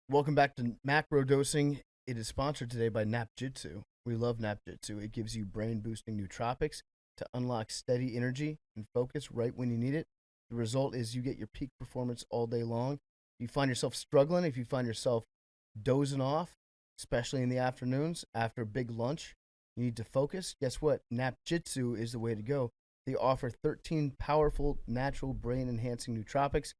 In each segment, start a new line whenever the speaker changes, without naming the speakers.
Welcome back to Macrodosing. It is sponsored today by Napjitsu. We love Napjitsu. It gives you brain-boosting nootropics to unlock steady energy and focus right when you need it. The result is you get your peak performance all day long. If you find yourself struggling, if you find yourself dozing off, especially in the afternoons after a big lunch, you need to focus. Guess what? Napjitsu is the way to go. They offer 13 powerful, natural brain-enhancing nootropics.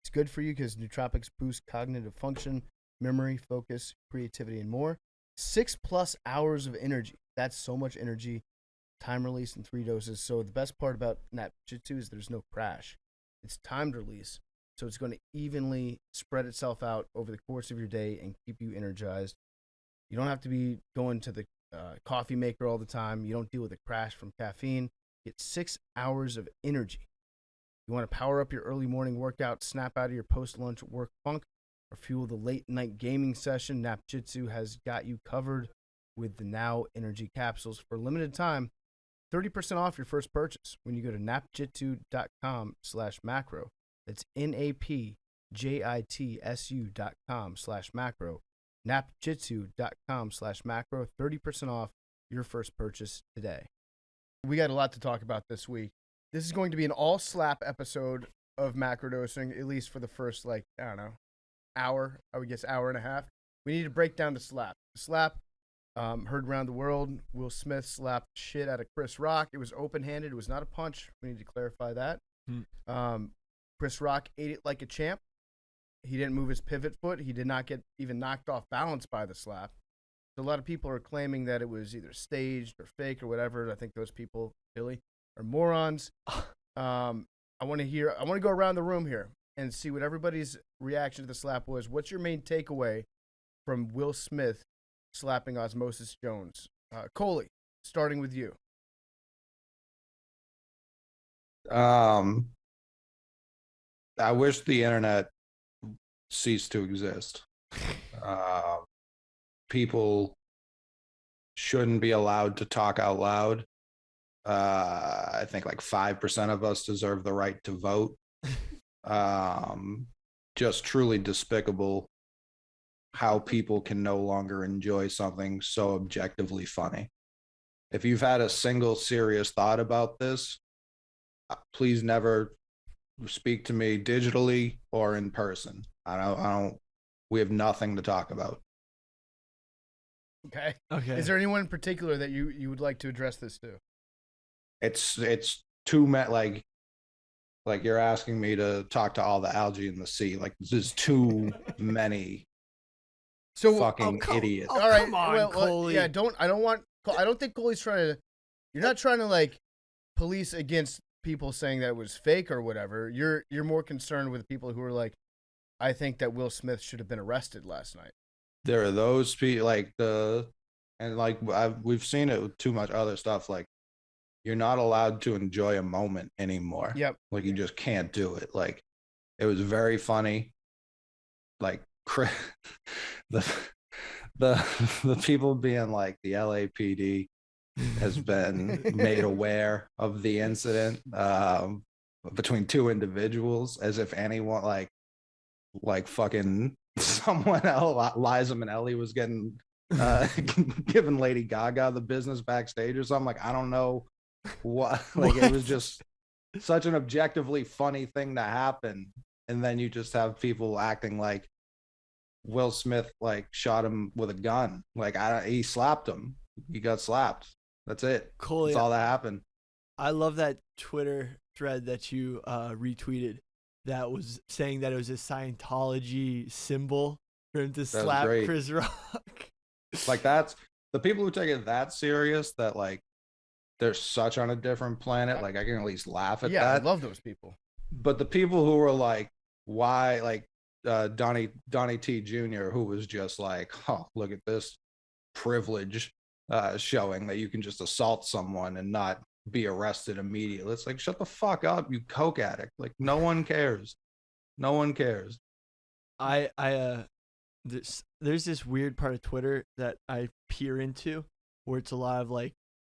It's good for you because nootropics boost cognitive function, memory, focus, creativity, and more. 6+ hours of energy. That's so much energy. Time release in 3 doses. So the best part about Napjitsu is there's no crash. It's timed release. So it's going to evenly spread itself out over the course of your day and keep you energized. You don't have to be going to the coffee maker all the time. You don't deal with a crash from caffeine. Get 6 hours of energy. You want to power up your early morning workout, snap out of your post-lunch work funk, or fuel the late-night gaming session, Napjitsu has got you covered with the Now Energy Capsules. For a limited time, 30% off your first purchase when you go to napjitsu.com/macro. That's napjitsu.com/macro. napjitsu.com/macro. 30% off your first purchase today. We got a lot to talk about this week. This is going to be an all-slap episode of Macrodosing, at least for the first, hour, I would guess hour and a half. We need to break down the slap. The slap, heard around the world, Will Smith slapped shit out of Chris Rock. It was open-handed. It was not a punch. We need to clarify that. Chris Rock ate it like a champ. He didn't move his pivot foot. He did not get even knocked off balance by the slap. So a lot of people are claiming that it was either staged or fake or whatever. I think those people, Billy, are morons. I want to go around the room here and see what everybody's reaction to the slap was. What's your main takeaway from Will Smith slapping Osmosis Jones? Coley, starting with you.
I wish the internet ceased to exist. People shouldn't be allowed to talk out loud. I think like 5% of us deserve the right to vote. Just truly despicable how people can no longer enjoy something so objectively funny. If you've had a single serious thought about this, please never speak to me digitally or in person. We have nothing to talk about.
Okay. Is there anyone in particular that you would like to address this to?
It's too many, like you're asking me to talk to all the algae in the sea. Like, this is too many fucking idiots.
All right.
Come on, Coley.
Yeah, I don't think Coley's trying to, you're not trying to police against people saying that it was fake or whatever. You're more concerned with people who are like, I think that Will Smith should have been arrested last night.
There are those people we've seen it with too much other stuff. Like, you're not allowed to enjoy a moment anymore.
Yep.
Like, you just can't do it. Like, it was very funny. Like, the people being like, the LAPD has been made aware of the incident between two individuals, as if anyone like fucking someone else, Liza Minnelli, was getting giving Lady Gaga the business backstage or something. Like, I don't know what. Like, it was just such an objectively funny thing to happen, and then you just have people acting like Will Smith shot him with a gun. He slapped him. He got slapped. That's it.
Coley,
That's all that happened.
I love that Twitter thread that you retweeted that was saying that it was a Scientology symbol for him to slap Chris Rock.
That's the people who take it that serious, that they're such on a different planet. I can at least laugh at that.
Yeah, I love those people.
But the people who were why, Donnie T. Jr., who was just look at this privilege showing that you can just assault someone and not be arrested immediately. It's shut the fuck up, you coke addict. No one cares. No one cares.
There's this weird part of Twitter that I peer into where it's a lot of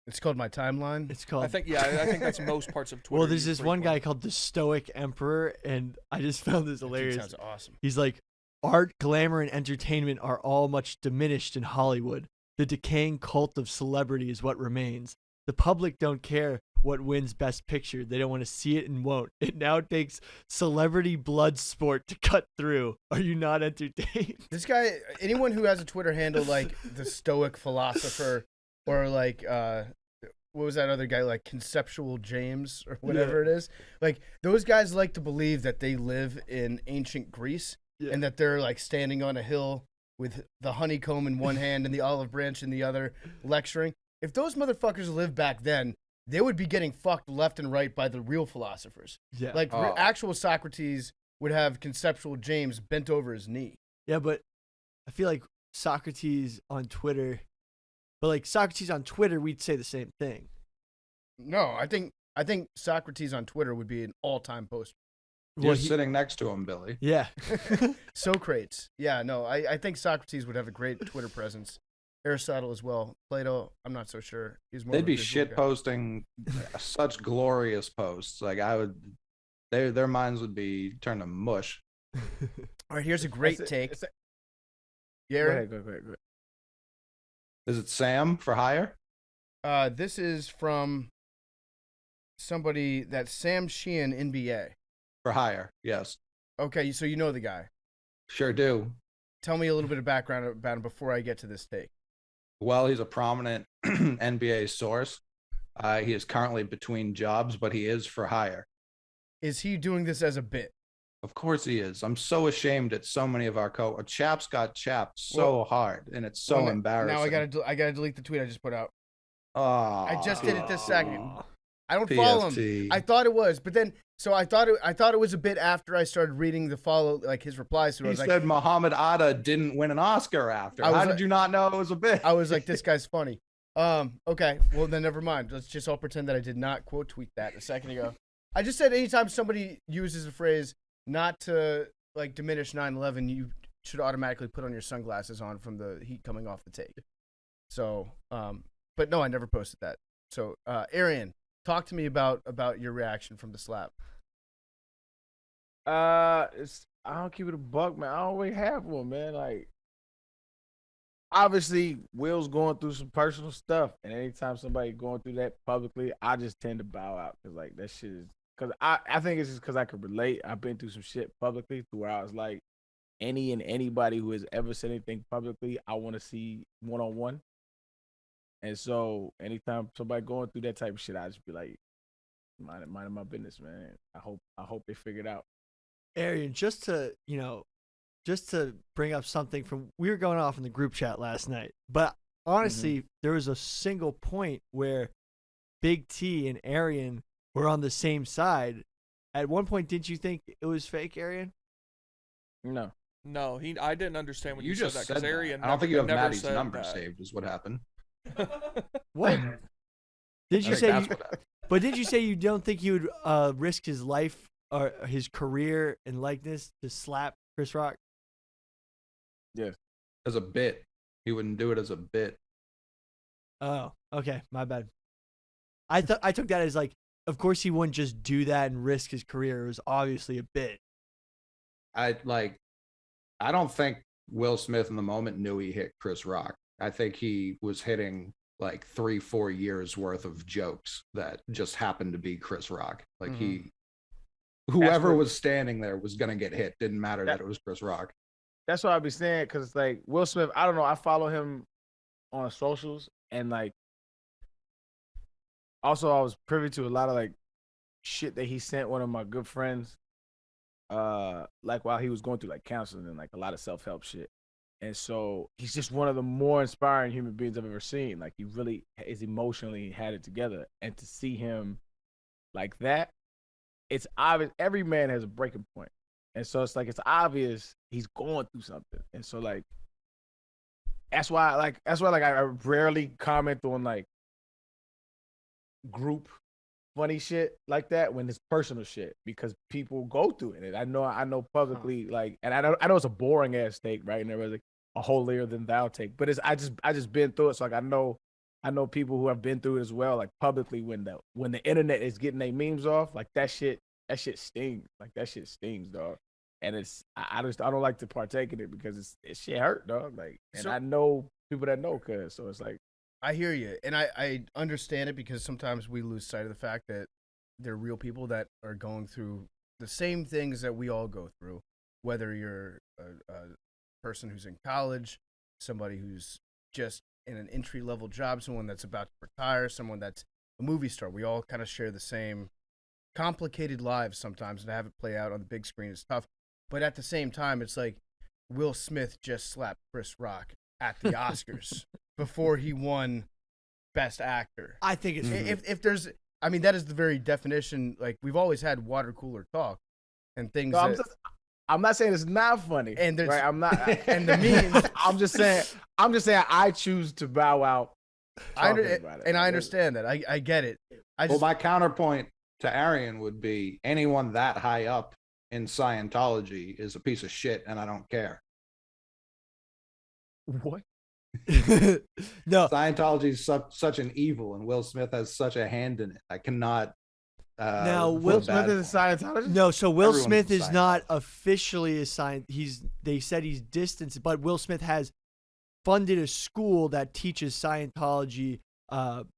it's called my timeline.
It's called.
I think that's most parts of Twitter.
Well, there's this one guy called the Stoic Emperor, and I just found this hilarious.
That sounds awesome.
He's like, Art, glamour, and entertainment are all much diminished in Hollywood. The decaying cult of celebrity is what remains. The public don't care what wins Best Picture. They don't want to see it and won't. It now takes celebrity blood sport to cut through. Are you not entertained?
This guy, anyone who has a Twitter handle like the Stoic Philosopher or like, what was that other guy, like Conceptual James or whatever it is? Like, those guys like to believe that they live in ancient Greece and that they're like standing on a hill with the honeycomb in one hand and the olive branch in the other, lecturing. If those motherfuckers lived back then, they would be getting fucked left and right by the real philosophers.
Yeah.
Like, actual Socrates would have Conceptual James bent over his knee.
Yeah, but I feel like Socrates on Twitter, we'd say the same thing.
No, I think Socrates on Twitter would be an all-time poster.
You're sitting next to him, Billy.
Yeah.
Socrates. Yeah, no, I think Socrates would have a great Twitter presence. Aristotle as well. Plato, I'm not so sure.
They'd be shit posting such glorious posts. Like their minds would be turned to mush.
All right, here's a great take.
Go ahead.
Is it Sam for hire?
This is from somebody that's Sam Sheehan, NBA.
For hire, yes.
Okay, so you know the guy.
Sure do.
Tell me a little bit of background about him before I get to this take.
Well, he's a prominent NBA source. He is currently between jobs, but he is for hire.
Is he doing this as a bit?
Of course he is. I'm so ashamed at so many of our chaps got chapped so hard, and it's so embarrassing.
Now I gotta delete the tweet I just put out.
Oh,
I just did it this second. I don't
PFT.
follow him. I thought it was, but then I thought it was a bit after I started reading his replies to it.
He said Muhammad Atta didn't win an Oscar after. How did you not know it was a bit?
I was like, this guy's funny. Okay, well then never mind. Let's just all pretend that I did not quote tweet that a second ago. I just said anytime somebody uses a phrase not to like diminish 9/11, you should automatically put on your sunglasses on from the heat coming off the take. So, but no, I never posted that. So, Arian, talk to me about your reaction from the slap.
I don't keep it a buck, man. I always have one, man. Like, obviously, Will's going through some personal stuff, and anytime somebody going through that publicly, I just tend to bow out because like that shit is. Because I think it's just because I could relate. I've been through some shit publicly to where I was like, anybody who has ever said anything publicly, I want to see one-on-one. And so anytime somebody going through that type of shit, I just be like, mind my business, man. I hope they figure it out.
Arian, just to bring up something we were going off in the group chat last night, but honestly, there was a single point where Big T and Arian were on the same side. At one point, didn't you think it was fake, Arian?
No,
I didn't understand when you
just
said that because Arian.
I don't think you have Maddie's
said
number
that.
saved. Is what happened.
What? Did you say?
That's what happened.
But did you say you don't think he would risk his life or his career and likeness to slap Chris Rock?
Yes.
As a bit, he wouldn't do it as a bit.
Oh, okay, my bad. I took that as like, of course he wouldn't just do that and risk his career. It was obviously a bit.
I don't think Will Smith in the moment knew he hit Chris Rock. I think he was hitting like 3-4 years worth of jokes that just happened to be Chris Rock. Like whoever was standing there was going to get hit. Didn't matter that it was Chris Rock.
That's what I'd be saying. Cause like Will Smith, I don't know. I follow him on socials and like, also I was privy to a lot of like shit that he sent one of my good friends, like while he was going through like counseling and like a lot of self-help shit. And so he's just one of the more inspiring human beings I've ever seen. Like he really is emotionally had it together. And to see him like that, it's obvious. Every man has a breaking point. And so it's like, it's obvious he's going through something. And so like, that's why I rarely comment on like group funny shit like that when it's personal shit, because people go through it. And I know publicly, like, and I know it's a boring ass take, right? And there was like a holier than thou take, but I just been through it. So like, I know people who have been through it as well, like publicly when the internet is getting their memes off, like that shit stings. Like that shit stings, dog. and I don't like to partake in it because it's shit hurt, dog. Like, and
So-
I know people that know, cuz, so it's like,
I hear you, and I understand it because sometimes we lose sight of the fact that there are real people that are going through the same things that we all go through, whether you're a person who's in college, somebody who's just in an entry-level job, someone that's about to retire, someone that's a movie star. We all kind of share the same complicated lives sometimes, and to have it play out on the big screen is tough. But at the same time, it's like Will Smith just slapped Chris Rock at the Oscars before he won Best Actor.
I think it's
If there's, I mean, that is the very definition. Like, we've always had water cooler talk and things.
no,
that,
I'm not saying it's not funny,
And there's-
right? I'm not,
and the memes.
I'm just saying I choose to bow out.
I
talking about it.
and I
Like,
understand that. I get it. I
Well,
just
my counterpoint to Arian would be anyone that high up in Scientology is a piece of shit, and I don't care.
What?
no.
Scientology is such an evil, and Will Smith has such a hand in it. I cannot.
Now,
feel
Will
bad
Smith is a
for him.
Scientologist?
No, so Will
Everyone's
Smith
a
is not
Scientologist.
officially a They said he's distanced, but Will Smith has funded a school that teaches Scientology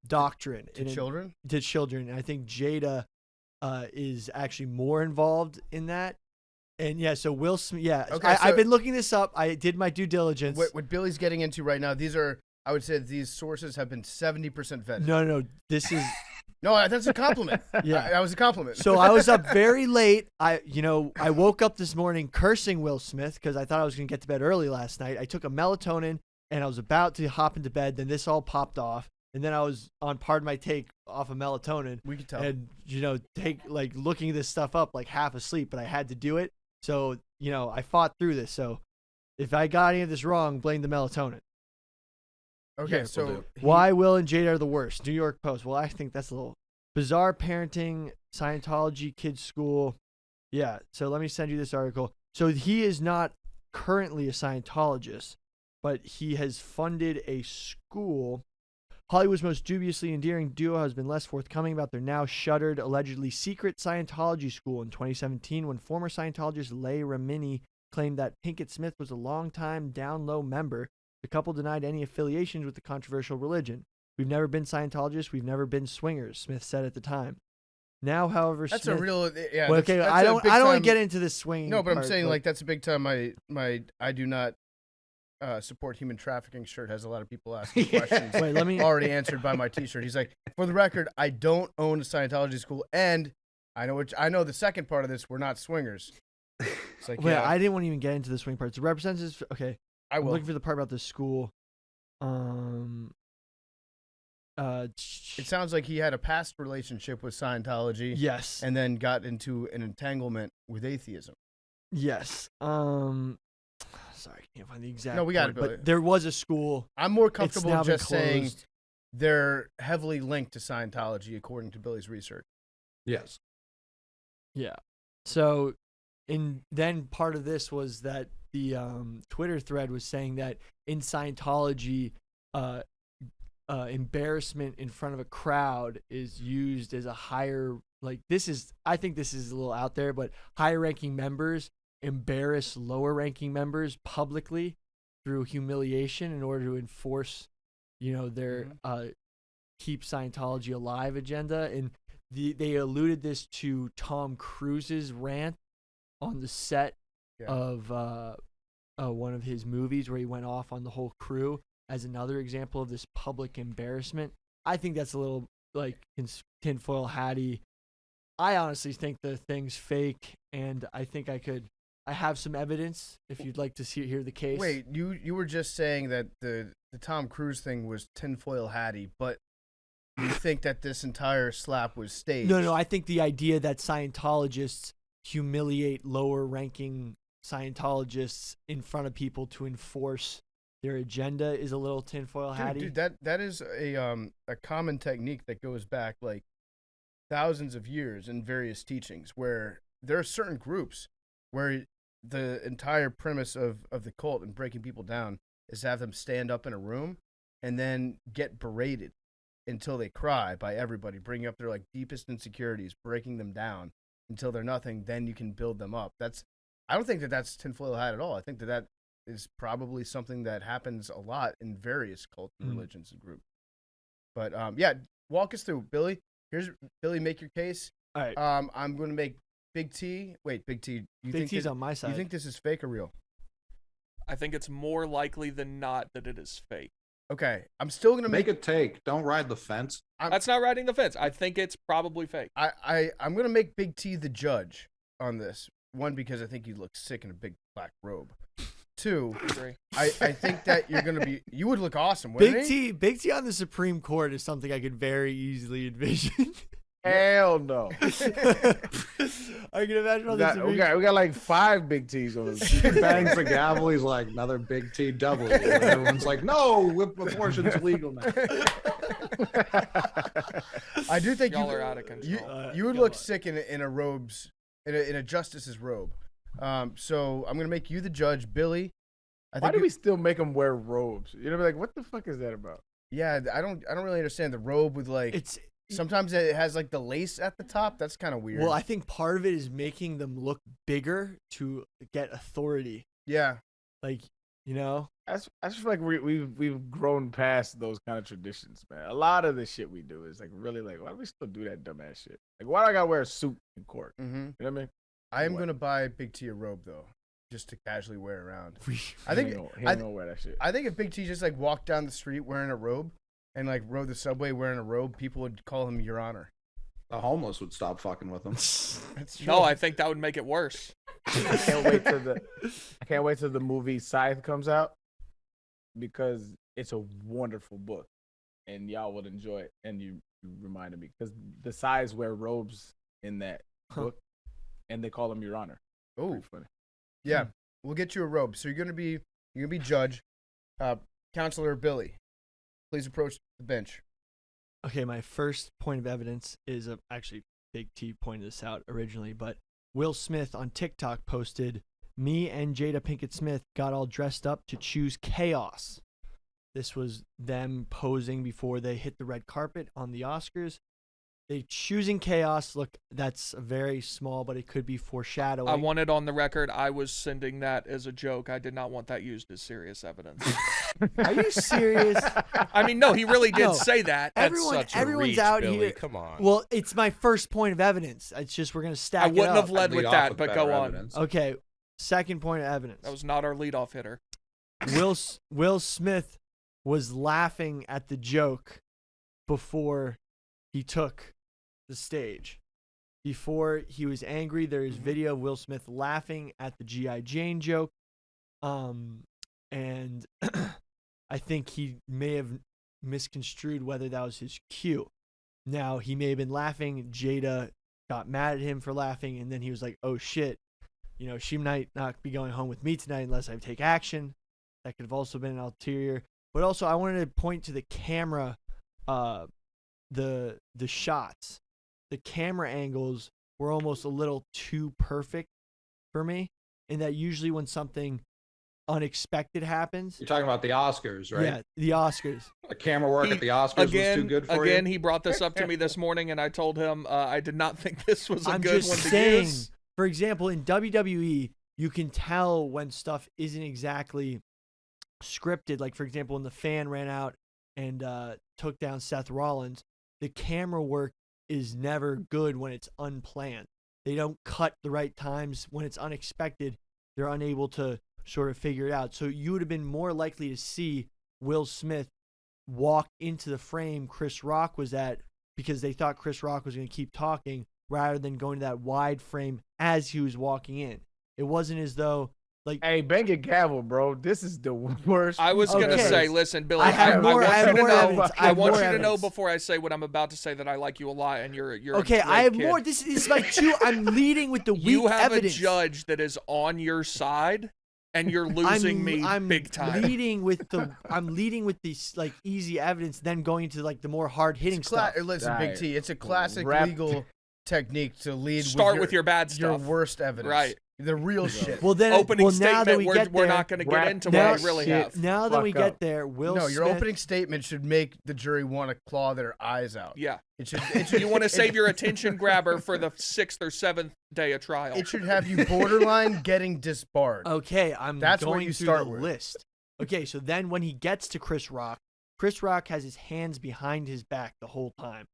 doctrine
to children.
to children. And I think Jada is actually more involved in that. And yeah, so Will Smith. Yeah,
Okay,
I've
so-
been looking this up. I did my due diligence.
What Billy's getting into right now, these are, I would say that these sources have been 70% vetted.
No, this is
No, that's a compliment.
Yeah.
That was a compliment.
So I was up very late. I woke up this morning cursing Will Smith because I thought I was going to get to bed early last night. I took a melatonin and I was about to hop into bed. Then this all popped off. And then I was on Pardon My Take off of melatonin
we could tell.
and, looking this stuff up like half asleep, but I had to do it. So, I fought through this. So if I got any of this wrong, blame the melatonin.
Okay,
Yeah,
so
we'll do.
Why Will and Jada are the worst? New York Post. Well, I think that's a little bizarre parenting, Scientology kids school. Yeah. So let me send you this article. So he is not currently a Scientologist, but he has funded a school. Hollywood's most dubiously endearing duo has been less forthcoming about their now shuttered, allegedly secret Scientology school in 2017 when former Scientologist Leigh Remini claimed that Pinkett Smith was a longtime down low member. The couple denied any affiliations with the controversial religion. We've never been Scientologists. We've never been swingers, Smith said at the time. Now, however,
that's
Smith,
a real, yeah.
well,
that's-
okay,
that's
I
a
don't
big
want to
time-
get into this swinging.
No, but I'm
part,
saying like that's a big time. I do not support human trafficking shirt has a lot of people asking
Yeah.
questions.
Wait, let me.
Already answered by my T-shirt. He's like, for the record, I don't own a Scientology school, and I know the second part of this. We're not swingers. It's like,
Wait,
yeah,
I didn't want to even get into the swing parts. The representatives. Okay,
I
I'm
will.
looking for the part about the school.
It sounds like he had a past relationship with Scientology,
Yes.
and then got into an entanglement with atheism.
Yes. Sorry, I can't find the exact.
No, we got
part,
it, Billy.
But there was a school.
I'm more
It's
comfortable
now been
just saying
closed.
they're heavily linked to Scientology, according to Billy's research.
Yes.
Yeah. So, then part of this was that the Twitter thread was saying that in Scientology, embarrassment in front of a crowd is used as a higher, like I think this is a little out there, but higher ranking members embarrass lower ranking members publicly through humiliation in order to enforce, their keep Scientology alive agenda. And they alluded this to Tom Cruise's rant on the set
Yeah.
of one of his movies where he went off on the whole crew as another example of this public embarrassment. I think that's a little like tinfoil hatty. I honestly think the thing's fake, and I think I have some evidence if you'd like to hear the case.
Wait, you were just saying that the Tom Cruise thing was tinfoil hatty, but you think that this entire slap was staged?
No, I think the idea that Scientologists humiliate lower ranking Scientologists in front of people to enforce their agenda is a little tinfoil hatty.
Dude, that is a common technique that goes back like thousands of years in various teachings, where there are certain groups where the entire premise of the cult and breaking people down is to have them stand up in a room and then get berated until they cry by everybody, bringing up their like deepest insecurities, breaking them down until they're nothing. Then you can build them up. I don't think that that's tinfoil hat at all. I think that that is probably something that happens a lot in various cults and religions and groups. But yeah, walk us through, Billy. Here's Billy. Make your case.
All right.
I'm going to make Big T. Wait, Big T. You
Big
think
T's
that,
on my side.
You think this is fake or real?
I think it's more likely than not that it is fake.
Okay, I'm still going to
Make a take. Don't ride the fence.
That's not riding the fence. I think it's probably fake.
I'm going to make Big T the judge on this. One, because I think he looks sick in a big black robe. Two, I think that you're going to be. You would look awesome, wouldn't he?
Big T on the Supreme Court is something I could very easily envision.
Hell no.
I can imagine all this.
we got like 5 Big T's on this.
He bangs the gavel. He's like, another Big T double. And everyone's like, no, abortion's legal now.
I do think
Y'all are out of control.
You would look sick in a robes in a justice's robe. So I'm gonna make you the judge, Billy.
Why do we still make them wear robes? You know, like what the fuck is that about?
Yeah, I don't really understand the robe with like. Sometimes it has like the lace at the top. That's kind of weird.
Well, I think part of it is making them look bigger to get authority.
Yeah.
Like, you know?
I just feel like we've grown past those kind of traditions, man. A lot of the shit we do is like really like, why do we still do that dumbass shit? Like, why do I gotta wear a suit in court?
Mm-hmm.
You know what I mean?
I am gonna buy Big T a robe though, just to casually wear around. I
He
think
ain't gonna wear that shit.
I think if Big T just like walked down the street wearing a robe and like rode the subway wearing a robe, people would call him Your Honor.
The homeless would stop fucking with him.
That's true.
No, I think that would make it worse.
I can't wait till the movie Scythe comes out because it's a wonderful book and y'all would enjoy it. And you reminded me because the Scythes wear robes in that book and they call them Your Honor.
Oh,
Pretty funny.
Yeah, we'll get you a robe. So you're gonna be judge, Counselor Billy. Please approach the bench.
Okay, my first point of evidence is actually Big T pointed this out originally, but Will Smith on TikTok posted, "Me and Jada Pinkett Smith got all dressed up to choose chaos." This was them posing before they hit the red carpet on the Oscars. They choosing chaos. Look, that's very small, but it could be foreshadowing.
I want it on the record. I was sending that as a joke. I did not want that used as serious evidence.
Are you serious?
I mean, no, he really did
No.
say that.
Such a
Everyone's
reach,
out
Billy.
here.
Come on.
Well, it's my first point of evidence. It's just we're gonna stack.
I wouldn't
it up.
have led
Lead
with
off
that, but
better
go on.
evidence.
Okay, second point of evidence.
That was not our leadoff hitter.
Will Smith was laughing at the joke before he took the stage. Before he was angry, there is video of Will Smith laughing at the G.I. Jane joke. And I think he may have misconstrued whether that was his cue. Now, he may have been laughing. Jada got mad at him for laughing, and then he was like, oh shit, you know, she might not be going home with me tonight unless I take action. That could have also been an ulterior. But also, I wanted to point to the camera, the shots. The camera angles were almost a little too perfect for me, in that usually when something unexpected happens.
You're talking about the Oscars, right?
Yeah, the Oscars.
The camera work at the Oscars was too good for you?
Again, he brought this up to me this morning, and I told him I did not think this was a
I'm
good
just
one to
saying,
use.
for example, in WWE, you can tell when stuff isn't exactly scripted. Like, for example, when the fan ran out and took down Seth Rollins, the camera work is never good when it's unplanned. They don't cut the right times. When it's unexpected, they're unable to sort of figure it out. So you would have been more likely to see Will Smith walk into the frame Chris Rock was at, because they thought Chris Rock was going to keep talking, rather than going to that wide frame as he was walking in. It wasn't as though, like,
Hey, bang your gavel, bro. This is the worst.
I was going to
Okay.
say, listen, Billy,
I have more evidence.
I want you to
evidence.
know before I say what I'm about to say that I like you a lot, and you're
okay,
a great
I have
kid.
more. This is like two. I'm leading with the weak
You have
evidence.
a judge that is on your side, and you're losing me big time.
Leading with this like easy evidence, then going to like the more hard hitting stuff.
Listen, Big T, it's a classic
Rap-
legal technique to lead
Start
with
your bad
your
stuff.
worst evidence.
Right.
The real shit.
Well, then,
Opening
now
statement.
that we
we're
get
we're
there,
not going to get
wrap
into
that
what we really
shit
have.
now that we
fuck up.
get there, Will
No,
Smith.
your opening statement should make the jury want to claw their eyes out.
Yeah.
It should.
You want to save your attention grabber for the 6th or 7th day of trial.
It should have you borderline getting disbarred.
Okay, I'm
That's what
going
you
through
start
the
with.
list. Okay, so then when he gets to Chris Rock has his hands behind his back the whole time.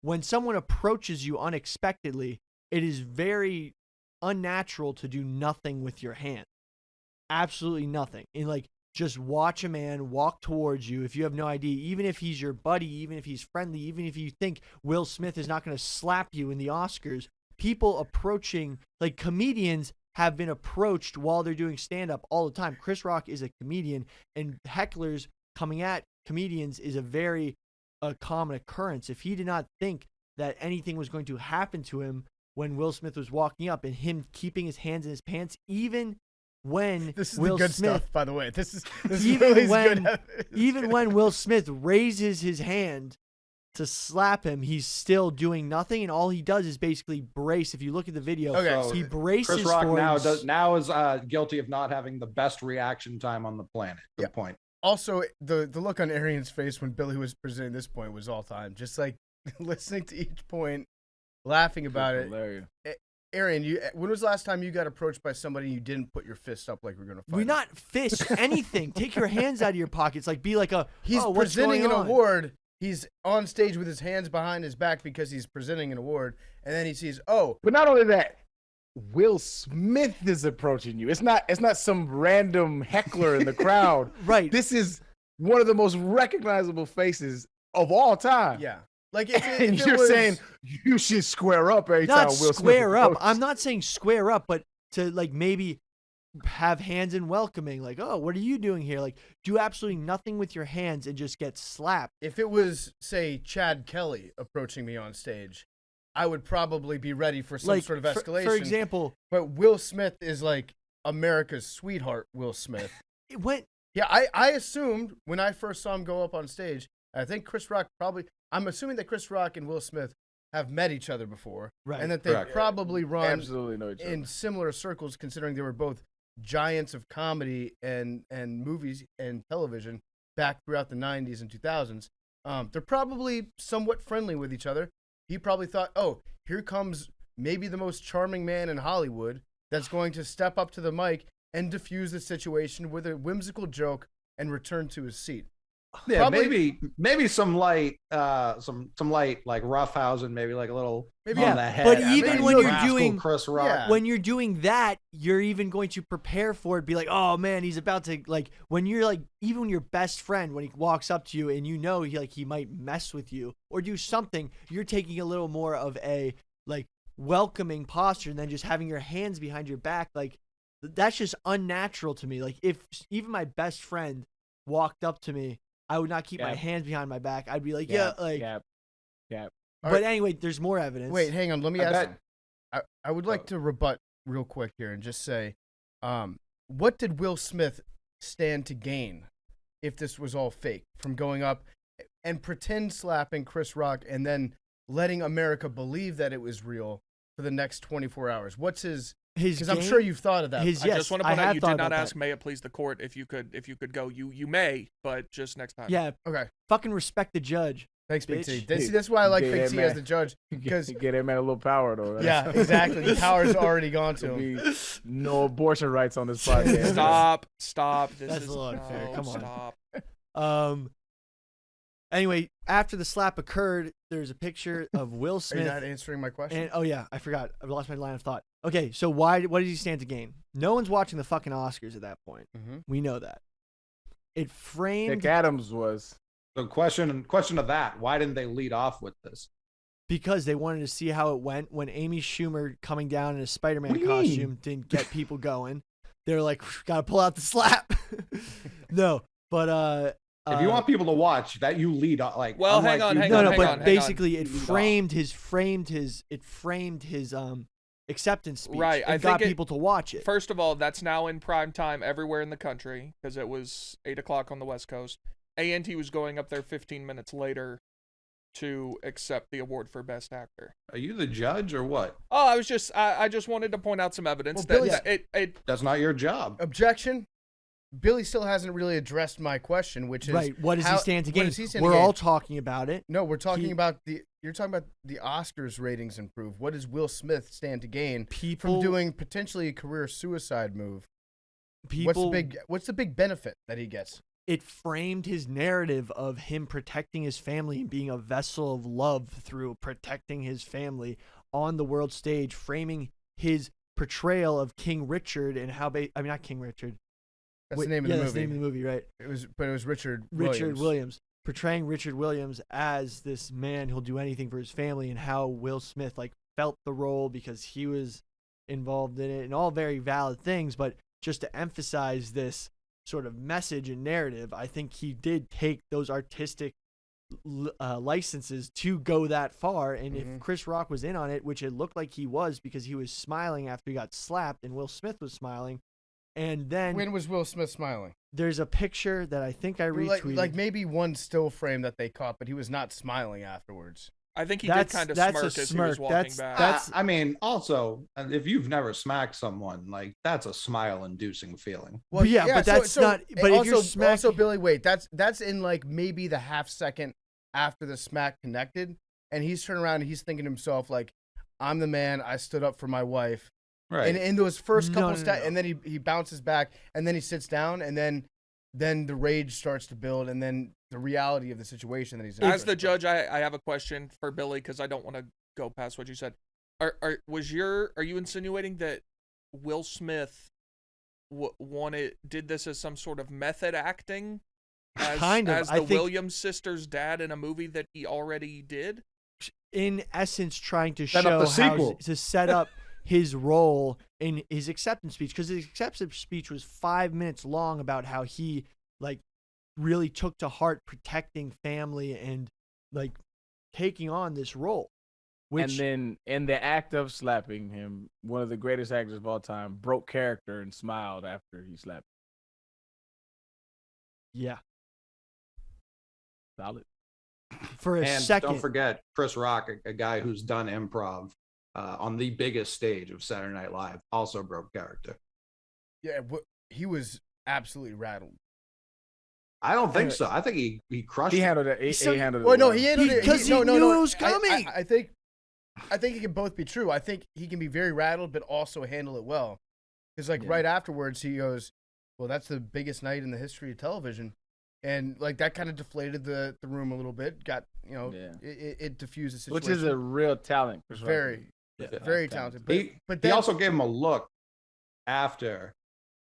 When someone approaches you unexpectedly, it is very unnatural to do nothing with your hand. Absolutely nothing. And like, just watch a man walk towards you if you have no idea, even if he's your buddy, even if he's friendly, even if you think Will Smith is not going to slap you in the Oscars. People approaching, like comedians have been approached while they're doing stand-up all the time. Chris Rock is a comedian, and hecklers coming at comedians is a very common occurrence. If he did not think that anything was going to happen to him when Will Smith was walking up, and him keeping his hands in his pants, even when
This is
Will
the good
Smith,
stuff, by the way. This is
even
really
when
good.
even when Will Smith raises his hand to slap him, he's still doing nothing, and all he does is basically brace. If you look at the video,
Okay,
So
he braces
Chris Rock
for
now is guilty of not having the best reaction time on the planet. Good
Yeah.
point.
Also, the look on Arian's face when Billy was presenting this point was all time. Just like listening to each point, laughing about it.
Hilarious.
Arian, when was the last time you got approached by somebody and you didn't put your fist up like we're gonna fight?
We're
him?
not fist anything. Take your hands out of your pockets. Like, be like a.
He's
oh, what's
presenting
going
an
on?
award. He's on stage with his hands behind his back because he's presenting an award, and then he sees, oh,
But not only that, Will Smith is approaching you. It's not some random heckler in the crowd.
Right.
This is one of the most recognizable faces of all time.
yeah, like if
And
it
you're
was,
saying you should square up every time
Not
Will Smith
square up.
approaches.
I'm not saying square up, but to like maybe have hands in welcoming. Like, oh, what are you doing here? Like, do absolutely nothing with your hands and just get slapped.
if it was, say, Chad Kelly approaching me on stage, I would probably be ready for some
Like,
sort of escalation.
For example,
But Will Smith is like America's sweetheart, Will Smith.
it went.
Yeah, I assumed when I first saw him go up on stage, I think Chris Rock I'm assuming that Chris Rock and Will Smith have met each other before.
Right.
And that they've
Correct.
probably run
Absolutely know each other.
in similar circles, considering they were both giants of comedy and movies and television back throughout the 90s and 2000s. They're probably somewhat friendly with each other. He probably thought, oh, here comes maybe the most charming man in Hollywood that's going to step up to the mic and diffuse the situation with a whimsical joke and return to his seat.
Yeah,
Probably-
maybe some light, some light like roughhousing, maybe like a little
Maybe
on
Yeah,
the head.
but
I
even
mean,
when you're
rascal
doing-
Chris Rock,
Yeah.
When you're doing that, you're even going to prepare for it. Be like, oh man, he's about to like. When you're like, even when your best friend, when he walks up to you and you know he might mess with you or do something, you're taking a little more of a like welcoming posture than just having your hands behind your back. Like that's just unnatural to me. Like if even my best friend walked up to me, I would not keep my
Yeah.
hands behind my back. I'd be like,
Yeah,
yeah, like.
yeah.
But anyway, there's more evidence.
Wait, hang on. Let me
I
ask.
bet-
I would like to rebut real quick here and just say, what did Will Smith stand to gain if this was all fake from going up and pretend slapping Chris Rock and then letting America believe that it was real for the next 24 hours? What's his?
his
Because I'm
game-
sure you've thought of that.
his-
I
Yes,
just want to
I
point out
have
you
thought
did not
about
ask.
that.
May it please the court if you could go. You may, but just next time.
Yeah,
Okay.
fucking respect the judge.
Thanks, Big
Bitch.
T. That's why I like
Yeah,
Big T
man.
as the judge. Because
Get that man a little power though.
yeah, exactly. The power's already gone to
There'll
him.
be no abortion rights on this podcast.
Stop. This
That's
is
a little unfair.
no,
Come on.
Stop.
Anyway, after the slap occurred, there's a picture of Will
Are you
Smith.
not answering my question?
And oh yeah, I forgot. I lost my line of thought. Okay, so what did he stand to gain? No one's watching the fucking Oscars at that point.
Mhm.
We know that. It framed
Nick Adams was.
The question of that, why didn't they lead off with this?
because they wanted to see how it went when Amy Schumer coming down in a Spider-Man
What do you mean?
costume didn't get people going. They were like, gotta pull out the slap. No, but
If you want people to watch, that you lead off like.
Well,
unlike
hang on,
you-
hang
no,
on,
no,
hang
but
on, hang
basically it
Lead off.
framed his acceptance speech
Right,
and
I
got
think it-
people to watch it.
First of all, that's now in prime time everywhere in the country because it was 8 o'clock on the West Coast. And he was going up there 15 minutes later to accept the award for Best Actor.
Are you the judge or what?
Oh, I just wanted to point out some evidence
Well,
that it
That's not your job.
Objection. Billy still hasn't really addressed my question, which is
Right. What does he stand to gain?
What does he stand to
We're
gain?
all talking about it.
No, we're talking about you're talking about the Oscars ratings improve. What does Will Smith stand to gain from doing potentially a career suicide move? What's the big benefit that he gets?
It framed his narrative of him protecting his family and being a vessel of love through protecting his family on the world stage, framing his portrayal of King Richard and how not King Richard.
That's the name of the movie.
That's the name of the movie, right?
It was Richard
Williams. Portraying Richard Williams as this man who'll do anything for his family, and how Will Smith felt the role because he was involved in it, and all very valid things. But just to emphasize this sort of message and narrative, I think he did take those artistic licenses to go that far. And if Chris Rock was in on it, which it looked like he was because he was smiling after he got slapped, and Will Smith was smiling. And then
when was Will Smith smiling?
There's a picture that I think I retweeted.
Like maybe one still frame that they caught, but he was not smiling afterwards.
I think he did kind of smirk as he was walking back.
I mean, also, if you've never smacked someone, that's a smile-inducing feeling.
Well, but that's not. But
also,
if you're smacking,
also Billy, wait, that's in maybe the half second after the smack connected, and he's turning around and he's thinking to himself I'm the man. I stood up for my wife.
Right.
And in those first couple steps,
no.
and then he bounces back, and then he sits down, and then the rage starts to build, and then the reality of the situation that he's in.
As the judge, I have a question for Billy because I don't want to go past what you said. Are you insinuating that Will Smith did this as some sort of method acting, as the Williams sisters' dad in a movie that he already did?
In essence, trying to
Set up the sequel.
to set up his role in his acceptance speech, because his acceptance speech was 5 minutes long about how he really took to heart protecting family and taking on this role.
And then in the act of slapping him, one of the greatest actors of all time broke character and smiled after he slapped him.
Yeah.
Solid.
For a second.
Don't forget, Chris Rock, a guy who's done improv on the biggest stage of Saturday Night Live, also broke character.
Yeah, he was absolutely rattled.
I don't think so. I think he crushed it.
He handled it. He handled it.
Well, no, he handled it
because he knew it was coming.
I think it can both be true. I think he can be very rattled, but also handle it well. Because right afterwards, he goes, "Well, that's the biggest night in the history of television," and that kind of deflated the room a little bit. Got it diffused the situation,
which is a real talent.
Very talented. But
he also gave him a look after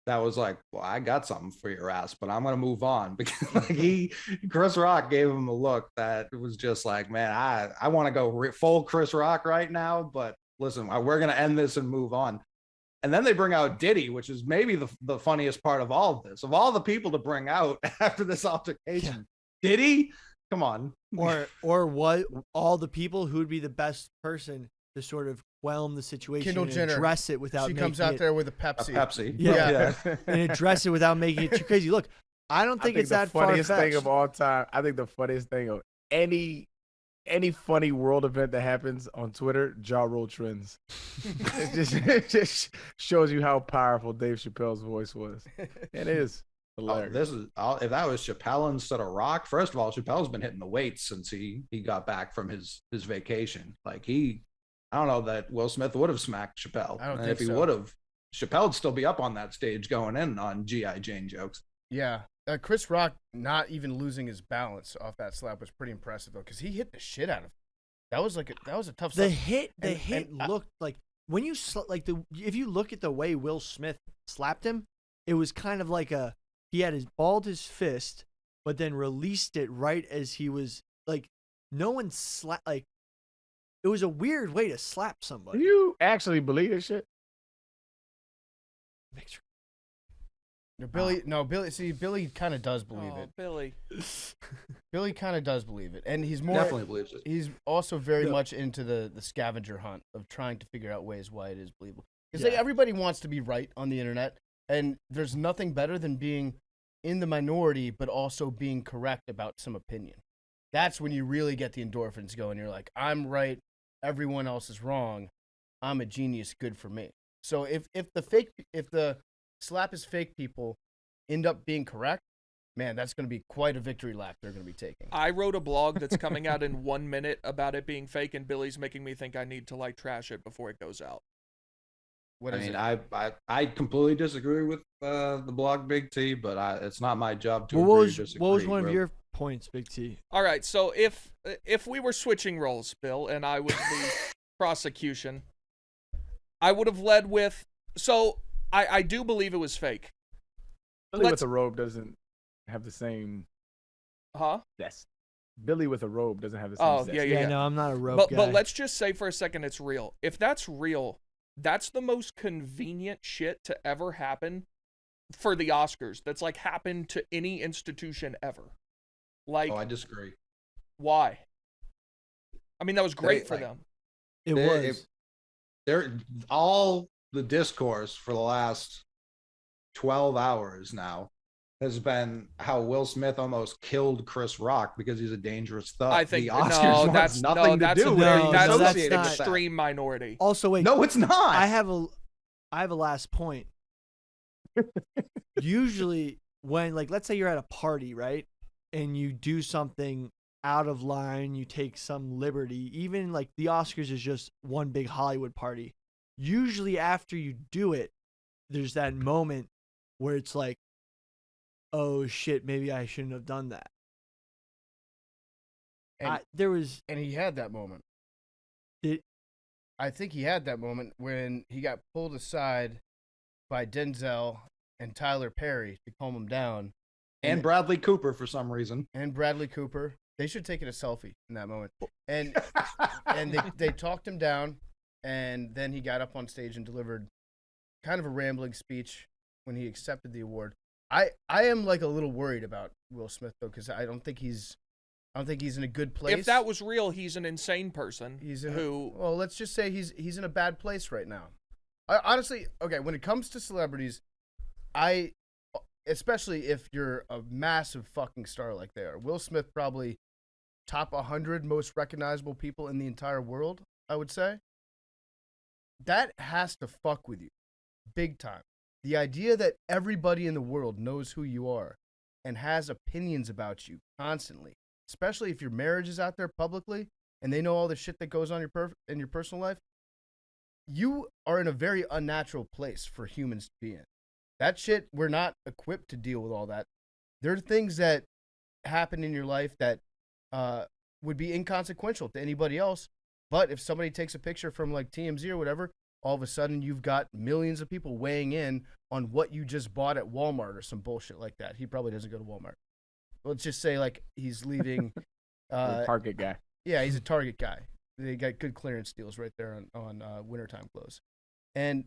that was well, I got something for your ass, but I'm gonna move on, because Chris Rock gave him a look that was just man, I want to go full Chris Rock right now, but listen, we're gonna end this and move on. And then they bring out Diddy, which is maybe the funniest part of all of this. Of all the people to bring out after this altercation, Diddy, come on,
or what? All the people who would be the best person to sort of whelm the situation
Kendall
and
Jenner.
address it without
she
making
comes out there with a Pepsi.
Yeah. And address it without making it too crazy. Look, I don't think it's that far-fetched.
The funniest thing of all time, I think the funniest thing of any funny world event that happens on Twitter, jaw roll trends. it just shows you how powerful Dave Chappelle's voice was. It is hilarious.
If that was Chappelle instead of Rock, first of all, Chappelle's been hitting the weights since he got back from his vacation. I don't know that Will Smith would have smacked Chappelle.
I don't
and
think
if he
so.
would have, Chappelle'd still be up on that stage going in on G.I. Jane jokes.
Yeah. Chris Rock not even losing his balance off that slap was pretty impressive, though, because he hit the shit out of him. That was a tough slap.
The hit looked like when you if you look at the way Will Smith slapped him, it was kind of he had balled his fist, but then released it right as he was no one slapped it was a weird way to slap somebody.
Do you actually believe this shit?
Billy. See, Billy kind of does believe it.
Billy.
Billy kind of does believe it, and he's more
Definitely believes it.
He's also very much into the scavenger hunt of trying to figure out ways why it is believable. Because everybody wants to be right on the internet, and there's nothing better than being in the minority, but also being correct about some opinion. that's when you really get the endorphins going. You're like, I'm right, everyone else is wrong. I'm a genius, good for me. So if the slap is fake people end up being correct, man, that's going to be quite a victory lap they're going to be taking.
I wrote a blog that's coming out in 1 minute about it being fake, and Billy's making me think I need to like trash it before it goes out.
What is it?
I completely disagree with the blog Big T, but it's not my job to
Well,
agree
what
or
was
disagree.
what was one of your points, Big T?
All right, so if we were switching roles, Bill, and I was the prosecution, I would have led with, so I do believe it was fake.
Billy with a robe doesn't have the same zest. Billy with a robe doesn't have the same zest.
Yeah.
No, I'm not a rope guy.
But let's just say for a second it's real. If that's real, that's the most convenient shit to ever happen for the Oscars. That's like happened to any institution ever. Like,
I disagree.
Why? I mean, that was great for them.
It was.
They're all the discourse for the last 12 hours now has been how Will Smith almost killed Chris Rock because he's a dangerous thug.
I think
the Oscars
that's
nothing to do with
that's
it.
not-
extreme minority.
Also, wait.
No, it's not.
I have a last point. Usually, when let's say you're at a party, right, and you do something out of line, you take some liberty. Even like the Oscars is just one big Hollywood party. Usually, after you do it, there's that moment where it's like, oh shit, maybe I shouldn't have done that.
And he had that moment. I think he had that moment when he got pulled aside by Denzel and Tyler Perry to calm him down.
And Bradley Cooper for some reason.
And Bradley Cooper. They should take it a selfie in that moment. And they talked him down, and then he got up on stage and delivered kind of a rambling speech when he accepted the award. I am like a little worried about Will Smith though, because I don't think he's in a good place.
If that was real, he's an insane person.
Well, let's just say he's in a bad place right now. Honestly, okay, when it comes to celebrities, especially if you're a massive fucking star like they are, Will Smith probably top 100 most recognizable people in the entire world, I would say. That has to fuck with you big time. The idea that everybody in the world knows who you are and has opinions about you constantly, especially if your marriage is out there publicly and they know all the shit that goes on in your personal life, you are in a very unnatural place for humans to be in. That shit, we're not equipped to deal with all that. There are things that happen in your life that would be inconsequential to anybody else, but if somebody takes a picture from like TMZ or whatever, all of a sudden you've got millions of people weighing in on what you just bought at Walmart or some bullshit like that. He probably doesn't go to Walmart. Let's just say like he's leaving.
Target guy.
Yeah, he's a Target guy. They got good clearance deals right there on wintertime clothes. And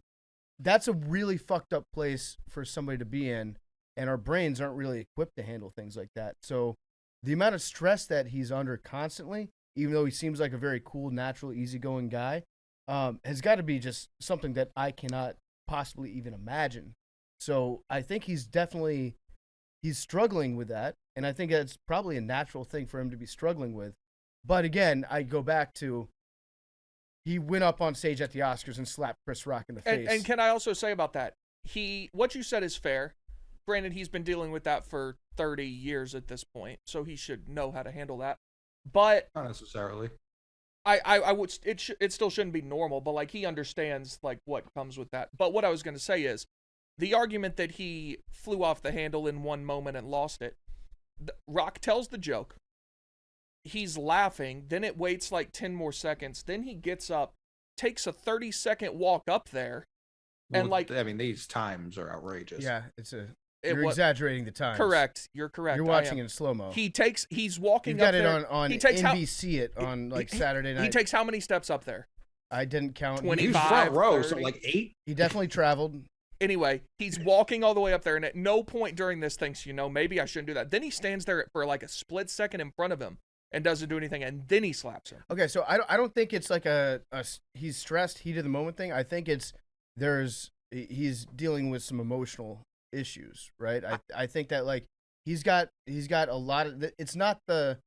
that's a really fucked up place for somebody to be in, and our brains aren't really equipped to handle things like that. So the amount of stress that he's under constantly, even though he seems like a very cool, natural, easygoing guy, has got to be just something that I cannot possibly even imagine. So I think he's struggling with that, and I think that's probably a natural thing for him to be struggling with. But again, I go back to he went up on stage at the Oscars and slapped Chris Rock in the face.
And can I also say about that, what you said is fair. Granted, he's been dealing with that for 30 years at this point, so he should know how to handle that. But
not necessarily.
I would it still shouldn't be normal, but like he understands like what comes with that. But what I was going to say is the argument that he flew off the handle in one moment and lost it. Rock tells the joke. He's laughing, then it waits like 10 more seconds, then he gets up, takes a 30-second walk up there, and
these times are outrageous.
Yeah, you're exaggerating the times.
Correct, you're correct.
You're watching in slow-mo.
He's walking
You've got
up there.
It on NBC on like Saturday night.
He takes how many steps up there?
I didn't count.
25,
He's front row,
30.
so like 8.
He definitely traveled.
Anyway, he's walking all the way up there, and at no point during this thinks, maybe I shouldn't do that. Then he stands there for like a split second in front of him and doesn't do anything, and then he slaps him.
Okay, so I don't think it's like a he's stressed, heat of the moment thing. I think he's dealing with some emotional issues, right? I think that like he's got a lot of it's not the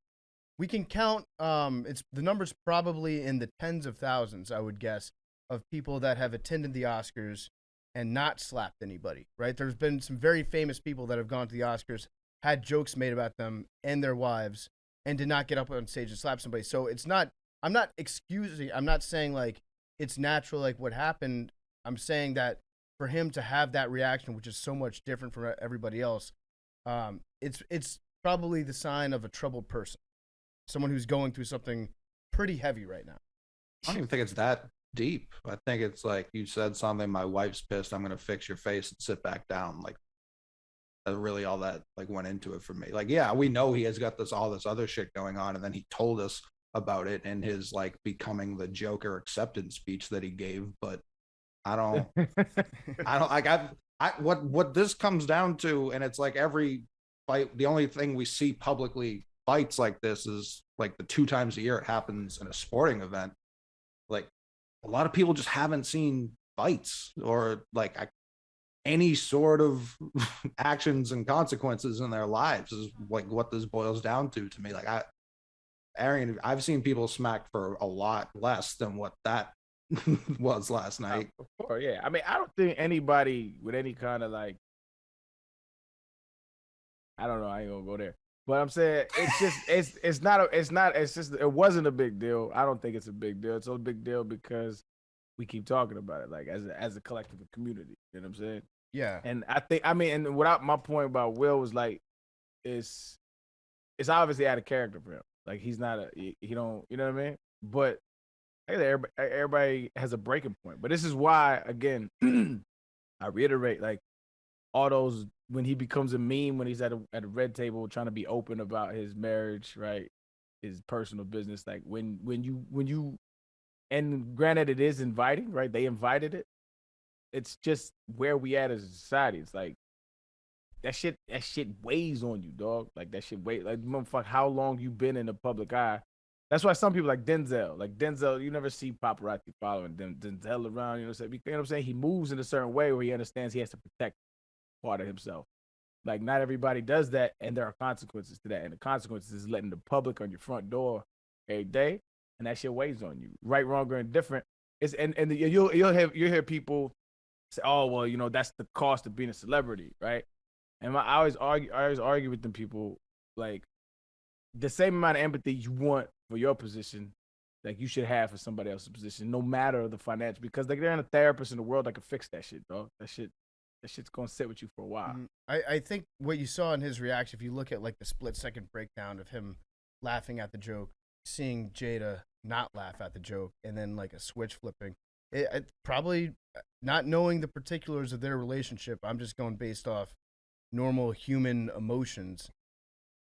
we can count. It's the numbers probably in the tens of thousands, I would guess, of people that have attended the Oscars and not slapped anybody. Right? There's been some very famous people that have gone to the Oscars, had jokes made about them and their wives, and did not get up on stage and slap somebody. So it's not. I'm not excusing. I'm not saying like it's natural, like what happened. I'm saying that for him to have that reaction, which is so much different from everybody else, it's probably the sign of a troubled person, someone who's going through something pretty heavy right now.
I don't even think it's that deep. I think it's like you said something, my wife's pissed, I'm gonna fix your face and sit back down. Like that's really all that like went into it for me. Like, yeah, we know he has got all this other shit going on, and then he told us about it in his like becoming the Joker acceptance speech that he gave, but I don't like what this comes down to, and it's like every fight, the only thing we see publicly fights like this is like the 2 times a year it happens in a sporting event. Like a lot of people just haven't seen fights or like any sort of actions and consequences in their lives is like what this boils down to me. Like Arian, I've seen people smacked for a lot less than what that was last night.
Of course, yeah. I mean, I don't think anybody with any kind of like, I don't know, I ain't gonna go there. But I'm saying it's just it wasn't a big deal. I don't think it's a big deal. It's a big deal because we keep talking about it, like as a collective community. You know what I'm saying?
Yeah.
And I think, I mean, and without my point about Will was like, it's obviously out of character for him. Like he's not he don't, you know what I mean? But everybody has a breaking point. But this is why, again, I reiterate, like all those, when he becomes a meme, when he's at a red table trying to be open about his marriage, right, his personal business, like when you, and granted it is inviting, right? They invited it. It's just where we at as a society. It's like that shit weighs on you, dog. Like that shit weighs. Like motherfucker, how long you been in the public eye? That's why some people like Denzel, you never see paparazzi following Denzel around. You know what I'm saying? He moves in a certain way where he understands he has to protect part of himself. Like not everybody does that, and there are consequences to that. And the consequences is letting the public on your front door every day, and that shit weighs on you. Right, wrong, or indifferent. It's you'll hear people say, "Oh, well, you know that's the cost of being a celebrity, right?" And I always argue with them people, like the same amount of empathy you want for your position, like you should have for somebody else's position, no matter the financial, because like there ain't a therapist in the world that can fix that shit, dog. That shit's gonna sit with you for a while.
I think what you saw in his reaction, if you look at like the split-second breakdown of him laughing at the joke, seeing Jada not laugh at the joke, and then like a switch flipping, it probably not knowing the particulars of their relationship, I'm just going based off normal human emotions.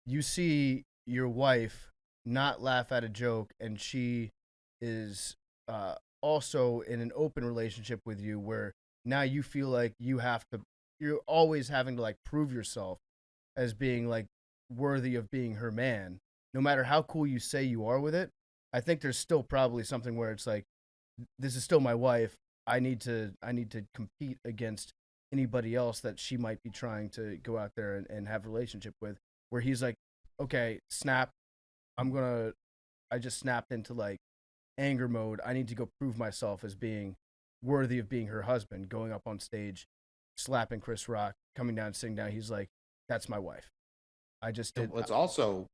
You see your wife not laugh at a joke, and she is also in an open relationship with you where now you feel like you're always having to like prove yourself as being like worthy of being her man, no matter how cool you say you are with it. I think there's still probably something where it's like, this is still my wife. I need to compete against anybody else that she might be trying to go out there and have a relationship with, where he's like, okay, snap. I just snapped into like anger mode. I need to go prove myself as being worthy of being her husband, going up on stage, slapping Chris Rock, coming down, sitting down. He's like, that's my wife. I just did.
It's also,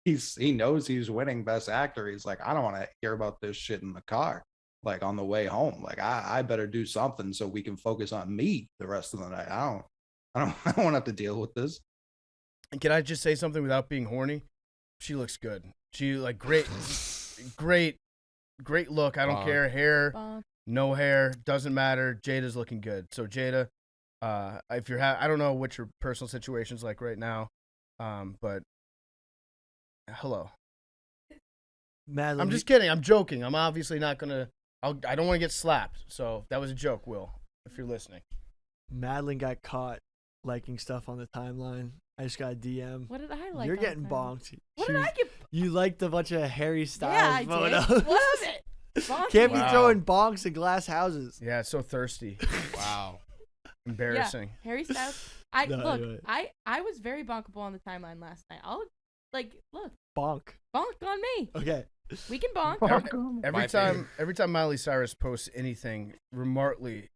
he knows he's winning Best Actor. He's like, I don't want to hear about this shit in the car, like on the way home. Like I better do something so we can focus on me the rest of the night. I don't want to have to deal with this.
And can I just say something without being horny? She looks good. She like great look. I don't care. Hair, no hair, doesn't matter. Jada's looking good. So Jada, if you're I don't know what your personal situation's like right now, but hello.
Madeline,
I'm just kidding. I'm joking. I'm obviously not gonna. I don't want to get slapped. So that was a joke, Will. If you're listening.
Madeline got caught liking stuff on the timeline. I just got a DM.
What did I like?
You're getting bonked.
What did I get?
You liked a bunch of Harry Styles
Yeah, I
photos.
did. What was it? Bonky.
Can't be throwing bonks in glass houses.
Yeah, it's so thirsty.
Wow.
Embarrassing.
Yeah, Harry Styles. I was very bonkable on the timeline last night. Like, look,
Bonk.
bonk on me.
Okay.
We can bonk.
Every
My
time Miley Cyrus posts anything remotely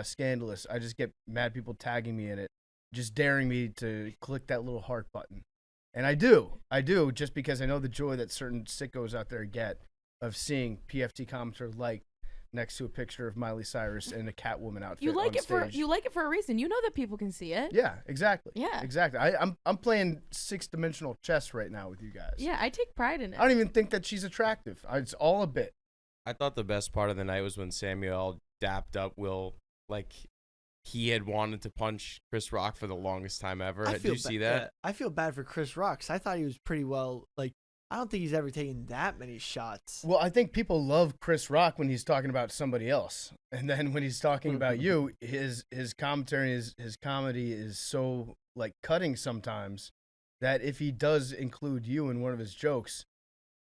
scandalous, I just get mad people tagging me in it, just daring me to click that little heart button. And I do, just because I know the joy that certain sickos out there get of seeing PFT commenter like next to a picture of Miley Cyrus in a Catwoman outfit.
You like
on
it for
stage.
you like it for a reason. You know that people can see it.
Yeah, exactly.
Yeah.
Exactly. I'm playing 6-dimensional chess right now with you guys.
Yeah, I take pride in it.
I don't even think that she's attractive. It's all a bit.
I thought the best part of the night was when Samuel dapped up Will, like he had wanted to punch Chris Rock for the longest time ever. Did you see that?
Yeah, I feel bad for Chris Rock 'cause I thought he was pretty well. Like, I don't think he's ever taken that many shots.
Well, I think people love Chris Rock when he's talking about somebody else, and then when he's talking about you, his commentary, his comedy is so like cutting sometimes that if he does include you in one of his jokes,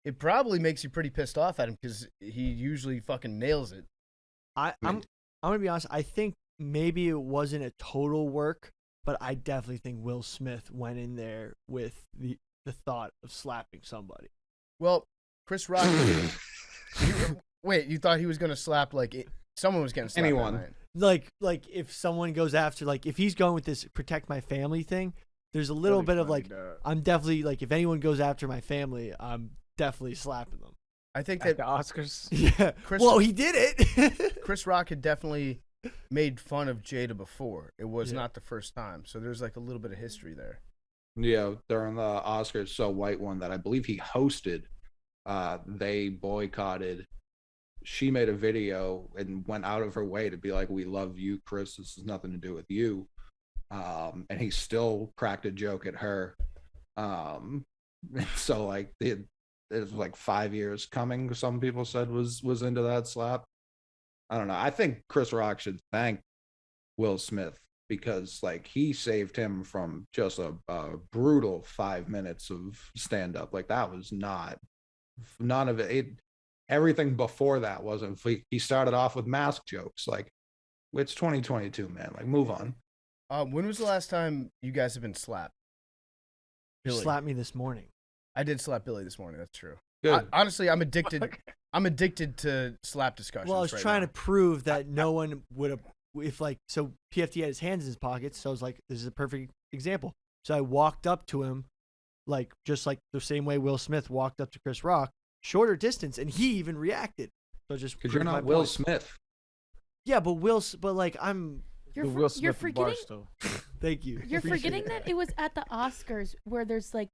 it probably makes you pretty pissed off at him because he usually fucking nails it.
I'm gonna be honest. I think maybe it wasn't a total work, but I definitely think Will Smith went in there with the thought of slapping somebody.
Well, Chris Rock. You thought he was gonna slap someone was getting slapped?
Anyone.
That night.
Like if someone goes after, like if he's going with this protect my family thing, there's a little bit of like, I'm definitely like, if anyone goes after my family, I'm definitely slapping them.
I think
At
that
the Oscars.
Yeah. Well, he did it.
Chris Rock had definitely made fun of Jada before. It was
Yeah.
not the first time, so there's like a little bit of history there.
Yeah, during the Oscars So White one that I believe he hosted, they boycotted. She made a video and went out of her way to be like, "We love you, Chris. This has nothing to do with you." And he still cracked a joke at her. So like it was like 5 years coming. Some people said was into that slap. I don't know. I think Chris Rock should thank Will Smith because like he saved him from just a brutal 5 minutes of stand up. Like that was none of it. Everything before that wasn't. He started off with mask jokes. Like it's 2022, man. Like move on.
When was the last time you guys have been slapped? Billy.
Slapped me this morning.
I did slap Billy this morning. That's true.
Good.
Honestly, I'm addicted. I'm addicted to slap discussions.
Well, I was
right
trying
now.
to prove that no one would have, if like, so PFT had his hands in his pockets, so I was like, this is a perfect example. So I walked up to him, like, just like the same way Will Smith walked up to Chris Rock, shorter distance, and he even reacted. So just
Because you're
proved my
not Will
point.
Smith.
Yeah, but like, I'm,
You're,
The
for-
Will Smith
you're
of
forgetting.
Barstool.
thank you.
You're
Appreciate
forgetting that it was at the Oscars where there's like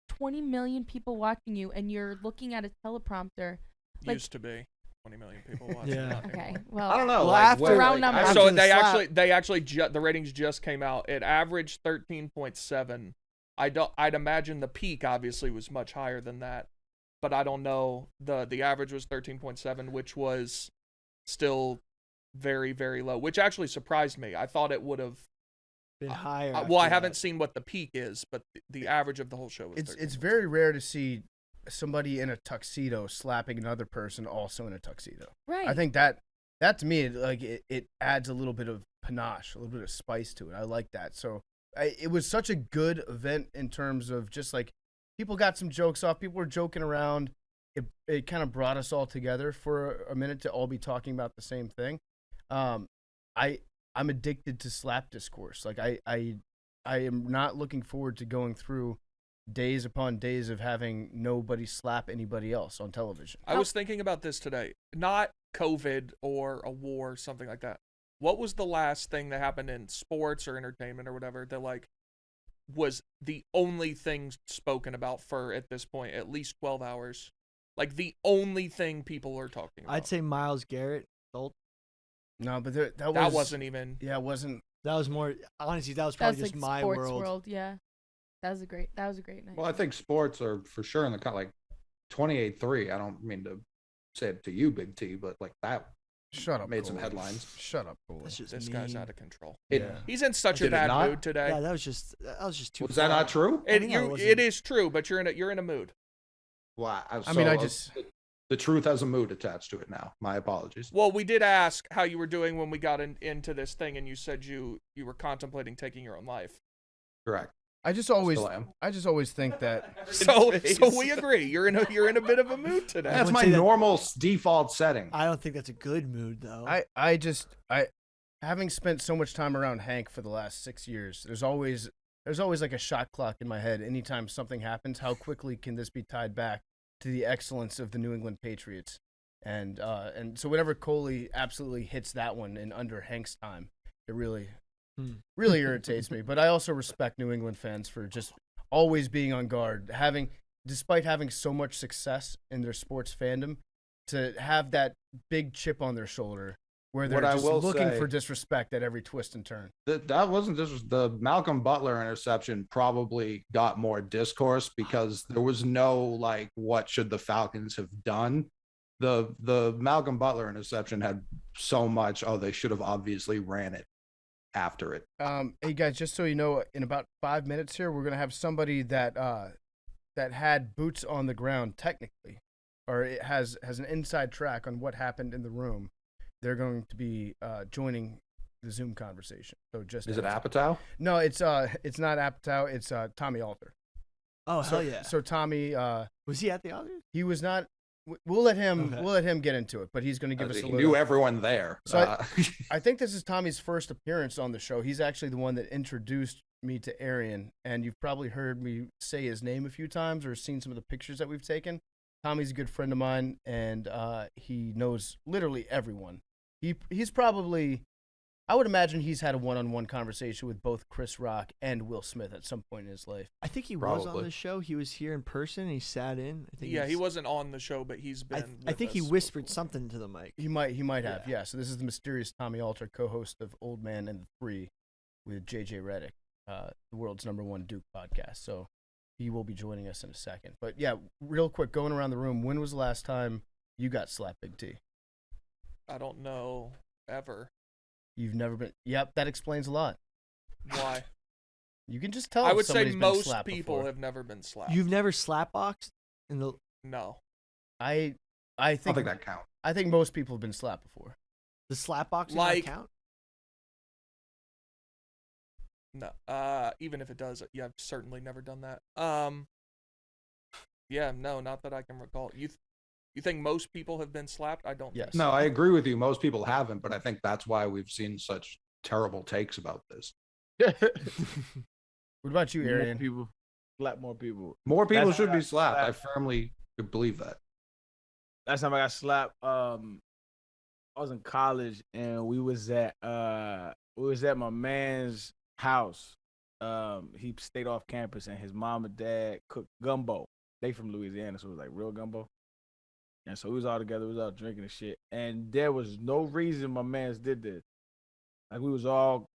20 million people watching you, and you're looking at a teleprompter. Like-
Used to be 20 million people watching.
Yeah.
not
Okay,
anymore.
well,
I don't know.
Well,
like,
after
what-
round
like,
number.
after
So
the
they
slap-
actually the ratings just came out. It averaged 13.7. I'd imagine the peak obviously was much higher than that, but I don't know. The average was 13.7, which was still very, very low, which actually surprised me. I thought it would have
been higher.
well, I
after
haven't
that.
seen what the peak is, but the average of the whole show was
It's
13.7.
very rare to see somebody in a tuxedo slapping another person also in a tuxedo.
right.
I think that to me, it adds a little bit of panache, a little bit of spice to it. I like that. So it was such a good event in terms of just like people got some jokes off. People were joking around. It kind of brought us all together for a minute to all be talking about the same thing. I'm addicted to slap discourse. Like I am not looking forward to going through days upon days of having nobody slap anybody else on television.
I was thinking about this today. Not COVID or a war or something like that. What was the last thing that happened in sports or entertainment or whatever that like was the only thing spoken about for at this point at least 12 hours? Like the only thing people are talking about.
I'd say Myles Garrett. Adult.
No, but
that wasn't even.
Yeah, it wasn't.
That was more. Honestly, that was
That's
probably just
like
my
sports
world.
Yeah, that was a great night.
Well, I think sports are for sure in the like 28-3. I don't mean to say it to you, Big T, but like that
Shut up.
made some
Cole.
headlines.
Shut up, Cole.
That's just
This guy's
mean.
out of control.
It,
Yeah.
He's in such a
Did it
bad
not?
mood today.
Yeah, that was just too.
Was that not true?
I think that wasn't-
It is true, but you're in a mood.
Wow.
I mean, I just-
the truth has a mood attached to it now. My apologies.
Well, we did ask how you were doing when we got into this thing, and you said you were contemplating taking your own life.
Correct.
I just always think that
So we agree. You're in a bit of a mood today.
That's
would
my
say that-
normal default setting.
I don't think that's a good mood though.
I having spent so much time around Hank for the last 6 years, there's always like a shot clock in my head. Anytime something happens, how quickly can this be tied back to the excellence of the New England Patriots? And so whenever Coley absolutely hits that one in under Hank's time, it really irritates me. But I also respect New England fans for just always being on guard, despite having so much success in their sports fandom, to have that big chip on their shoulder where they're just looking for disrespect at every twist and turn.
That wasn't just the Malcolm Butler interception probably got more discourse because there was no like, what should the Falcons have done? The Malcolm Butler interception had so much, they should have obviously ran it after it.
Hey guys, just so you know, in about 5 minutes here, we're gonna have somebody that had boots on the ground technically, or it has an inside track on what happened in the room. They're going to be joining the Zoom conversation. So
Is it Apatow?
No, it's not Apatow. It's Tommy Alter.
Oh hell yeah!
So Tommy,
was he at the audience?
he was not. We'll let him get into it, but he's going to give us a
He
little.
knew everyone there.
So I think this is Tommy's first appearance on the show. He's actually the one that introduced me to Arian, and you've probably heard me say his name a few times or seen some of the pictures that we've taken. Tommy's a good friend of mine, and he knows literally everyone. He's probably, I would imagine he's had a one-on-one conversation with both Chris Rock and Will Smith at some point in his life.
I think he was on
Probably.
the show. He was here in person. He sat in. I think
Yeah, he wasn't on the show, but he's been.
I
with
think he
us
whispered
before.
something to the mic.
He might have, yeah. So this is the mysterious Tommy Alter, co-host of Old Man and the Three with JJ Redick, the world's #1 Duke podcast. So he will be joining us in a second. But yeah, real quick, going around the room, when was the last time you got slapped, Big T?
I don't know ever.
You've never been. Yep, that explains a lot.
Why?
You can just tell.
I
if
would say
somebody's been
most
slapped
people
before.
have never been slapped.
You've never slapboxed in the
No.
I
I
think
don't think that counts.
I think most people have been slapped before.
slapboxing
Like-
account?
No. Even if it does, yeah, I've certainly never done that. Yeah, no, not that I can recall. You think most people have been slapped? I don't.
Yes.
Think so.
No, I agree with you. Most people haven't, but I think that's why we've seen such terrible takes about this.
What about you,
More
Arian?
people, slap more people.
More people
That's
should
why I
be slapped. I
slapped.
firmly believe that.
Last time I got slapped, I was in college and we was at my man's house. He stayed off campus and his mom and dad cooked gumbo. They from Louisiana, so it was like real gumbo. And so we was all together, we was all drinking and shit. And there was no reason my mans did this. Like we was all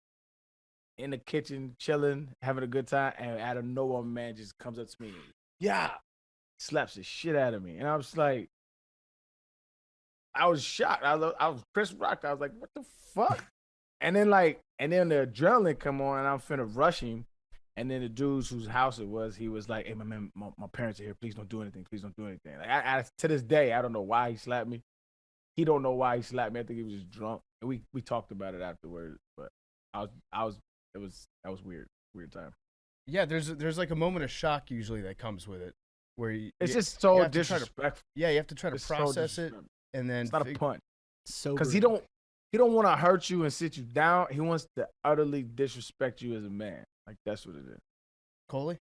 in the kitchen, chilling, having a good time, and out of nowhere, my man just comes up to me, yeah, slaps the shit out of me. And I was like, I was shocked. I was Chris Rock. I was like, what the fuck? And then the adrenaline come on, and I'm finna rush him. And then the dudes whose house it was, he was like, hey, my man, my parents are here. Please don't do anything. Please don't do anything. Like, I to this day, I don't know why he slapped me. He don't know why he slapped me. I think he was just drunk. And we talked about it afterwards. But that was weird time.
Yeah, there's like a moment of shock usually that comes with it, where
It's
you
just so
have to try to-
disrespectful.
yeah, you have to try to
It's so
process it,
disrespectful.
and then
It's not a punch.
So
Because he don't want to hurt you and sit you down. He wants to utterly disrespect you as a man. Like that's what it is.
Coley.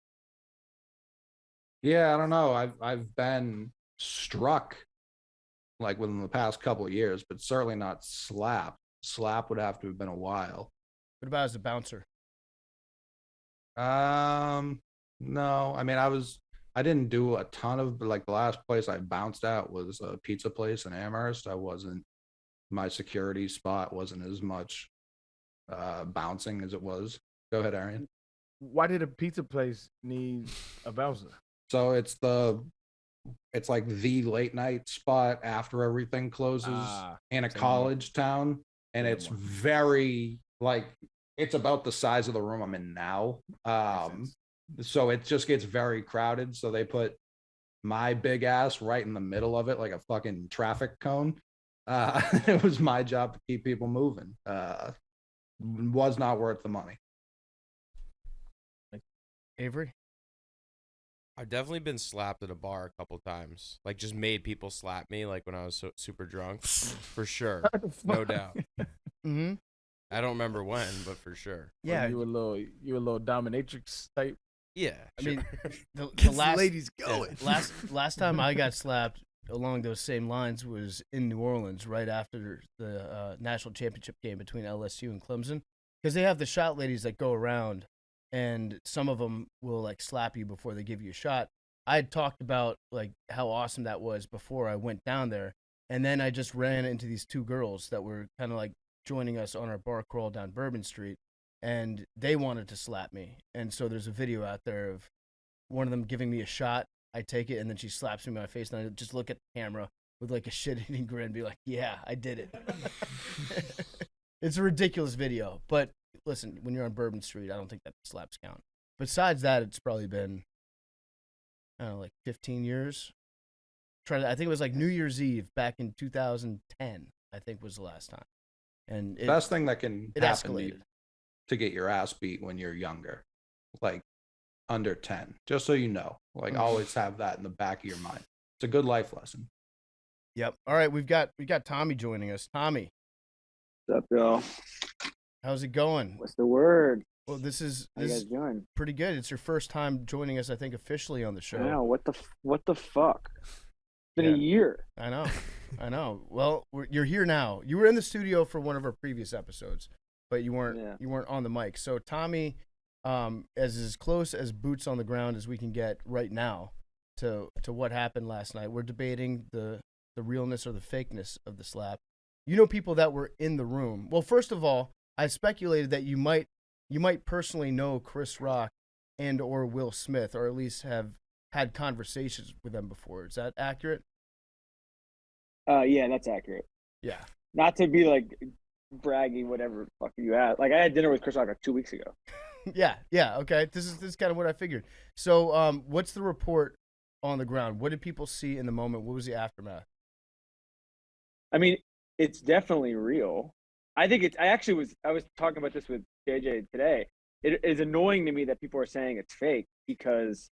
Yeah, I don't know. I've been struck like within the past couple of years, but certainly not slapped. Slap would have to have been a while.
What about as a bouncer?
No. I mean, I didn't do a ton of, but like the last place I bounced at was a pizza place in Amherst. My security spot wasn't as much bouncing as it was. Go ahead, Arian.
Why did a pizza place need a bouncer?
So it's like the late night spot after everything closes in a
same
college town, and
Same
it's
one.
very like it's about the size of the room I'm in now.
sense.
So it just gets very crowded. So they put my big ass right in the middle of it, like a fucking traffic cone. It was my job to keep people moving. Was not worth the money.
Avery?
I've definitely been slapped at a bar a couple times. Like, just made people slap me, like when I was super drunk. For sure. No doubt.
Mm-hmm.
I don't remember when, but for sure.
Yeah.
You a little dominatrix type.
Yeah.
I
sure.
mean, the
Gets the
last
ladies going.
last time I got slapped along those same lines was in New Orleans right after the national championship game between LSU and Clemson, because they have the shot ladies that go around, and some of them will like slap you before they give you a shot. I had talked about like how awesome that was before I went down there, and then I just ran into these two girls that were kind of like joining us on our bar crawl down Bourbon Street, and they wanted to slap me. And so there's a video out there of one of them giving me a shot. I take it, and then she slaps me in my face, and I just look at the camera with like a shit-eating grin and be like, yeah, I did it. It's a ridiculous video. But listen, when you're on Bourbon Street, I don't think that slaps count. Besides that, it's probably been, I don't know, like 15 years. I think it was like New Year's Eve back in 2010, I think was the last time. And
Best thing that can
it
happen
escalated.
to get your ass beat when you're younger, like under 10, just so you know, like always have that in the back of your mind. It's a good life lesson.
Yep. All right, we got Tommy joining us. Tommy,
What's up, y'all?
how's it going?
What's the word?
Well, this is
How you guys doing?
pretty good. It's your first time joining us, I think, officially on the show.
I know. What the fuck? It's been a year.
I know. I know. Well, you're here now. You were in the studio for one of our previous episodes, but you weren't on the mic. So Tommy, as close as boots on the ground as we can get right now to what happened last night. We're debating the realness or the fakeness of the slap. You know, people that were in the room. Well, first of all, I speculated that you might personally know Chris Rock and or Will Smith, or at least have had conversations with them before. Is that accurate?
Yeah, that's accurate.
Yeah.
Not to be like braggy, whatever the fuck you at. Like I had dinner with Chris Rock like 2 weeks ago.
Yeah. Okay. This is kind of what I figured. So, what's the report on the ground? What did people see in the moment? What was the aftermath?
I mean, it's definitely real. I think I was talking about this with JJ today. It is annoying to me that people are saying it's fake because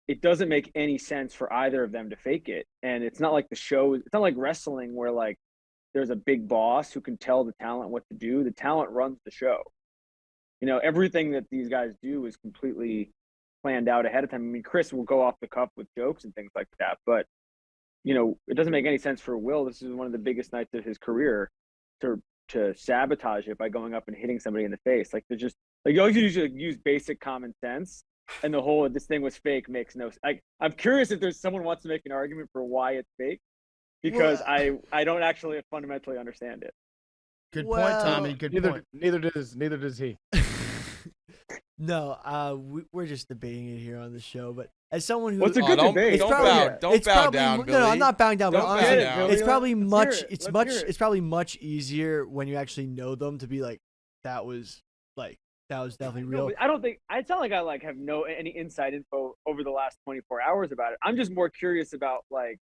it doesn't make any sense for either of them to fake it. And it's not like it's not like wrestling where like there's a big boss who can tell the talent what to do. The talent runs the show. You know, everything that these guys do is completely planned out ahead of time. I mean, Chris will go off the cuff with jokes and things like that, but you know, it doesn't make any sense for Will. This is one of the biggest nights of his career to sabotage it by going up and hitting somebody in the face. Like, they're just like, you always usually use basic common sense, and the whole this thing was fake makes no sense. I'm curious if there's someone wants to make an argument for why it's fake, because I don't actually fundamentally understand it.
Good point, Tommy. Good point.
Neither does he.
No, we're just debating it here on the show. But as someone who,
What's a good debate?
It's probably,
Don't bow down,
no,
Billy.
I'm not bowing down. But
Don't bow
honestly,
down.
it's probably
Let's
much.
hear it.
It's probably much easier when you actually know them to be like, that was definitely real.
No, but I don't think it's not like I like have any inside info over the last 24 hours about it. I'm just more curious about like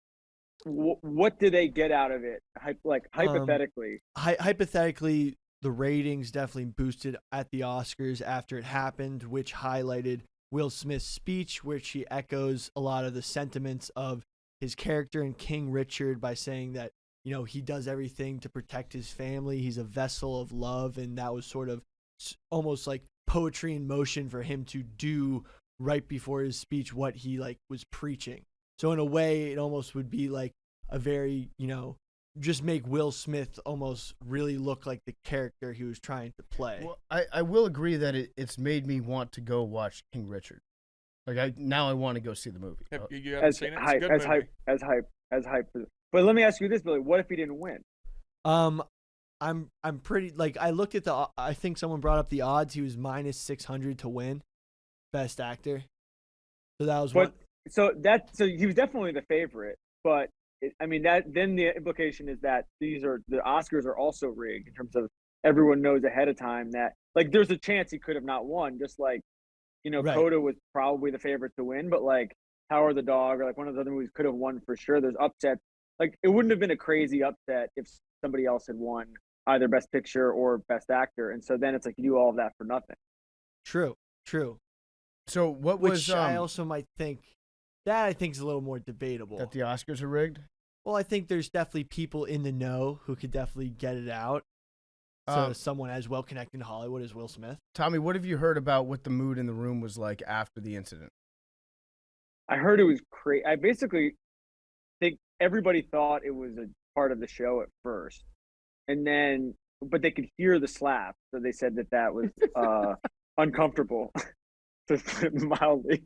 what do they get out of it? Like hypothetically.
Hypothetically, the ratings definitely boosted at the Oscars after it happened, which highlighted Will Smith's speech, which he echoes a lot of the sentiments of his character in King Richard by saying that, you know, he does everything to protect his family. He's a vessel of love. And that was sort of almost like poetry in motion for him to do right before his speech what he like was preaching. So in a way, it almost would be like a very, you know, just make Will Smith almost really look like the character he was trying to play.
Well, I will agree that it's made me want to go watch King Richard. Like now I want to go see the movie.
You haven't seen it? It's a good movie.
As hype. But let me ask you this, Billy. What if he didn't win?
I'm pretty like I looked at I think someone brought up the odds. He was -600 to win Best Actor. So that was
so he was definitely the favorite, but then the implication is that the Oscars are also rigged in terms of everyone knows ahead of time that like there's a chance he could have not won, just like, you know,
right.
Coda was probably the favorite to win, but like Howard the Dog or like one of the other movies could have won for sure. There's upsets. Like it wouldn't have been a crazy upset if somebody else had won either Best Picture or Best Actor, and so then it's like you do all of that for nothing.
True.
So what
Which
was
I also might think that is a little more debatable.
that the Oscars are rigged?
Well, I think there's definitely people in the know who could definitely get it out. So someone as well connected in Hollywood as Will Smith.
Tommy, what have you heard about what the mood in the room was like after the incident?
I heard it was crazy. I basically think everybody thought it was a part of the show at first, and then but they could hear the slap, so they said that was uncomfortable, to put it mildly.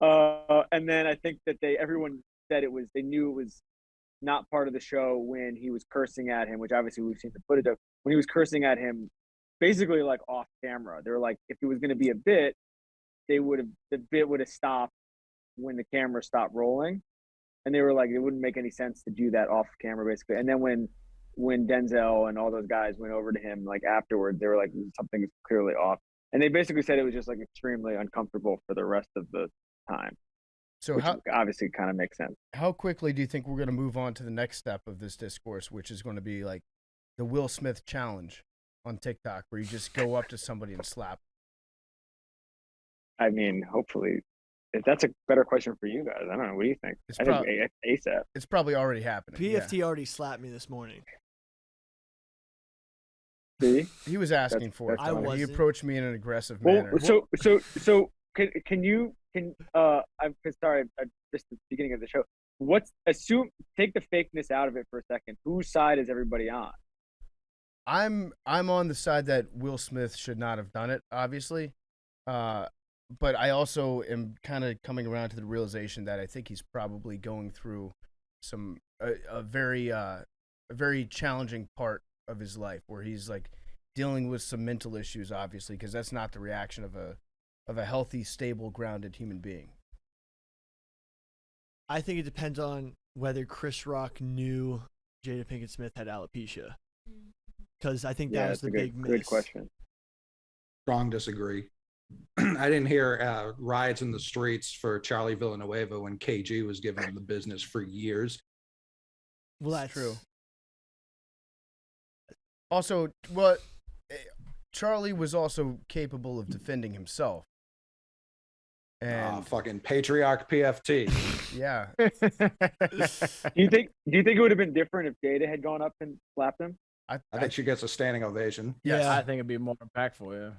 And then I think that everyone said they knew it was not part of the show when he was cursing at him, which obviously we've seen the footage of, when he was cursing at him, basically like off camera. They were like, if it was going to be a bit, the bit would have stopped when the camera stopped rolling, and they were like, it wouldn't make any sense to do that off camera, basically. And then when Denzel and all those guys went over to him, like afterwards, they were like, something is clearly off, and they basically said it was just like extremely uncomfortable for the rest of the time.
So
which obviously kind of makes sense.
How quickly do you think we're going to move on to the next step of this discourse, which is going to be like the Will Smith challenge on TikTok, where you just go up to somebody and slap?
I mean, hopefully, if that's a better question for you guys. I don't know. What do you think? I think ASAP.
It's probably already happening.
PFT already slapped me this morning.
See?
He was asking for it. He approached me in an aggressive manner.
So can I'm sorry, just the beginning of the show. Take the fakeness out of it for a second. Whose side is everybody on?
I'm on the side that Will Smith should not have done it, obviously. But I also am kind of coming around to the realization that I think he's probably going through a very challenging part of his life, where he's like dealing with some mental issues, obviously, because that's not the reaction of a healthy, stable, grounded human being.
I think it depends on whether Chris Rock knew Jada Pinkett Smith had alopecia, because I think that was the big miss.
Good question.
Strong disagree. I didn't hear riots in the streets for Charlie Villanueva when KG was giving him the business for years.
Well, that's true.
Also, Charlie was also capable of defending himself. And
fucking patriarch PFT.
Yeah.
Do you think it would have been different if Jada had gone up and slapped him?
I think she gets a standing ovation.
Yes. I think it'd be more impactful, yeah.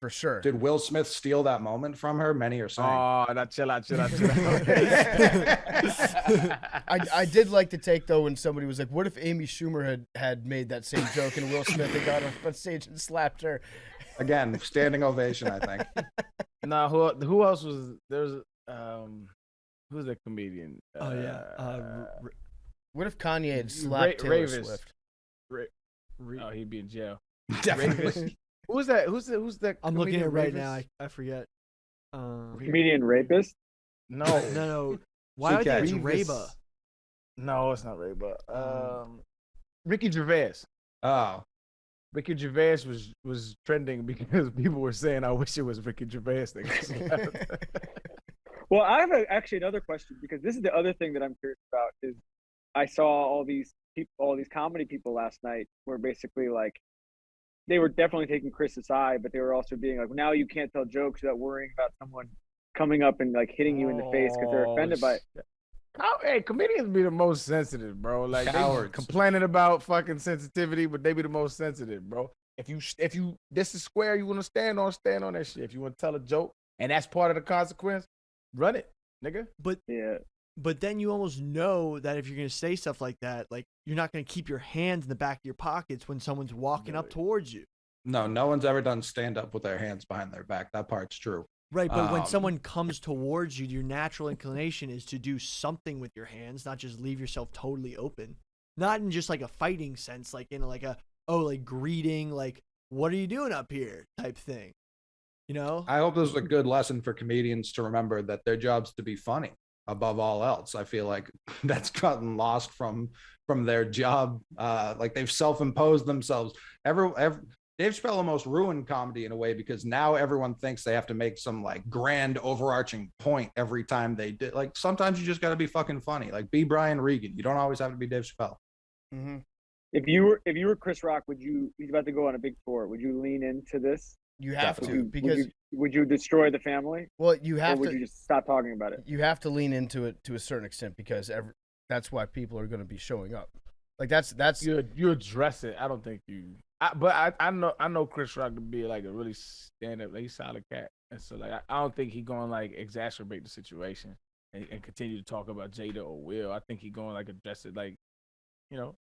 For sure.
Did Will Smith steal that moment from her? Many are saying.
Oh, chill out.
I did like the take, though, when somebody was like, what if Amy Schumer had made that same joke and Will Smith had got on stage and slapped her?
Again, standing ovation, I think.
No, who else was there? Was who's that comedian?
What if Kanye had slapped Taylor Swift?
Oh, he'd be in jail.
Definitely.
Who's that? Who's that?
I'm looking at it right now. I forget.
Comedian rapist?
No. Why are they Reba?
No, it's not Reba. Ricky Gervais.
Oh.
Ricky Gervais was trending because people were saying, "I wish it was Ricky Gervais."
Well, I have actually another question, because this is the other thing that I'm curious about. Is I saw all these comedy people last night were basically like, they were definitely taking Chris's side, but they were also being like, now you can't tell jokes without worrying about someone coming up and like hitting you in the face because they're offended by it.
Hey, comedians be the most sensitive, bro. Like, they complaining about fucking sensitivity, but they be the most sensitive, bro. If you this is square you want to stand on that shit. If you want to tell a joke and that's part of the consequence, run it, nigga.
But then you almost know that if you're going to say stuff like that, like, you're not going to keep your hands in the back of your pockets when someone's walking up towards you.
No one's ever done stand up with their hands behind their back. That part's true.
Right, but when someone comes towards you, your natural inclination is to do something with your hands, not just leave yourself totally open. Not in just like a fighting sense, like in like greeting, like, what are you doing up here type thing. You know?
I hope this is a good lesson for comedians to remember that their job's to be funny above all else. I feel like that's gotten lost from their job. Like, they've self-imposed themselves. Dave Chappelle almost ruined comedy in a way, because now everyone thinks they have to make some like grand overarching point every time they did. Like, sometimes you just got to be fucking funny. Like, be Brian Regan. You don't always have to be Dave Chappelle.
Mm-hmm. If you were Chris Rock, he's about to go on a big tour, would you lean into this
You have to
Would
because
you destroy the family,
well, you
or
have
would
to.
you just stop talking about it?
You have to lean into it to a certain extent because that's why people are going to be showing up. Like that's
You address it. I don't think you. I know Chris Rock to be like a really stand up, like, he's a solid cat, and so like I don't think he going to like exacerbate the situation and continue to talk about Jada or Will. I think he going to like address it like,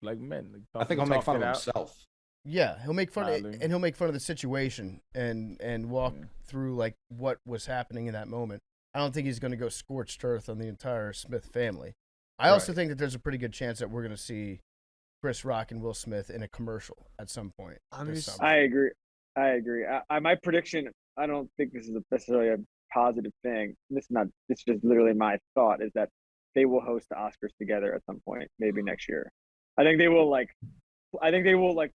like men. Like,
I think he'll make fun of himself.
Yeah, he'll make fun of
Probably.
and he'll make fun of the situation and walk through like what was happening in that moment. I don't think he's going to go scorched earth on the entire Smith family. I also think that there's a pretty good chance that we're going to see Chris Rock and Will Smith in a commercial at some point. this summer.
I agree. My prediction. I don't think this is necessarily a positive thing. This is just literally my thought. Is that they will host the Oscars together at some point, maybe next year. I think they will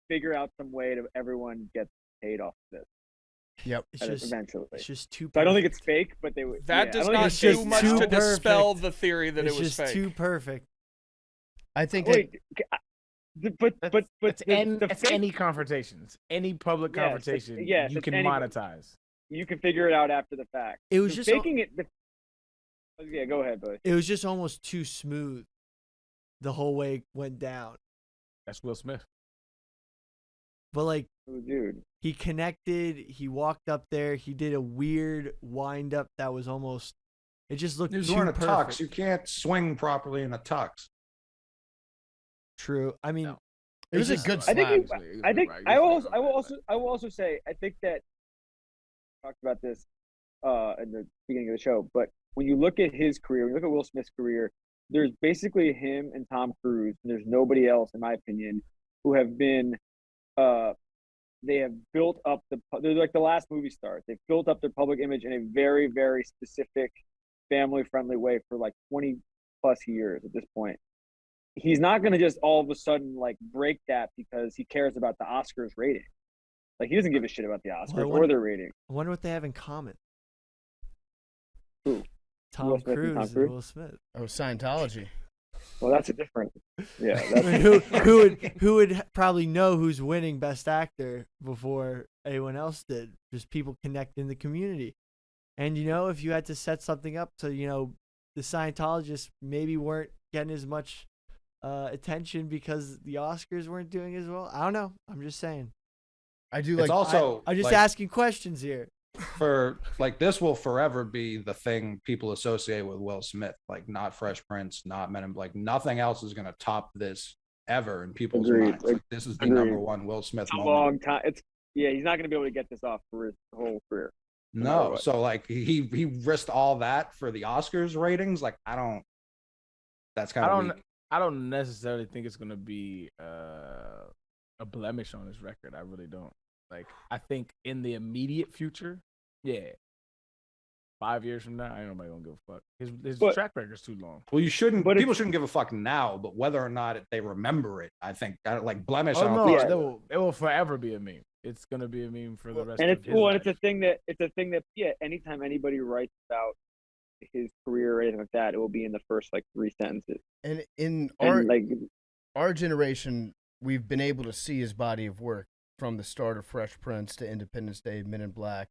figure out some way to everyone gets paid off of this.
Yep.
Eventually.
It's just too.
So I don't think it's fake, but they would.
That does not do much to dispel the theory that it was
just
fake.
too perfect.
I think
but
it's any confrontations, any public confrontation, you can monetize.
You can figure it out after the fact.
It was just
faking it. Yeah, go ahead, buddy.
It was just almost too smooth. The whole way it went down.
That's Will Smith.
But like,
dude,
he connected. He walked up there. He did a weird wind up that was almost. It just looked.
He was
too
wearing a
perfect.
tux. You can't swing properly in a tux.
True. I mean,
No.
it was a good slap.
I will also say I think that talked about this in the beginning of the show, but when you look at his career, when you look at Will Smith's career, there's basically him and Tom Cruise, and there's nobody else, in my opinion, who have been they have built up they're like the last movie stars. They've built up their public image in a very, very specific, family-friendly way for like 20 plus years at this point. He's not going to just all of a sudden like break that because he cares about the Oscars rating. Like he doesn't give a shit about the Oscars or their rating.
I wonder what they have in common.
Who?
Tom Cruise and Will Smith.
Oh, Scientology.
Well, that's a different. Yeah.
I mean, who would probably know who's winning Best Actor before anyone else did? Just people connecting the community. And if you had to set something up to, the Scientologists maybe weren't getting as much attention because the Oscars weren't doing as well. I don't know. I'm just saying.
I do
It's
like.
also
I'm just
like,
asking questions here.
for like this will forever be the thing people associate with Will Smith. Like not Fresh Prince, not Men in Black. Nothing else is going to top this ever in people's minds. Like, this is the number one Will Smith
It's a
moment.
long time. He's not going to be able to get this off for his whole career.
No, so like he risked all that for the Oscars ratings. Like that's kind of weak.
I don't necessarily think it's gonna be a blemish on his record. I really don't. Like I think in the immediate future, 5 years from now, ain't nobody gonna give a fuck. His track record's too long.
Well, people shouldn't give a fuck now, but whether or not they remember it, I think like blemish.
Oh
I don't
no,
think
it will forever be a meme. It's gonna be a meme for the rest
And
of
it's
his life.
it's a thing that anytime anybody writes about his career or anything like that, it will be in the first like 3 sentences.
And in
And
our generation, we've been able to see his body of work from the start of Fresh Prince to Independence Day, Men in Black,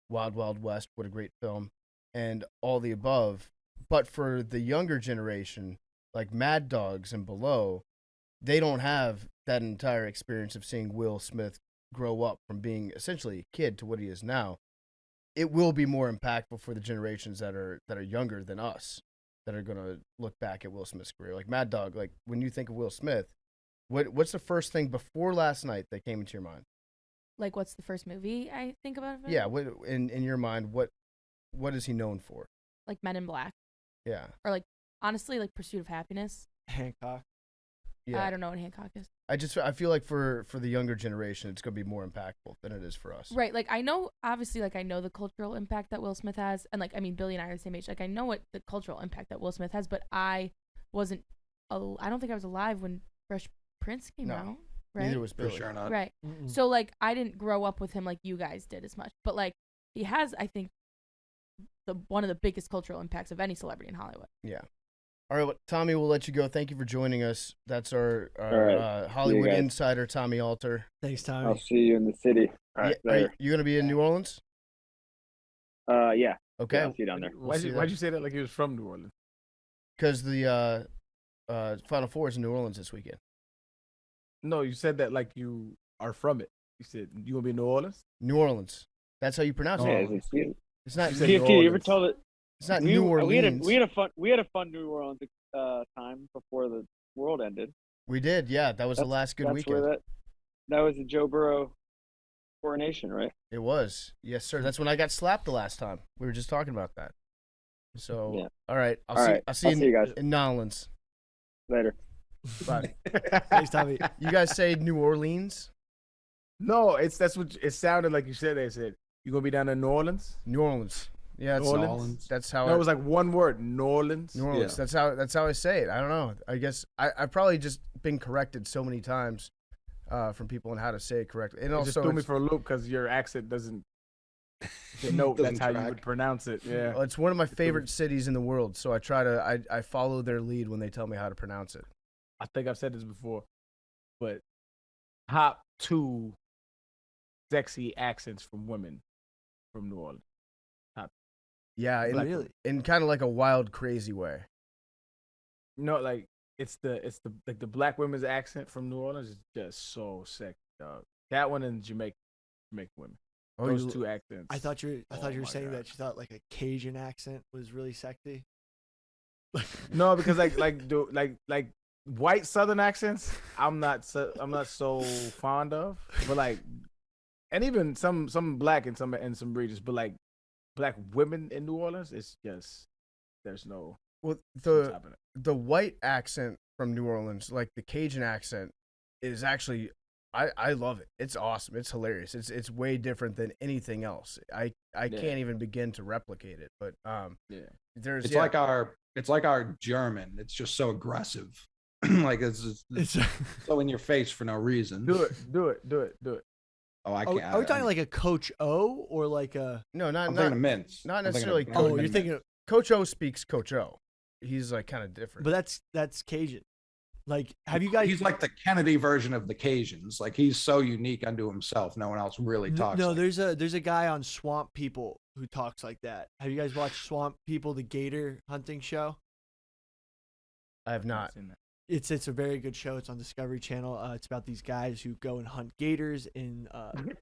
Wild Wild West. What a great film, and all the above. But for the younger generation, like Mad Dogs and below, they don't have that entire experience of seeing Will Smith grow up from being essentially a kid to what he is now. It will be more impactful for the generations that are younger than us, that are going to look back at Will Smith's career. Like Mad Dog, like when you think of Will Smith, what's the first thing before last night that came into your mind?
Like, what's the first movie I think about?
Yeah, what in your mind, what is he known for?
Like Men in Black.
Yeah.
Or like, honestly, like Pursuit of Happiness.
Hancock.
Yeah.
I don't know what Hancock is.
I feel like for the younger generation, it's going to be more impactful than it is for us.
Right. Like, I know, obviously, like, I know the cultural impact that Will Smith has. And, like, I mean, Billy and I are the same age. Like, I know what the cultural impact that Will Smith has, but I don't think I was alive when Fresh Prince came out. Right?
Neither was
For
Billy.
sure not.
Right.
Mm-mm.
So, like, I didn't grow up with him like you guys did as much. But, like, he has, I think, one of the biggest cultural impacts of any celebrity in Hollywood.
Yeah. All right, well, Tommy, we'll let you go. Thank you for joining us. That's our
right.
Hollywood
guys.
insider, Tommy Alter.
Thanks, Tommy.
I'll see you in the city. All right,
Yeah, are
later.
you gonna be in New Orleans?
Yeah.
Okay.
Yeah, I'll see you down there.
We'll see
why'd
that.
you say that like he was from New Orleans?
Because the Final Four is in New Orleans this weekend.
No, you said that like you are from it. You said you gonna be in New Orleans?
New Orleans. That's how you pronounce
Oh.
Yeah,
it.
it's
It's not.
You said New
PFT. You ever
Orleans.
tell it?
It's not New Orleans.
We had a fun New Orleans time before the world ended.
We did. Yeah, that was the last good
That's
weekend.
where that was the Joe Burrow coronation, right?
It was. Yes, sir. That's when I got slapped the last time. We were just talking about that. So,
Yeah.
all right. I'll
All
see.
right.
I'll see
I'll see you guys
in Nolans.
later.
Bye.
Thanks, Tommy.
You guys say New Orleans?
No, that's what it sounded like. You said they said you gonna be down in New Orleans.
New Orleans. Yeah,
New
it's,
Orleans?
that's how.
No, it was like one word, New Orleans.
New Orleans.
Yeah.
That's how I say it. I don't know. I guess I've probably just been corrected so many times from people on how to say it correctly. And
It
also,
just threw me
it's,
for a loop because your accent doesn't denote that's
Doesn't
how you
track.
would pronounce it. Yeah.
well, it's one of my favorite cities in the world. So I try to I follow their lead when they tell me how to pronounce it.
I think I've said this before, but top 2 sexy accents from women from New Orleans.
Yeah, in,
Really?
in kind of like a wild, crazy way.
No, like it's the like the black women's accent from New Orleans is just so sexy, dog. That one and Jamaican women.
Oh,
Those
you-
2 accents.
I thought you
Oh
were
my
saying
God.
that you thought like a Cajun accent was really sexy.
No, because like white Southern accents, I'm not so fond of. But like, and even some black in some regions, but like black women in New Orleans, it's just there's no
well,
top of it.
the white accent from New Orleans, like the Cajun accent, is actually I love it. It's awesome. It's hilarious. It's way different than anything else. I
Yeah.
can't even begin to replicate it. But
Yeah.
there's
It's
yeah,
like our German. It's just so aggressive. Like it's so in your face for no reason.
Do it.
Oh, I
Are,
can't.
are we talking like a Coach O or like a?
no, not
I'm
not
thinking of mints.
not
I'm thinking
necessarily
of-
Coach-
Oh, you're thinking,
mints.
Coach O speaks Coach O. He's like kind of different.
but that's Cajun. Like, have you guys?
He's like the Kennedy version of the Cajuns. Like he's so unique unto himself. No one else really talks.
No,
like
there's a guy on Swamp People who talks like that. Have you guys watched Swamp People, the gator hunting show?
I have not.
It's a very good show. It's on Discovery Channel. It's about these guys who go and hunt gators in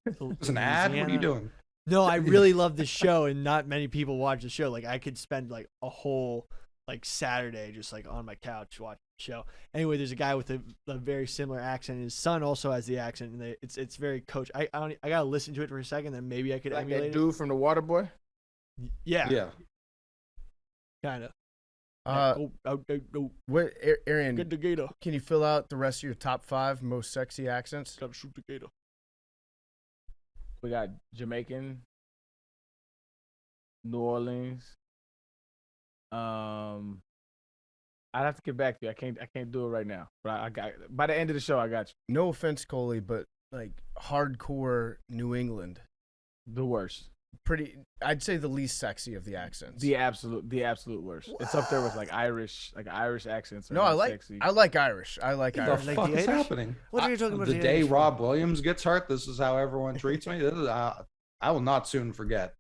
It's an ad. What are you
Louisiana.
doing?
No, I really love this show, and not many people watch the show. Like, I could spend like a whole like Saturday just like on my couch watching the show. Anyway, there's a guy with a very similar accent. His son also has the accent, and it's very Coach. I gotta listen to it for a second, then maybe I could
Like
emulate
that dude from the Water Boy.
it. Yeah,
Yeah.
kind of. Go,
What Arian?
get the gator.
Can you fill out the rest of your top 5 most sexy accents?
Gotta shoot the gator.
We got Jamaican, New Orleans. I'd have to get back to you. I can't do it right now. But I got by the end of the show. I got you.
No offense, Coley, but like hardcore New England,
The worst.
pretty. I'd say the least sexy of the accents.
The absolute worst. It's up there with like Irish accents. Are
no, I
not
like
sexy.
I like Irish. I like
What
Irish.
the
Like
fuck
the
is
Irish?
happening?
What are you talking about?
The
the
day
Irish for?
Rob Williams gets hurt, this is how everyone treats me. This is, I will not soon forget.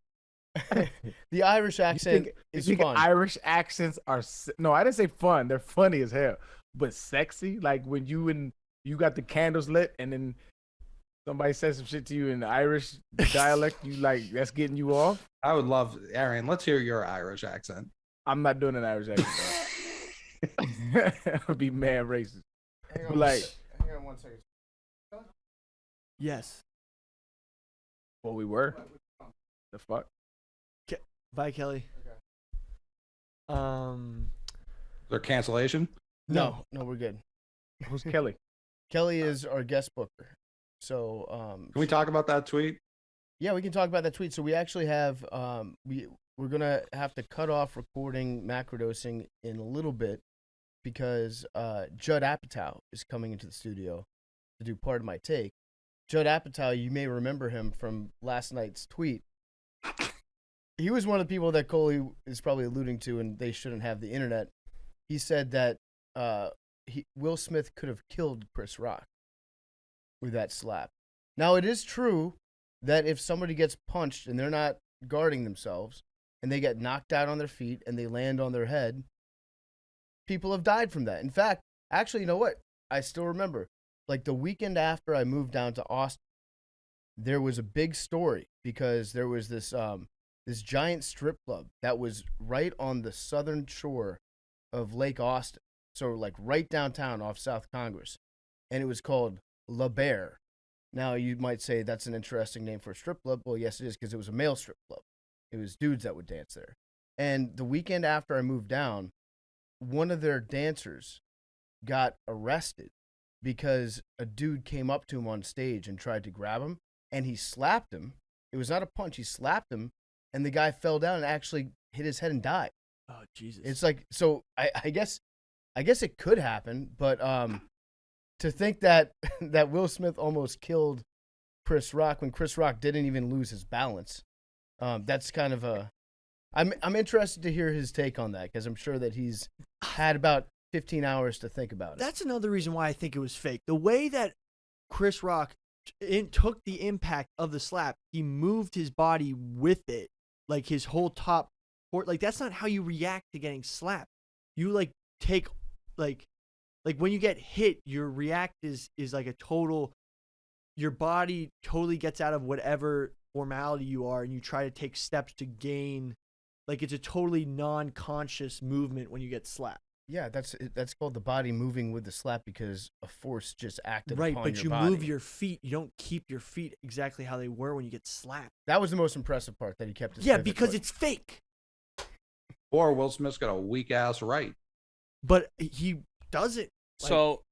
The Irish accent
You
is
think
fun.
Irish accents are no, I didn't say fun. They're funny as hell, but sexy. Like when you got the candles lit, and then somebody says some shit to you in the Irish dialect. You like that's getting you off.
I would love, Arian, let's hear your Irish accent.
I'm not doing an Irish accent. Bro. I'd be mad racist.
hang
but like-
hang on 1 second.
Yes.
Well, we were. The fuck.
Bye, Kelly.
Okay.
Is there cancellation?
No, we're good.
Who's Kelly?
Kelly is our guest booker. So
Can we talk about that tweet?
yeah, we can talk about that tweet. So we actually have we're gonna have to cut off recording Macrodosing in a little bit because Judd Apatow is coming into the studio to do part of my take. Judd Apatow, you may remember him from last night's tweet. He was one of the people that Coley is probably alluding to, and they shouldn't have the internet. He said that Will Smith could have killed Chris Rock with that slap. Now, it is true that if somebody gets punched and they're not guarding themselves and they get knocked out on their feet and they land on their head, people have died from that. In fact, actually, you know what? I still remember, like the weekend after I moved down to Austin, there was a big story because there was this this giant strip club that was right on the southern shore of Lake Austin. So like right downtown off South Congress. And it was called La Bear. Now you might say that's an interesting name for a strip club. Well, yes, it is, because it was a male strip club. It was dudes that would dance there. And the weekend after I moved down, one of their dancers got arrested because a dude came up to him on stage and tried to grab him, and he slapped him. It was not a punch. He slapped him, and the guy fell down and actually hit his head and died.
Oh, Jesus.
It's like, so I guess it could happen, but to think that that Will Smith almost killed Chris Rock when Chris Rock didn't even lose his balance, that's kind of a. I'm interested to hear his take on that, because I'm sure that he's had about 15 hours to think about it.
That's another reason why I think it was fake. The way that Chris Rock took the impact of the slap, he moved his body with it, like his whole top. Like that's not how you react to getting slapped. You like take like when you get hit, your react is like a total. Your body totally gets out of whatever formality you are, and you try to take steps to gain. Like it's a totally non-conscious movement when you get slapped.
Yeah, that's called the body moving with the slap, because a force just acted
Right,
upon
but
your
you
body.
move your feet. You don't keep your feet exactly how they were when you get slapped.
That was the most impressive part, that he kept his
Yeah,
pivot
because
foot.
it's fake.
Or Will Smith's got a weak ass right.
But he doesn't.
So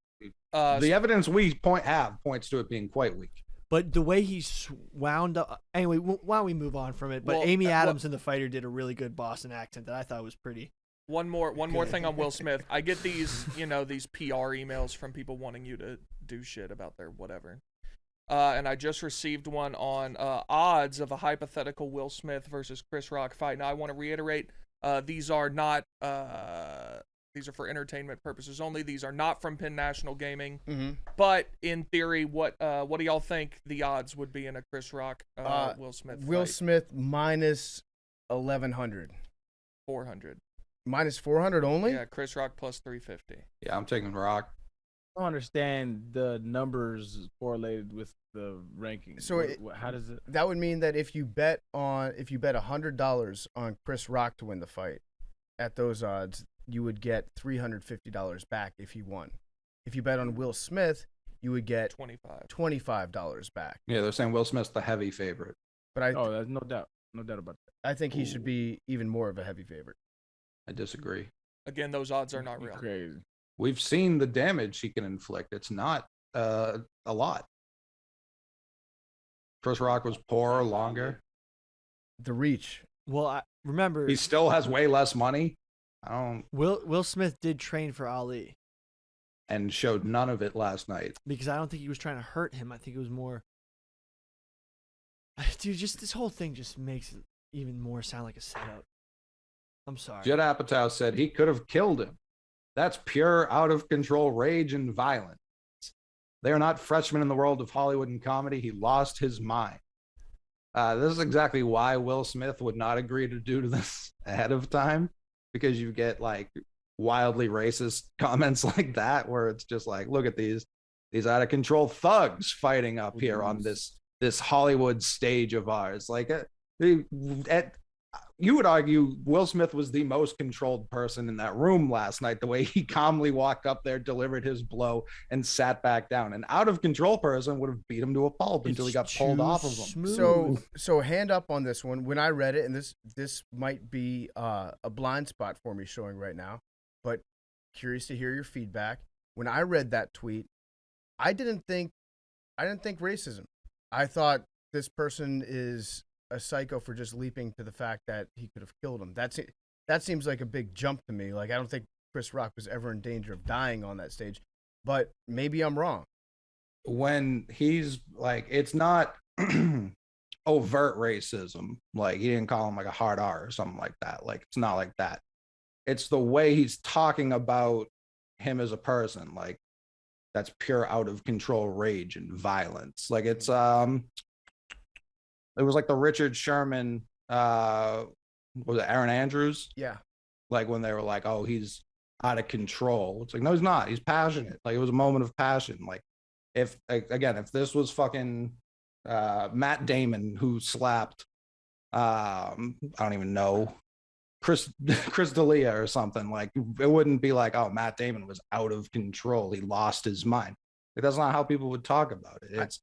The evidence we points to it being quite weak.
But the way he's wound up. Anyway, why don't we move on from it? But
Well,
Amy Adams in The Fighter did a really good Boston accent that I thought was pretty.
one more thing on Will Smith. I get these, these PR emails from people wanting you to do shit about their whatever. And I just received one on odds of a hypothetical Will Smith versus Chris Rock fight. Now I want to reiterate, these are not these are for entertainment purposes only. These are not from Penn National Gaming.
Mm-hmm.
But in theory, what do y'all think the odds would be in a Chris Rock Will Smith fight?
Will Smith minus 1,100.
400.
Minus 400 only?
Yeah, Chris Rock plus 350.
Yeah, I'm taking Rock.
I don't understand the numbers correlated with the ranking.
So
how does it?
That would mean that if you bet $100 on Chris Rock to win the fight, at those odds, you would get $350 back if he won. If you bet on Will Smith, you would get $25 back.
Yeah, they're saying Will Smith's the heavy favorite.
But
there's no doubt about that.
I think he should be even more of a heavy favorite.
I disagree.
Again, those odds are not real.
Crazy.
We've seen the damage he can inflict. It's not a lot. Chris Rock was poorer, longer.
The reach.
Well, I remember
He still has way less money.
Will Smith did train for Ali.
And showed none of it last night.
Because I don't think he was trying to hurt him. I think it was more. Dude, just this whole thing just makes it even more sound like a setup. I'm sorry.
Judd Apatow said he could have killed him. That's pure out of control rage and violence. They are not freshmen in the world of Hollywood and comedy. He lost his mind. This is exactly why Will Smith would not agree to do this ahead of time, because you get like wildly racist comments like that, where it's just like, look at these out of control thugs fighting up here on this Hollywood stage of ours. Like, you would argue Will Smith was the most controlled person in that room last night, the way he calmly walked up there, delivered his blow, and sat back down. An out of control person would have beat him to a pulp until he got pulled off of him.
So hand up on this one. When I read it, and this might be a blind spot for me showing right now, but curious to hear your feedback. When I read that tweet, I didn't think racism. I thought this person is a psycho for just leaping to the fact that he could have killed him. That seems like a big jump to me. Like, I don't think Chris Rock was ever in danger of dying on that stage, but maybe I'm wrong.
When he's like, it's not overt racism. Like, he didn't call him like a hard R or something like that. Like, it's not like that. It's the way he's talking about him as a person. Like, that's pure out of control rage and violence. Like, it's It was like the Richard Sherman, was it Aaron Andrews?
Yeah.
Like when they were like, oh, he's out of control. It's like, no, he's not. He's passionate. Like it was a moment of passion. Like if this was fucking Matt Damon who slapped, I don't even know, Chris D'Elia or something, like it wouldn't be like, oh, Matt Damon was out of control. He lost his mind. Like that's not how people would talk about it. It's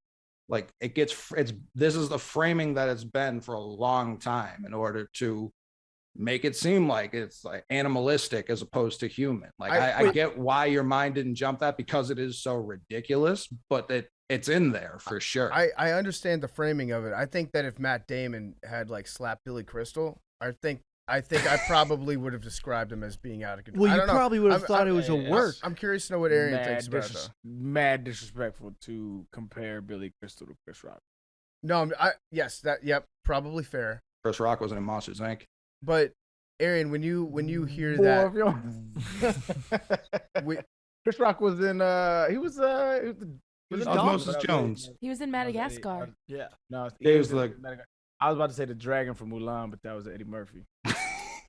like this is the framing that it's been for a long time in order to make it seem like it's like animalistic as opposed to human. Like I get why your mind didn't jump that because it is so ridiculous, but it's in there for sure.
I understand the framing of it. I think that if Matt Damon had like slapped Billy Crystal, I think I probably would have described him as being out of control.
Well,
I
you
don't know.
probably would have thought it was a work.
I'm curious to know what Arian thinks about it, though.
Mad disrespectful to compare Billy Crystal to Chris Rock.
No, probably fair.
Chris Rock wasn't in Monsters Inc.
But Arian, when you hear that,
Chris Rock was in
Osmosis Jones.
He was in Madagascar.
Yeah.
No,
he was like,
I was about to say the dragon from Mulan, but that was Eddie Murphy.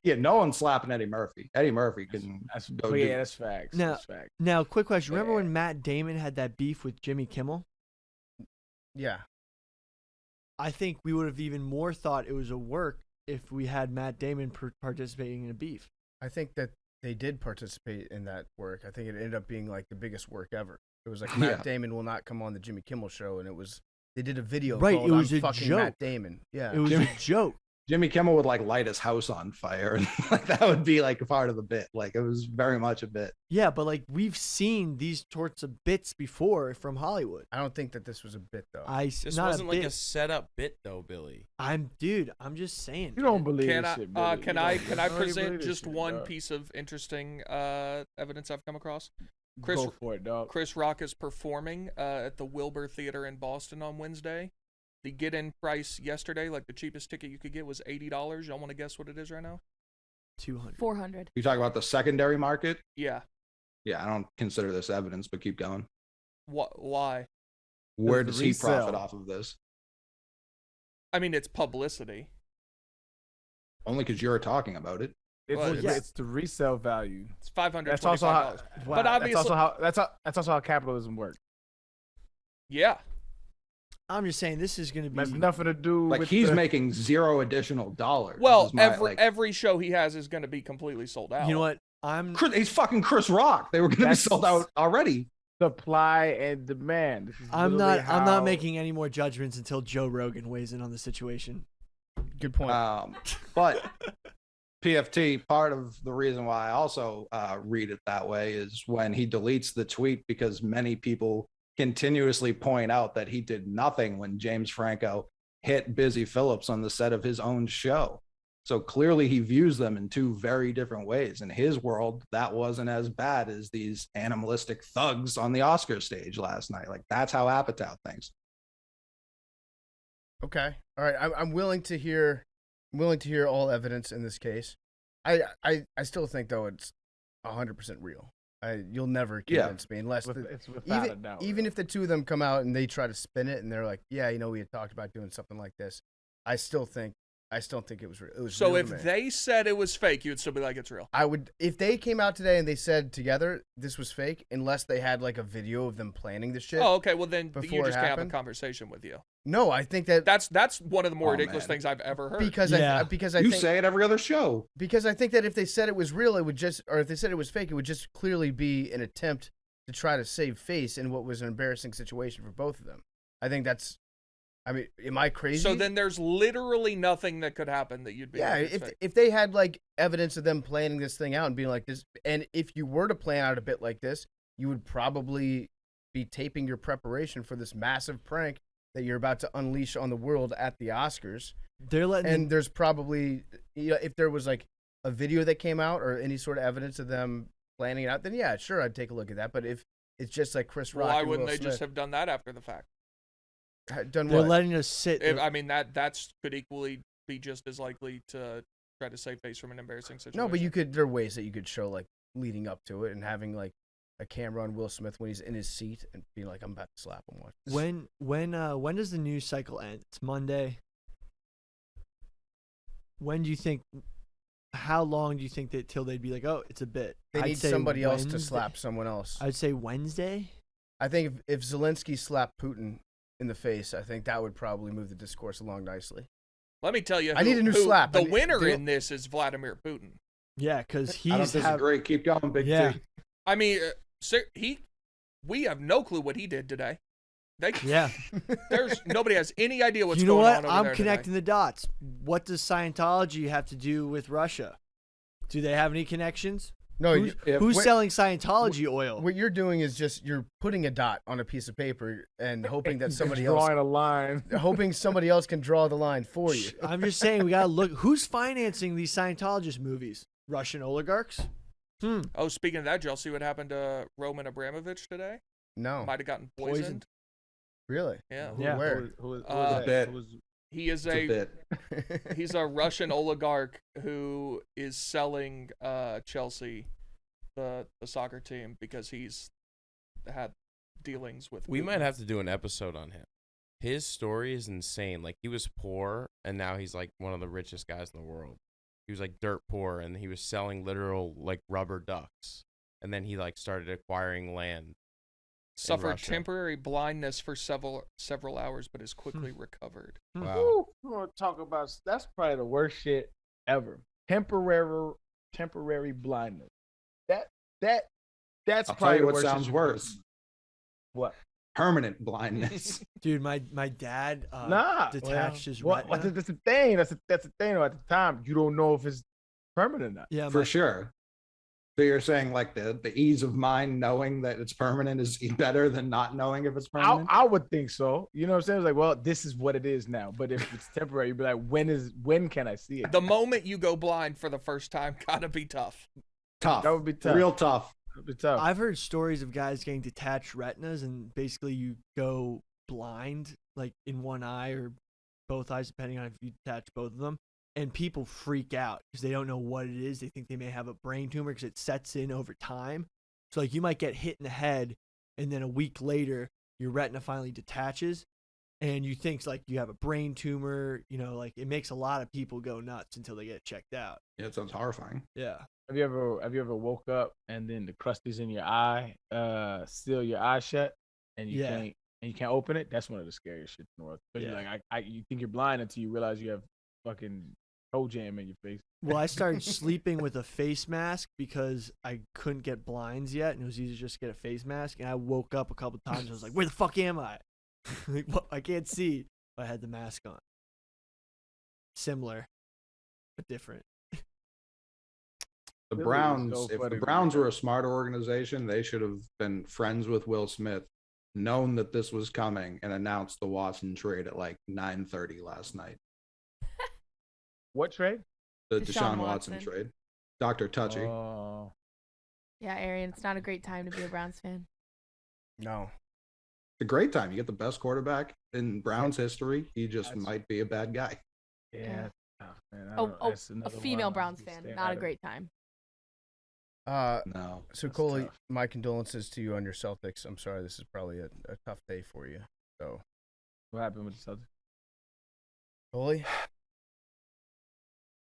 Yeah, no one's slapping Eddie Murphy. Eddie Murphy can go do.
That's facts.
Now,
that's facts.
Now, quick question. Remember when Matt Damon had that beef with Jimmy Kimmel?
Yeah.
I think we would have even more thought it was a work if we had Matt Damon participating in a beef.
I think that they did participate in that work. I think it ended up being like the biggest work ever. It was like Matt Damon will not come on the Jimmy Kimmel show, and they did a video.
Right,
called
it was
I'm
a
fucking
joke.
Matt Damon. Yeah,
It was a joke.
Jimmy Kimmel would like light his house on fire, and like that would be like a part of the bit. Like it was very much a bit.
Yeah, but like we've seen these sorts of bits before from Hollywood.
I don't think that this was a bit though.
This wasn't like a setup bit though, Billy.
I'm just saying.
You don't believe
Can
this
I
shit, Billy.
can I
don't
present
believe this
just
shit,
one
dog.
piece of interesting evidence I've come across?
Go for it, dog.
Chris Rock is performing at the Wilbur Theater in Boston on Wednesday. The get-in price yesterday, like the cheapest ticket you could get, was $80. Y'all want to guess what it is right now?
200.
400.
You talk about the secondary market?
Yeah.
Yeah, I don't consider this evidence, but keep going.
Why?
Where
the
does he
resale.
profit off of this?
I mean, it's publicity.
Only because you're talking about it.
It's the resale value.
It's $525.
That's also how.
But obviously,
that's also how capitalism works.
yeah.
I'm just saying this is going to be.
Has nothing to do
Like
with
he's making $0 additional dollars.
Well, every show he has is going to be completely sold out.
You know what?
He's fucking Chris Rock. They were going to be sold out already.
supply and demand.
I'm not making any more judgments until Joe Rogan weighs in on the situation.
Good point.
But PFT, part of the reason why I also read it that way is when he deletes the tweet because many people continuously point out that he did nothing when James Franco hit Busy Phillips on the set of his own show. So clearly he views them in two very different ways. In his world, that wasn't as bad as these animalistic thugs on the Oscar stage last night. Like that's how Apatow thinks.
Okay. All right. I'm willing to hear all evidence in this case. I still think though it's 100% real. You'll never convince me unless even if the two of them come out and they try to spin it and they're like, yeah, we had talked about doing something like this. I still think it was real. It was
so
real
if they said it was fake, you'd still be like, it's real.
I would, if they came out today and they said together this was fake, unless they had like a video of them planning the shit.
Oh, okay. Well, then you
before
just
it
can't have a
happened.
conversation with you.
No, I think
that's one of the more ridiculous
man.
things I've ever heard.
because
Yeah.
I
You
think,
say it every other show.
because I think that if they said it was real, it would just, or if they said it was fake, it would just clearly be an attempt to try to save face in what was an embarrassing situation for both of them. I think that's. I mean, am I crazy?
So then there's literally nothing that could happen that you'd be
yeah,
like, it's fake.
if they had like evidence of them planning this thing out and being like this, and if you were to plan out a bit like this, you would probably be taping your preparation for this massive prank that you're about to unleash on the world at the Oscars.
They're letting
And there's probably, if there was like a video that came out or any sort of evidence of them planning it out, then yeah, sure, I'd take a look at that. But if it's just like Chris Rock,
Why
and
wouldn't
Will
they just
Smith,
have done that after the fact?
done
they're
what?
letting us sit.
I mean, that's could equally be just as likely to try to save face from an embarrassing situation.
No, but there are ways that you could show like leading up to it and having like a camera on Will Smith when he's in his seat and being like, I'm about to slap him. Watch this.
When does the news cycle end? It's Monday. when do you think? How long do you think that till they'd be like, oh, it's a bit?
They
I'd
need
say
somebody else to
Wednesday.
slap someone else.
I'd say Wednesday.
I think if Zelensky slapped Putin in the face, I think that would probably move the discourse along nicely.
Let me tell you,
I need a new slap.
The
I need-
winner
do-
in this is Vladimir Putin.
Yeah, because
I don't
he's
disagree. Keep going, Big
Yeah.
T.
I mean, we have no clue what he did today.
yeah.
There's nobody has any idea what's
You know
going
what?
on over
I'm
there
connecting
today.
the dots. What does Scientology have to do with Russia? Do they have any connections?
No,
Who's,
Yeah,
who's
wait-
selling Scientology oil?
what you're doing is just you're putting a dot on a piece of paper and hoping that somebody else,
drawing a line.
hoping somebody else can draw the line for you.
I'm just saying we gotta look. Who's financing these Scientologist movies? Russian oligarchs?
Oh, speaking of that, did y'all see what happened to Roman Abramovich today?
No,
Might have gotten
Poisoned.
poisoned.
really.
Yeah.
Yeah.
Where?
Who was
Uh,
that? Who was-
He is
It's a
a
bit.
he's a Russian oligarch who is selling Chelsea, the soccer team, because he's had dealings with.
We
Putin.
might have to do an episode on him. His story is insane. Like, he was poor, and now he's like one of the richest guys in the world. He was like dirt poor, and he was selling literal like rubber ducks. And then he like started acquiring land.
suffered
Russia.
temporary blindness for several hours, but is quickly recovered.
Wow.
Woo, we're gonna talk about that's probably the worst shit ever. Temporary blindness. That's
I'll
probably
tell you
the
what
worst
sounds
shit.
worse.
What?
Permanent blindness.
Dude, my dad detached his
What?
retina.
That's the thing. That's the thing. At the time, you don't know if it's permanent or not.
Yeah,
For sure. So you're saying like the ease of mind knowing that it's permanent is better than not knowing if it's permanent?
I would think so. You know what I'm saying? It's like, well, this is what it is now. But if it's temporary, you'd be like, when can I see it?
The moment you go blind for the first time, gotta be tough.
Tough.
That would be tough.
Real tough.
That would be tough.
I've heard stories of guys getting detached retinas, and basically you go blind, like in one eye or both eyes, depending on if you detach both of them. And people freak out because they don't know what it is. They think they may have a brain tumor because it sets in over time. So like you might get hit in the head, and then a week later your retina finally detaches, and you think like you have a brain tumor. You know, like it makes a lot of people go nuts until they get checked out.
Yeah, it sounds horrifying.
Yeah.
Have you ever woke up and then the crusties in your eye seal your eye shut and you can't open it? That's one of the scariest shit in the world. Because you're like you think you're blind until you realize you have fucking toe jam in your face.
Well, I started sleeping with a face mask because I couldn't get blinds yet, and it was easy to just get a face mask. And I woke up a couple times and I was like, "Where the fuck am I? Like, what? I can't see." But I had the mask on. Similar, but different.
The
Philly is
Browns,
so
if the
funny.
Browns were a smarter organization, they should have been friends with Will Smith, known that this was coming, and announced the Watson trade at like 9:30 last night.
What trade?
The
Deshaun
Deshaun Watson
Watson.
trade. Dr. Touchy.
Oh,
Yeah, Arian, it's not a great time to be a Browns fan.
No.
It's a great time. You get the best quarterback in Browns history. He just
That's-
might be a bad guy.
yeah. Oh, man, I
Oh,
don't-
oh,
that's
a
another
female
one
Browns
to
fan.
stay
Not
out
a
of.
great time.
No.
So
That's
Coley,
tough.
my condolences to you on your Celtics. I'm sorry, this is probably a tough day for you. So,
What happened with the Celtics?
Coley,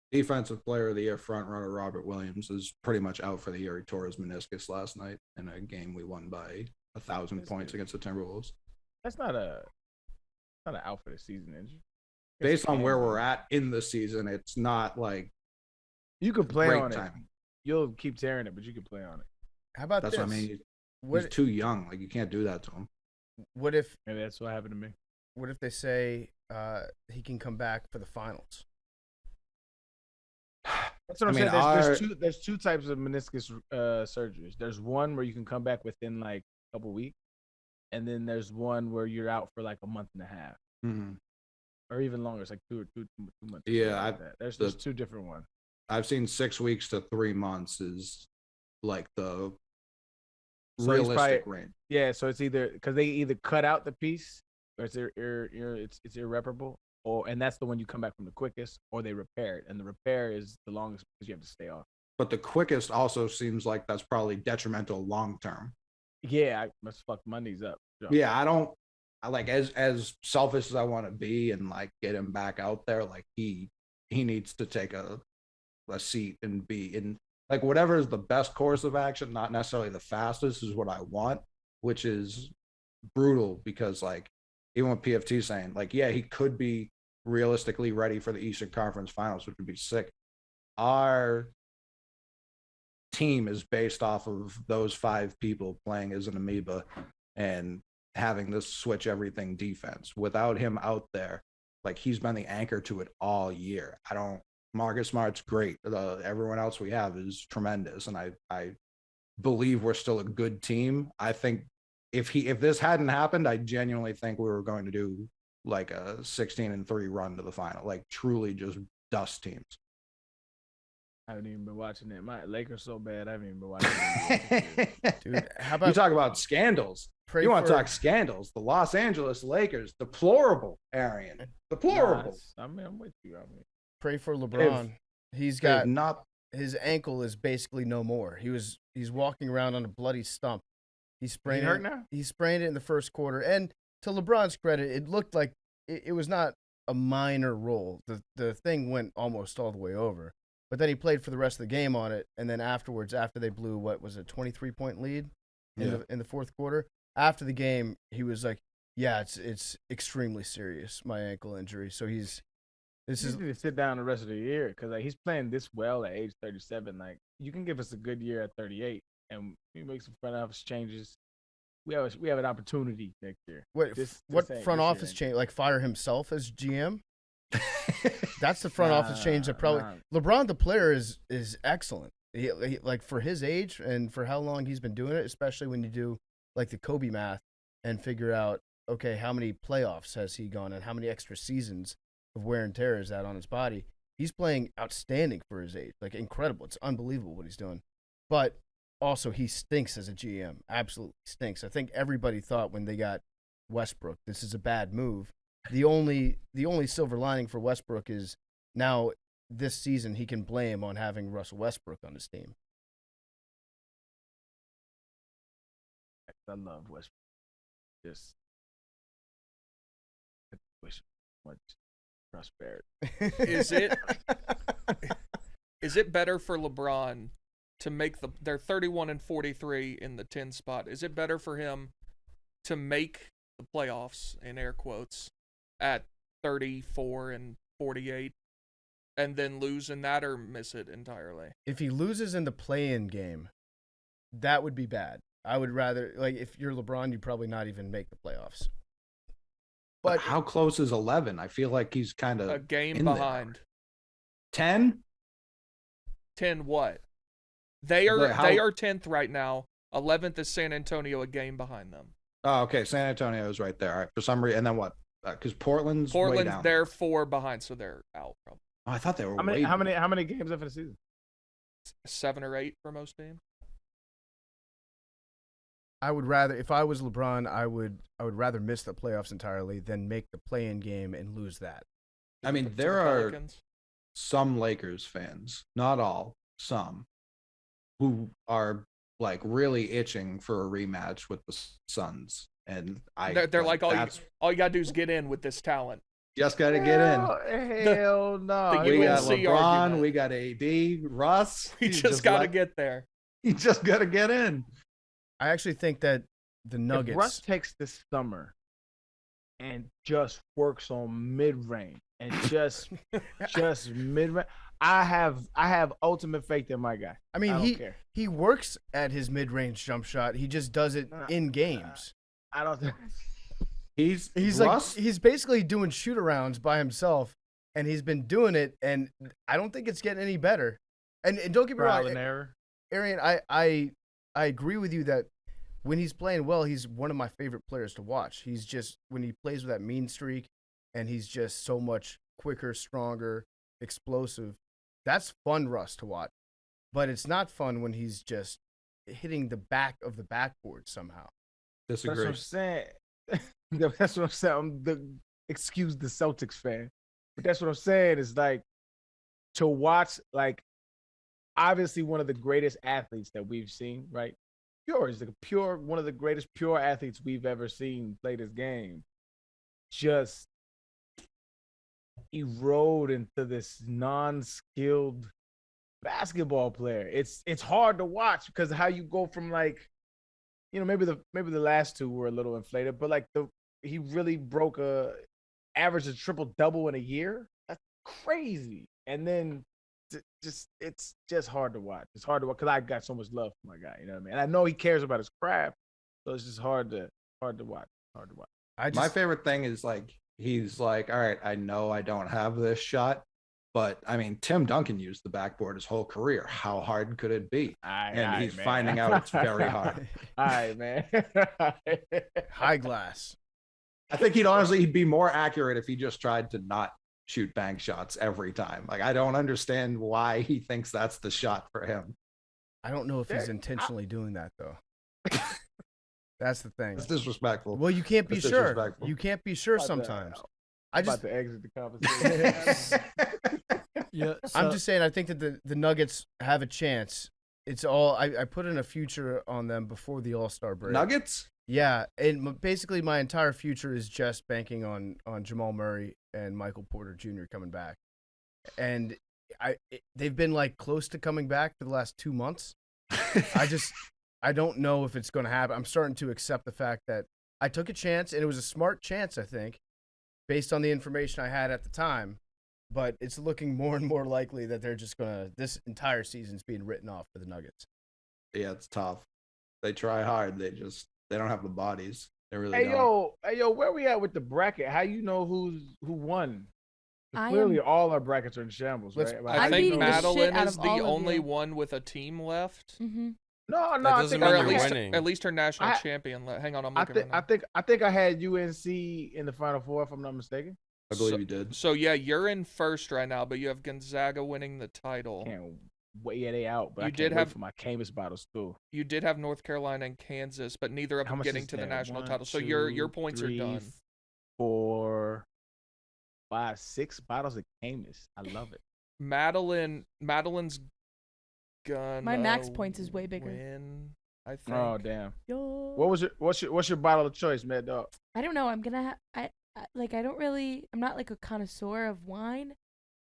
Defensive player of the year front runner Robert Williams is pretty much out for the year. He tore his meniscus last night in a game we won by 1,000 points against the Timberwolves.
That's not an out for the season injury.
Based on where we're at in the season, it's not like
You can play
great
on it.
timing.
You'll keep tearing it, but you can play on it.
how about
That's
this?
what I mean. He's
What
too young. Like, you can't do that to him.
what if
Maybe that's what happened to me.
they say he can come back for the finals?
That's what I'm
I mean,
saying. There's two types of meniscus surgeries. There's one where you can come back within like a couple weeks, and then there's one where you're out for like a month and a half, or even longer. It's like two months.
Yeah,
like that. There's two different ones.
I've seen 6 weeks to 3 months is like the
So he's
realistic
probably-
range.
Yeah, so it's either because they either cut out the piece, or it's irreparable, and that's the one you come back from the quickest, or they repair it, and the repair is the longest because you have to stay off.
But the quickest also seems like that's probably detrimental long term.
Yeah, I must fuck Mondays up. So.
Yeah, I like as selfish as I want to be and like get him back out there. Like he he needs to take a seat and be in, like, whatever is the best course of action, not necessarily the fastest, is what I want, which is brutal because, like, even what PFT saying, like, yeah, he could be realistically ready for the Eastern Conference Finals, which would be sick. Our team is based off of those 5 people playing as an amoeba and having this switch everything defense. Without him out there, like, he's been the anchor to it all year. Marcus Smart's great. Everyone else we have is tremendous, and I believe we're still a good team. I think if this hadn't happened, I genuinely think we were going to do like a 16-3 run to the final, like truly just dust teams.
I haven't even been watching it. My Lakers so bad. I haven't even been watching it.
Dude, how about
You talk about scandals? You want to talk scandals? The Los Angeles Lakers, deplorable, Arian, deplorable.
I mean, I'm with you. I mean,
pray for LeBron. He's got his ankle is basically no more. He's walking around on a bloody stump. He sprained
hurt now?
He sprained it in the first quarter. And to LeBron's credit, it looked like it was not a minor roll. The thing went almost all the way over. But then he played for the rest of the game on it, and then afterwards, after they blew, what was it, 23-point lead in the fourth quarter? After the game, he was like, "Yeah, it's extremely serious, my ankle injury." So this is
need to sit down the rest of the year because like he's playing this well at age 37. Like you can give us a good year at 38, and we make some front office changes. We have an opportunity next year.
What front office change? Like fire himself as GM? That's the front office change that probably LeBron the player is excellent. He like for his age and for how long he's been doing it, especially when you do like the Kobe math and figure out, okay, how many playoffs has he gone and how many extra seasons of wear and tear is that on his body? He's playing outstanding for his age, like incredible. It's unbelievable what he's doing. But also he stinks as a GM, absolutely stinks. I think everybody thought when they got Westbrook, this is a bad move. The only silver lining for Westbrook is now this season he can blame on having Russell Westbrook on his team.
I love Westbrook. Just wish much prosperity.
Is it better for LeBron to make they're 31-43 in the 10 spot? Is it better for him to make the playoffs in air quotes at 34-48 and then lose in that, or miss it entirely?
If he loses in the play-in game, that would be bad. I would rather, like, if you're LeBron, you'd probably not even make the playoffs.
But how close is 11? I feel like he's kind of
a game behind.
10?
10 what? They are 10th right now. 11th is San Antonio, a game behind them.
Oh, okay. San Antonio is right there. All right. For some reason, and then what? Because Portland's way down.
They're 4 behind, so they're out. Probably.
Oh, I thought they were.
How many games left in the season?
7 or 8 for most teams.
I would rather, if I was LeBron, I would rather miss the playoffs entirely than make the play-in game and lose that.
I mean, there are some Lakers fans, not all, some, who are like really itching for a rematch with the Suns, and
they're like all you gotta do is get in with this talent.
Just gotta get in.
Hell no.
We got LeBron, we got AD, Russ.
We just gotta get there.
You just gotta get in.
I actually think that the Nuggets.
If Russ takes this summer and just works on mid-range and just mid-range, I have ultimate faith in my guy.
I mean, he works at his mid-range jump shot. He just does it in games.
I don't think
he's basically doing shoot-arounds by himself, and he's been doing it, and I don't think it's getting any better. And don't get me wrong, Arian, I agree with you that when he's playing well, he's one of my favorite players to watch. He's just, when he plays with that mean streak and he's just so much quicker, stronger, explosive, that's fun, Russ, to watch. But it's not fun when he's just hitting the back of the backboard somehow.
Disagree.
That's what I'm saying. That's what I'm saying. Excuse the Celtics fan. But that's what I'm saying is like to watch, like, obviously one of the greatest athletes that we've seen, right? One of the greatest pure athletes we've ever seen play this game. Just erode into this non-skilled basketball player. It's hard to watch because how you go from like, maybe the last two were a little inflated, but like he really broke average a triple double in a year. That's crazy. And then it's just hard to watch. It's hard to watch because I got so much love for my guy. You know what I mean? And I know he cares about his craft, so it's just hard to watch. Hard to watch.
My favorite thing is like he's like, all right, I know I don't have this shot, but I mean, Tim Duncan used the backboard his whole career. How hard could it be? And he's finding out it's very hard.
All right, man.
High glass.
I think he'd be more accurate if he just tried to not shoot bank shots every time. Like, I don't understand why he thinks that's the shot for him.
I don't know if he's intentionally doing that though. That's the thing.
It's disrespectful.
Well, you can't be sure. You can't be sure sometimes.
I'm about to exit the conversation.
Yeah,
I'm just saying. I think that the Nuggets have a chance. It's all I put in a future on them before the All-Star break.
Nuggets?
Yeah, and basically my entire future is just banking on Jamal Murray and Michael Porter Jr. coming back, and they've been like close to coming back for the last 2 months. I don't know if it's going to happen. I'm starting to accept the fact that I took a chance, and it was a smart chance, I think, based on the information I had at the time. But it's looking more and more likely that they're just going to, this entire season's being written off for the Nuggets.
Yeah, it's tough. They try hard. They don't have the bodies. They really
Hey
don't.
yo, where we at with the bracket? How you know who won? Clearly, all our brackets are in shambles, right?
I think
beating the shit
Madeline
out
is
of
the
all of
only
you.
one with a team left.
Mm-hmm.
No,
That
I
doesn't
think
mean
Or
you're
at least,
winning.
at least her national champion. Hang on, I'm
I
looking
think
right now.
I think I had UNC in the Final Four, if I'm not mistaken.
I believe you did.
So yeah, you're in first right now, but you have Gonzaga winning the title.
Can't wait, yeah, they out. But
You
I can't
did
wait
have-
for my Camus bottles too.
You did have North Carolina and Kansas, but neither of
How
them
much
getting
is
to the
that?
national
1,
title. So
2,
your points
3,
are done.
4, 5, 6 bottles of Camus. I love it.
Madeline's gonna.
My max points is way bigger.
Win, I think.
Oh damn.
Yo.
What's your bottle of choice, Mad Dog?
I don't know. I'm gonna I'm not like a connoisseur of wine.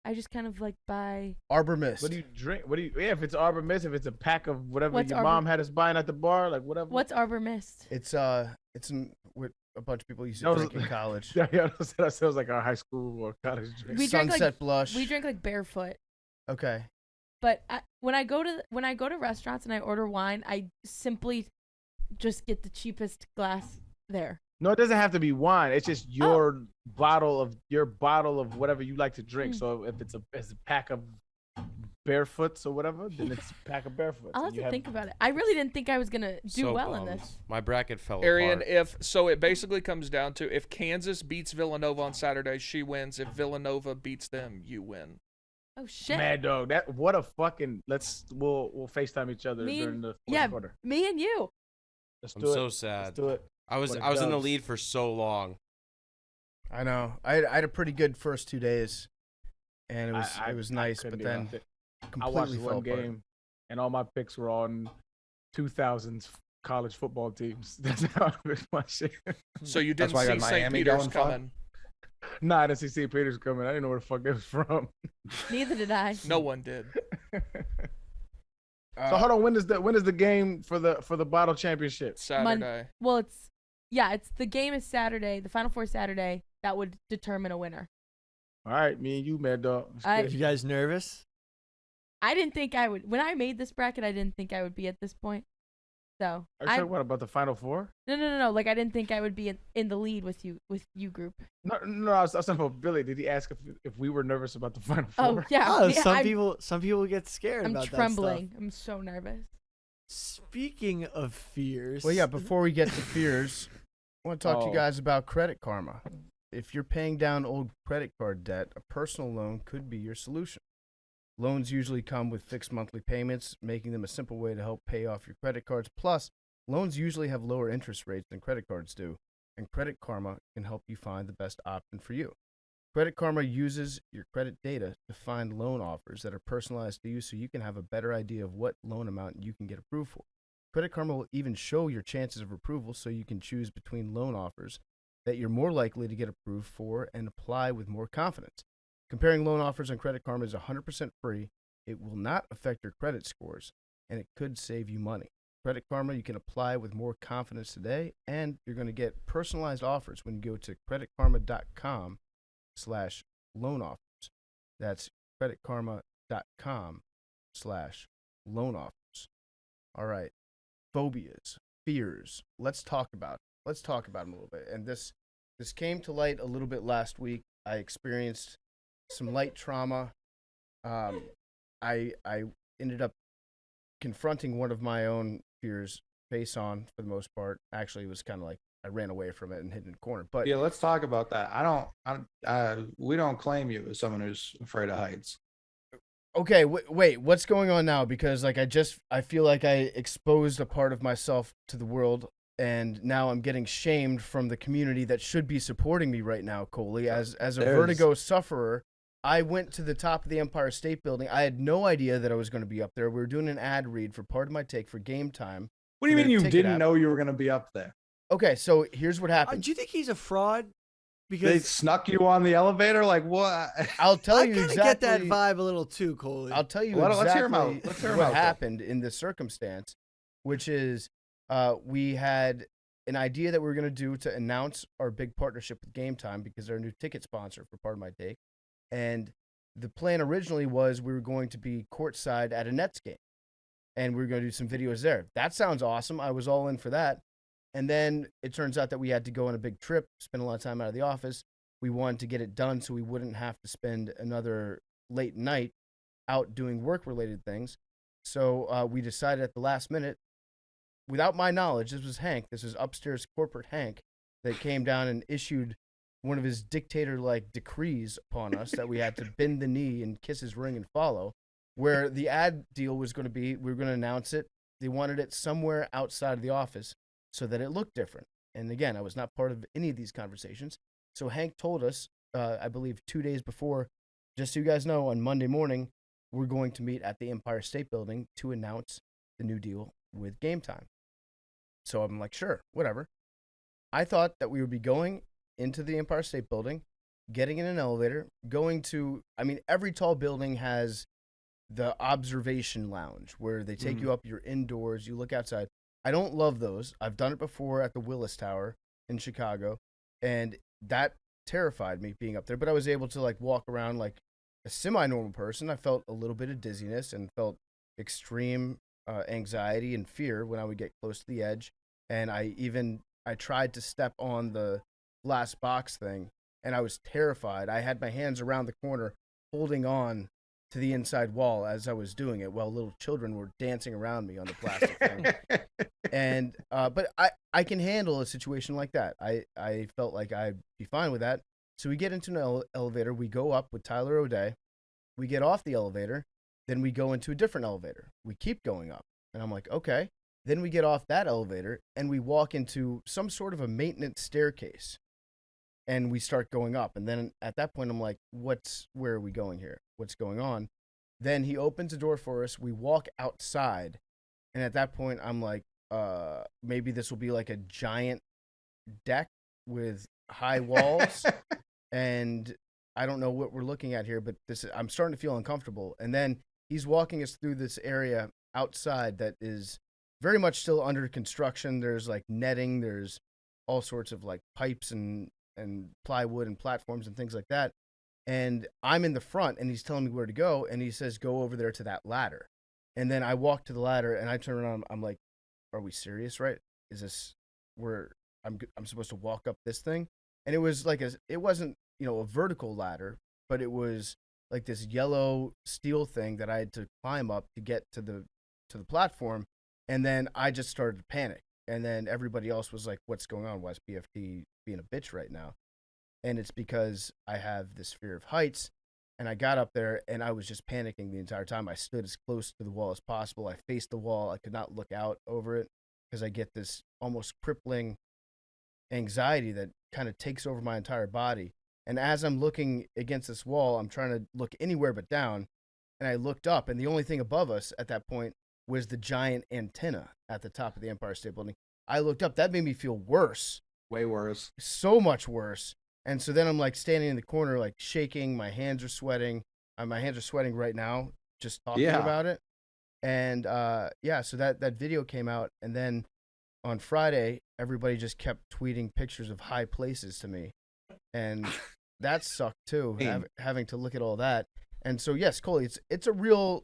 I just kind of like buy.
Arbor Mist.
What do you drink? If it's Arbor Mist, if it's a pack of whatever
What's
your
Arbor-
mom had us buying at the bar, like whatever.
What's Arbor Mist?
It's what a bunch of people used to
That was-
drink in college.
Yeah, that sounds like our high school or college drink.
We drank,
Sunset
like-
Blush.
We drink like barefoot.
Okay.
But when I go to restaurants and I order wine, I simply just get the cheapest glass there.
No, it doesn't have to be wine. It's just your bottle of whatever you like to drink.
Mm.
So if it's a pack of barefoots or whatever, then it's a pack of barefoots.
I'll have to think about it. I really didn't think I was gonna do
So
well in
bummed.
this.
My bracket fell
Arian,
apart.
it basically comes down to if Kansas beats Villanova on Saturday, she wins. If Villanova beats them, you win.
Oh shit.
Mad Dog, we'll FaceTime each other during the fourth quarter.
Me and you.
Let's
I'm
do it.
so sad.
Let's do it.
I was
for the
in the
Dubs.
lead for so long.
I know. I had a pretty good first 2 days, and it was nice.
couldn't
But
be
then
about it. I
completely
watched
fell
one
apart.
game, and all my picks were on 2000s college football teams. That's how I picked my shit.
So you
That's
didn't
why I
see
got
St.
Miami
Peter's
going for?
coming.
Nah, I didn't see St. Peter's coming. I didn't know where the fuck it was from.
Neither did I.
No one did.
So hold on. When is the game for the bottle championship?
Saturday.
Well, it's the game is Saturday. The Final Four Saturday. That would determine a winner.
All right, me and you, Mad Dog. Let's
I-
get
You
it.
guys nervous?
I didn't think I would. When I made this bracket, I didn't think I would be at this point. So
Are you
I
talking about the Final Four?
no. Like I didn't think I would be in the lead with you group.
No. I was talking about Billy. Did he ask if we were nervous about the Final Four?
Oh yeah.
Oh,
I'm,
some people get scared
I'm
about
trembling. I'm so nervous.
that stuff. Speaking of fears.
Well, yeah, before we get to fears, I want to talk to you
Oh.
guys about Credit Karma. If you're paying down old credit card debt, a personal loan could be your solution. Loans usually come with fixed monthly payments, making them a simple way to help pay off your credit cards. Plus, loans usually have lower interest rates than credit cards do, and Credit Karma can help you find the best option for you. Credit Karma uses your credit data to find loan offers that are personalized to you so you can have a better idea of what loan amount you can get approved for. Credit Karma will even show your chances of approval so you can choose between loan offers that you're more likely to get approved for and apply with more confidence. Comparing loan offers on Credit Karma is 100% free. It will not affect your credit scores, and it could save you money. Credit Karma, you can apply with more confidence today, and you're going to get personalized offers when you go to creditkarma.com/loan offers. That's creditkarma.com/loan offers. All right. Phobias, fears. Let's talk about them a little bit. And this came to light a little bit last week. I experienced some light trauma. I ended up confronting one of my own fears face on for the most part. Actually, it was kind of like I ran away from it and hid in a corner. But
yeah, let's talk about that. We don't claim you as someone who's afraid of heights.
okay, wait, what's going on now? Because like I feel like I exposed a part of myself to the world, and now I'm getting shamed from the community that should be supporting me right now, Coley. As a vertigo sufferer, I went to the top of the Empire State Building. I had no idea that I was going to be up there. We were doing an ad read for Part of My Take for Game Time.
What do you mean you didn't know you were going to be up there?
Okay, so here's what happened.
Do you think he's a fraud?
They
Because
snuck you on the elevator? Like what?
I'll tell
I
you
kind of
exactly.
get that vibe a little too, Coley.
I'll tell you
Let's hear him
exactly
out. Let's hear him
what
out,
happened in this circumstance, which is we had an idea that we were going to do to announce our big partnership with Game Time because they're a new ticket sponsor for Part of My Take. And the plan originally was we were going to be courtside at a Nets game, and we were going to do some videos there. That sounds awesome. I was all in for that. And then it turns out that we had to go on a big trip, spend a lot of time out of the office. We wanted to get it done so we wouldn't have to spend another late night out doing work-related things. So we decided at the last minute, without my knowledge, this was Hank, this is upstairs corporate Hank, that came down and issued one of his dictator-like decrees upon us that we had to bend the knee and kiss his ring and follow, where the ad deal was going to be, we were going to announce it. They wanted it somewhere outside of the office so that it looked different. And again, I was not part of any of these conversations. So Hank told us, I believe 2 days before, just so you guys know, on Monday morning, we're going to meet at the Empire State Building to announce the new deal with Game Time. So I'm like, sure, whatever. I thought that we would be going into the Empire State Building, getting in an elevator, going to, I mean, every tall building has the observation lounge where they take you up, you're indoors, you look outside. I don't love those. I've done it before at the Willis Tower in Chicago, and that terrified me being up there, but I was able to like walk around like a semi-normal person. I felt a little bit of dizziness and felt extreme anxiety and fear when I would get close to the edge. And I tried to step on the glass box thing, and I was terrified. I had my hands around the corner holding on to the inside wall as I was doing it while little children were dancing around me on the plastic thing. And but I can handle a situation like that. I felt like I'd be fine with that. So we get into an elevator. We go up with Tyler O'Day. We get off the elevator. Then we go into a different elevator. We keep going up. And I'm like, okay. Then we get off that elevator and we walk into some sort of a maintenance staircase. And we start going up. And then at that point, I'm like, where are we going here? What's going on? Then he opens a door for us. We walk outside. And at that point, I'm like, maybe this will be like a giant deck with high walls. And I don't know what we're looking at here, but I'm starting to feel uncomfortable. And then he's walking us through this area outside that is very much still under construction. There's like netting. There's all sorts of like pipes and plywood and platforms and things like that. And I'm in the front and he's telling me where to go. And he says, go over there to that ladder. And then I walk to the ladder and I turn around. I'm like, are we serious? Right? Is this where I'm supposed to walk up this thing? And it was like, it wasn't, a vertical ladder, but it was like this yellow steel thing that I had to climb up to get to the platform. And then I just started to panic. And then everybody else was like, what's going on? Why is PFT being a bitch right now? And it's because I have this fear of heights. And I got up there and I was just panicking the entire time. I stood as close to the wall as possible. I faced the wall. I could not look out over it because I get this almost crippling anxiety that kind of takes over my entire body. And as I'm looking against this wall, I'm trying to look anywhere but down. And I looked up, and the only thing above us at that point was the giant antenna at the top of the Empire State Building. I looked up. That made me feel worse.
Way worse.
So much worse. And so then I'm like standing in the corner, like shaking. My hands are sweating. My hands are sweating right now just talking about it. And so that video came out, and then on Friday, everybody just kept tweeting pictures of high places to me, and that sucked too, having to look at all that. And so yes, Coley, it's a real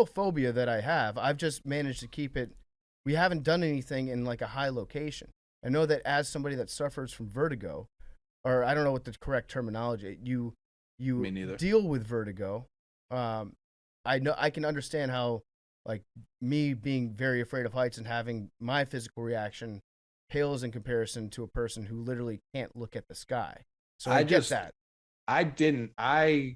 phobia that I have. I've just managed to keep it. We haven't done anything in like a high location. I know that as somebody that suffers from vertigo, or I don't know what the correct terminology, you
Me neither.
deal with vertigo. I know I can understand how, like, me being very afraid of heights and having my physical reaction pales in comparison to a person who literally can't look at the sky. So I get that.
I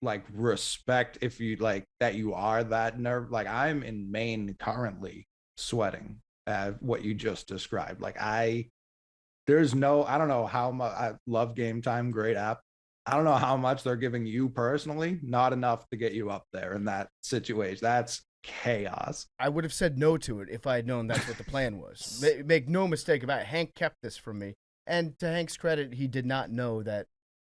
like respect if you like that you are that nerve. Like I'm in Maine currently sweating at what you just described. Like I don't know how much. I love Game Time, great app. I don't know how much they're giving you personally, not enough to get you up there in that situation. That's chaos.
I would have said no to it if I had known that's what the plan was. Make no mistake about it. Hank kept this from me. And to Hank's credit, he did not know that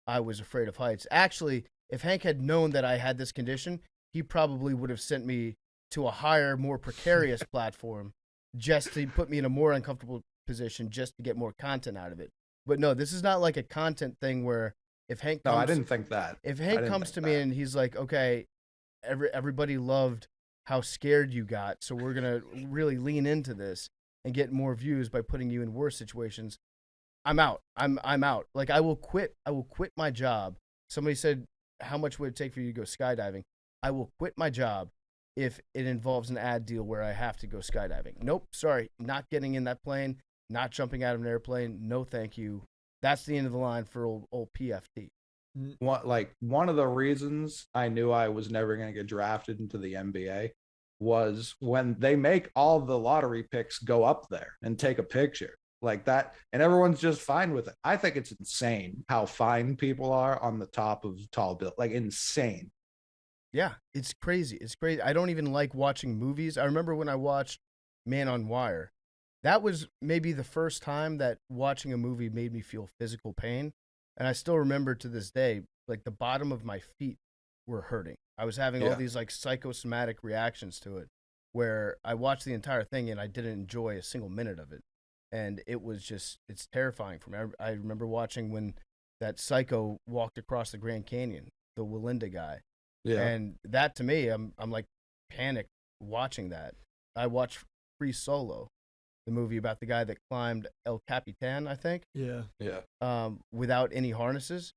I was afraid of heights. Actually, if Hank had known that I had this condition, he probably would have sent me to a higher, more precarious platform just to put me in a more uncomfortable position just to get more content out of it. But no, this is not like a content thing where if Hank comes,
I didn't think that.
If Hank comes to me and he's like, okay, everybody loved how scared you got, so we're going to really lean into this and get more views by putting you in worse situations, I'm out. I'm out. Like I will quit my job. Somebody said, how much would it take for you to go skydiving? I will quit my job if it involves an ad deal where I have to go skydiving. Nope, sorry, not getting in that plane, not jumping out of an airplane. No, thank you. That's the end of the line for old PFT.
One of the reasons I knew I was never going to get drafted into the NBA was when they make all the lottery picks go up there and take a picture like that, and everyone's just fine with it. I think it's insane how fine people are on the top of tall buildings. Like insane.
Yeah, it's crazy. It's crazy. I don't even like watching movies. I remember when I watched Man on Wire. That was maybe the first time that watching a movie made me feel physical pain. And I still remember to this day, like the bottom of my feet were hurting. I was having all these like psychosomatic reactions to it where I watched the entire thing and I didn't enjoy a single minute of it. And it was just, it's terrifying for me. I remember watching when that psycho walked across the Grand Canyon, the Walinda guy. Yeah. And that to me, I'm like panicked watching that. I watched Free Solo, the movie about the guy that climbed El Capitan, I think.
Yeah.
Without any harnesses.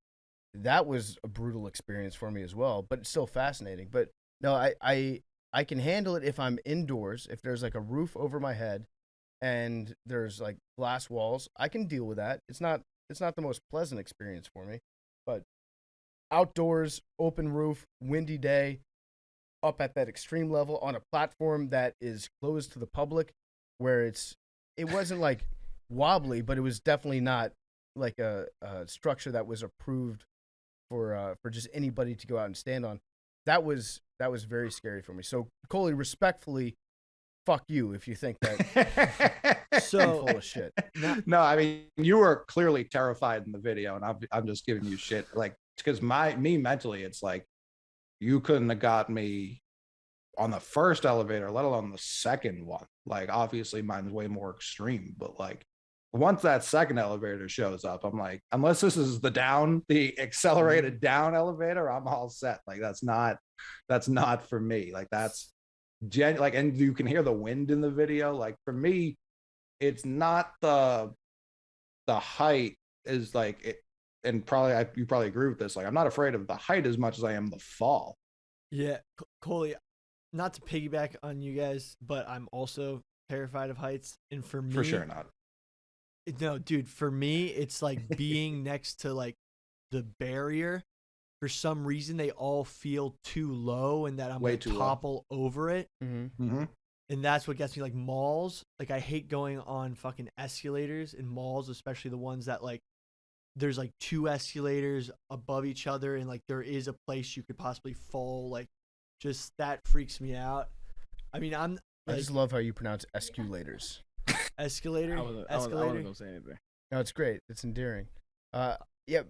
That was a brutal experience for me as well, but it's still fascinating. But no, I can handle it if I'm indoors, if there's like a roof over my head and there's like glass walls. I can deal with that. It's not the most pleasant experience for me, but outdoors, open roof, windy day, up at that extreme level on a platform that is closed to the public, where it wasn't like wobbly, but it was definitely not like a structure that was approved for just anybody to go out and stand on. That was very scary for me. So Coley, respectfully, fuck you if you think that
so
I'm full of shit.
No, I mean you were clearly terrified in the video, and I'm just giving you shit, like because me mentally, it's like you couldn't have got me on the first elevator, let alone the second one. Like obviously mine's way more extreme, but like once that second elevator shows up, I'm like, unless this is the accelerated down elevator, I'm all set. Like that's not for me. Like that's and you can hear the wind in the video. Like for me, it's not the height is like it, and you probably agree with this. Like I'm not afraid of the height as much as I am the fall.
Yeah, Coley, not to piggyback on you guys, but I'm also terrified of heights. And for me,
for sure not.
No, dude, for me, it's like being next to like the barrier. For some reason, they all feel too low and that I'm going to topple over it.
Mm-hmm.
Mm-hmm.
And that's what gets me. Like malls, like I hate going on fucking escalators in malls, especially the ones that like there's like two escalators above each other and like there is a place you could possibly fall. Like just that freaks me out. I mean, I
just love how you pronounce escalators.
Escalator.
I wasn't gonna say anything.
No, it's great. It's endearing. Yeah,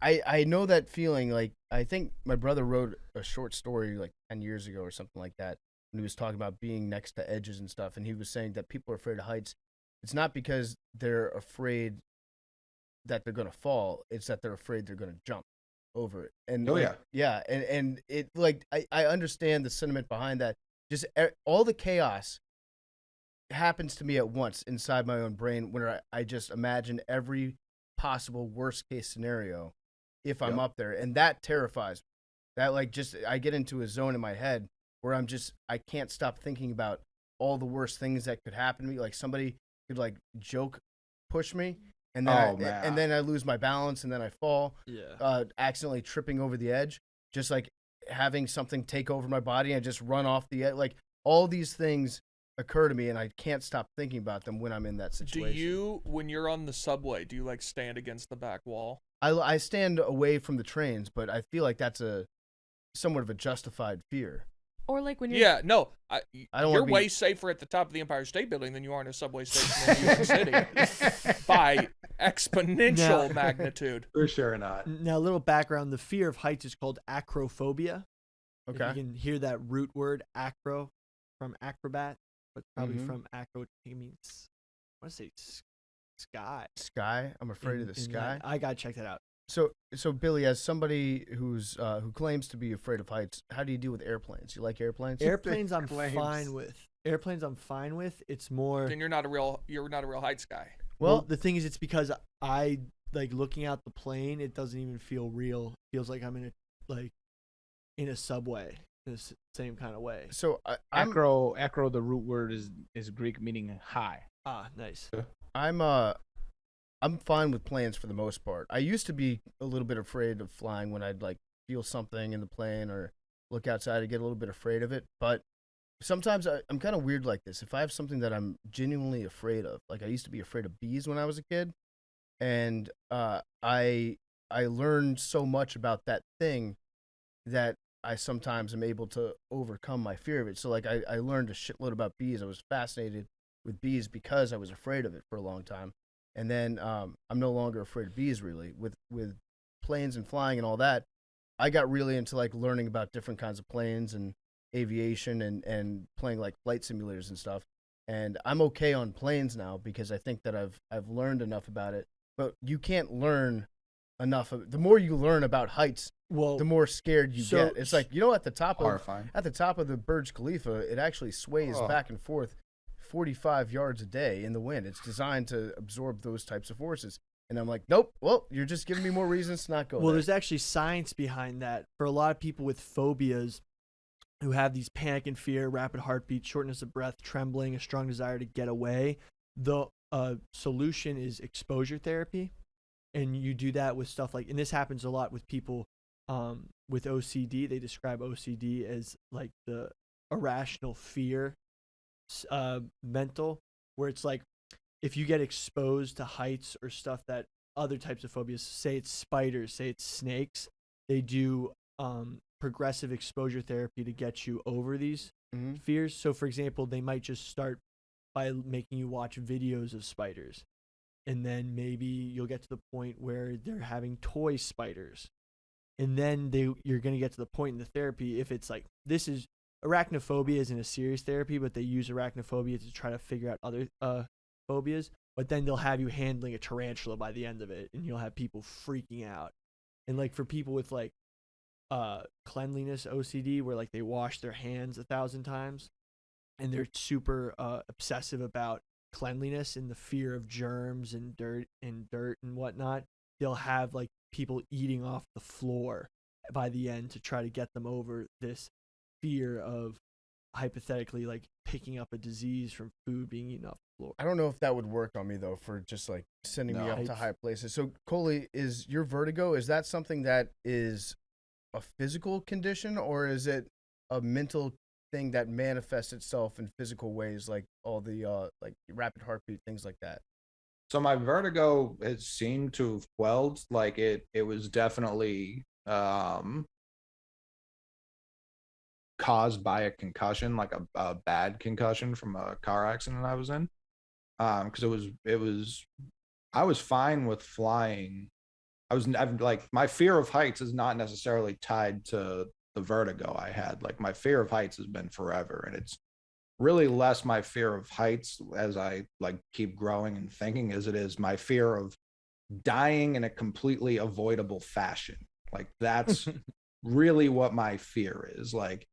I know that feeling. Like, I think my brother wrote a short story like 10 years ago or something like that when he was talking about being next to edges and stuff, and he was saying that people are afraid of heights. It's not because they're afraid that they're gonna fall; it's that they're afraid they're gonna jump over it. And
Oh,
like,
yeah.
yeah, and it like I understand the sentiment behind that. Just all the chaos happens to me at once inside my own brain when I just imagine every possible worst case scenario if I'm
Yep.
up there, and that terrifies me. That like just I get into a zone in my head where I can't stop thinking about all the worst things that could happen to me. Like somebody could like joke push me, and then
Oh, man.
and then I lose my balance, and then I fall,
Yeah.
accidentally tripping over the edge, just like having something take over my body and just run off the edge. Like all these things occur to me, and I can't stop thinking about them when I'm in that
Do
situation.
you, when you're on the subway, do you like stand against the back wall?
I stand away from the trains, but I feel like that's a somewhat of a justified fear.
Or like when you're
Yeah, no,
I don't
you're
wanna be-
way safer at the top of the Empire State Building than you are in a subway station in New York City by exponential magnitude.
For sure not.
Now, a little background: the fear of heights is called acrophobia. If
Okay.
you can hear that root word acro from acrobat, but probably
Mhm.
from acro. I mean, I want to say sky.
Sky. I'm afraid of the
in
sky.
that- I gotta check that out.
So Billy, as somebody who claims to be afraid of heights, how do you deal with airplanes? You like airplanes?
Airplanes, I'm
claims.
fine with. Airplanes, I'm fine with. It's more.
Then you're not a real heights guy.
Well,
Well,
the thing is, it's because I like looking out the plane. It doesn't even feel real. It feels like I'm in a subway in the same kind of way.
so I'm
Acro, the root word is Greek meaning high.
Ah, nice.
I'm fine with planes for the most part. I used to be a little bit afraid of flying when I'd like feel something in the plane or look outside and get a little bit afraid of it. But sometimes I'm kind of weird like this. If I have something that I'm genuinely afraid of, like I used to be afraid of bees when I was a kid, and I learned so much about that thing that I sometimes am able to overcome my fear of it. So like I learned a shitload about bees. I was fascinated with bees because I was afraid of it for a long time. And then I'm no longer afraid of bees really. With planes and flying and all that, I got really into like learning about different kinds of planes and aviation and playing like flight simulators and stuff. And I'm okay on planes now because I think that I've learned enough about it. But you can't learn enough of, the more you learn about heights,
Well,
the more scared you
so-
get. It's like, at the top
Horrifying.
of the Burj Khalifa, it actually sways
Oh.
back and forth 45 yards a day in the wind. It's designed to absorb those types of forces. And I'm like, nope. Well, you're just giving me more reasons to not go
well,
there.
there's actually science behind that. For a lot of people with phobias who have these panic and fear, rapid heartbeat, shortness of breath, trembling, a strong desire to get away, the solution is exposure therapy. And you do that with stuff like, and this happens a lot with people with OCD. They describe OCD as like the irrational fear mental, where it's like if you get exposed to heights or stuff that other types of phobias, say it's spiders, say it's snakes, they do progressive exposure therapy to get you over these
Mhm.
fears. So for example, they might just start by making you watch videos of spiders, and then maybe you'll get to the point where they're having toy spiders, and then you're going to get to the point in the therapy, if it's like, this is arachnophobia isn't a serious therapy, but they use arachnophobia to try to figure out other phobias. But then they'll have you handling a tarantula by the end of it, and you'll have people freaking out. And like for people with like cleanliness OCD, where like they wash their hands 1,000 times, and they're super obsessive about cleanliness and the fear of germs and dirt and whatnot, they'll have like people eating off the floor by the end to try to get them over this fear of hypothetically like picking up a disease from food being eaten off the floor.
I don't know if that would work on me though, for just like sending me
No.
up to high places. So Coley, is your vertigo, is that something that is a physical condition, or is it a mental thing that manifests itself in physical ways, like all the like rapid heartbeat, things like that?
So my vertigo, it seemed to have quelled. Like it was definitely caused by a concussion, like a bad concussion from a car accident I was in. Because I was fine with flying I've like, my fear of heights is not necessarily tied to the vertigo I had. Like, my fear of heights has been forever, and it's really less my fear of heights as I like keep growing and thinking as it is my fear of dying in a completely avoidable fashion. Like, that's really what my fear is. Like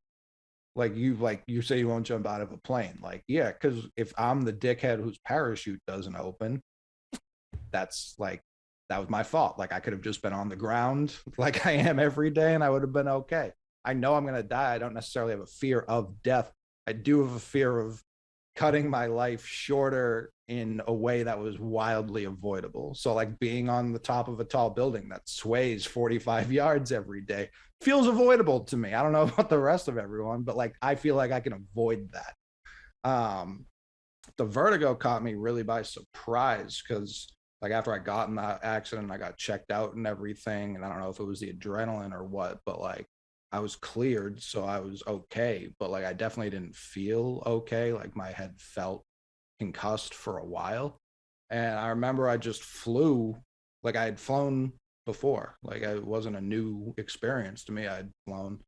you say you won't jump out of a plane. Like, yeah, because if I'm the dickhead whose parachute doesn't open, that's like, that was my fault. Like, I could have just been on the ground like I am every day, and I would have been okay. I know I'm going to die. I don't necessarily have a fear of death. I do have a fear of cutting my life shorter in a way that was wildly avoidable. So like being on the top of a tall building that sways 45 yards every day feels avoidable to me. I don't know about the rest of everyone, but like, I feel like I can avoid that. The vertigo caught me really by surprise, because like after I got in that accident, I got checked out and everything. And I don't know if it was the adrenaline or what, but like, I was cleared, so I was okay. But like, I definitely didn't feel okay. Like, my head felt concussed for a while. And I remember I just flew, like I had flown before. Like, it wasn't a new experience to me. I'd flown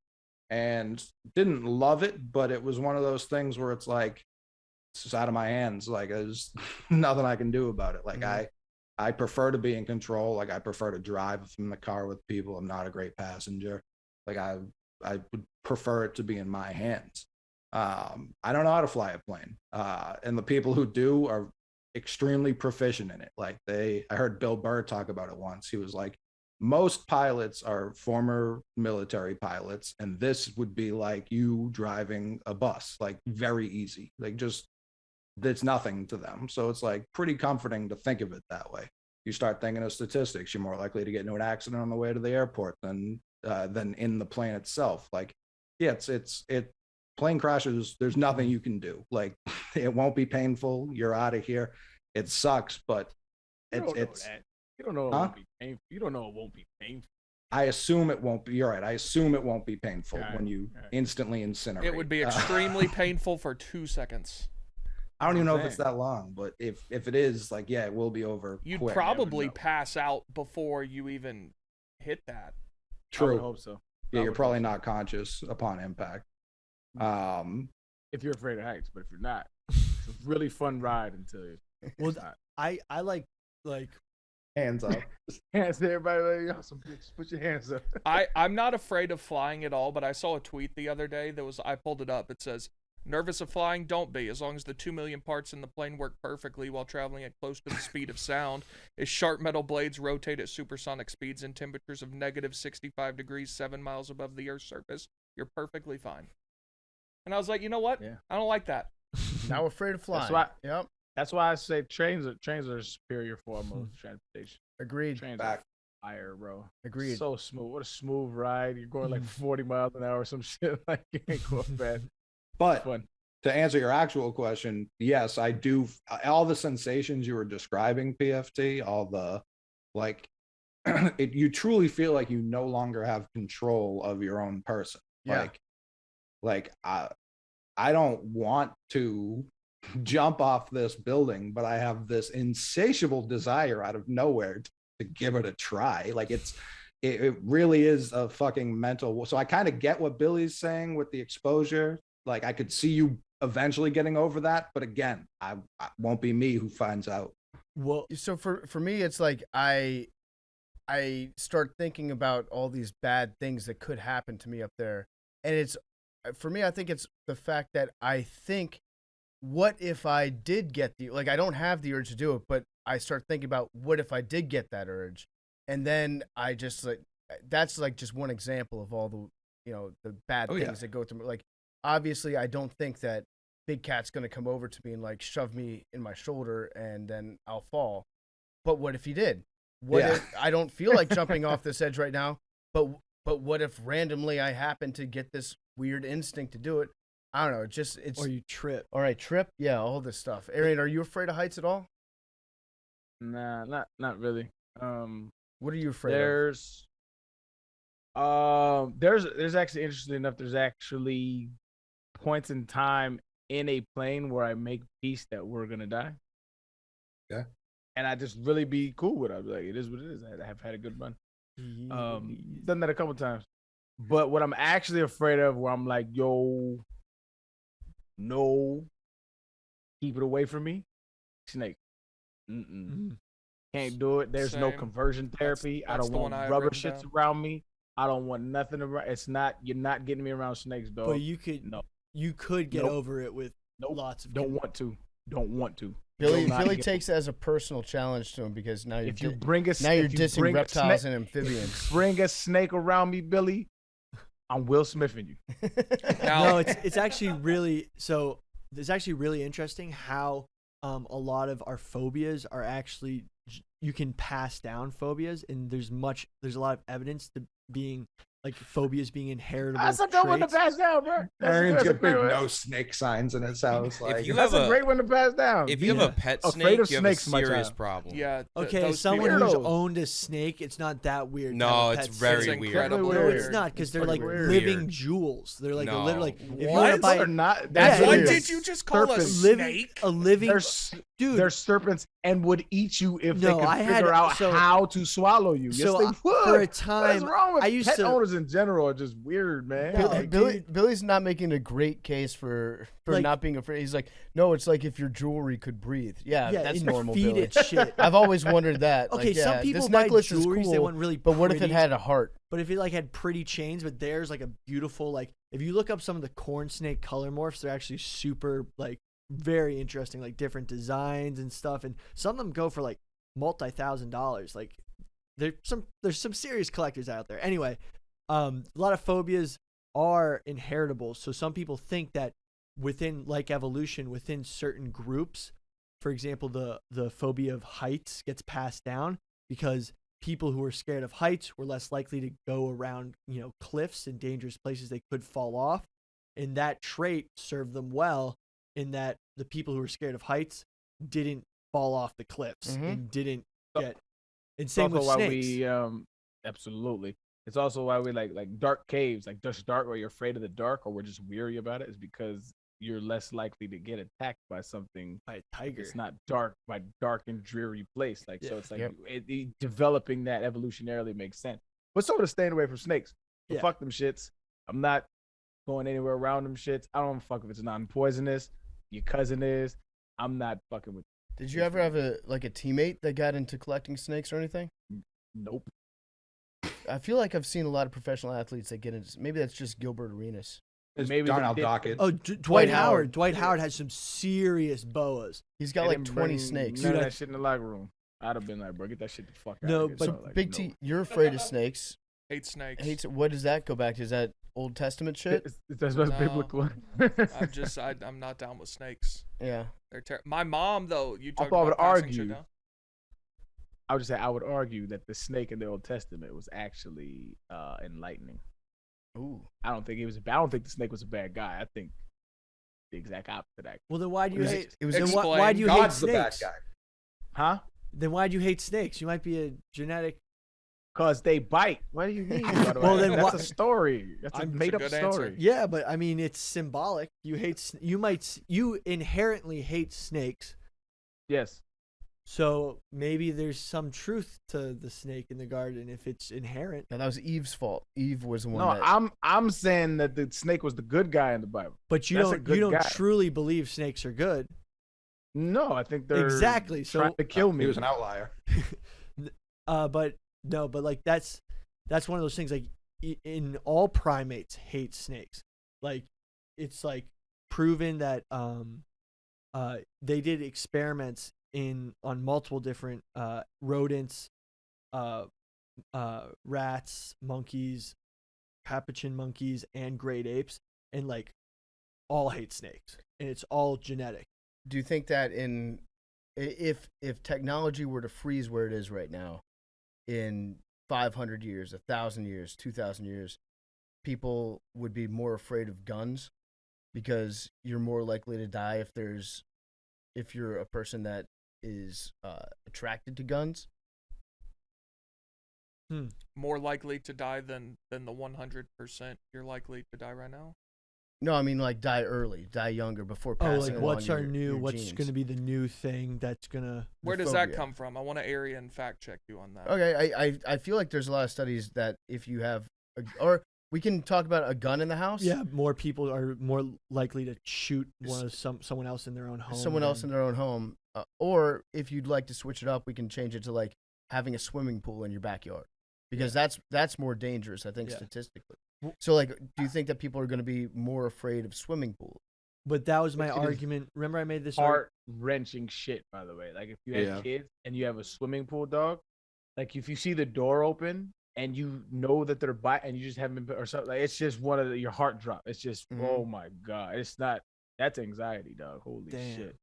and didn't love it, but it was one of those things where it's like, it's just out of my hands. Like, there's nothing I can do about it. Like, I prefer to be in control. Like, I prefer to drive in the car with people. I'm not a great passenger. Like, I would prefer it to be in my hands. I don't know how to fly a plane. And the people who do are extremely proficient in it. Like, I heard Bill Burr talk about it once. He was like, most pilots are former military pilots, and this would be like you driving a bus, like very easy. Like, just, it's nothing to them. So it's like pretty comforting to think of it that way. You start thinking of statistics, you're more likely to get into an accident on the way to the airport than in the plane itself. Like, yeah, it's plane crashes, there's nothing you can do. Like, it won't be painful, you're out of here. It sucks, but
You don't know it won't be painful. You don't know it won't be painful.
I assume it won't be. You're right. I assume it won't be painful
Right,
when you
right.
instantly incinerate.
It would be extremely painful for 2 seconds.
I don't even know if
Same.
it's that long, but if it is, like, yeah, it will be over.
You'd
quick.
probably
know.
pass out before you even hit that.
I would
True.
hope so.
Yeah,
I
you're
would
probably
hope so.
not conscious upon impact.
If you're afraid of heights, but if you're not, it's a really fun ride until you.
Well, I like
Hands up.
Hands, everybody, like, awesome, bitch. Put your hands up.
I'm not afraid of flying at all, but I saw a tweet the other day I pulled it up. It says, nervous of flying? Don't be. As long as the 2 million parts in the plane work perfectly while traveling at close to the speed of sound, as sharp metal blades rotate at supersonic speeds and temperatures of negative 65 degrees 7 miles above the Earth's surface, you're perfectly fine. And I was like, you know what?
Yeah.
I don't like that.
Now afraid of flying.
why-
Yep.
That's why I say trains are superior form of transportation.
Agreed.
Trains
Back.
are fire, bro.
Agreed.
So smooth. What a smooth ride. You're going like 40 miles an hour or some shit. Like, you ain't going fast.
But
Fun.
to answer your actual question, yes, I do. All the sensations you were describing, PFT, all the, like, you truly feel like you no longer have control of your own person.
Yeah.
Like I don't want to jump off this building, but I have this insatiable desire out of nowhere to give it a try. Like, it really is a fucking mental. So I kind of get what Billy's saying with the exposure. Like, I could see you eventually getting over that, but again, I won't be me who finds out.
well,
So for me, it's like I start thinking about all these bad things that could happen to me up there, and it's, for me, I think it's the fact that I think, what if I did get I don't have the urge to do it, but I start thinking about, what if I did get that urge, and then I just, like, that's like just one example of all the the bad things that go through. Like, obviously, I don't think that Big Cat's gonna come over to me and like shove me in my shoulder and then I'll fall. But what if he did? What if I don't feel like jumping off this edge right now? But what if randomly I happen to get this weird instinct to do it? I don't know. It's
or you trip.
all right. Trip, yeah, all this stuff. Arian, are you afraid of heights at all?
Nah, not really.
What are you afraid of?
There's actually, interesting enough, there's actually points in time in a plane where I make peace that we're gonna die.
Yeah.
and I just really be cool with it. I'd be like, it is what it is. I have had a good run. Done that a couple times. But what I'm actually afraid of, where I'm like, yo, no, keep it away from me, snake. Can't do it. There's no
Same.
conversion therapy. I
That's
don't
the one
want
I have
rubber
written
shits
down.
around me. I don't want nothing around. You're not getting me around snakes, dog.
But you could get
Nope.
over it with
Nope.
lots of.
Don't want to.
Billy
Will not
Billy
get-
takes it as a personal challenge to him because now you're
If you bring a
now you're
if you
dissing
bring a
reptiles
snake-
and amphibians.
bring a snake around me, Billy, I'm Will Smithing you.
Now,
No, it's actually really so. It's actually really interesting how a lot of our phobias are actually you can pass down phobias, and there's a lot of evidence to being like phobias being inheritable.
That's a good one to
traits.
pass down, bro.
Arian's
That's a
got big
great one.
no snake signs in his house. Like,
you
That's
have
a
a-
great one to pass down.
If you have a pet
Afraid
snake,
of
you have a
snakes, my
serious
child.
problem.
yeah.
Okay,
those
someone
people-
who's
Weirdos.
owned a snake, it's not that weird. to
No,
have a
it's
pet
very
snake.
weird.
incredibly
No,
No,
weird.
it's not because they're
It's
like
fucking
living
weird.
jewels. They're like
No.
literally like if you
What?
want to buy
They're not.
That's
Yeah,
What
weird.
did you just call a
Serpents.
snake?
a living
They're,
dude.
they're serpents and would eat you if
No,
they could
I had-
figure out
so-
how to swallow you. Yes,
so
they
I-
would.
for a
What is
time,
wrong with
I used
pet
to-
owners in general? Are just weird, man.
No,
Like,
Billy's not making a great case for
Like-
not being afraid. He's like, no, it's like if your jewelry could breathe. Yeah,
yeah,
that's
and
normal.
feed
Billy.
it shit.
I've always wondered that.
Okay,
like,
some
yeah,
people
this
buy
necklace is
jewelries,
cool,
they want really
but what if it
pretty-
had a heart?
But if it like had pretty chains, but there's like a beautiful like if you look up some of the corn snake color morphs, they're actually super like very interesting, like different designs and stuff. And some of them go for like multi-$1,000. Like there's some serious collectors out there. Anyway, a lot of phobias are inheritable. So some people think that within like evolution, within certain groups, for example, the phobia of heights gets passed down because people who are scared of heights were less likely to go around, cliffs and dangerous places they could fall off. And that trait served them well in that the people who were scared of heights didn't fall off the cliffs
Mhm.
and didn't
So-
get. And
It's
same
also
with
why
snakes.
we absolutely. It's also why we like dark caves, like just dark, or you're afraid of the dark, or we're just weary about it. Is because you're less likely to get attacked by something.
By a tiger.
It's not dark, by dark and dreary place. Like so,
Yeah.
it's like
Yep.
developing that evolutionarily makes sense. But so does staying away from snakes. But
Yeah.
fuck them shits. I'm not going anywhere around them shits. I don't fuck if it's non-poisonous. Your cousin is. I'm not fucking with.
Did you ever have a teammate that got into collecting snakes or anything?
Nope.
I feel like I've seen a lot of professional athletes that get into. Maybe that's just Gilbert Arenas.
it's
Maybe
Darnell
they did-
Dockett.
Oh, Dwight
Howard.
Howard. Dwight Howard has some serious boas.
He's got
They
like
didn't
20
bring
snakes.
None of
Dude,
that shit in the locker room. I'd have been like, bro, get that shit the fuck out.
No,
of here.
but
So
like,
Big
no.
T, you're afraid of snakes.
Hate snakes.
Hates. What does that go back to? Is that Old Testament shit?
That's what's
No.
biblical.
I'm not down with snakes.
Yeah.
They're my mom though. You talked
thought I
about
would
passing shit
argue.
down.
I would just say I would argue that the snake in the Old Testament was actually enlightening.
Ooh.
I don't think the snake was a bad guy. I think the exact opposite. Actually.
Well, then why do you
Was
hate?
it was
then
Explain.
why do you
God's
hate
the bad
snakes?
guy.
Huh?
Then why do you hate snakes? You might be a genetic.
Cause they bite. What do you mean? By the
Well,
way?
then
that's
what-
a story. That's a
It's a
made up
good
story.
answer.
Yeah, but I mean, it's symbolic. You hate. You inherently hate snakes.
Yes.
So maybe there's some truth to the snake in the garden if it's inherent.
No, that was Eve's fault. Eve was the one
No,
that.
I'm saying that the snake was the good guy in the Bible.
But you
That's a
don't.
good
You don't
guy.
truly believe snakes are good.
No, I think they're
Exactly, so-
trying to kill me.
He was an outlier.
But no, but like that's one of those things. Like in all primates hate snakes. Like it's like proven that they did experiments on multiple different rodents, rats, monkeys, capuchin monkeys, and great apes, and like all hate snakes, and it's all genetic.
Do you think that if technology were to freeze where it is right now, in 500 years, 1,000 years, 2,000 years, people would be more afraid of guns because you're more likely to die if you're a person that is attracted to guns?
More likely to die than the 100% you're likely to die right now.
No, I mean like die early, die younger before
Oh,
passing
like
along
what's our
your,
new?
your
What's
genes.
going to be the new thing that's gonna?
Where does
phobia.
that come from? I want to Arian fact check you on that.
Okay, I feel like there's a lot of studies that if you have, or we can talk about a gun in the house.
Yeah, more people are more likely to shoot someone else in their own home.
Someone else in their own home, or if you'd like to switch it up, we can change it to like having a swimming pool in your backyard, because that's more dangerous, I think,
Yeah.
statistically. So, like, do you think that people are going to be more afraid of swimming pools?
But that was my
It is
argument. Remember, I made this
Heart wrenching shit, by the way. Like if you have
Yeah.
kids and you have a swimming pool dog, like if you see the door open and you know that they're and you just haven't been or something, like it's just one of your heart drop. It's just oh my god, it's not. That's anxiety, dog. Holy
Damn.
shit.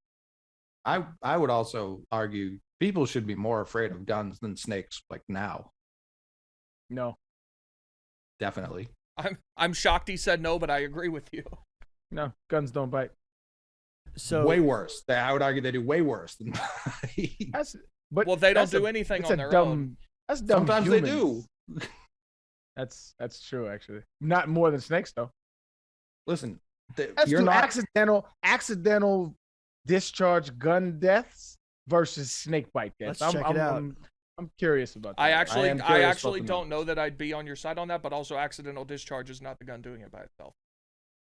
I would also argue people should be more afraid of guns than snakes. Like now,
No,
definitely.
I'm shocked he said no, but I agree with you.
no, guns don't bite.
So
Way worse. I would argue they do way worse than.
That's but
Well, they don't
that's
do
a-
anything
it's
on
a
their
dumb,
own.
That's dumb.
Sometimes they
humans.
do.
That's true, actually. Not more than snakes, though.
Listen,
That's
you're
two
not.
accidental discharge gun deaths versus snake bite deaths.
Let's check it out.
I'm curious about that.
I
am
actually
curious about the
don't know
numbers.
that I'd be on your side on that, but also accidental discharge is not the gun doing it by itself.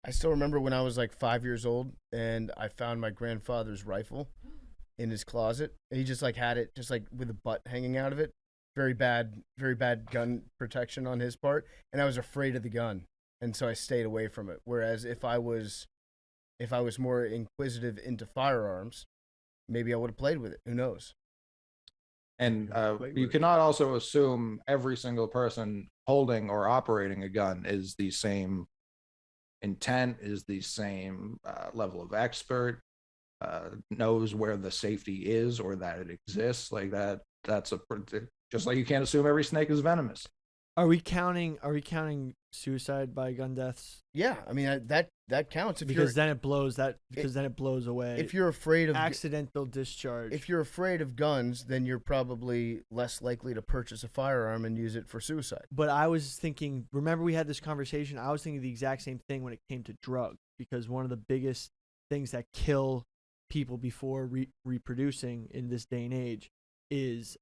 I still remember when I was like 5 years old and I found my grandfather's rifle in his closet. And he just like had it just like with a butt hanging out of it. Very bad gun protection on his part. And I was afraid of the gun. And so I stayed away from it. Whereas if I was more inquisitive into firearms, maybe I would have played with it. Who knows?
And
Play
you
with it.
cannot also assume every single person holding or operating a gun is the same intent, is the same level of expert, knows where the safety is or that it exists. Like that. That's just like you can't assume every snake is venomous.
are we counting suicide by gun deaths?
Yeah, I mean that counts
Because then it blows away.
if you're afraid of
accidental discharge.
if you're afraid of guns, then you're probably less likely to purchase a firearm and use it for suicide.
But I was thinking, remember we had this conversation, I was thinking the exact same thing when it came to drugs, because one of the biggest things that kill people before reproducing in this day and age is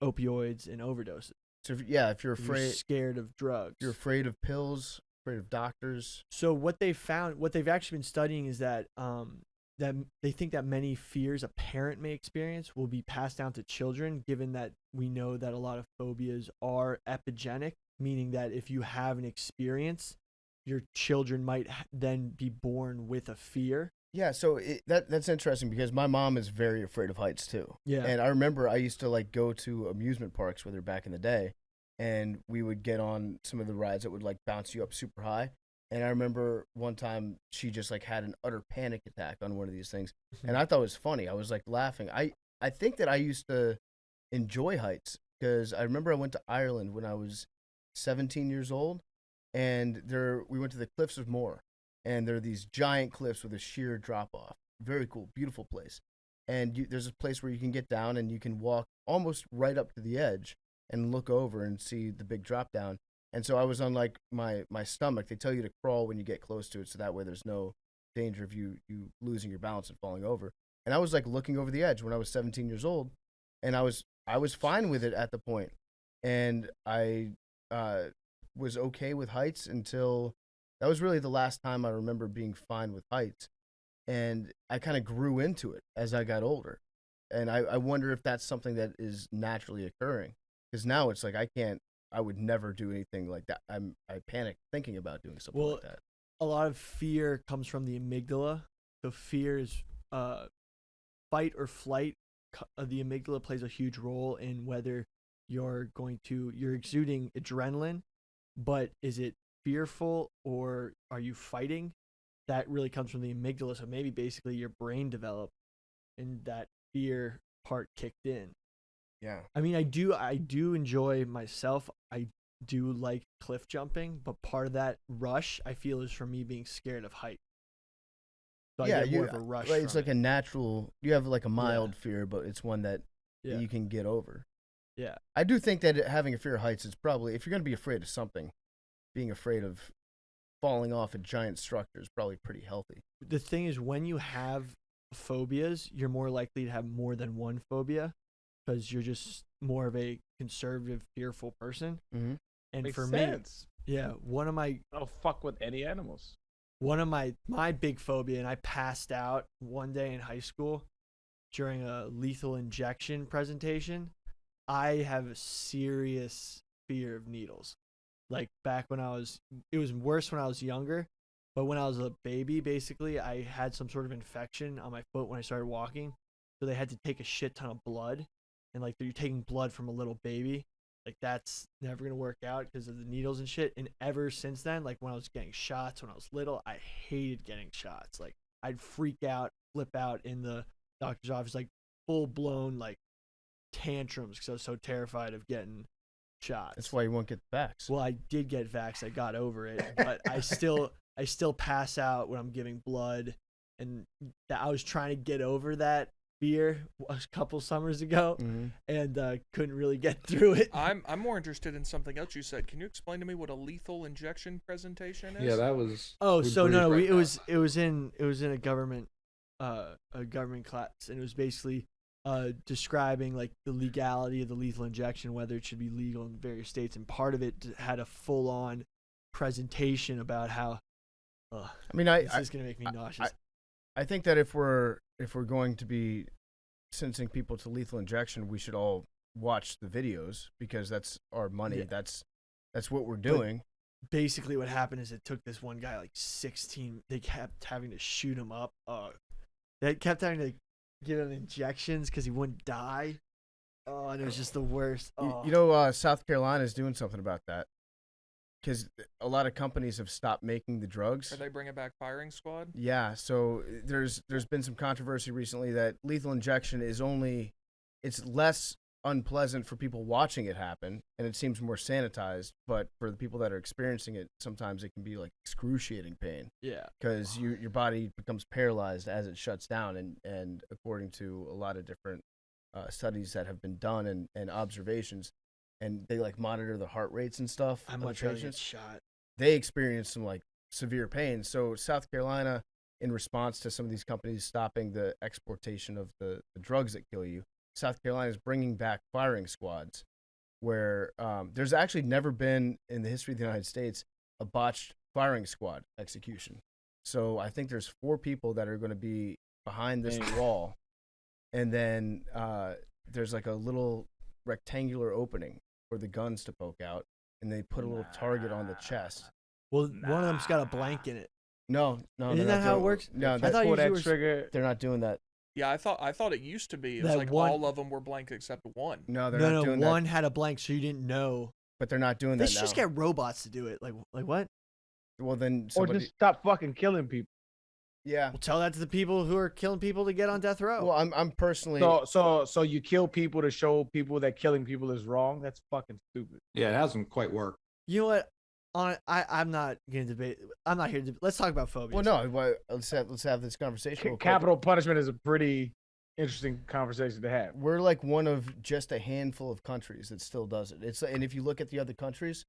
opioids and overdoses.
So if you're
If you're
afraid,
scared of drugs.
you're afraid of pills, afraid of doctors.
So what they've actually been studying is that that they think that many fears a parent may experience will be passed down to children, given that we know that a lot of phobias are epigenic, meaning that if you have an experience, your children might then be born with a fear.
Yeah, so that's interesting because my mom is very afraid of heights too.
Yeah.
And I remember I used to like go to amusement parks with her back in the day, and we would get on some of the rides that would like bounce you up super high. And I remember one time she just like had an utter panic attack on one of these things, and I thought it was funny. I was like laughing. I think that I used to enjoy heights because I remember I went to Ireland when I was 17 years old, and we went to the Cliffs of Moher. And there are these giant cliffs with a sheer drop off. Very cool, beautiful place. And there's a place where you can get down and you can walk almost right up to the edge and look over and see the big drop down. And so I was on like my stomach. They tell you to crawl when you get close to it, so that way there's no danger of you losing your balance and falling over. And I was like looking over the edge when I was 17 years old, and I was fine with it at the point. And I was okay with heights until. That was really the last time I remember being fine with heights. And I kind of grew into it as I got older. And I wonder if that's something that is naturally occurring. Because now it's like I would never do anything like that. I panic thinking about doing something like that.
A lot of fear comes from the amygdala. So fear is fight or flight. The amygdala plays a huge role in whether you're exuding adrenaline, but is it fearful or are you fighting? That really comes from the amygdala. So maybe basically your brain developed and that fear part kicked in.
Yeah.
I mean, I do enjoy myself. I do like cliff jumping, but part of that rush I feel is from me being scared of height. So I get more of a rush.
Right, it's
from
like a natural. You have like a mild fear, but it's one that
Yeah.
you can get over.
Yeah.
I do think that having a fear of heights is probably, if you're going to be afraid of something, being afraid of falling off a giant structure is probably pretty healthy.
The thing is, when you have phobias, you're more likely to have more than one phobia because you're just more of a conservative, fearful person.
Mm-hmm.
And
Makes
for
sense.
me, yeah, one of my
I don't fuck with any animals.
my big phobia, and I passed out one day in high school during a lethal injection presentation. I have a serious fear of needles. Like back when it was worse when I was younger, but when I was a baby, basically, I had some sort of infection on my foot when I started walking. So they had to take a shit ton of blood. And like, you're taking blood from a little baby. Like, that's never going to work out because of the needles and shit. And ever since then, like when I was getting shots when I was little, I hated getting shots. Like, I'd freak out, flip out in the doctor's office, like full blown, like tantrums because I was so terrified of getting shots.
That's why you won't get the vax.
Well, I did get vaxxed. I got over it, but I still pass out when I'm giving blood, and I was trying to get over that fear a couple summers ago, and couldn't really get through it.
I'm more interested in something else you said. Can you explain to me what a lethal injection presentation is?
Yeah, that was.
Oh,
we
so
briefed
no,
right
it
now.
was in a government class, and it was basically describing like the legality of the lethal injection, whether it should be legal in various states, and part of it had a full-on presentation about how.
I mean,
This is gonna make me nauseous.
I think that if we're going to be sentencing people to lethal injection, we should all watch the videos because that's our money.
Yeah.
That's what we're doing.
Basically, what happened is it took this one guy like 16. They kept having to shoot him up. They kept having to give him injections because he wouldn't die. Oh, and it was just the worst. Oh.
You know, South Carolina is doing something about that because a lot of companies have stopped making the drugs.
Are they bringing back firing squad?
Yeah, so there's been some controversy recently that lethal injection it's less unpleasant for people watching it happen, and it seems more sanitized. But for the people that are experiencing it, sometimes it can be like excruciating pain.
Yeah,
because your body becomes paralyzed as it shuts down, and according to a lot of different studies that have been done and observations, and they like monitor the heart rates and stuff.
I'm
of the
much rather get
patients.
shot.
They experience some like severe pain. So South Carolina, in response to some of these companies stopping the exportation of the drugs that kill you, South Carolina is bringing back firing squads, where there's actually never been in the history of the United States a botched firing squad execution. So I think there's 4 people that are going to be behind this wall, and then there's like a little rectangular opening for the guns to poke out, and they put a little target on the chest.
Well, one of them's got a blank in it.
No,
Isn't
they're
that
not
how it
doing-
works?
No,
I thought
Pull that
usually
trigger.
they're not doing that.
Yeah, I thought it used to be. It was
That
like
one-
all of them were blank except one.
No, they're not doing
one
that.
had a blank, so you didn't know.
But they're not doing
They
that
should
now.
just get robots to do it. Like what?
Well, then
Or
somebody.
just stop fucking killing people.
Yeah.
Well, tell that to the people who are killing people to get on death row.
Well, I'm personally.
So you kill people to show people that killing people is wrong? That's fucking stupid.
Yeah, it hasn't quite worked.
You know what? I'm not gonna debate. I'm not here to. Let's talk about phobias.
Well, no. Let's have this conversation. real quick.
Capital punishment is a pretty interesting conversation to have.
We're like one of just a handful of countries that still does it. And if you look at the other countries,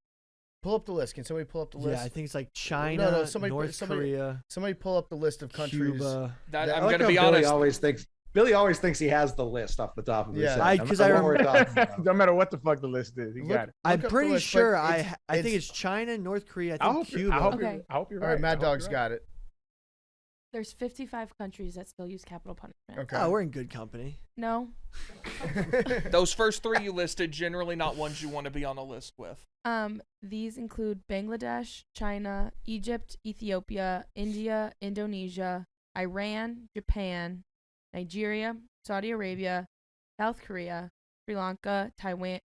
pull up the list. Can somebody pull up the list?
Yeah, I think it's like China,
somebody-
North
somebody-
Korea,
Somebody pull up the list of countries.
Cuba.
That,
I
I'm
like
gonna
how
be
Billy
honest.
Billy always thinks he has the list off the top of his
Yeah.
head.
Because
no
I
matter what we're
remember-
talking about.
No matter what the fuck the list is, he
Look-
got it.
I'm
up the
pretty
list, but
sure
it's-
I think it's China, North Korea. I
I
think
hope,
Cuba.
I hope,
Okay.
I hope you're
All
right.
right, Mad
I hope
Dog's
you're
got it.
There's 55 countries that still use capital punishment.
Okay.
Oh, we're in good company.
No.
Those first 3 you listed, generally not ones you want to be on a list with.
These include Bangladesh, China, Egypt, Ethiopia, India, Indonesia, Iran, Japan, Nigeria, Saudi Arabia, South Korea, Sri Lanka, Taiwan,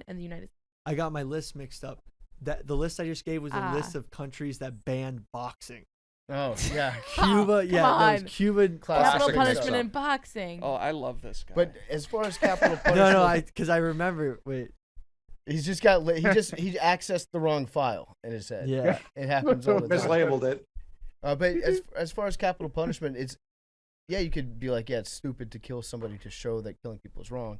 and the United States.
I got my list mixed up. The list I just gave was a
Ah.
list of countries that banned boxing.
Oh yeah.
Cuba, yeah,
come
that was
on.
Cuba.
Classic
Capital
stuff.
punishment in boxing.
Oh, I love this guy.
But as far as capital punishment,
No, because I remember. Wait,
he's just got he accessed the wrong file in his head.
yeah.
It happens all the time.
Mislabeled it.
But as far as capital punishment, you could be like, yeah, it's stupid to kill somebody to show that killing people is wrong.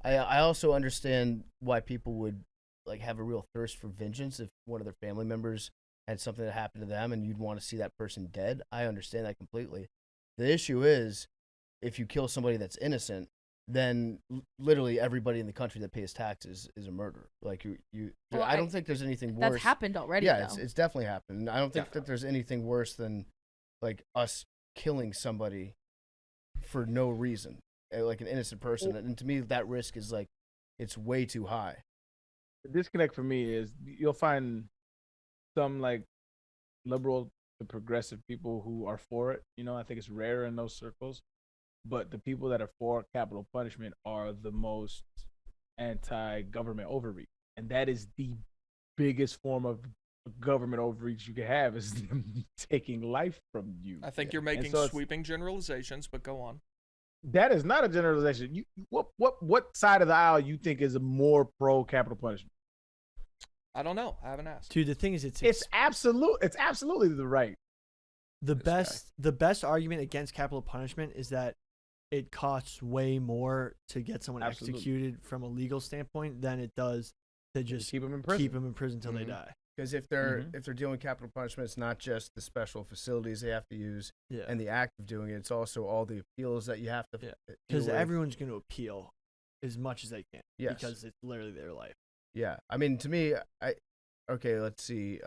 I also understand why people would like have a real thirst for vengeance if one of their family members and something that happened to them and you'd want to see that person dead, I understand that completely. The issue is if you kill somebody that's innocent, then literally everybody in the country that pays taxes is a murderer. Like
Well,
I don't think there's anything worse.
That's happened already.
Yeah,
though.
it's definitely happened. I don't think that there's anything worse than like us killing somebody for no reason, like an innocent person. And to me, that risk is like, it's way too high.
The disconnect for me is you'll find some like liberal to progressive people who are for it. You know, I think it's rare in those circles. But the people that are for capital punishment are the most anti-government overreach. And that is the biggest form of government overreach you can have, is them taking life from you.
I think you're making sweeping generalizations, but go on.
That is not a generalization. What side of the aisle you think is a more pro capital punishment?
I don't know. I haven't asked.
Dude, the thing is,
It's absolutely the right.
The best argument against capital punishment is that it costs way more to get someone executed from a legal standpoint than it does to just
keep them in prison
until they die.
Because if they're dealing with capital punishment, it's not just the special facilities they have to use and the act of doing it. It's also all the appeals that you have to.
Because everyone's going to appeal as much as they can.
Yes.
Because it's literally their life.
Yeah, I mean, to me, let's see.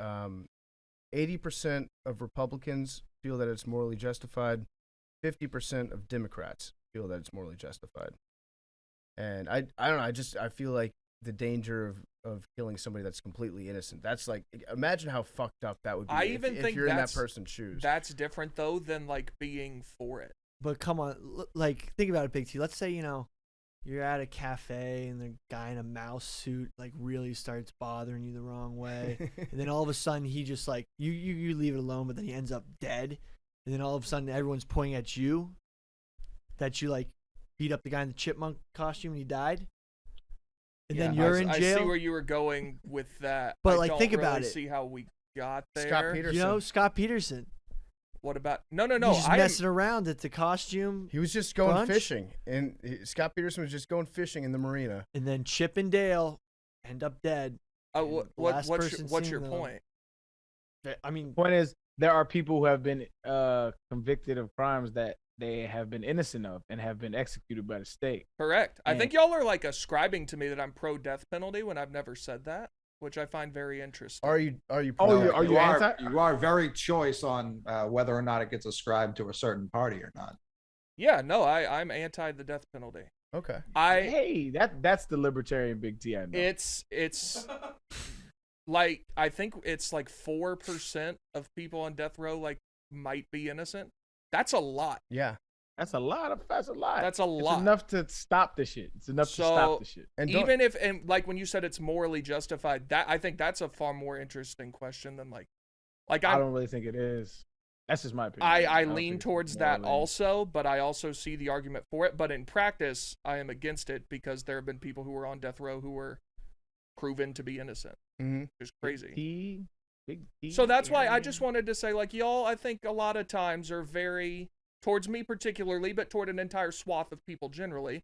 80% of Republicans feel that it's morally justified. 50% of Democrats feel that it's morally justified. And I don't know. I feel like the danger of killing somebody that's completely innocent. That's like, imagine how fucked up that would be. If you're in that person's shoes.
That's different though than like being for it.
But come on, like think about it, Big T. Let's say you're at a cafe and the guy in a mouse suit like really starts bothering you the wrong way, and then all of a sudden he just like you leave it alone, but then he ends up dead, and then all of a sudden everyone's pointing at you that you like beat up the guy in the chipmunk costume and he died. And then you're in jail.
I see where you were going with that.
But
I
like,
don't
think
really
about it.
See how we got there.
Scott Peterson.
Scott Peterson.
What about? No.
He's just messing around at the costume.
He was just going fishing, and Scott Peterson was just going fishing in the marina.
And then Chip and Dale end up dead.
What's your point?
I mean,
the point is there are people who have been convicted of crimes that they have been innocent of and have been executed by the state.
Correct. I think y'all are like ascribing to me that I'm pro death penalty when I've never said that, which I find very interesting.
Are you?
Are you anti?
You are very choice on whether or not it gets ascribed to a certain party or not.
Yeah, no, I'm anti the death penalty.
Okay.
That's the libertarian Big T I know.
It's like I think it's like 4% of people on death row like might be innocent. That's a lot.
Yeah.
That's a lot.
That's a lot.
It's enough to stop the shit. It's enough to stop the shit.
And like when you said it's morally justified, that I think that's a far more interesting question than like
I don't really think it is. That's just my opinion.
I lean towards that also, but I also see the argument for it. But in practice, I am against it because there have been people who were on death row who were proven to be innocent.
Mm-hmm.
It's crazy.
Big T,
so that's why I just wanted to say, like, y'all, I think a lot of times are very, towards me particularly, but toward an entire swath of people generally,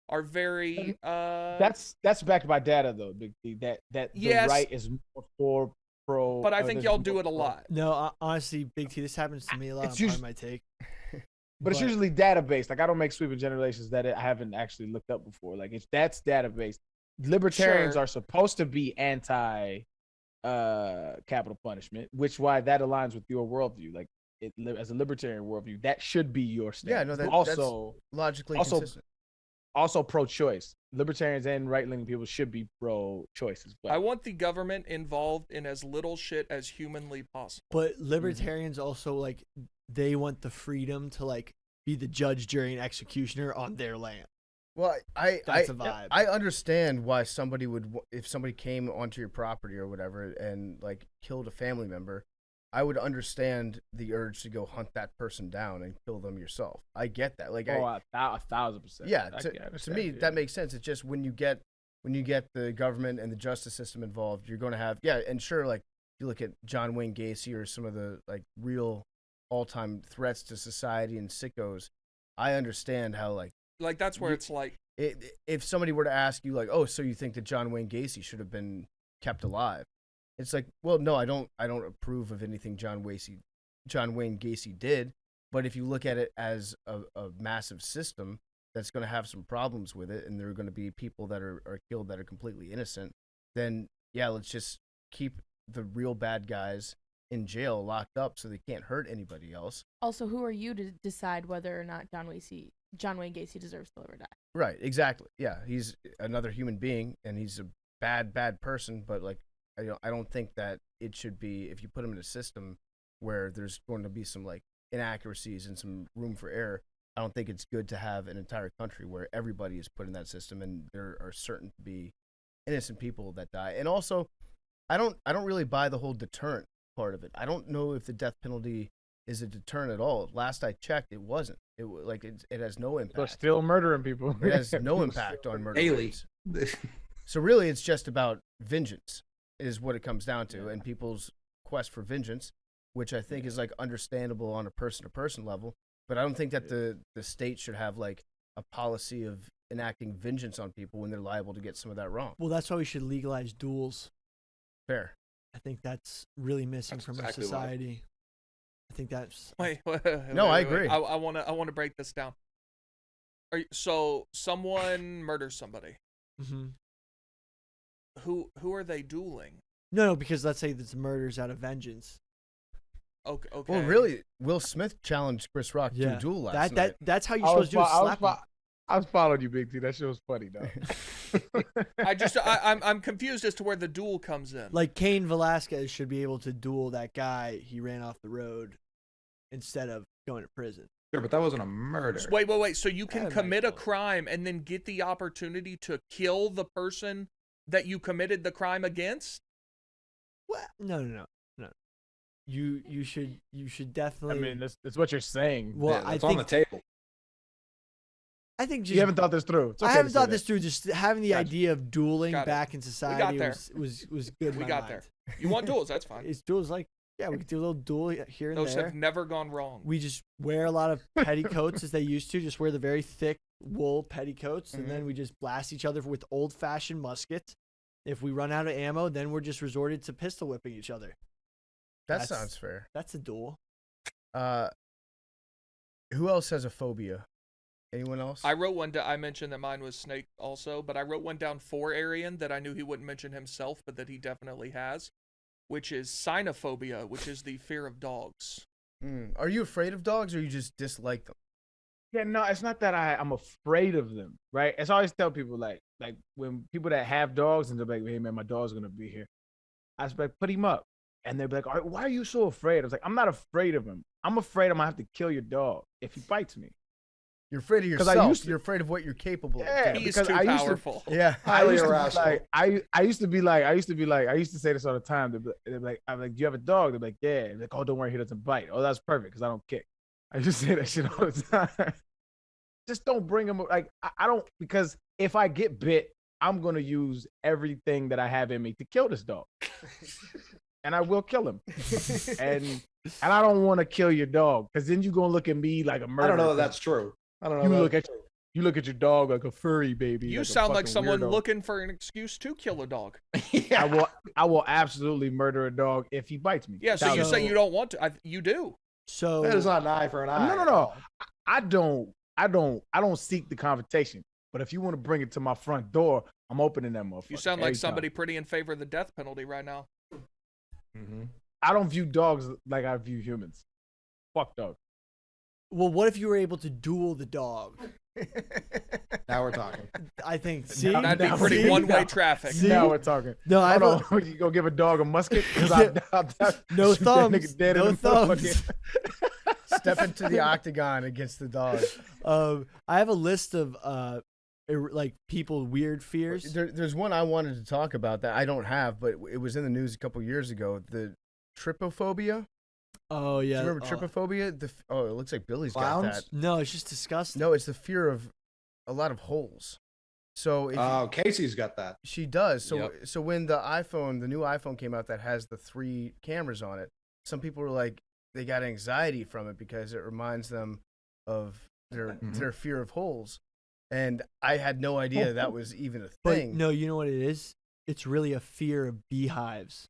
are very.
That's backed by data though, Big T. That
yes,
the right is more for pro.
But I think y'all do it a lot.
No, honestly, Big T, this happens to me a lot. It's part of my take.
But it's usually data based. Like I don't make sweeping generations that I haven't actually looked up before. Like that's data based. Libertarians are supposed to be anti capital punishment, which why that aligns with your worldview. Like as a libertarian worldview, that should be your stance.
Yeah, no, that's logically consistent.
Also pro-choice. Libertarians and right-leaning people should be pro-choice as well.
I want the government involved in as little shit as humanly possible.
But libertarians also like they want the freedom to like be the judge, jury, and executioner on their land.
Well,
that's a vibe.
I understand why somebody would, if somebody came onto your property or whatever and like killed a family member, I would understand the urge to go hunt that person down and kill them yourself. I get that. Like
1,000%.
Yeah, to me that makes sense. It's just when you get the government and the justice system involved, you're going to have and sure, like you look at John Wayne Gacy or some of the like real all-time threats to society and sickos. I understand how like
that's where it's like
if somebody were to ask you like, oh, so you think that John Wayne Gacy should have been kept alive? It's like, well, no, I don't approve of anything John Wayne Gacy did. But if you look at it as a massive system that's going to have some problems with it, and there are going to be people that are killed that are completely innocent, then yeah, let's just keep the real bad guys in jail, locked up, so they can't hurt anybody else.
Also, who are you to decide whether or not John Wayne Gacy deserves to live or die?
Right, exactly. Yeah, he's another human being, and he's a bad person. But like, I don't think that it should be, if you put him in a system where there's going to be some like inaccuracies and some room for error. I don't think it's good to have an entire country where everybody is put in that system, and there are certain to be innocent people that die. And also, I don't really buy the whole deterrent part of it. I don't know if the death penalty is a deterrent at all. Last I checked, it wasn't. It has no impact.
They're still murdering people.
It has no impact on murder
Daily.
rates. So really, it's just about vengeance, is what it comes down to, and people's quest for vengeance, which I think is like understandable on a person-to-person level. But I don't think that the state should have like a policy of enacting vengeance on people when they're liable to get some of that wrong.
Well, that's why we should legalize duels.
Fair.
I think that's really missing
That's
from
exactly
our society. I think that's
Wait,
No, I agree.
I want to break this down. So someone murders somebody.
hmm
Who are they dueling?
no, because let's say it's murders out of vengeance.
Okay.
Well, really, Will Smith challenged Chris Rock to a duel last night.
That's how you're supposed to do it. Slap him.
I was following you, Big T. That shit was funny, though.
I'm confused as to where the duel comes in.
Like Cain Velasquez should be able to duel that guy he ran off the road instead of going to prison.
Sure, but that wasn't a murder.
Wait. So you can
Yeah,
commit a
Michael.
crime and then get the opportunity to kill the person that you committed the crime against?
What? No. You should definitely.
I mean, that's what you're saying.
well,
Yeah,
I
it's on the
think
table.
I think just
You haven't thought this through. It's okay
I
to
haven't
say
thought
that.
this through. Just having the
Gotcha.
idea of dueling
Got it.
back in society
there.
was good. in
We
my
got
mind.
there. You want duels? That's fine.
It's duels like we could do a little duel here and
Those
there.
have never gone wrong.
We just wear a lot of petticoats as they used to. Just wear the very thick wool petticoats, and then we just blast each other with old-fashioned muskets. If we run out of ammo, then we're just resorted to pistol whipping each other.
That
That's-
sounds fair.
That's a duel.
Who else has a phobia? Anyone else?
I wrote one down. I mentioned that mine was snake also, but I wrote one down for Arian that I knew he wouldn't mention himself, but that he definitely has, which is cynophobia, which is the fear of dogs.
Are you afraid of dogs, or you just dislike them?
Yeah, no, it's not that I'm afraid of them, right? It's always tell people like when people that have dogs and they're like, hey man, my dog's gonna be here. I was like, put him up. And they're like, all right, why are you so afraid? I was like, I'm not afraid of him. I'm afraid I'm gonna have to kill your dog if he bites me.
You're afraid of
'Cause I
yourself.
used to-
You're afraid of what you're capable of.
Yeah,
doing.
He's
because
too
I used to-
powerful.
Yeah.
Highly
I used to be
irrational.
like, I used to say this all the time. They're like, I'm like, do you have a dog? They're like, yeah. They're like, oh, don't worry, he doesn't bite. Oh, that's perfect because I don't kick. I just say that shit all the time. Just don't bring him. Like, I don't, because if I get bit, I'm gonna use everything that I have in me to kill this dog, and I will kill him. And I don't want to kill your dog because then you're gonna look at me like a
I
murderer.
don't know that that's true. I don't know.
You
that
look
that's
at you look at your dog like a furry baby.
You
a
sound like
fucking
someone
weirdo.
looking for an excuse to kill a dog.
I will absolutely murder a dog if he bites me.
Yeah, so you
So-
say you don't want to. You do.
So
That is not an eye for an eye.
No. I don't seek the confrontation. But if you want to bring it to my front door, I'm opening that motherfucker.
You sound
every
like somebody
time.
pretty in favor of the death penalty right now.
Mm-hmm.
I don't view dogs like I view humans. Fuck dogs.
well, what if you were able to duel the dog?
Now we're talking.
I think. See,
Now-
That'd be
now-
pretty
see?
one-way
Now-
traffic.
See?
Now we're talking.
no, I
Hold
have
on. You go give a dog a musket? 'Cause
No
shoot that nigga
thumbs.
dead in
No
the
thumbs.
motherfucker.
Step into the octagon against the dog.
I have a list of like people weird fears.
There's one I wanted to talk about that I don't have, but it was in the news a couple years ago. The trypophobia.
Oh
Do
yeah.
you remember trypophobia? It looks like Billy's got that.
Clowns?
No, it's just disgusting.
No, it's the fear of a lot of holes. So if
Oh, Casey's got that.
she does. So
Yep.
so when the new iPhone came out that has the 3 cameras on it, some people were like they got anxiety from it because it reminds them of their fear of holes. And I had no idea that was even a
But
thing.
no, you know what it is? It's really a fear of beehives.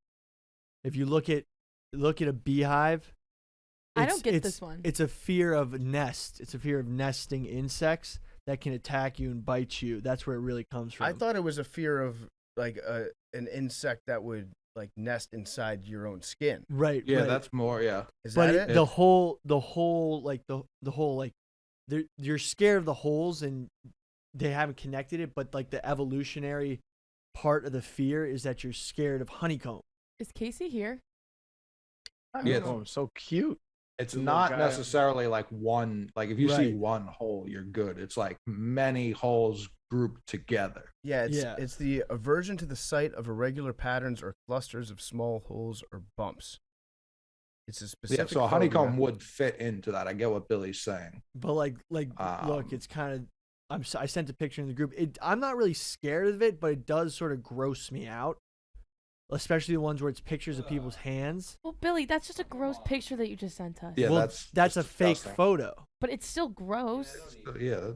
If you look at a beehive,
I don't get this one.
It's a fear of nest. It's a fear of nesting insects that can attack you and bite you. That's where it really comes from.
I thought it was a fear of like an insect that would like nest inside your own skin.
Right.
Yeah,
right.
that's more. Yeah.
Is
But
that it?
the whole like the whole like you're scared of the holes and they haven't connected it, but like the evolutionary part of the fear is that you're scared of honeycomb.
Is Casey here?
Yeah,
Oh, so cute.
It's
The little
not
guy.
necessarily like one. Like if you see
Right.
one hole, you're good. It's like many holes grouped together.
Yeah,
Yeah.
it's the aversion to the sight of irregular patterns or clusters of small holes or bumps. It's a
Yeah,
specific.
so a honeycomb
phobia.
would fit into that. I get what Billy's saying.
But look, it's kind of I sent a picture in the group. I'm not really scared of it, but it does sort of gross me out. Especially the ones where it's pictures of people's hands.
Well, Billy, that's just a gross picture that you just sent us.
Yeah,
well,
that's
a fake
disgusting.
photo.
But it's still gross.
Yeah,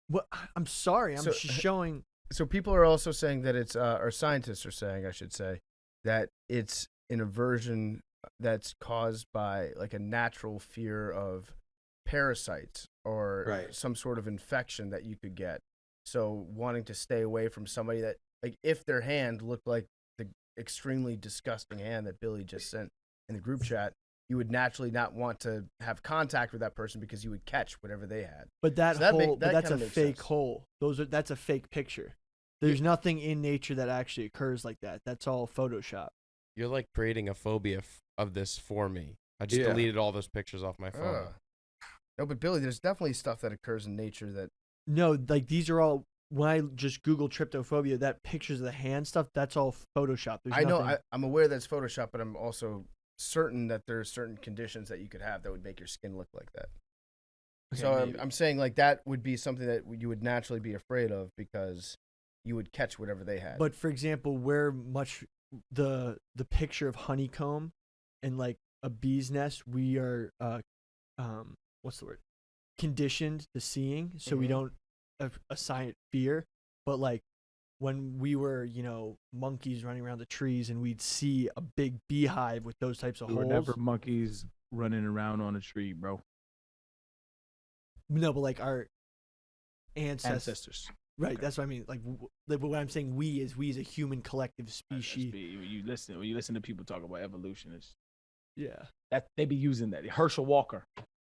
What? I'm sorry. I'm
So-
just showing.
So people are also saying that it's, or scientists are saying, I should say, that it's an aversion that's caused by like a natural fear of parasites or
Right.
some sort of infection that you could get. So wanting to stay away from somebody that, like, if their hand looked like the extremely disgusting hand that Billy just sent in the group chat, you would naturally not want to have contact with that person because you would catch whatever they had.
But that
So that
hole,
make-
but
that
that's a
kinda makes
fake
sense.
hole. That's a fake picture. There's nothing in nature that actually occurs like that. That's all Photoshop.
You're like creating a phobia of this for me. I just
Yeah.
deleted all those pictures off my phone.
Ugh. No, but Billy, there's definitely stuff that occurs in nature that
No, like these are all. When I just Google tryptophobia, that pictures of the hand stuff, that's all Photoshop. There's
I know.
nothing-
I'm aware that's Photoshop, but I'm also certain that there are certain conditions that you could have that would make your skin look like that.
Okay,
So
maybe.
I'm saying like that would be something that you would naturally be afraid of because you would catch whatever they had.
But for example, where much the picture of honeycomb and like a bee's nest, we are what's the word? Conditioned to seeing, so we
Mhm.
don't assign it fear. But like when we were, monkeys running around the trees and we'd see a big beehive with those types of
We were
holes.
never monkeys running around on a tree, bro.
No, but like our ancestors.
Ancestors.
Right,
Okay.
that's what I mean. Like what I'm saying, we as a human collective species.
When you listen to people talk about evolution, it's
Yeah.
that they be using that. Herschel Walker,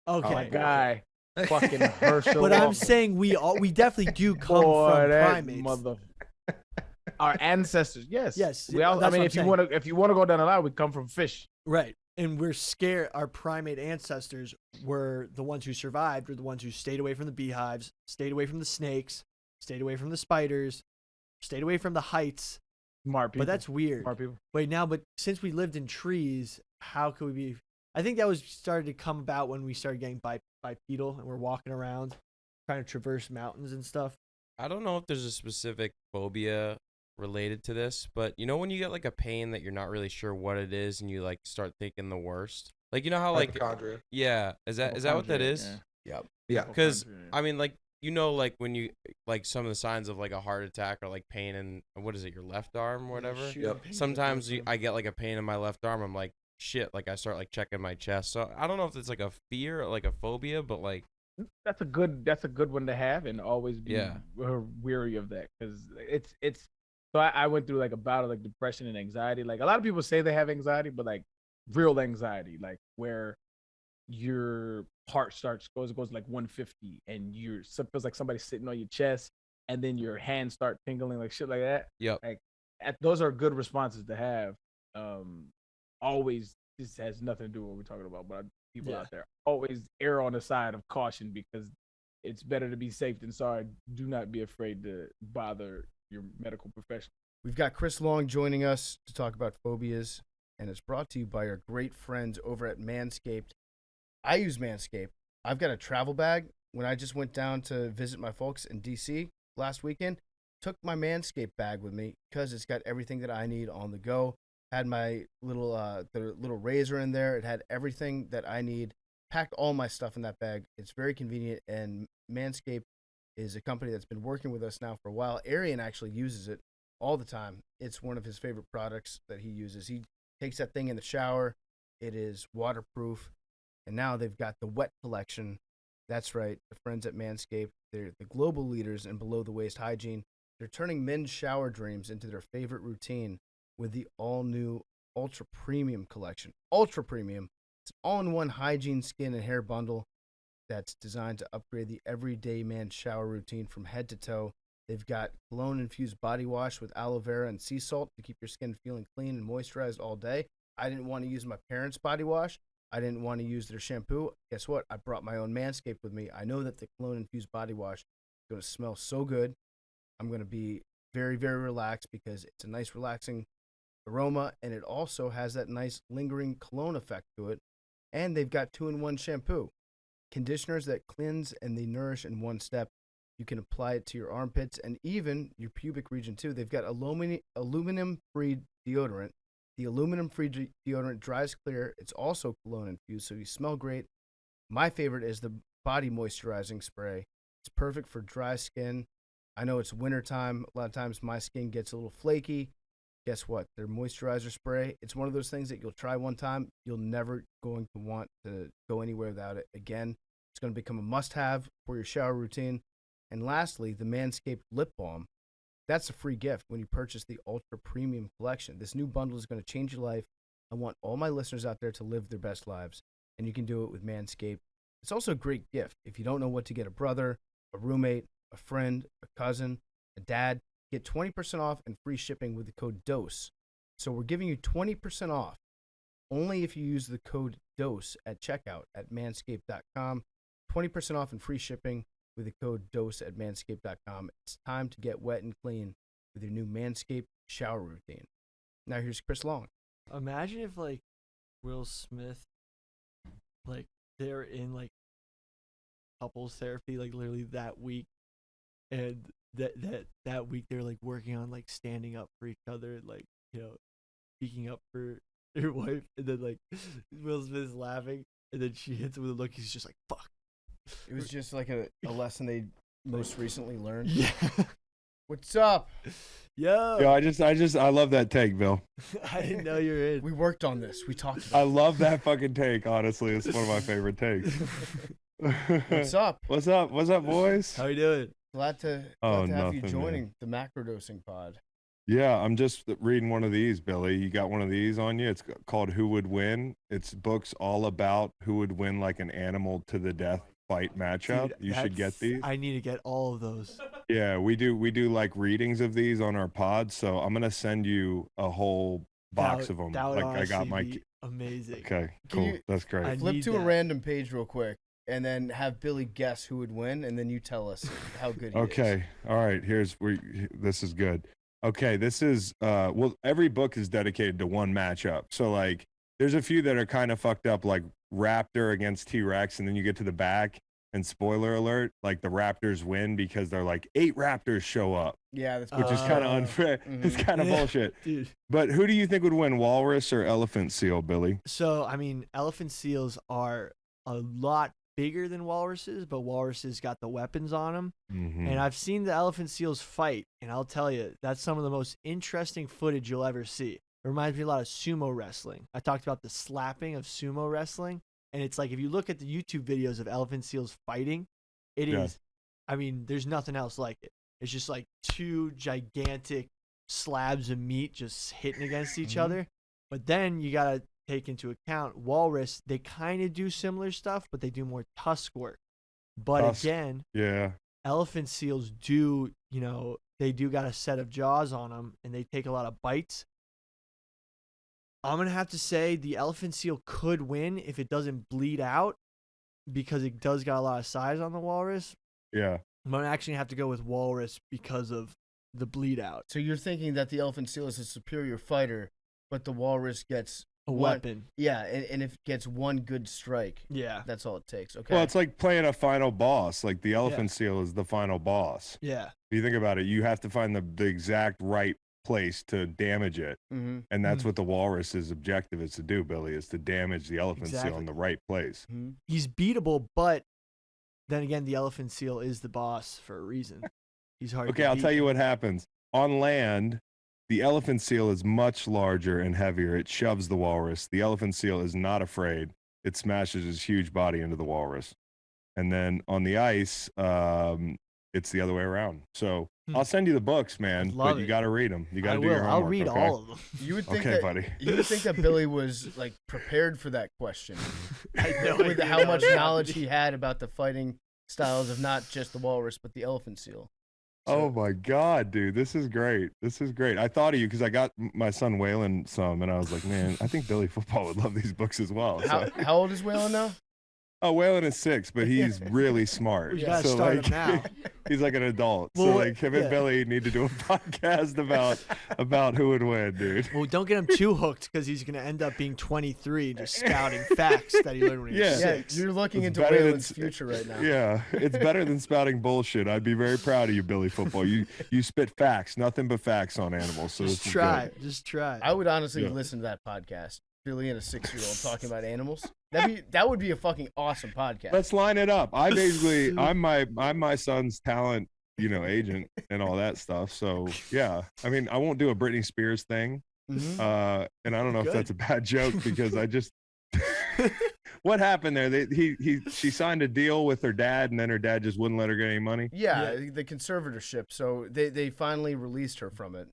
Okay.
my guy, fucking Herschel.
But
Walker.
I'm saying we definitely do come
Boy,
from
that
primates.
Our ancestors, yes,
Yes,
We all, I
that's
mean,
what
if
I'm
you want to, go down the line, we come from fish.
Right. And we're scared. Our primate ancestors were the ones who survived, were the ones who stayed away from the beehives, stayed away from the snakes, stayed away from the spiders, stayed away from the heights.
Smart people.
But that's weird.
smart people.
Wait, now, but since we lived in trees, how could we be? I think that was started to come about when we started getting bipedal and we're walking around trying to traverse mountains and stuff.
I don't know if there's a specific phobia related to this, but when you get like a pain that you're not really sure what it is and you like start thinking the worst? Like how like
Hypochondria.
yeah, is that what that
Hypochondria,
is?
yeah.
Yeah.
Because
Hypochondria.
I mean like like when you like some of the signs of like a heart attack or like pain in what is it, your left arm or whatever?
Yep.
Sometimes I get like a pain in my left arm. I'm like shit, like I start like checking my chest. So I don't know if it's like a fear or like a phobia, but like
That's a good one to have, and always be
Yeah.
weary of that, because it's. So I went through like a bout of like depression and anxiety. Like a lot of people say they have anxiety, but like real anxiety, like where your heart goes like 150, and feels like somebody's sitting on your chest, and then your hands start tingling, like shit like that.
yep.
Like those are good responses to have. Always, this has nothing to do with what we're talking about, but people
Yeah.
out there always err on the side of caution, because it's better to be safe than sorry. Do not be afraid to bother your medical professional.
we've got Chris Long joining us to talk about phobias, and it's brought to you by our great friends over at Manscaped. I use Manscaped. I've got a travel bag. When I just went down to visit my folks in DC last weekend, took my Manscaped bag with me because it's got everything that I need on the go. Had my little the little razor in there. It had everything that I need. Packed all my stuff in that bag. It's very convenient, and Manscaped is a company that's been working with us now for a while. Arian actually uses it all the time. It's one of his favorite products that he uses. He takes that thing in the shower. It is waterproof. And now they've got the wet collection. That's right, the friends at Manscaped. They're the global leaders in below-the-waist hygiene. They're turning men's shower dreams into their favorite routine with the all-new Ultra Premium collection. Ultra Premium. It's an all-in-one hygiene, skin, and hair bundle that's designed to upgrade the everyday man's shower routine from head to toe. They've got cologne-infused body wash with aloe vera and sea salt to keep your skin feeling clean and moisturized all day. I didn't want to use my parents' body wash. I didn't want to use their shampoo. Guess what? I brought my own Manscaped with me. I know that the cologne-infused body wash is going to smell so good. I'm going to be very, very relaxed because it's a nice, relaxing aroma, and it also has that nice, lingering cologne effect to it. And they've got 2-in-1 shampoo. Conditioners that cleanse and they nourish in one step. You can apply it to your armpits and even your pubic region, too. They've got aluminum-free deodorant. The aluminum-free deodorant dries clear. It's also cologne-infused, so you smell great. My favorite is the body moisturizing spray. It's perfect for dry skin. I know it's wintertime. A lot of times my skin gets a little flaky. Guess what? Their moisturizer spray, it's one of those things that you'll try one time. You'll never going to want to go anywhere without it again. It's going to become a must-have for your shower routine. And lastly, the Manscaped Lip Balm. That's a free gift when you purchase the Ultra Premium Collection. This new bundle is going to change your life. I want all my listeners out there to live their best lives, and you can do it with Manscaped. It's also a great gift if you don't know what to get a brother, a roommate, a friend, a cousin, a dad. Get 20% off and free shipping with the code DOSE. So we're giving you 20% off only if you use the code DOSE at checkout at manscaped.com. 20% off and free shipping with the code DOSE at manscaped.com. It's time to get wet and clean with your new Manscaped shower routine. Now here's Chris Long.
Imagine if like Will Smith, like they're in like couples therapy like literally that week, and that week they're like working on like standing up for each other, like, you know, speaking up for their wife, and then like Will Smith's laughing, and then she hits him with a look. He's just like, "Fuck."
It was just like a lesson they most recently learned.
Yeah.
What's up?
Yo.
Yo, I love that take, Bill.
I didn't know you were in.
We worked on this. We talked
I
about
love that fucking take, honestly. It's one of my favorite takes.
it. What's up?
What's up? What's up, boys?
How you doing?
Glad to
Oh,
have you
nothing,
joining the Macrodosing pod.
Yeah, I'm just reading one of these, Billy. You got one of these on you? It's called Who Would Win? It's books all about who would win like an animal to the death fight matchup.
Dude,
you should get these.
I need to get all of those.
Yeah, we do like readings of these on our pod, so I'm gonna send you a whole box of them.
That would
Like I got my
be amazing.
Okay,
Can
cool.
you-
That's great.
I
Flip
need
to a
that.
random page real quick, and then have Billy guess who would win, and then you tell us how good he is.
Okay. All right. This is good. Okay. This is, well, every book is dedicated to one matchup. So, like, there's a few that are kind of fucked up, like Raptor against T-Rex, and then you get to the back, and spoiler alert, like the Raptors win because they're like 8 Raptors show up,
Yeah, that's
which is kind of unfair. It's
mhm.
kind of
Yeah.
bullshit.
Dude.
But who do you think would win, walrus or elephant seal, Billy?
So, I mean, elephant seals are a lot bigger than walruses, but walruses got the weapons on them.
Mm-hmm.
And I've seen the elephant seals fight, and I'll tell you, that's some of the most interesting footage you'll ever see. It reminds me a lot of sumo wrestling. I talked about the slapping of sumo wrestling, and it's like if you look at the YouTube videos of elephant seals fighting, it
Yeah.
is, I mean, there's nothing else like it. It's just like 2 gigantic slabs of meat just hitting against each
Mhm.
other. But then you got to take into account walrus, they kind of do similar stuff, but they do more tusk work. But
Tusk.
again,
Yeah.
elephant seals do, you know, they do got a set of jaws on them, and they take a lot of bites. I'm going to have to say the elephant seal could win if it doesn't bleed out, because it does got a lot of size on the walrus.
Yeah.
I'm going to actually have to go with walrus because of the bleed out.
So you're thinking that the elephant seal is a superior fighter, but the walrus gets
A
one-
weapon.
Yeah, and if it gets one good strike,
Yeah.
that's all it takes. Okay.
Well, it's like playing a final boss. Like the elephant seal is the final boss.
Yeah.
If you think about it, you have to find the exact right place to damage it.
mm-hmm.
And that's what the walrus's objective is to do, Billy, is to damage the elephant seal
Exactly.
in the right place.
Mm-hmm.
He's beatable, but then again, the elephant seal is the boss for a reason. He's hard
Okay,
to
I'll
beat.
tell you what happens. On land, The elephant seal is much larger and heavier. It shoves the walrus. The elephant seal is not afraid. It smashes his huge body into the walrus. And then on the ice, it's the other way around. So I'll send you the books, man,
love
but you
it.
got to read them. You got
I
to do
will.
your homework.
I'll read
okay?
all of them.
You would think
Okay,
that,
buddy.
You would think that Billy was like prepared for that question.
I know.
With how much knowledge he had about the fighting styles of not just the walrus but the elephant seal.
Oh my God, dude. This is great. This is great. I thought of you because I got my son Waylon some and I was like, man, I think Billy Football would love these books as well. So.
How old is Waylon now?
Oh, Waylon is 6, but he's really smart.
We gotta start him now.
He's like an adult.
Well,
so like him
yeah.
and Billy need to do a podcast about who would win, dude.
Well, don't get him too hooked because he's gonna end up being 23 and just scouting facts that he learned when he was
Yeah.
6.
You're looking
It's
into
better than
Waylon's future right now.
Yeah, it's better than spouting bullshit. I'd be very proud of you, Billy Football. You spit facts, nothing but facts on animals. So
Just
this is
try.
good.
Just try.
I would honestly
Yeah.
listen to that podcast. Billy and a 6-year-old talking about animals. That would be a fucking awesome podcast.
Let's line it up. I'm my son's talent, agent and all that stuff. So yeah, I mean, I won't do a Britney Spears thing.
Mhm.
And I don't know
Good.
if that's a bad joke because I just what happened there? She signed a deal with her dad, and then her dad just wouldn't let her get any money.
Yeah, the conservatorship. So they finally released her from it.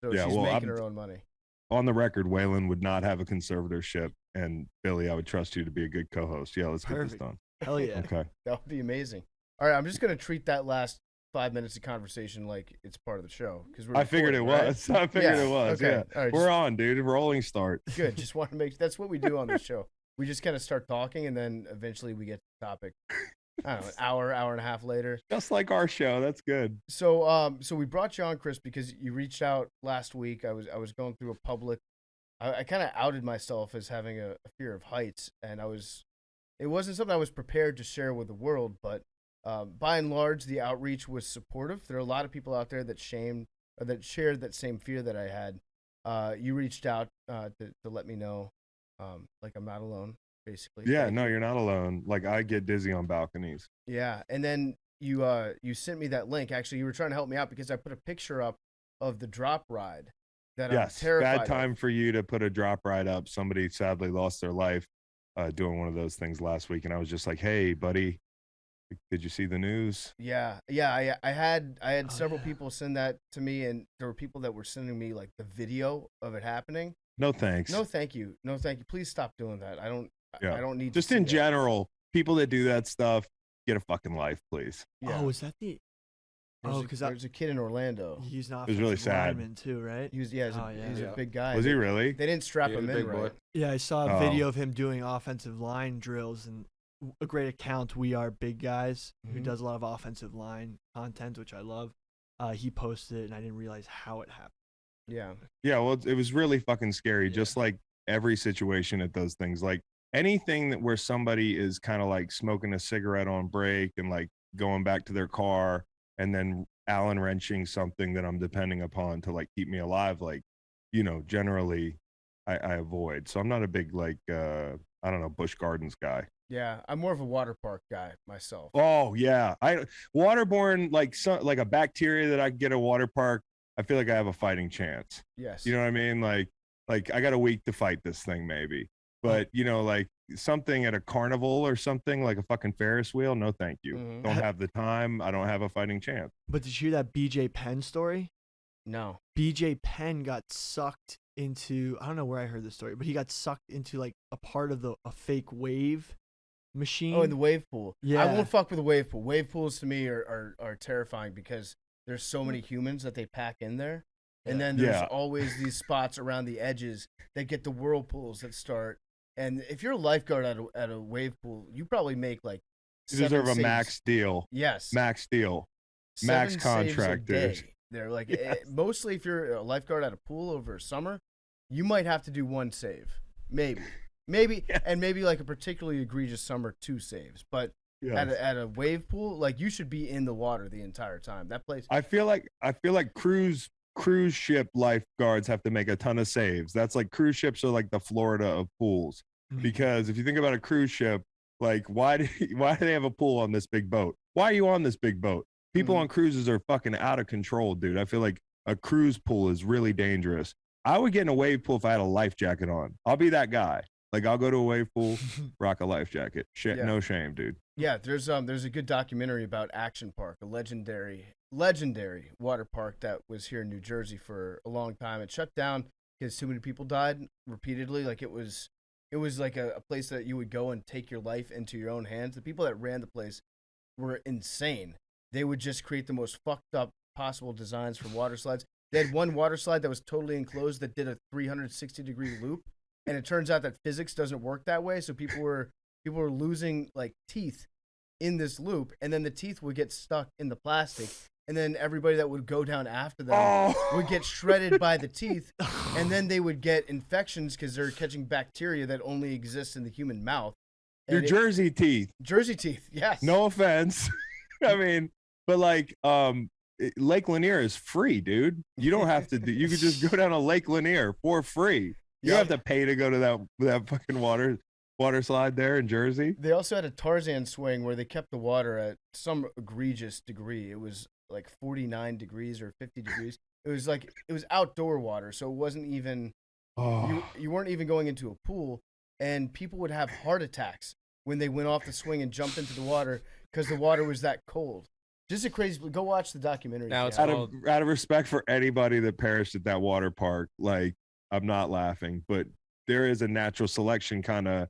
So
Yeah,
she's
well,
making
I'm-
her own money.
On the record, Waylon would not have a conservatorship, and Billy, I would trust you to be a good co-host. Yeah, let's get this
Perfect.
done.
Hell yeah.
Okay.
That would be amazing. All right, I'm just gonna treat that last 5 minutes of conversation like it's part of the show because
I figured it was. I figured it was.
Okay.
Yeah.
All right,
We're on, dude. Rolling start.
good. Just want to make that's what we do on this show. We just kind of start talking and then eventually we get to the topic. I don't know, an hour and a half later.
Just like our show. That's good.
So we brought you on, Chris, because you reached out last week. I was going through a public. I kind of outed myself as having a fear of heights, and it wasn't something I was prepared to share with the world, but by and large, the outreach was supportive. There are a lot of people out there that shared that same fear that I had. You reached out to let me know, like I'm not alone, basically.
Yeah,
Thank
no,
you.
you're not alone. Like I get dizzy on balconies.
Yeah, and then you sent me that link. Actually, you were trying to help me out because I put a picture up of the drop ride that
Yes,
I'm terrified
bad time
of.
for you to put a drop ride up. Somebody sadly lost their life doing one of those things last week, and I was just like, "Hey, buddy, did you see the news?"
Yeah. I had several
yeah.
people send that to me, and there were people that were sending me like the video of it happening.
No thanks.
No, thank you. No, thank you. Please stop doing that. I don't need
Just
to see
in
that.
general, people that do that stuff, get a fucking life, please.
Yeah.
Oh, is that the?
There's
Oh,
a-
because
there's a kid in Orlando.
he's not.
was really sad.
Lineman too, right?
He was
Oh, yeah.
he's a big guy.
Was he really?
They didn't strap
Yeah,
him
the
in
big boy.
right.
Yeah, I saw a
Oh.
video of him doing offensive line drills, and a great account. We Are Big Guys, who
Mhm.
does a lot of offensive line content, which I love. He posted it, and I didn't realize how it happened.
Yeah.
Yeah, well, it was really fucking scary.
Yeah.
Just like every situation at those things, like anything that where somebody is kind of like smoking a cigarette on break and like going back to their car and then Allen wrenching something that I'm depending upon to like keep me alive. Like, generally I avoid. So I'm not a big like I don't know, Busch Gardens guy.
Yeah. I'm more of a water park guy myself.
Oh yeah, waterborne like a bacteria that I can get at a water park. I feel like I have a fighting chance.
Yes.
You know what I mean? Like I got a week to fight this thing maybe. But like something at a carnival or something like a fucking Ferris wheel, no thank you.
Mhm.
Don't have the time. I don't have a fighting chance.
But did you hear that BJ Penn story?
No.
BJ Penn got sucked into, I don't know where I heard this story, but he got sucked into like a part of a fake wave machine.
Oh, in the wave pool. I
Yeah.
won't fuck with the wave pool. Wave pools to me are terrifying because there's so many humans that they pack in there. And then there's
Yeah.
always these spots around the edges that get the whirlpools that start. And if you're a lifeguard at a wave pool, you probably make like
You
7
deserve a
saves.
max deal.
Yes.
Max deal.
7
max
saves
contract,
a day.
dude.
They're like
Yes.
mostly if you're a lifeguard at a pool over summer, you might have to do 1 save. Maybe.
Yeah.
And maybe like a particularly egregious summer 2 saves. But
Yeah.
at a wave pool, like you should be in the water the entire time. That place.
I feel like cruise ship lifeguards have to make a ton of saves. That's like cruise ships are like the Florida of pools. Because if you think about a cruise ship, like why do they have a pool on this big boat? Why are you on this big boat? People
Mhm.
on cruises are fucking out of control, dude. I feel like a cruise pool is really dangerous. I would get in a wave pool if I had a life jacket on. I'll be that guy. Like, I'll go to a wave pool, rock a life jacket. Shit,
Yeah.
no shame, dude.
Yeah, there's a good documentary about Action Park, a legendary water park that was here in New Jersey for a long time. It shut down because too many people died repeatedly. Like it was like a place that you would go and take your life into your own hands. The people that ran the place were insane. They would just create the most fucked up possible designs for water slides. They had one water slide that was totally enclosed that did a 360-degree loop, and it turns out that physics doesn't work that way. So people were losing like teeth in this loop, and then the teeth would get stuck in the plastic, and then everybody that would go down after them would get shredded by the teeth, and then they would get infections because they're catching bacteria that only exists in the human mouth.
Your Jersey teeth.
Jersey teeth, yes.
No offense. I mean, but like, Lake Lanier is free, dude. You don't have to you could just go down to Lake Lanier for free. You don't have to pay to go to that fucking water slide there in Jersey.
They also had a Tarzan swing where they kept the water at some egregious degree. It was like 49 degrees or 50 degrees. It was outdoor water, so it wasn't even you weren't even going into a pool, and people would have heart attacks when they went off the swing and jumped into the water because the water was that cold. Just a crazy. Go watch the documentary.
Now it's
out of respect for anybody that perished at that water park. Like, I'm not laughing, but there is a natural selection kind of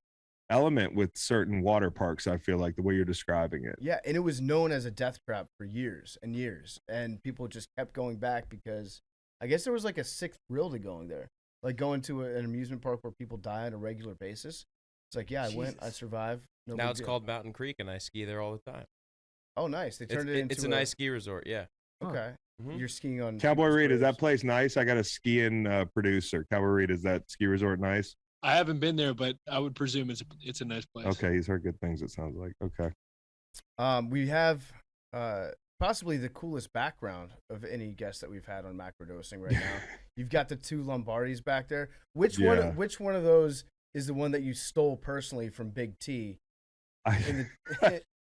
element with certain water parks. I feel like the way you're describing it.
Yeah, and it was known as a death trap for years and years, and people just kept going back because I guess there was like a sick thrill to going there, like going to an amusement park where people die on a regular basis. It's like, yeah, I went, I survived. No
now
big
it's
deal.
called Mountain Creek, and I ski there all the time.
Oh, nice. They turned it into
it's a nice ski resort. Yeah.
Okay.
Mhm.
You're skiing on
Cowboy
people's
Reed, is that
graves.
place nice? I got a skiing producer. Cowboy Reed, is that ski resort nice?
I haven't been there, but I would presume it's a nice place.
Okay, he's heard good things. It sounds like. Okay.
We have possibly the coolest background of any guest that we've had on Macrodosing right now. You've got the two Lombardis back there. Which one of those is the one that you stole personally from Big T?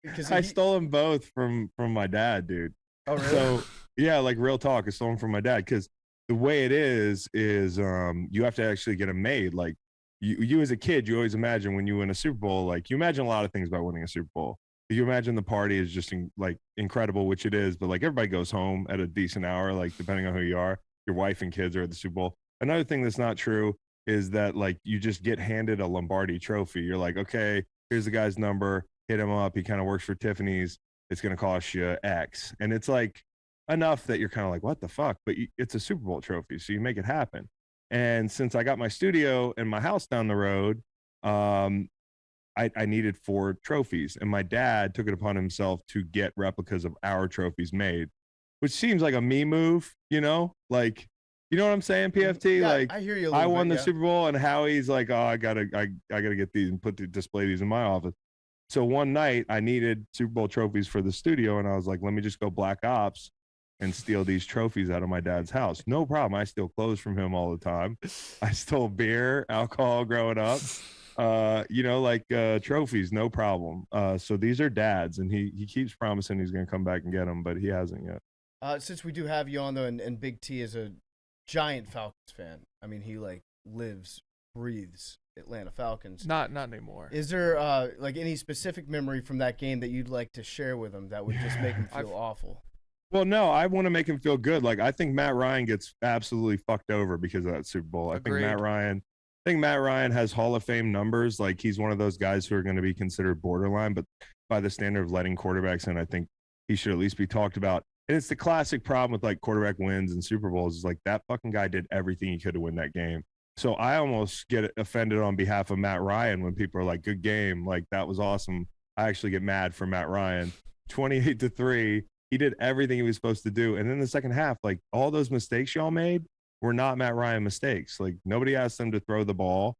Because
I stole them both from my dad, dude.
Oh, really?
So yeah, like real talk, I stole them from my dad because the way it is you have to actually get them made. Like you as a kid, you always imagine when you win a Super Bowl, like you imagine a lot of things about winning a Super Bowl. You imagine the party is just like incredible, which it is, but like everybody goes home at a decent hour, like depending on who you are. Your wife and kids are at the Super Bowl. Another thing that's not true is that like you just get handed a Lombardi trophy. You're like, okay, here's the guy's number, hit him up. He kind of works for Tiffany's. It's going to cost you X. And it's like enough that you're kind of like, what the fuck? But it's a Super Bowl trophy. So you make it happen. And since I got my studio and my house down the road, I needed 4 trophies. And my dad took it upon himself to get replicas of our trophies made, which seems like a me move, you know? Like, you know what I'm saying, PFT?
Yeah,
like,
I hear you.
I won the Super Bowl, and Howie's like, oh, I gotta get these and display these in my office. So one night I needed Super Bowl trophies for the studio, and I was like, let me just go Black Ops and steal these trophies out of my dad's house. No problem. I steal clothes from him all the time. I stole beer, alcohol growing up. Trophies, no problem. So these are dad's, and he keeps promising he's gonna come back and get them, but he hasn't yet.
Since we do have you on though, and Big T is a giant Falcons fan. I mean, he like lives, breathes Atlanta Falcons.
Not anymore.
Is there like any specific memory from that game that you'd like to share with him that would just make him feel awful?
Well, no, I want to make him feel good. Like, I think Matt Ryan gets absolutely fucked over because of that Super Bowl.
Agreed.
I think Matt Ryan has Hall of Fame numbers. Like, he's one of those guys who are going to be considered borderline, but by the standard of letting quarterbacks in, I think he should at least be talked about. And it's the classic problem with like quarterback wins and Super Bowls is like that fucking guy did everything he could to win that game. So I almost get offended on behalf of Matt Ryan when people are like, good game. Like, that was awesome. I actually get mad for Matt Ryan. 28-3. He did everything he was supposed to do. And then the second half, like, all those mistakes y'all made were not Matt Ryan mistakes. Like, nobody asked them to throw the ball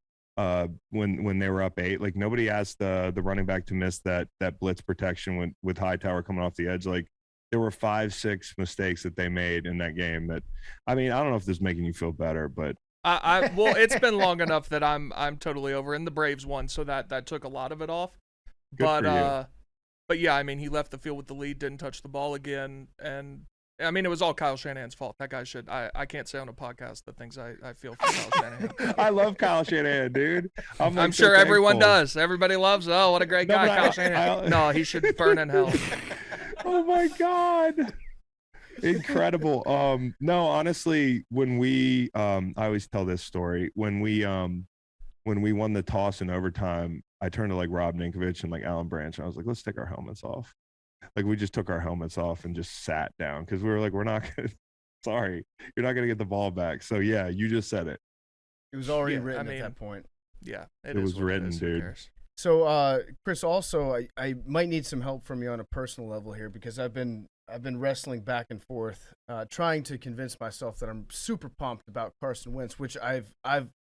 when they were up 8. Like, nobody asked the running back to miss that blitz protection with Hightower coming off the edge. Like, there were 5-6 mistakes that they made in that game that, I mean, I don't know if this is making you feel better, but
well, it's been long enough that I'm totally over. And the Braves won, so that took a lot of it off.
Good for you.
But yeah, I mean, he left the field with the lead, didn't touch the ball again, and I mean, it was all Kyle Shanahan's fault. That guy should. I can't say on a podcast the things I feel for Kyle Shanahan.
I love Kyle Shanahan, dude.
I'm sure everyone does. Everybody loves. Oh, what a great guy,
but
Kyle Shanahan. No, he should burn in hell.
Oh my God. Incredible. No, honestly, when we I always tell this story. When we won the toss in overtime, I turned to like Rob Ninkovich and like Alan Branch, and I was like, let's take our helmets off. Like, we just took our helmets off and just sat down because we were like, we're not gonna sorry, you're not gonna get the ball back. So yeah, you just said it.
It was already
Yeah,
written
I mean,
at that point.
Yeah,
It
is
was
what
written,
is. Who
dude.
cares?
So, Chris, also, I might need some help from you on a personal level here because I've been wrestling back and forth, trying to convince myself that I'm super pumped about Carson Wentz, which I've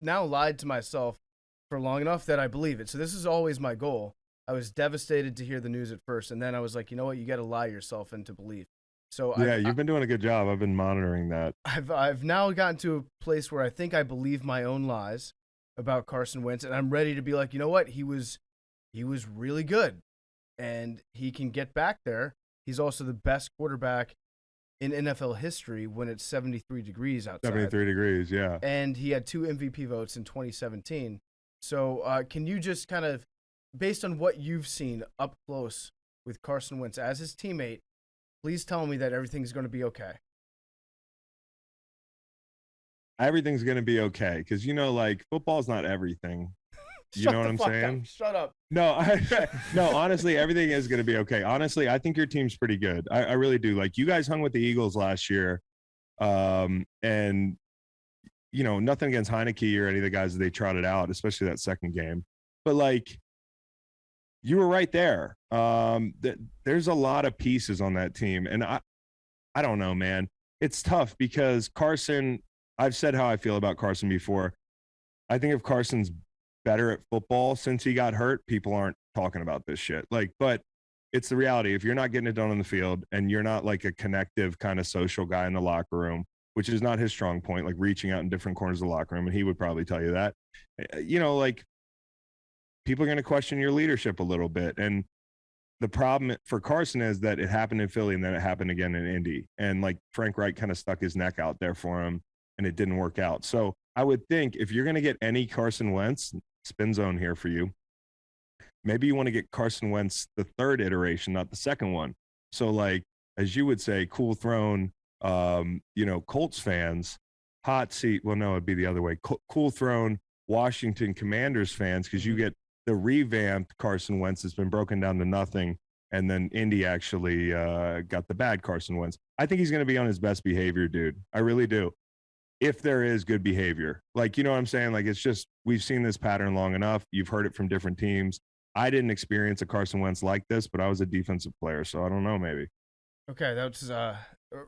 now lied to myself for long enough that I believe it. So this is always my goal. I was devastated to hear the news at first, and then I was like, you know what, you got to lie yourself into belief. So
Yeah, you've been doing a good job. I've been monitoring that.
I've now gotten to a place where I think I believe my own lies about Carson Wentz, and I'm ready to be like, you know what, he was really good, and he can get back there. He's also the best quarterback in NFL history when it's 73 degrees outside.
73 degrees, yeah.
And he had 2 MVP votes in 2017. So can you just kind of, based on what you've seen up close with Carson Wentz as his teammate, please tell me that everything's going to be okay.
Everything's gonna be okay because like football's not everything. You
Shut
know what
the
I'm
fuck
saying?
up. Shut up.
No, no. Honestly, everything is gonna be okay. Honestly, I think your team's pretty good. I really do. Like, you guys hung with the Eagles last year, and nothing against Heineke or any of the guys that they trotted out, especially that second game. But like, you were right there. There's a lot of pieces on that team, and I don't know, man. It's tough because Carson. I've said how I feel about Carson before. I think if Carson's better at football since he got hurt, people aren't talking about this shit. Like, but it's the reality. If you're not getting it done on the field and you're not like a connective kind of social guy in the locker room, which is not his strong point, like reaching out in different corners of the locker room, and he would probably tell you that, like, people are going to question your leadership a little bit. And the problem for Carson is that it happened in Philly and then it happened again in Indy. And like, Frank Reich kind of stuck his neck out there for him, and it didn't work out. So I would think if you're going to get any Carson Wentz, spin zone here for you, maybe you want to get Carson Wentz the third iteration, not the second one. So like, as you would say, cool throne, Colts fans, hot seat. Well, no, it'd be the other way. Cool throne Washington Commanders fans, because you get the revamped Carson Wentz that's been broken down to nothing. And then Indy actually got the bad Carson Wentz. I think he's going to be on his best behavior, dude. I really do. If there is good behavior, like, you know what I'm saying? Like, it's just, we've seen this pattern long enough. You've heard it from different teams. I didn't experience a Carson Wentz like this, but I was a defensive player. So I don't know, maybe.
Okay. That was a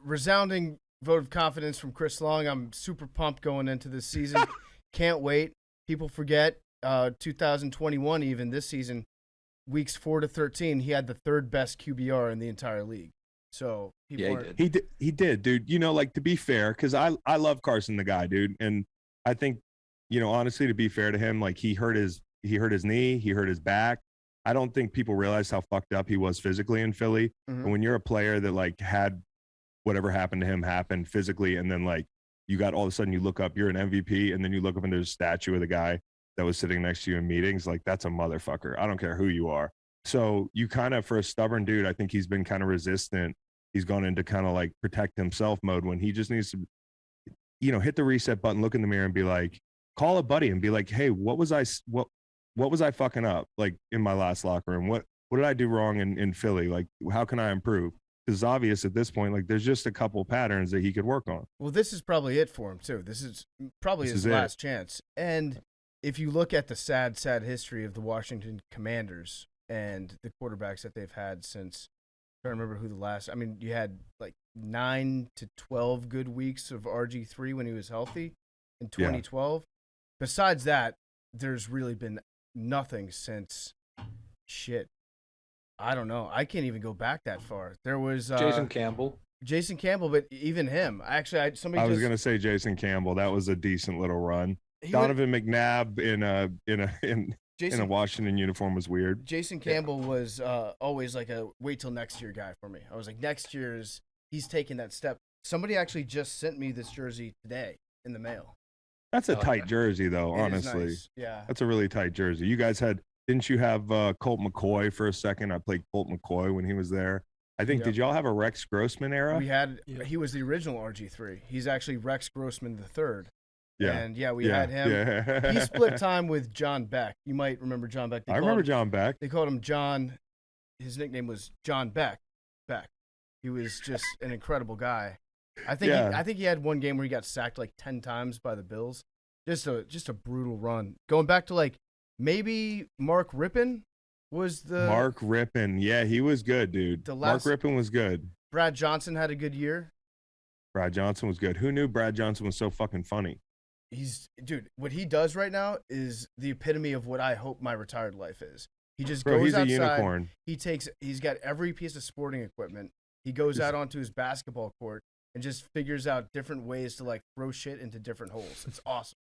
resounding vote of confidence from Chris Long. I'm super pumped going into this season. Can't wait. People forget 2021, even this season, weeks 4 to 13, he had the 3rd best QBR in the entire league. So
Yeah,
he did, dude. Like, to be fair, because I love Carson, the guy, dude, and I think, honestly, to be fair to him, like, he hurt his knee, he hurt his back. I don't think people realize how fucked up he was physically in Philly.
Mhm.
But when you're a player that like had whatever happened to him happen physically, and then like you got all of a sudden you look up, you're an MVP, and then you look up and there's a statue of the guy that was sitting next to you in meetings, like, that's a motherfucker. I don't care who you are. So you kind of, for a stubborn dude, I think he's been kind of resistant. He's gone into kind of like protect himself mode when he just needs to, hit the reset button, look in the mirror and be like, call a buddy and be like, hey, what was I fucking up? Like, in my last locker room, what did I do wrong in Philly? Like, how can I improve? Because obvious at this point, like, there's just a couple patterns that he could work on.
Well, this is probably it for him too. This is probably his last chance. And if you look at the sad history of the Washington Commanders and the quarterbacks that they've had since, I don't remember who the last, you had like 9 to 12 good weeks of RG3 when he was healthy in 2012. Yeah. Besides that, there's really been nothing since I don't know. I can't even go back that far. There was
Jason Campbell,
but even him, actually, I was
going to say Jason Campbell. That was a decent little run. Donovan McNabb in a Washington uniform was weird.
Jason Campbell was always like a wait till next year guy for me. I was like, next year's he's taking that step. Somebody actually just sent me this jersey today in the mail.
That's a
Oh,
tight
yeah.
jersey, though.
It is
Honestly,
nice. Yeah.
that's a really tight jersey. You guys didn't you have Colt McCoy for a second? I played Colt McCoy when he was there. I think,
Yep.
did y'all have a Rex Grossman era?
We had.
Yeah.
He was the original RG3. He's actually Rex Grossman III.
Yeah.
And yeah, we had him.
Yeah.
He split time with John Beck. You might remember John Beck.
I remember John Beck.
They called him John. His nickname was John Beck. He was just an incredible guy. I think he had one game where he got sacked like 10 times by the Bills. Just a brutal run. Going back to like maybe Mark Rippon was the
Mark Rippon. Yeah, he was good, dude. Mark Rippon was good.
Brad Johnson had a good year.
Brad Johnson was good. Who knew Brad Johnson was so fucking funny?
Dude, what he does right now is the epitome of what I hope my retired life is. He just
Bro,
goes
he's
outside.
a unicorn.
He's got every piece of sporting equipment. He goes out onto his basketball court and just figures out different ways to like throw shit into different holes. It's awesome.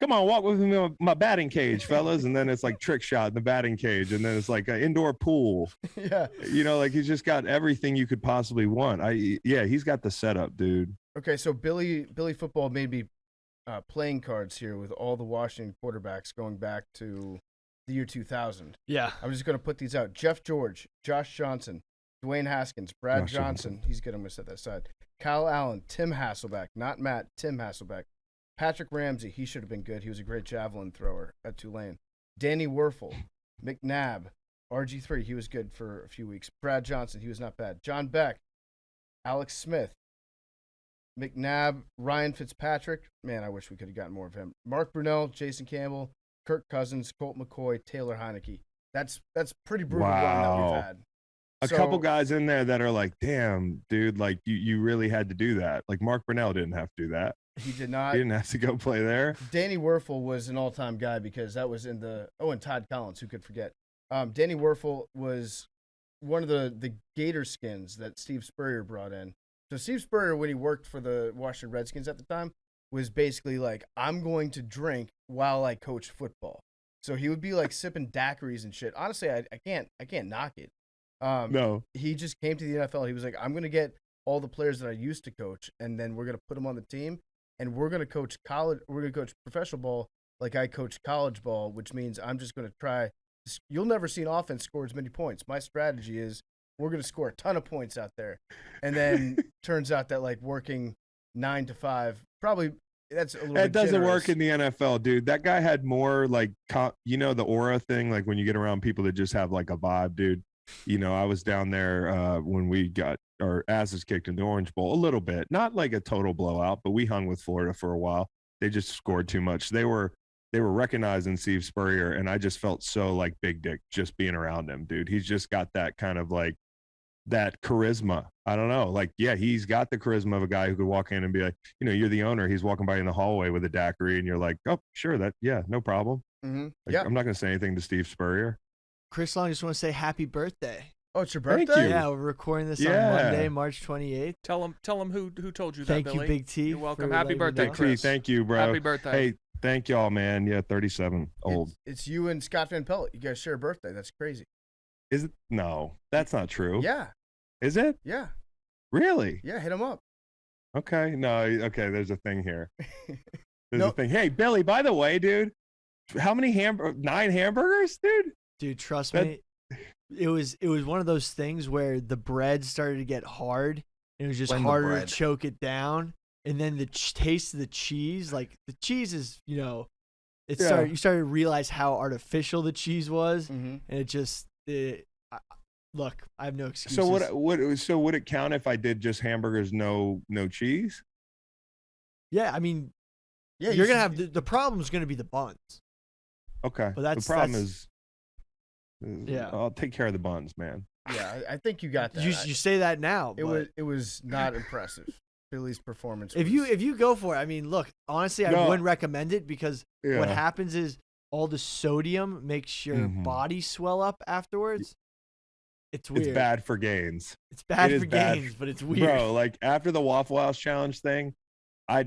Come on, walk with me in my batting cage, fellas. And then it's like trick shot in the batting cage. And then it's like an indoor pool.
Yeah.
You know, like he's just got everything you could possibly want. He's got the setup, dude.
Okay, so Billy Football made me playing cards here with all the Washington quarterbacks going back to the year 2000.
Yeah.
I'm just going to put these out. Jeff George, Josh Johnson, Dwayne Haskins, Brad
Josh
Johnson. He's good. I'm going to set that aside. Kyle Allen, Tim Hasselbeck, not Matt, Tim Hasselbeck. Patrick Ramsey, he should have been good. He was a great javelin thrower at Tulane. Danny Werfel, McNabb, RG3, he was good for a few weeks. Brad Johnson, he was not bad. John Beck, Alex Smith, McNabb, Ryan Fitzpatrick. Man, I wish we could have gotten more of him. Mark Brunell, Jason Campbell, Kirk Cousins, Colt McCoy, Taylor Heineke. That's pretty brutal run that we've had.
A couple guys in there that are like, damn, dude, like you really had to do that. Like Mark Brunell didn't have to do that.
He did not.
He didn't have to go play there.
Danny Werfel was an all-time guy because that was in the and Todd Collins, who could forget. Danny Werfel was one of the gator skins that Steve Spurrier brought in. So Steve Spurrier, when he worked for the Washington Redskins at the time, was basically like, I'm going to drink while I coach football. So he would be like sipping daiquiris and shit. Honestly, I can't knock it.
No.
He just came to the NFL. He was like, I'm going to get all the players that I used to coach, and then we're going to put them on the team, and we're going to coach college. We're going to coach professional ball like I coach college ball, which means I'm just going to try. You'll never see an offense score as many points. My strategy is we're going to score a ton of points out there. And then turns out that like working 9 to 5, probably that's a little bit
It doesn't
generous.
work in the NFL, dude. That guy had more like, the aura thing, like when you get around people that just have like a vibe, dude. You know, I was down there when we got our asses kicked in the Orange Bowl a little bit, not like a total blowout, but we hung with Florida for a while. They just scored too much. They were recognizing Steve Spurrier, and I just felt so like big dick just being around him, dude. He's just got that kind of like that charisma. I don't know. Like, yeah, he's got the charisma of a guy who could walk in and be like, you know, you're the owner. He's walking by in the hallway with a daiquiri, and you're like, oh, sure, no problem.
Mm-hmm.
Like,
Yeah.
I'm not going to say anything to Steve Spurrier.
Chris Long, just want to say happy birthday.
Oh, it's your
Thank
birthday?
you.
Yeah, we're recording this on
Yeah.
Monday, March 28th.
Tell him who told you
Thank
that,
you,
Billy.
Big T.
You're welcome.
for
Happy
letting me
birthday,
know.
Big T,
Chris.
thank you, bro.
Happy birthday.
Hey, thank y'all, man. Yeah, 37, old.
It's you and Scott Van Pelt. You guys share a birthday. That's crazy.
Is it? No, that's not true.
Yeah.
Is it?
Yeah.
Really?
Yeah. Hit him up.
Okay. No. Okay. There's a thing here. There's a
Nope.
thing. Hey, Billy. By the way, dude, how many 9 hamburgers, dude?
Dude, trust
That-
me. It was one of those things where the bread started to get hard, and it was just
Blame the
harder to
bread.
choke it down. And then the taste of the cheese, like the cheese is, you know, you started to realize how artificial the cheese was,
Mm-hmm.
and it just look, I have no excuses.
So would it count if I did just hamburgers, no cheese?
Yeah, I mean,
Yeah.
you're gonna have the problem's gonna be the buns.
Okay.
But that's-
the problem
that's- Yeah.
I'll take care of the buns, man.
Yeah. I think you got that.
You say that now.
It was not impressive. Billy's performance.
If you go for it, I mean, look, honestly, I
No.
wouldn't recommend it because
Yeah.
what happens is all the sodium makes your
Mhm.
body swell up afterwards. It's weird.
It's bad for gains.
It's bad
It is
for
bad
gains, but it's weird.
Bro, like after the Waffle House challenge thing, I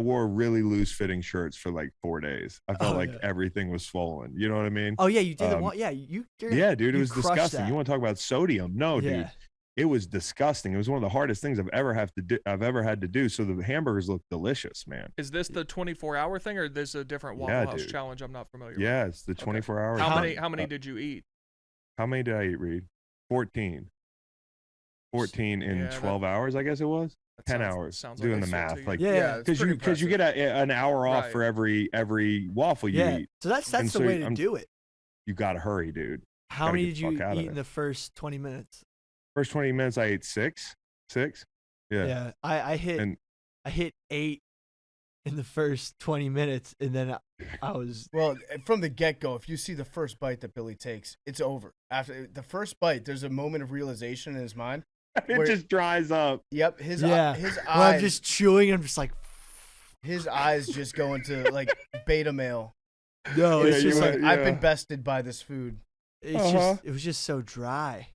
wore really loose fitting shirts for like 4 days. I felt
Oh,
like
yeah.
everything was swollen. You know what I mean?
Oh yeah, you did the
Um,
one. Yeah, you.
Yeah, dude, it
you
was
crushed
disgusting.
that.
You want to talk about sodium? No,
Yeah.
dude. it was disgusting. It was one of the hardest things I've ever had to do. So the hamburgers look delicious, man.
Is this the 24-hour thing, or this a different Waffle
Yeah,
House
dude.
challenge? I'm not familiar.
Yeah,
with.
it's the 24 hours.
How many did you eat?
How many did I eat, Reed? 14. 14 in 12 hours, I guess it was. 10 hours.
Sounds
doing
like
the
so
math,
to you.
like
Yeah,
because you get an hour off
Right.
for every waffle you
yeah.
eat.
So that's
And
the
so
way to
I'm-
do it.
You gotta hurry, dude.
How
gotta
many
get
did
the
you
fuck out of
eat in
there.
the first 20 minutes?
First 20 minutes, I ate six. Yeah.
I hit
And
8 in the first 20 minutes, and then I was
Well, from the get-go, if you see the first bite that Billy takes, it's over. After the first bite, there's a moment of realization in his mind.
it
Where-
just dries up.
Yep, his
when
eyes,
I'm just chewing, I'm just like,
his eyes just go into like beta male.
no,
Yeah,
it's
It's
just
just
like
like I've been bested by this food.
it's just it was just so dry.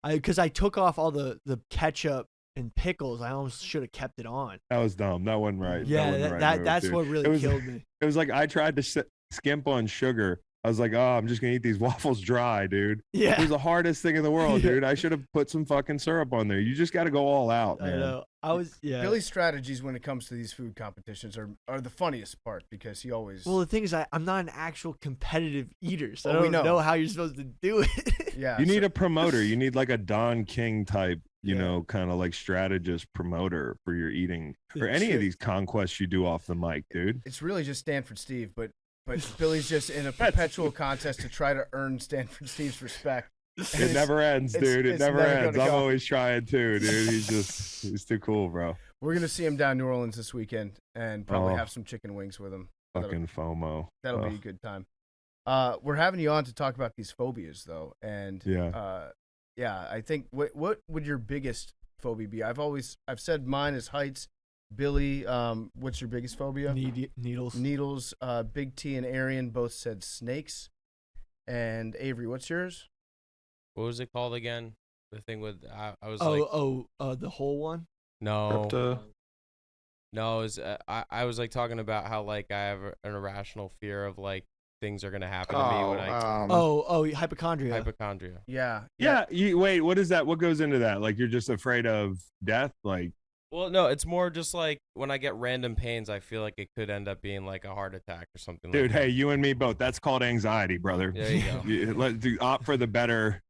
Because I took off all the ketchup and pickles, I almost should have kept it on.
That was dumb. That wasn't right.
Yeah,
wasn't the right
that
move,
that's
dude.
what
It
really
was-
killed me.
It was like I tried to skimp on sugar. I was like, oh, I'm just gonna eat these waffles dry, dude. It
Yeah,
was the hardest thing in the world,
Yeah.
dude. I should have put some fucking syrup on there. You just got to go all out,
I
man.
know. I was
Billy's strategies when it comes to these food competitions are the funniest part because he always
Well, the thing is, I'm not an actual competitive eater, so
Well,
I
we
don't
know.
know how you're supposed to do it.
yeah.
You need
so-
a promoter. You need like a Don King type, you
Yeah.
know, kind of like strategist promoter for your eating or any of
Shit.
these conquests you do off the mic, dude.
It's really just Stanford Steve, but Billy's just in a perpetual contest to try to earn Stanford Steve's respect. And
It never ends, dude. It
it's
never ends.
gonna
I'm
go.
always trying too, dude. He's too cool, bro.
We're gonna see him down in New Orleans this weekend and probably
Oh.
have some chicken wings with him. That'll-
Fucking FOMO.
That'll be a good time. We're having you on to talk about these phobias, though, and
Yeah.
I think what would your biggest phobia be? I've said mine is heights. Billy, what's your biggest phobia?
Needles.
Needles. Big T and Arian both said snakes. And Avery, what's yours?
What was it called again? The thing with I was
The whole one.
no, no. It was, I was like talking about how like I have an irrational fear of like things are gonna happen to me when I
Hypochondria.
hypochondria.
Yeah.
Yeah. Wait, what is that? What goes into that? Like you're just afraid of death? Like
Well, no, it's more just like when I get random pains, I feel like it could end up being like a heart attack or something.
dude,
like
hey, you and me both. That's called anxiety, brother.
There you go.
Let's opt for the better,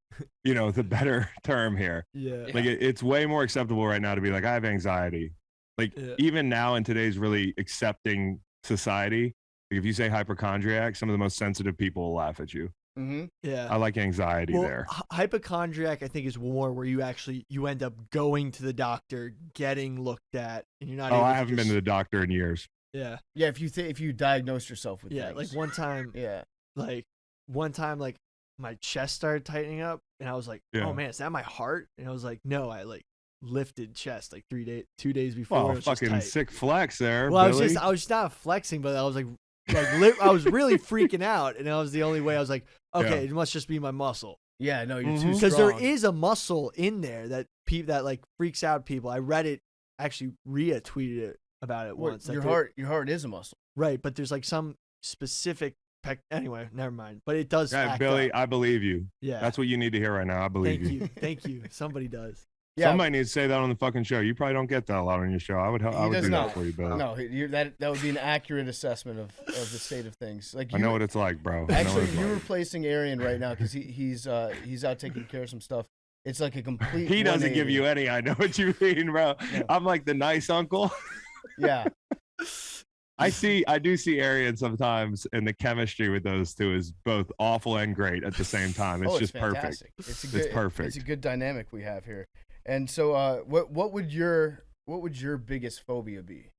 the better term here.
Yeah.
Like it's way more acceptable right now to be like, I have anxiety. Like even now in today's really accepting society, like if you say hypochondriac, some of the most sensitive people will laugh at you.
Mm-hmm.
Yeah.
I like anxiety
Well,
there.
hypochondriac, I think, is more where you end up going to the doctor, getting looked at, and you're not.
Oh,
able
I
to
haven't been
just-
to the doctor in years.
Yeah.
Yeah. If you diagnose yourself with
Yeah.
things.
Like one time, like my chest started tightening up, and I was like,
Yeah.
"Oh man, is that my heart?" And I was like, "No, I like lifted chest like 2 days before."
Oh,
it was just
fucking
tight.
sick flex there.
Well,
Billy.
I was just not flexing, but I was like I was really freaking out, and that was the only way. I was like, okay,
Yeah.
it must just be my muscle,
Yeah. No, you're too strong.
because there is a muscle in there that that like freaks out people. I read it. Actually, Rhea tweeted it about it once. that
Your
there-
heart is a muscle.
right? But there's like some specific. Anyway, never mind. But it does.
Yeah,
act
Billy,
up.
I believe you.
Yeah.
That's what you need to hear right now. I believe
Thank
you.
you. Thank you. Somebody does.
Yeah.
Somebody needs to say that on the fucking show. You probably don't get that a lot on your show. I would
He
do
does
that
not.
for you, Billy.
No, that would be an accurate assessment of the state of things. Like
I know what it's like, bro. I know what
Actually,
it's
you're
like.
replacing Arian right now because he's out taking care of some stuff. It's like a complete.
He doesn't give
180.
you any. I know what you mean, bro.
No.
I'm like the nice uncle.
Yeah.
I do see Arian sometimes, and the chemistry with those two is both awful and great at the same time. It's just perfect.
fantastic. It's
perfect.
It's a good dynamic we have here. And so, what would your biggest phobia be?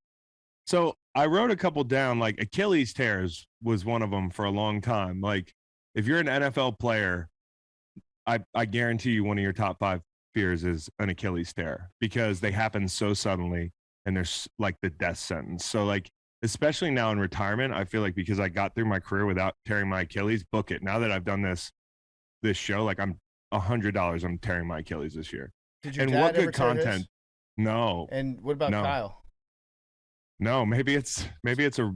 So I wrote a couple down. Like Achilles tears was one of them for a long time. Like if you're an NFL player, I guarantee you one of your top 5 fears is an Achilles tear because they happen so suddenly and there's like the death sentence. So like, especially now in retirement, I feel like because I got through my career without tearing my Achilles, book it. Now that I've done this show, like I'm $100, I'm tearing my Achilles this year.
Did your
And
dad
what
ever
good
tear his?
content? No,
And what about
No.
Kyle?
no, maybe it's a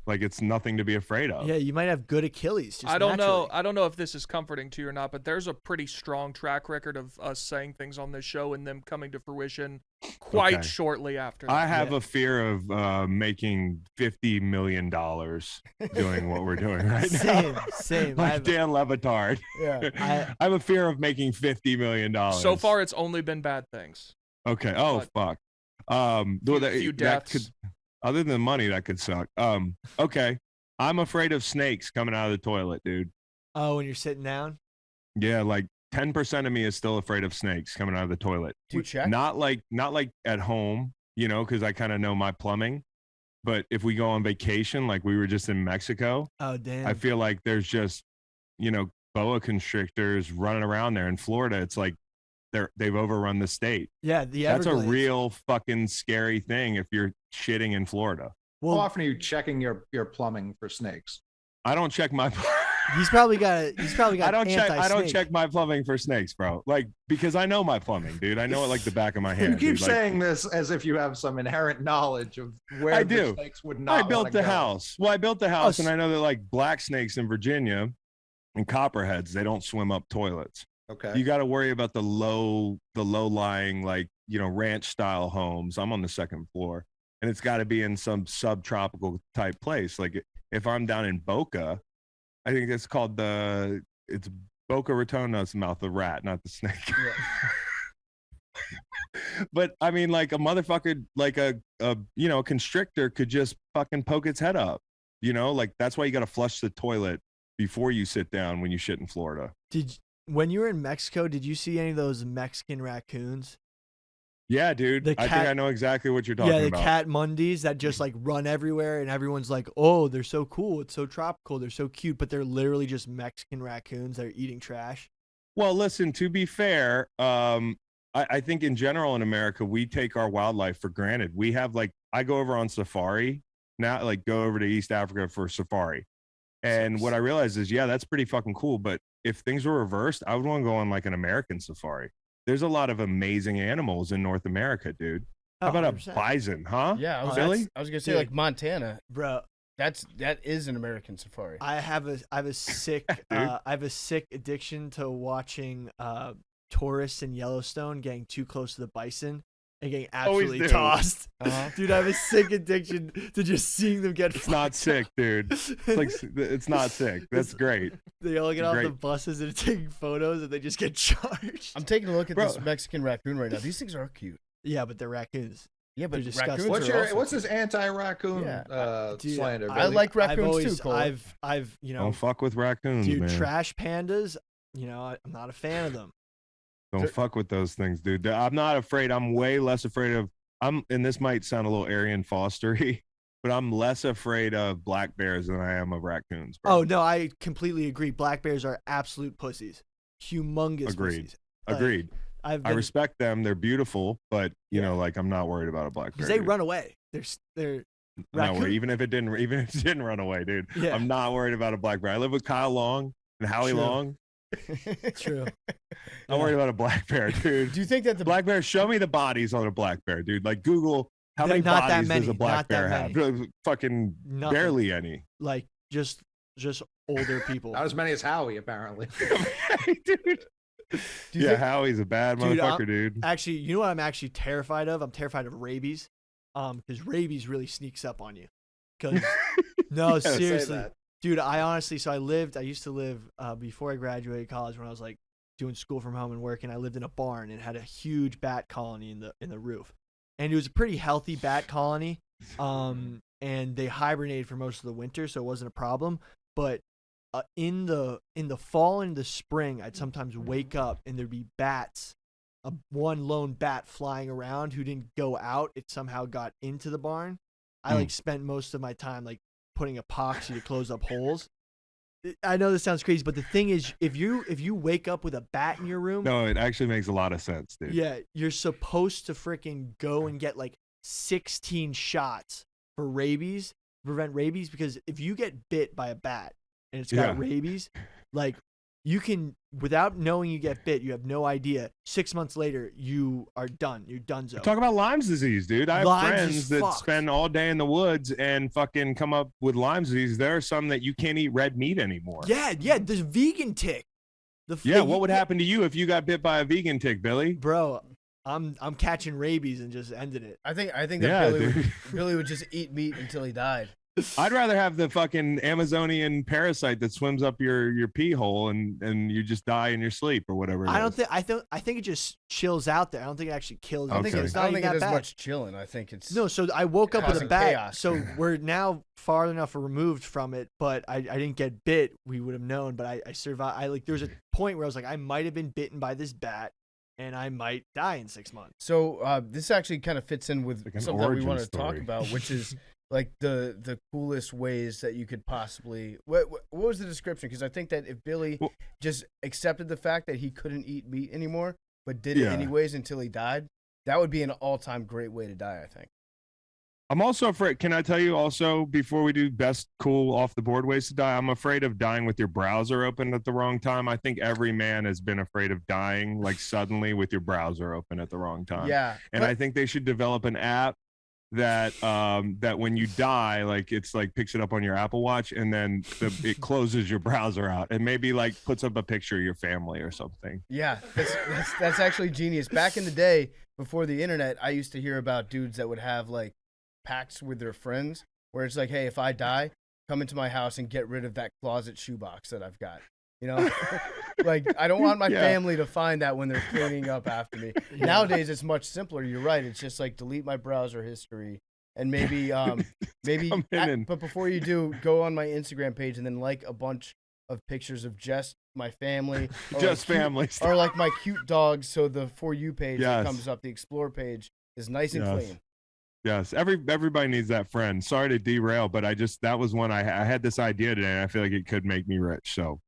Like it's nothing to be afraid of.
Yeah, you might have good Achilles. Just
I don't know.
naturally.
I don't know if this is comforting to you or not, but there's a pretty strong track record of us saying things on this show and them coming to fruition quite
Okay.
shortly after.
I have a fear of making $50 million doing what we're doing right now.
Same.
Like Dan Levitard.
Yeah.
I have a fear of making $50 million.
So far, it's only been bad things.
Okay. Oh,
But-
fuck.
Few deaths.
Could, other than money, that could suck. Okay. I'm afraid of snakes coming out of the toilet, dude.
Oh, when you're sitting down.
Yeah, like 10% of me is still afraid of snakes coming out of the toilet.
Do you check?
Not like at home, you know, because I kind of know my plumbing. But if we go on vacation, like we were just in Mexico,
Oh, damn.
I feel like there's just, you know, boa constrictors running around there. In Florida, it's like they've overrun the state.
Yeah, the
That's a
Everglades.
real fucking scary thing if you're shitting in Florida.
How
Well,
often are you checking your plumbing for snakes?
I don't check my
he's probably got.
I don't
anti-snake.
check my plumbing for snakes, bro. Like because I know my plumbing, dude. I know it like the back of my hand.
You keep
dude. Like,
saying this as if you have some inherent knowledge of where
I
the
do.
snakes would not.
I built
wanna
the
go.
house. Well, I built the house, and
s-
I know that like black snakes in Virginia and copperheads, they don't swim up toilets.
Okay.
You got to worry about the low lying, like, you know, ranch style homes. I'm on the second floor, and it's got to be in some subtropical type place. Like if I'm down in Boca, I think it's called it's Boca Raton. No, it's the mouth of the rat, not the snake. But I mean, like a motherfucker, like a you know, a constrictor could just fucking poke its head up. You know, like that's why you got to flush the toilet before you sit down when you shit in Florida.
When you were in Mexico, did you see any of those Mexican raccoons?
Yeah, dude.
The
I think
cat-
I know exactly what you're talking
Yeah, the
about.
cat mundis that just like run everywhere, and everyone's like, "Oh, they're so cool! It's so tropical! They're so cute!" But they're literally just Mexican raccoons that are eating trash.
Well, listen, to be fair, I think in general in America, we take our wildlife for granted. We have like, I go over on safari now, like go over to East Africa for safari. And what I realized is, yeah, that's pretty fucking cool. But if things were reversed, I would want to go on like an American safari. There's a lot of amazing animals in North America, dude. How
Oh,
about a
100%.
bison, huh?
Yeah,
Really?
I was gonna say
Dude.
like Montana.
Bro,
That is an American safari.
I have a sick addiction to watching tourists in Yellowstone getting too close to the bison and getting
Always
absolutely
do.
tossed.
Uh-huh.
Dude, I have a sick addiction to just seeing them get.
It's not
fucked
sick,
up.
dude. It's like, it's not sick. That's great.
They all get off the
Great.
buses and are taking photos, and they just get charged.
I'm taking a look at
Bro.
this Mexican raccoon right now. These things are cute.
Yeah, but they're raccoons.
Yeah, but
They're disgusting.
raccoons
What's
are
this anti-raccoon
Yeah.
Dude,
slander?
I
Billy?
like raccoons too, Cole.
I've you know,
Don't fuck with raccoons,
dude,
man.
trash pandas. You know, I'm not a fan of them.
Don't fuck with those things, dude. I'm not afraid. I'm way less afraid of. And this might sound a little Arian Fostery, but I'm less afraid of black bears than I am of raccoons. Bro.
Oh no, I completely agree. Black bears are absolute pussies, humongous
Agreed.
pussies. Like,
Agreed.
I
I respect them. They're beautiful, but you know, like I'm not worried about a black bear.
because they
dude.
run away. They're
I'm not worried.
raccoon-
Even if it didn't run away, dude.
Yeah.
I'm not worried about a black bear. I live with Kyle Long and Howie
True.
Long.
True.
I'm worried about a black bear, dude.
Do you think that the
Black bear, show me the bodies on a black bear, dude. Like Google how many
Not that
bodies
many,
does a black
not that
bear have? Fucking
Nothing.
barely any.
Like just older people.
Not as many as Howie, apparently.
Dude.
do you
Yeah,
think,
Howie's a bad
Dude,
motherfucker, dude.
Actually, you know what I'm actually terrified of? I'm terrified of rabies. Because rabies really sneaks up on you. Because no,
Say
seriously,
that.
dude. I used to live before I graduated college when I was like doing school from home and working. I lived in a barn and had a huge bat colony in the roof, and it was a pretty healthy bat colony. And they hibernated for most of the winter, so it wasn't a problem. But in the fall and the spring, I'd sometimes wake up and there'd be bats. One lone bat flying around who didn't go out. It somehow got into the barn. I like spent most of my time like putting epoxy to close up holes. I know this sounds crazy, but the thing is, if you wake up with a bat in your room,
No, it actually makes a lot of sense, dude.
yeah, you're supposed to freaking go and get like 16 shots for rabies, prevent rabies, because if you get bit by a bat and it's got
Yeah.
rabies, like you can without knowing you get bit, you have no idea. 6 months later, you are done. You're donezo.
Talk about Lyme's disease, dude. I have
Lyme's
friends
is
that
fucked.
spend all day in the woods and fucking come up with Lyme's disease. There are some that you can't eat red meat anymore.
Yeah, there's vegan tick.
What would happen to you if you got bit by a vegan tick, Billy?
Bro, I'm catching rabies and just ended it.
I think that
Yeah,
Billy would just eat meat until he died.
I'd rather have the fucking Amazonian parasite that swims up your pee hole and you just die in your sleep or whatever.
I think it just chills out there. I don't think it actually kills.
I don't
you.
think,
It's
I
not
don't
even
think it
that
does
bad.
much chilling. I think it's
No, so I woke up with a
causing
bat.
chaos.
So we're now far enough removed from it, but I didn't get bit. We would have known, but I survived. There was a point where I was like, I might have been bitten by this bat, and I might die in 6 months.
So this actually kind of fits in with
Like an
something that we
origin
want to talk
story.
about, which is like the coolest ways that you could possibly. What was the description? Because I think that if Billy
Well-
just accepted the fact that he couldn't eat meat anymore, but did it
Yeah.
anyways until he died, that would be an all-time great way to die. I think.
I'm also afraid. Can I tell you also before we do best cool off the board ways to die? I'm afraid of dying with your browser open at the wrong time. I think every man has been afraid of dying like suddenly with your browser open at the wrong time.
Yeah,
And I think they should develop an app that that when you die, like it's like picks it up on your Apple Watch and then it closes your browser out and maybe like puts up a picture of your family or something.
Yeah, that's actually genius. Back in the day, before the internet, I used to hear about dudes that would have like pacts with their friends where it's like, hey, if I die, come into my house and get rid of that closet shoebox that I've got. You know, like I don't want my
Yeah.
family to find that when they're cleaning up after me. Nowadays, it's much simpler. You're right. It's just like delete my browser history and maybe
Come in and-
but before you do, go on my Instagram page and then like a bunch of pictures of just my family, or
Just
like
family
or like my cute dogs. So the For You page that
Yes.
comes up, the Explore page is nice and
Yes.
clean.
Yes, everybody needs that friend. Sorry to derail, but that was one I had this idea today, and I feel like it could make me rich. So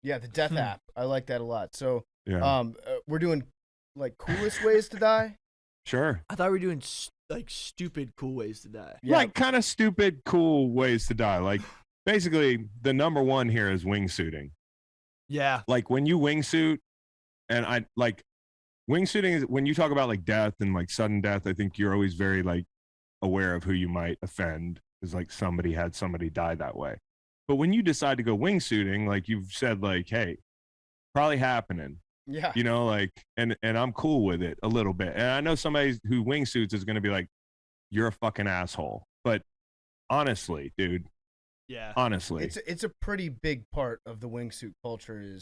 Yeah, the death app. I like that a lot. So
yeah,
we're doing like coolest ways to die.
sure.
I thought we were doing like stupid cool ways to die.
Yeah.
Like kind of stupid, cool ways to die. Like basically, the number one here is wingsuiting.
Yeah.
Like when you wingsuit, and I like wingsuiting is when you talk about like death and like sudden death. I think you're always very like aware of who you might offend. Is like somebody had somebody die that way. But when you decide to go wingsuiting, like you've said, like, hey, probably happening.
Yeah.
You know, like, and I'm cool with it a little bit. And I know somebody who wingsuits is going to be like, you're a fucking asshole. But honestly, dude,
Yeah.
honestly,
It's a pretty big part of the wingsuit culture.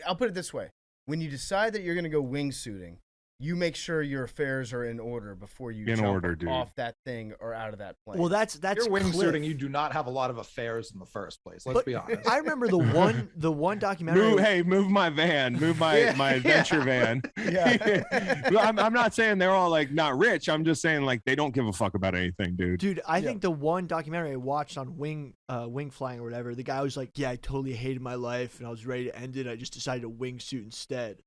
I'll put it this way: when you decide that you're going to go wingsuiting, you make sure your affairs are in order before you
In
jump
order, dude.
off that thing or out of that plane.
Well, that's
You're wingsuiting.
Cliff.
You do not have a lot of affairs in the first place. Let's
But
be honest.
I remember the one documentary.
move my van, move my
Yeah,
my adventure van.
Yeah.
Well, I'm not saying they're all like not rich. I'm just saying like they don't give a fuck about anything, dude.
Dude, I think the one documentary I watched on wing flying or whatever, the guy was like, "Yeah, I totally hated my life and I was ready to end it. I just decided to wingsuit instead."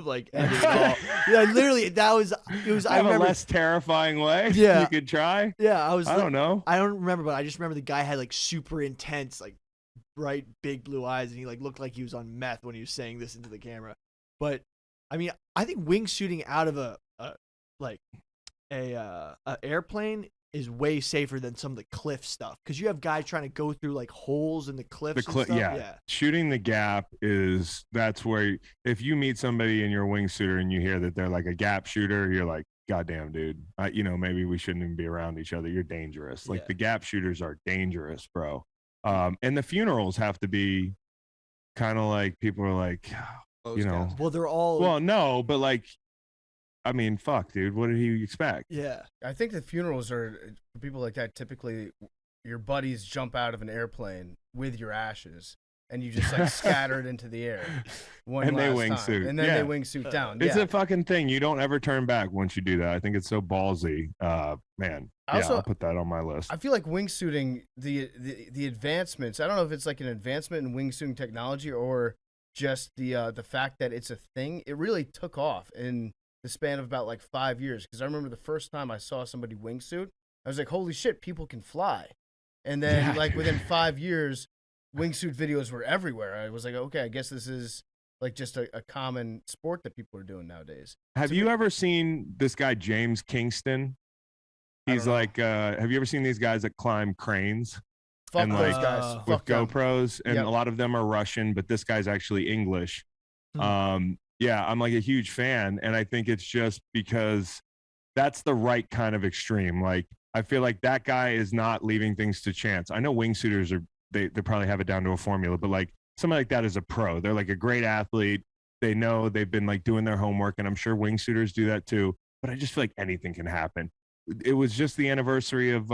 Like end it all. Yeah, literally, it was.
I
I
have a
remember.
less terrifying way.
Yeah.
You could try.
Yeah,
I don't know.
I don't remember, but I just remember the guy had like super intense, like bright, big blue eyes, and he like looked like he was on meth when he was saying this into the camera. But I mean, I think wingsuiting out of a airplane is way safer than some of the cliff stuff because you have guys trying to go through like holes in the cliffs. and stuff.
Yeah. Shooting the gap that's where if you meet somebody in your wingsuiter and you hear that they're like a gap shooter, you're like, goddamn, dude, maybe we shouldn't even be around each other. You're dangerous. Like
Yeah.
the gap shooters are dangerous, bro. And the funerals have to be kind of like people are like,
Closed
you know,
casket.
Well, they're all.
well, no, but like, I mean, fuck, dude, what did he expect?
Yeah.
I think the funerals are for people like that. Typically, your buddies jump out of an airplane with your ashes, and you just like scatter it into the air.
And they
last time.
wingsuit.
and then
Yeah.
they wingsuit down.
It's
yeah.
a fucking thing. You don't ever turn back once you do that. I think it's so ballsy. Man,
Also,
I'll put that on my list.
I feel like wingsuiting, the advancements. I don't know if it's like an advancement in wingsuiting technology or just the fact that it's a thing. It really took off in the span of about like 5 years. Because I remember the first time I saw somebody wingsuit, I was like, holy shit, people can fly. And then
Yeah,
like
dude.
within 5 years, wingsuit videos were everywhere. I was like, okay, I guess this is like just a common sport that people are doing nowadays.
Have you ever seen this guy James Kingston? He's like, have you ever seen these guys that climb cranes?
Fuck
and
those
like
guys.
with
Fuck them.
GoPros, and
Yep.
a lot of them are Russian, but this guy's actually English.
Hmm.
Yeah, I'm like a huge fan, and I think it's just because that's the right kind of extreme. Like, I feel like that guy is not leaving things to chance. I know wingsuiters are they probably have it down to a formula, but like somebody like that is a pro. They're like a great athlete. They know they've been like doing their homework, and I'm sure wingsuiters do that too. But I just feel like anything can happen. It was just the anniversary of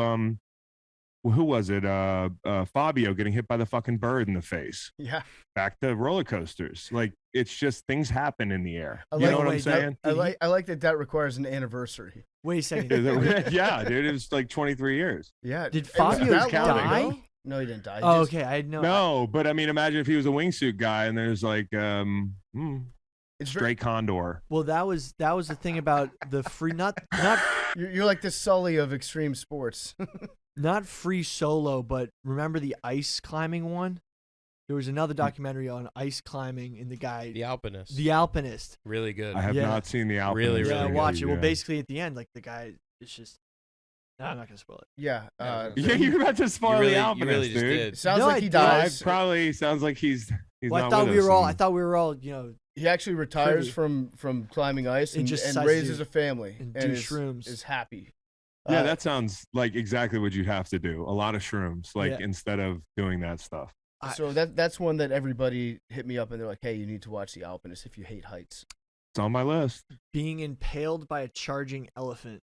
who was it? Fabio getting hit by the fucking bird in the face.
Yeah.
Back to roller coasters. Like, it's just things happen in the air.
I
You know
like-
what I'm
wait,
saying?
I like that requires an anniversary.
Wait a second.
Yeah, dude, it was like 23 years.
Yeah.
Did
it was
Fabio
that long
die?
ago? No, he didn't die. He
Oh,
just-
okay. I had
No, but I mean, imagine if he was a wingsuit guy and there's like
It's
stray condor.
Well, that was the thing about the free not
You're like the Sully of extreme sports.
not free solo, but remember the ice climbing one? There was another documentary on ice climbing, and the guy,
The Alpinist.
the alpinist.
Really good.
I have
Yeah.
not seen the Alpinist.
Really,
Yeah,
really
watch
good,
it. Well,
yeah.
basically at the end, like the guy is just. No, I'm not gonna spoil it.
Yeah.
Yeah, you're about to spoil
really-
the
you
Alpinist,
really just
dude.
did.
Sounds
No,
like
I
he
did.
dies.
Probably sounds like he's
Well, I
not
thought
with
we
us
were all.
and-
I thought we were all.
He actually retires
Trivia.
from climbing ice
And
and,
just
and
decides to
raises a family
and
and
do
is,
shrooms.
is happy.
Yeah,
Uh,
that sounds like exactly what you have to do. A lot of shrooms, like
Yeah.
instead of doing that stuff.
So that's one that everybody hit me up and they're like, "Hey, you need to watch The Alpinist if you hate heights."
It's on my list.
Being impaled by a charging elephant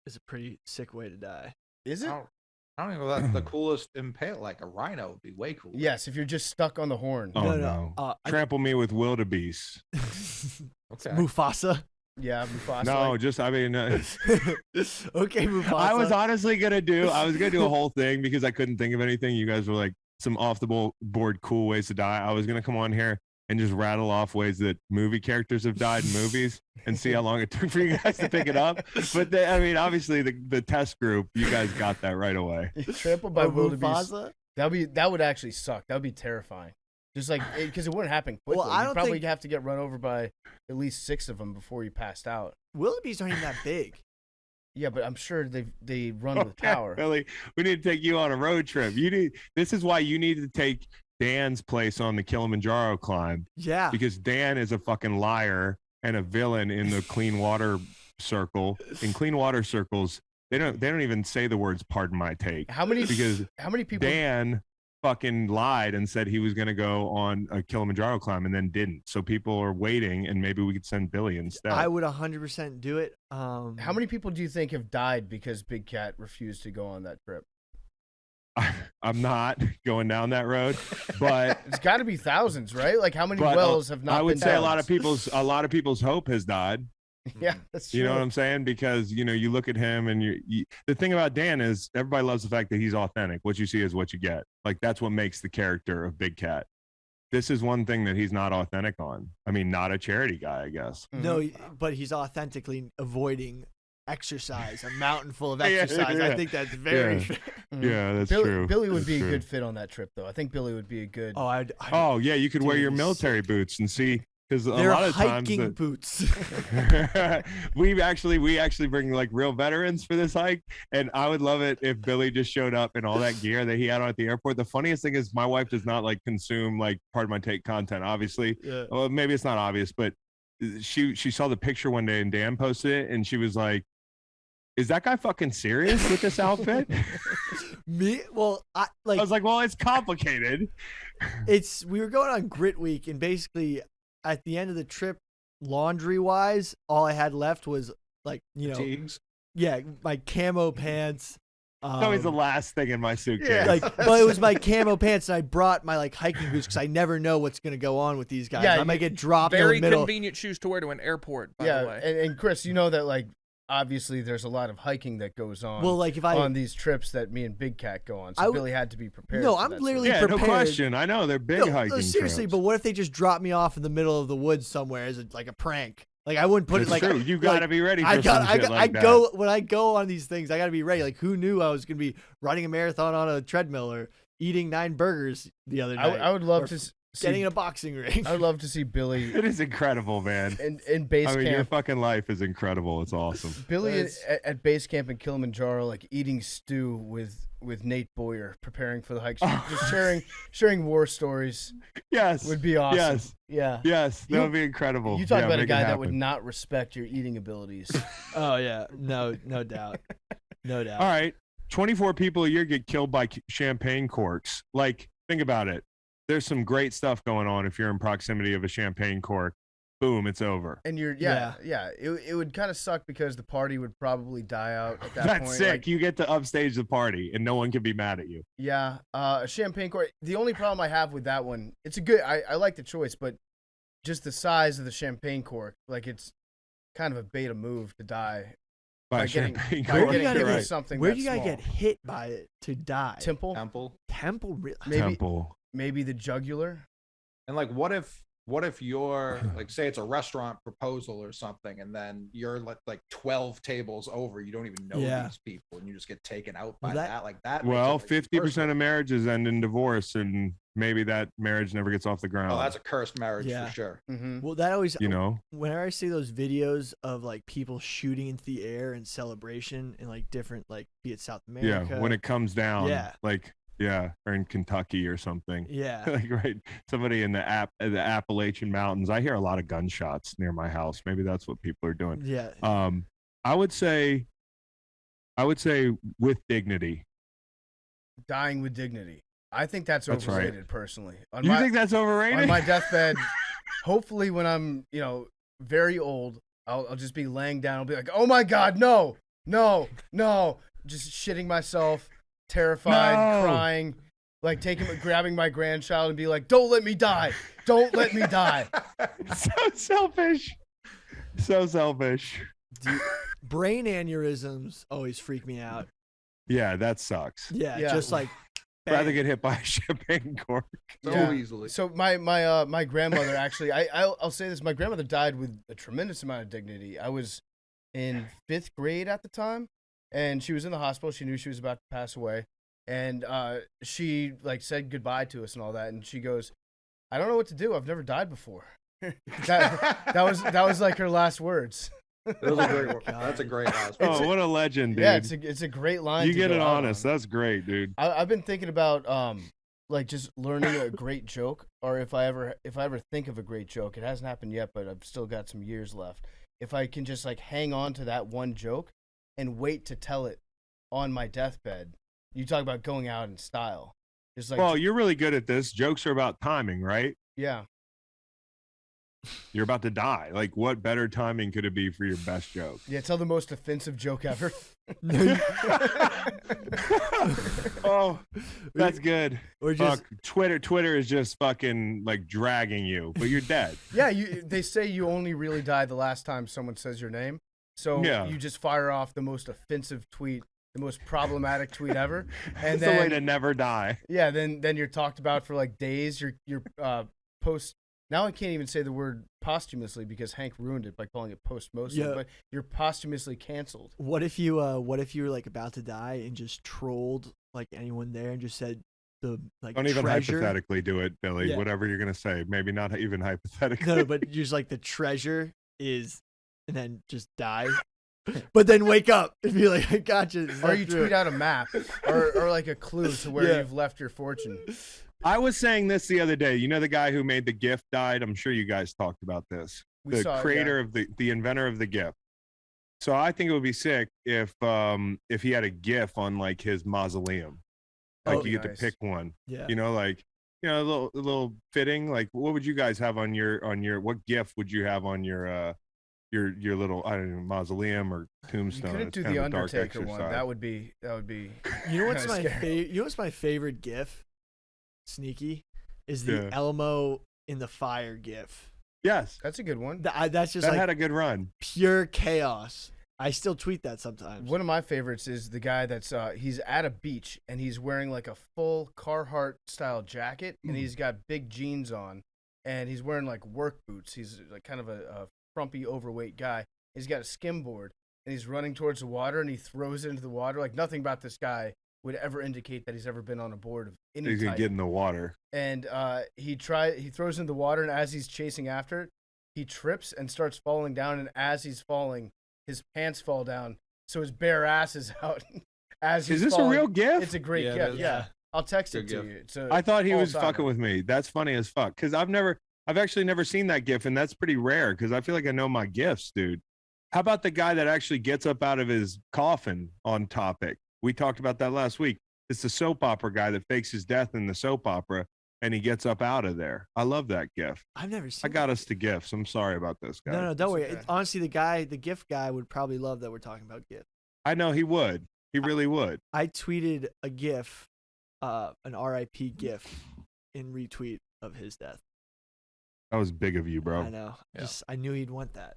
is a pretty sick way to die.
Is it?
I don't even know. That's the coolest impale. Like a rhino would be way cooler.
Yes, if you're just stuck on the horn.
Oh
No,
no!
no,
Trample me with wildebeest.
Okay.
Mufasa.
Yeah, Mufasa.
No,
like-
just I mean,
Okay, Mufasa.
I was honestly gonna do. I was gonna do a whole thing because I couldn't think of anything. You guys were like some off the board cool ways to die. I was gonna come on here and just rattle off ways that movie characters have died in movies and see how long it took for you guys to pick it up. But I mean, obviously the test group, you guys got that right away.
Trampled by
Or
wildebeest.
Mufasa?
That would actually suck. That would be terrifying. Just like because it wouldn't happen quickly.
Well, I
You'd
don't
probably
think-
have to get run over by at least 6 of them before you passed out.
Wildebeest aren't even that big.
Yeah, but I'm sure they run with
Okay,
power.
Billy, we need to take you on a road trip. This is why you need to take Dan's place on the Kilimanjaro climb,
Yeah.
because Dan is a fucking liar and a villain in the clean water circle. In clean water circles, they don't even say the words "pardon my take"
How many
because
how many people
Dan fucking lied and said he was going to go on a Kilimanjaro climb and then didn't. So people are waiting, and maybe we could send Billy instead.
I would 100% do it.
how many people do you think have died because Big Cat refused to go on that trip?
I'm not going down that road, but
It's got to be thousands, right? Like how many
but,
wells have not
I would
been
say a
down?
lot of people's hope has died.
Yeah, that's true.
You know what I'm saying? Because you look at him, and the thing about Dan is everybody loves the fact that he's authentic. What you see is what you get. Like that's what makes the character of Big Cat. This is one thing that he's not authentic on. I mean, not a charity guy, I guess.
No, but he's authentically avoiding exercise, a mountain full of
Yeah,
exercise.
yeah.
I think that's very
Yeah.
fair.
Yeah, that's
Billy,
true.
Billy would
That's
be a
true.
good fit on that trip, though. I think Billy would be a good.
Oh,
Oh yeah, you could wear
Dude,
your
he's
military boots and see, because a
they're
lot of
hiking
times
boots.
we actually bring like real veterans for this hike, and I would love it if Billy just showed up in all that gear that he had on at the airport. The funniest thing is my wife does not like consume like pardon my take content, obviously.
Yeah.
Well, maybe it's not obvious, but she saw the picture one day and Dan posted it, and she was like, is that guy fucking serious with this outfit?
Me? Well, I
I was like, well, it's complicated.
we were going on Grit Week, and basically at the end of the trip, laundry wise, all I had left was like
Fatigues.
yeah, my camo pants.
It's always the last thing in my suitcase.
Like, but it was my camo pants, and I brought my like hiking boots because I never know what's gonna go on with these guys.
Yeah,
I might
you-
get dropped
Very
in the middle.
convenient shoes to wear to an airport, by
yeah,
the way.
and Chris, you know that like obviously there's a lot of hiking that goes on.
Well, like if I
on these trips that me and Big Cat go on, so
I would-
Billy had to be prepared.
No,
for
I'm
that
literally
Yeah,
prepared.
no question. I know they're big
No,
hiking
seriously,
trips.
but what if they just drop me off in the middle of the woods somewhere as like a prank? Like I wouldn't put
It's
it like
true. You gotta be ready for
I
some shit like that.
go when I go on these things. I gotta be ready. Like who knew I was gonna be running a marathon on a treadmill or eating 9 burgers the other night.
I would love
or
to see.
getting in a boxing ring.
I would love to see Billy
It is incredible, man.
in base
I mean, your
camp.
fucking life is incredible. It's awesome.
Billy at base camp in Kilimanjaro, like eating stew with Nate Boyer, preparing for the hike, just sharing war stories.
Yes.
Would be awesome.
Yes.
Yeah.
Yes. That would be incredible.
You talk
Yeah,
about a
make it
guy that would
happen.
not respect your eating abilities.
Oh yeah, no doubt, no doubt.
All right. 24 people a year get killed by champagne corks. Like, think about it. There's some great stuff going on if you're in proximity of a champagne cork. Boom, it's over.
And it would kind of suck because the party would probably die out at that
That's
point.
sick.
Like,
You get to upstage the party and no one can be mad at you.
yeah, a champagne cork. The only problem I have with that one, it's a good. I like the choice, but just the size of the champagne cork, like it's kind of a beta move to die
By
getting
champagne
by
cork.
getting
gotta
hit with
get-
something.
Where
that
do you gotta
small.
get hit by it to die?
Temple?
Temple, really?
Maybe
Temple.
maybe the jugular.
And like, what if you're like, say it's a restaurant proposal or something, and then you're like 12 tables over, you don't even know
Yeah.
these people, and you just get taken out by
Well, that-
that. Like that.
Well,
makes it, like,
50%
personal.
of marriages end in divorce, and maybe that marriage never gets off the ground.
Oh, that's a cursed marriage
Yeah.
for sure.
Mm-hmm.
Well, that always,
you know?
whenever I see those videos of like people shooting into the air in celebration in like different, like be it South America.
Yeah, when it comes down.
Yeah.
Like, yeah, or in Kentucky or something.
Yeah.
Like, right, somebody in the Appalachian Mountains. I hear a lot of gunshots near my house. Maybe that's what people are doing.
Yeah.
I would say with dignity.
Dying with dignity. I think that's
That's right.
overrated, personally.
You think that's overrated?
On my deathbed, hopefully when I'm, very old, I'll just be laying down. I'll be like, oh my God, no, just shitting myself, terrified,
No.
crying, like grabbing my grandchild and be like, don't let me die. Don't let me die.
So selfish. So selfish.
Brain aneurysms always freak me out.
Yeah, that sucks.
Yeah.
Yeah.
Just like,
Rather
bang.
get hit by a champagne cork.
So
Yeah.
easily.
So my grandmother actually, I'll say this, my grandmother died with a tremendous amount of dignity. I was in 5th grade at the time, and she was in the hospital. She knew she was about to pass away, and she like said goodbye to us and all that, and she goes, I don't know what to do. I've never died before. that was like her last words.
Those are great. That's a great last one.
Oh, what a legend, dude.
Yeah, it's a great line.
You
to
get
go
it
out
honest.
on.
That's great, dude.
I've been thinking about like just learning a great joke, or if I ever think of a great joke, it hasn't happened yet, but I've still got some years left. If I can just like hang on to that one joke and wait to tell it on my deathbed. You talk about going out in style. Just like,
Well, you're really good at this. Jokes are about timing, right?
yeah.
You're about to die. Like, what better timing could it be for your best joke?
Yeah, tell the most offensive joke ever.
Oh, that's good.
Or just
Fuck, Twitter is just fucking like dragging you, but you're dead.
Yeah, they say you only really die the last time someone says your name. So
Yeah.
you just fire off the most offensive tweet, the most problematic tweet ever. And
It's the way
then
to never die.
yeah, then you're talked about for like days. Your post. Now I can't even say the word posthumously because Hank ruined it by calling it postmostly.
Yeah.
But you're posthumously canceled.
what if you were like about to die and just trolled like anyone there and just said the like
Don't even
treasure?
hypothetically do it, Billy.
Yeah.
Whatever you're gonna say, maybe not even hypothetically.
No, but just like the treasure is, and then just die, but then wake up and be like, I got you.
Or you tweet out a map or like a clue to where
Yeah.
you've left your fortune.
I was saying this the other day. You know the guy who made the GIF died? I'm sure you guys talked about this.
We
The
saw it,
creator of the inventor of the GIF. So I think it would be sick if he had a GIF on like his mausoleum. Like
Oh,
you get
nice.
to pick one.
Yeah.
You know, like a little fitting. Like what would you guys have on your what GIF would you have on your little, I don't know, mausoleum or
You
tombstone?
couldn't
It's
do
kind
the
of a dark
Undertaker one.
exercise.
That would be.
You know what's
kinda
my
scary.
You know what's my favorite GIF? Sneaky is the
Yeah.
Elmo in the fire GIF.
Yes,
That's a good one.
That's just
that
like
had a good run.
pure chaos. I still tweet that sometimes.
One of my favorites is the guy that's he's at a beach and he's wearing like a full Carhartt style jacket and he's got big jeans on and he's wearing like work boots. He's like kind of a frumpy, overweight guy. He's got a skimboard and he's running towards the water and he throws it into the water. Like nothing about this guy would ever indicate that he's ever been on a board of any
He's gonna
type.
get in the water.
And he throws in the water, and as he's chasing after it, he trips and starts falling down. And as he's falling, his pants fall down, so his bare ass is out. As he's
Is this
falling.
a real gift?
It's a great
Yeah, it
gift.
is.
Yeah, I'll text
Good
it to
gift.
you. It's a
I thought he was
all-timer.
fucking with me. That's funny as fuck. Because I've actually never seen that gif, and that's pretty rare. Because I feel like I know my gifts, dude. How about the guy that actually gets up out of his coffin on topic? We talked about that last week. It's the soap opera guy that fakes his death in the soap opera, and he gets up out of there. I love that gif.
I've never seen.
I got us to gifs. I'm sorry about this guy.
No, don't worry.
okay.
Honestly, the gift guy would probably love that we're talking about gift.
I know he would. He really would.
I tweeted a gif, an RIP gif, in retweet of his death.
That was big of you, bro.
I know.
Yeah.
I knew he'd want that.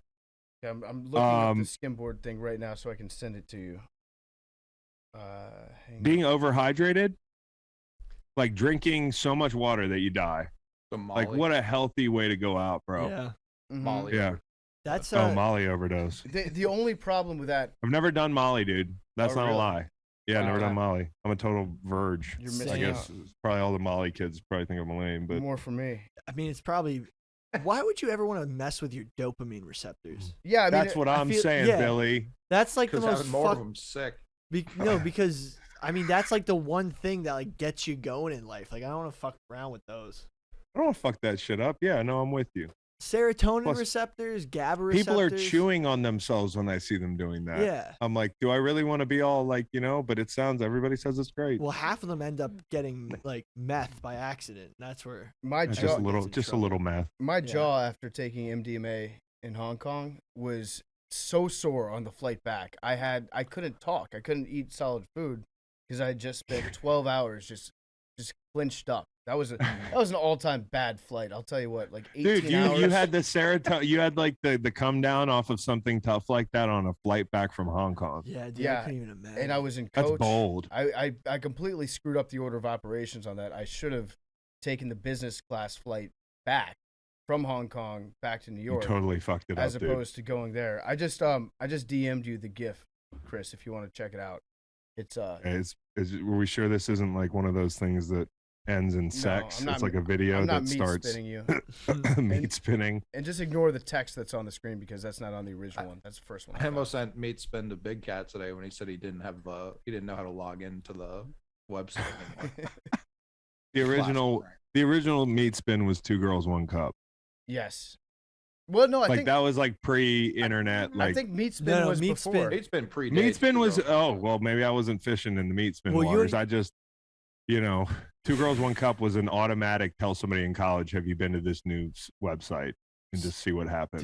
Yeah, I'm looking up the skimboard thing right now so I can send it to you. Hang
Being
on.
overhydrated, like drinking so much water that you die.
The Molly.
Like, what a healthy way to go out, bro.
Yeah,
Mhm.
Molly.
Yeah.
that's
Oh, Molly overdose.
The only problem with that,
I've never done Molly, dude. That's
Oh,
not
really?
a lie. Yeah, never
Wow.
done Molly. I'm a total verge.
you're
Same.
missing
I guess
out.
it's probably all the Molly kids probably think I'm lame, but
More for me.
I mean, it's probably. Why would you ever want to mess with your dopamine receptors?
Yeah, I mean,
that's what I'm
feel-
saying,
yeah.
Billy.
That's like the
Because
most
having more of
fuck.
them sick.
No, because I mean that's like the one thing that like gets you going in life. Like I don't want to fuck around with those.
I don't want to fuck that shit up. Yeah, no, I'm with you.
Serotonin
Plus,
receptors, GABA receptors.
People are chewing on themselves when I see them doing that.
Yeah.
I'm like, do I really want to be all like, but it sounds, everybody says it's great.
Well, half of them end up getting like meth by accident. That's where.
my
Just
jaw,
a little,
gets in
just a
trouble.
little math.
my jaw after taking MDMA in Hong Kong was so sore on the flight back. I couldn't talk. I couldn't eat solid food because I had just spent 12 hours just clinched up. That was an all-time bad flight. I'll tell you what, like 18
Dude,
hours.
you had the serotonin, you had like the come down off of something tough like that on a flight back from Hong Kong.
Yeah, dude, I
Yeah,
couldn't even imagine.
and I was in
That's
coach.
bold.
I completely screwed up the order of operations on that. I should have taken the business class flight back from Hong Kong back to New
You
York
totally fucked it
as
up, dude.
opposed to going there. I just DM'd you the GIF, Chris, if you want to check it out. It's
Were we sure this isn't like one of those things that ends in sex?
I'm not-
It's like a video
I'm not
that
meat
starts
spinning you.
meat spinning.
And just ignore the text that's on the screen because that's not on the original one. That's the first one.
I almost sent Meat Spin to Big Cat today when he said he didn't know how to log into the website anymore.
The original meat spin was 2 girls 1 cup.
Yes. Well, no, I
Like
think
that was like pre-internet.
I
Like
think meat spin
No,
was
Meat
before.
Spin.
Meat Spin predates.
meat spin
the
was.
girls.
Oh well, maybe I wasn't fishing in the meat spin
Well, you-
waters. I just, 2 girls 1 cup was an automatic. Tell somebody in college, have you been to this new website, and just see what happens.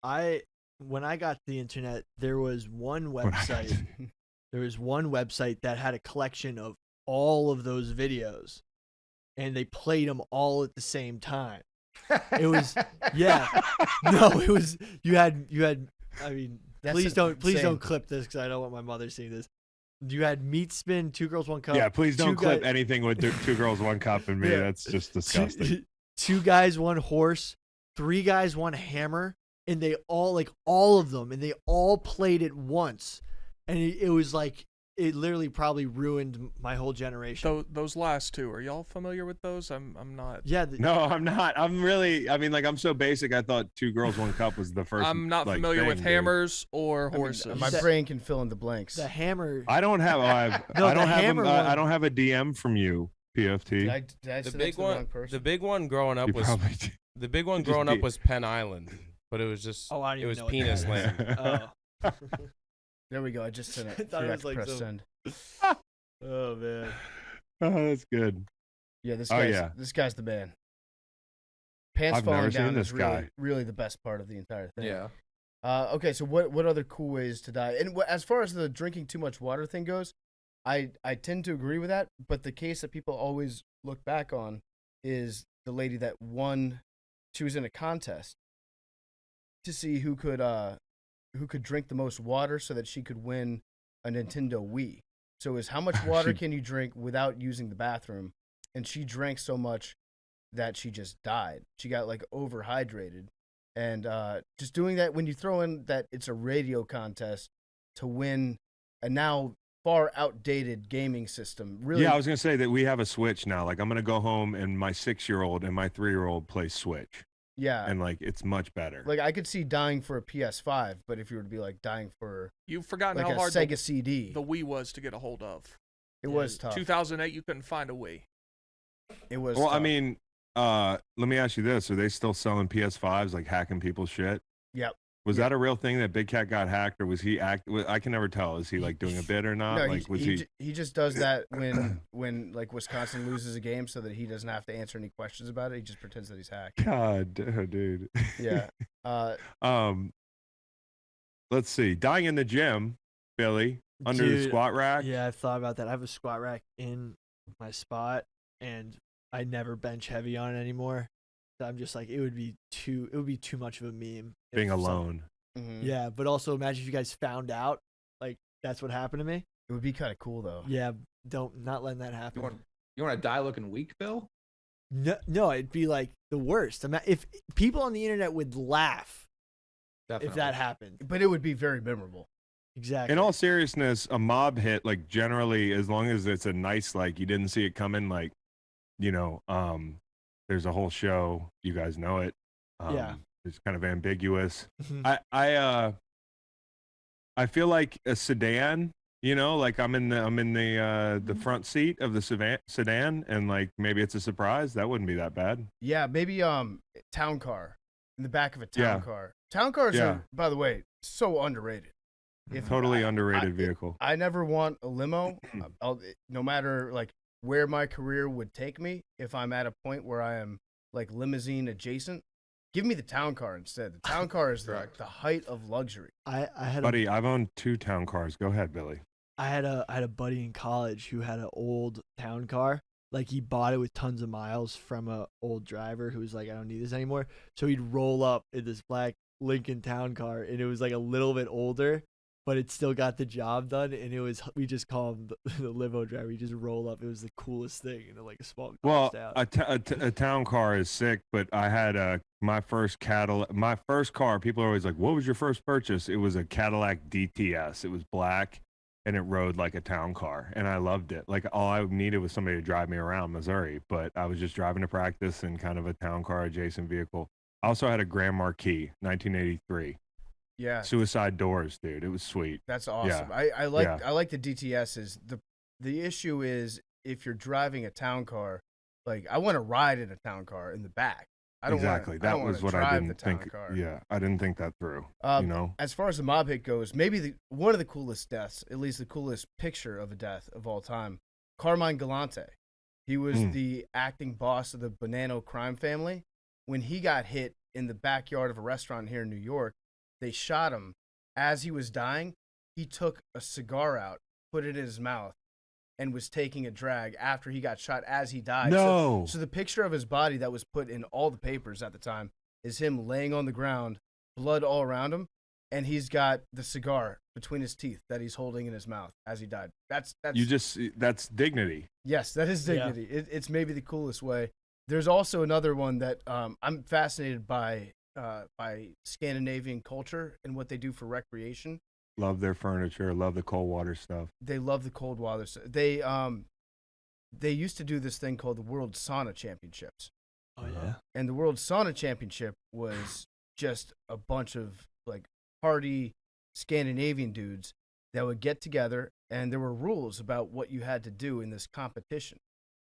Dude, when I got the internet, there was one website. There was one website that had a collection of all of those videos, and they played them all at the same time. It was yeah. No, it was you had. I mean,
That's
please don't
insane.
clip this because I don't want my mother seeing this. You had meat spin, 2 girls 1 cup.
Yeah, please don't
2
clip
guy-
anything with 2 girls 1 cup and me.
Yeah.
That's just disgusting.
2 guys 1 horse, 3 guys 1 hammer, and they all of them, and they all played it once, and it was like it literally probably ruined my whole generation.
Those last two, are y'all familiar with those? I'm not.
Yeah,
No, I'm not. I'm really. I mean, like, I'm so basic. I thought 2 girls 1 cup was the first.
I'm not
like,
familiar with
thing, dude.
hammers or
I mean,
horses.
my brain can fill in the blanks.
the hammer.
I don't have.
No,
I
the
don't have.
hammer one.
I don't have a DM from you, PFT.
Did I
The
send that
big
to the wrong
one,
person?
the big one growing up
You
was
probably did.
the big one
just
growing up
be-
was Penn Island, but it was just
Oh, I don't
it
even
was
know what that
penis
is.
land.
Oh.
There we go. I just sent it.
I thought it
Forgot
was
to
like
press
some-
send.
Oh man.
Oh, that's good.
Yeah, this
Oh,
guy's
yeah.
this guy's the man. Pants
I've
falling
never seen
down
this
is
guy.
really the best part of the entire thing.
Yeah.
Okay, so what other cool ways to die? And as far as the drinking too much water thing goes, I tend to agree with that. But the case that people always look back on is the lady that won. She was in a contest to see who could drink the most water so that she could win a Nintendo Wii. So it was how much water can you drink without using the bathroom? And she drank so much that she just died. She got like overhydrated. And just doing that, when you throw in that it's a radio contest to win, and now far outdated gaming system. Really,
Yeah, I was gonna say that we have a Switch now. Like I'm gonna go home and my 6-year-old and my 3-year-old play Switch,
yeah.
and like it's much better.
Like I could see dying for a PS5, but if you were to be like dying for
You've forgotten
like
how
a
hard
Sega CD,
the Wii was to get a hold of.
it was tough.
2008, you couldn't find a Wii.
It was.
Well, I
tough.
mean, let me ask you this: are they still selling PS5s, like hacking people's shit?
Yep.
Was that a real thing that Big Cat got hacked, or was he I can never tell. Is he like doing a bit or not?
No,
Like was he?
he just does that when like Wisconsin loses a game, so that he doesn't have to answer any questions about it. He just pretends that he's hacked.
God, dude.
Yeah.
Let's see. Dying in the gym, Billy, under the
Dude,
squat rack.
Yeah, I've thought about that. I have a squat rack in my spot, and I never bench heavy on it anymore. So I'm just like, it would be too much of a meme. if
Being
some-
alone.
Mhm.
Yeah, but also imagine if you guys found out, like that's what happened to me.
It would be kind of cool though.
Yeah, not letting that happen.
You want to die looking weak, Bill?
No, it'd be like the worst. If people on the internet would laugh
Definitely.
if that happened.
But it would be very memorable.
Exactly.
In all seriousness, a mob hit, like generally, as long as it's a nice, like you didn't see it coming, like, you know, there's a whole show, you guys know it.
Yeah.
It's kind of ambiguous.
Mhm.
I feel like a sedan, you know, like I'm in the front seat of the sedan, and like maybe it's a surprise. That wouldn't be that bad.
Yeah, maybe town car in the back of a town
Yeah.
car. Town cars
Yeah.
are, by the way, so underrated.
Totally underrated vehicle.
I never want a limo. No matter like where my career would take me, if I'm at a point where I am like limousine adjacent, give me the town car instead. The town car is the height of luxury.
I had
Buddy, I've owned 2 town cars. Go ahead, Billy.
I had a buddy in college who had an old town car. Like he bought it with tons of miles from a old driver who was like, I don't need this anymore. So he'd roll up in this black Lincoln town car, and it was like a little bit older, but it still got the job done. And it was, we just call him the limo driver. He just roll up. It was the coolest thing in like a small.
Well,
town.
a town car is sick, but I had my first Cadillac. My first car. People are always like, "What was your first purchase?" It was a Cadillac DTS. It was black, and it rode like a town car, and I loved it. Like all I needed was somebody to drive me around Missouri, but I was just driving to practice in kind of a town car adjacent vehicle. I also had a Grand Marquis, 1983.
Yeah,
Suicide doors, dude. It was sweet.
that's awesome.
Yeah.
I like the DTSs. The issue is if you're driving a town car, like I want to ride in a town car in the back. I don't
Exactly. That was what I didn't think.
Car.
Yeah, I didn't think that through. You know.
As far as the mob hit goes, maybe one of the coolest deaths, at least the coolest picture of a death of all time, Carmine Galante. He was the acting boss of the Bonanno crime family. When he got hit in the backyard of a restaurant here in New York, they shot him. As he was dying, he took a cigar out, put it in his mouth, and was taking a drag after he got shot as he died.
No.
So the picture of his body that was put in all the papers at the time is him laying on the ground, blood all around him, and he's got the cigar between his teeth that he's holding in his mouth as he died. That's
That's dignity.
yes, that is dignity. It's maybe the coolest way. There's also another one that I'm fascinated by Scandinavian culture and what they do for recreation.
Love their furniture. Love the cold water stuff.
They love the cold water. They used to do this thing called the World Sauna Championships.
Oh yeah.
And the World Sauna Championship was just a bunch of like hardy Scandinavian dudes that would get together, and there were rules about what you had to do in this competition.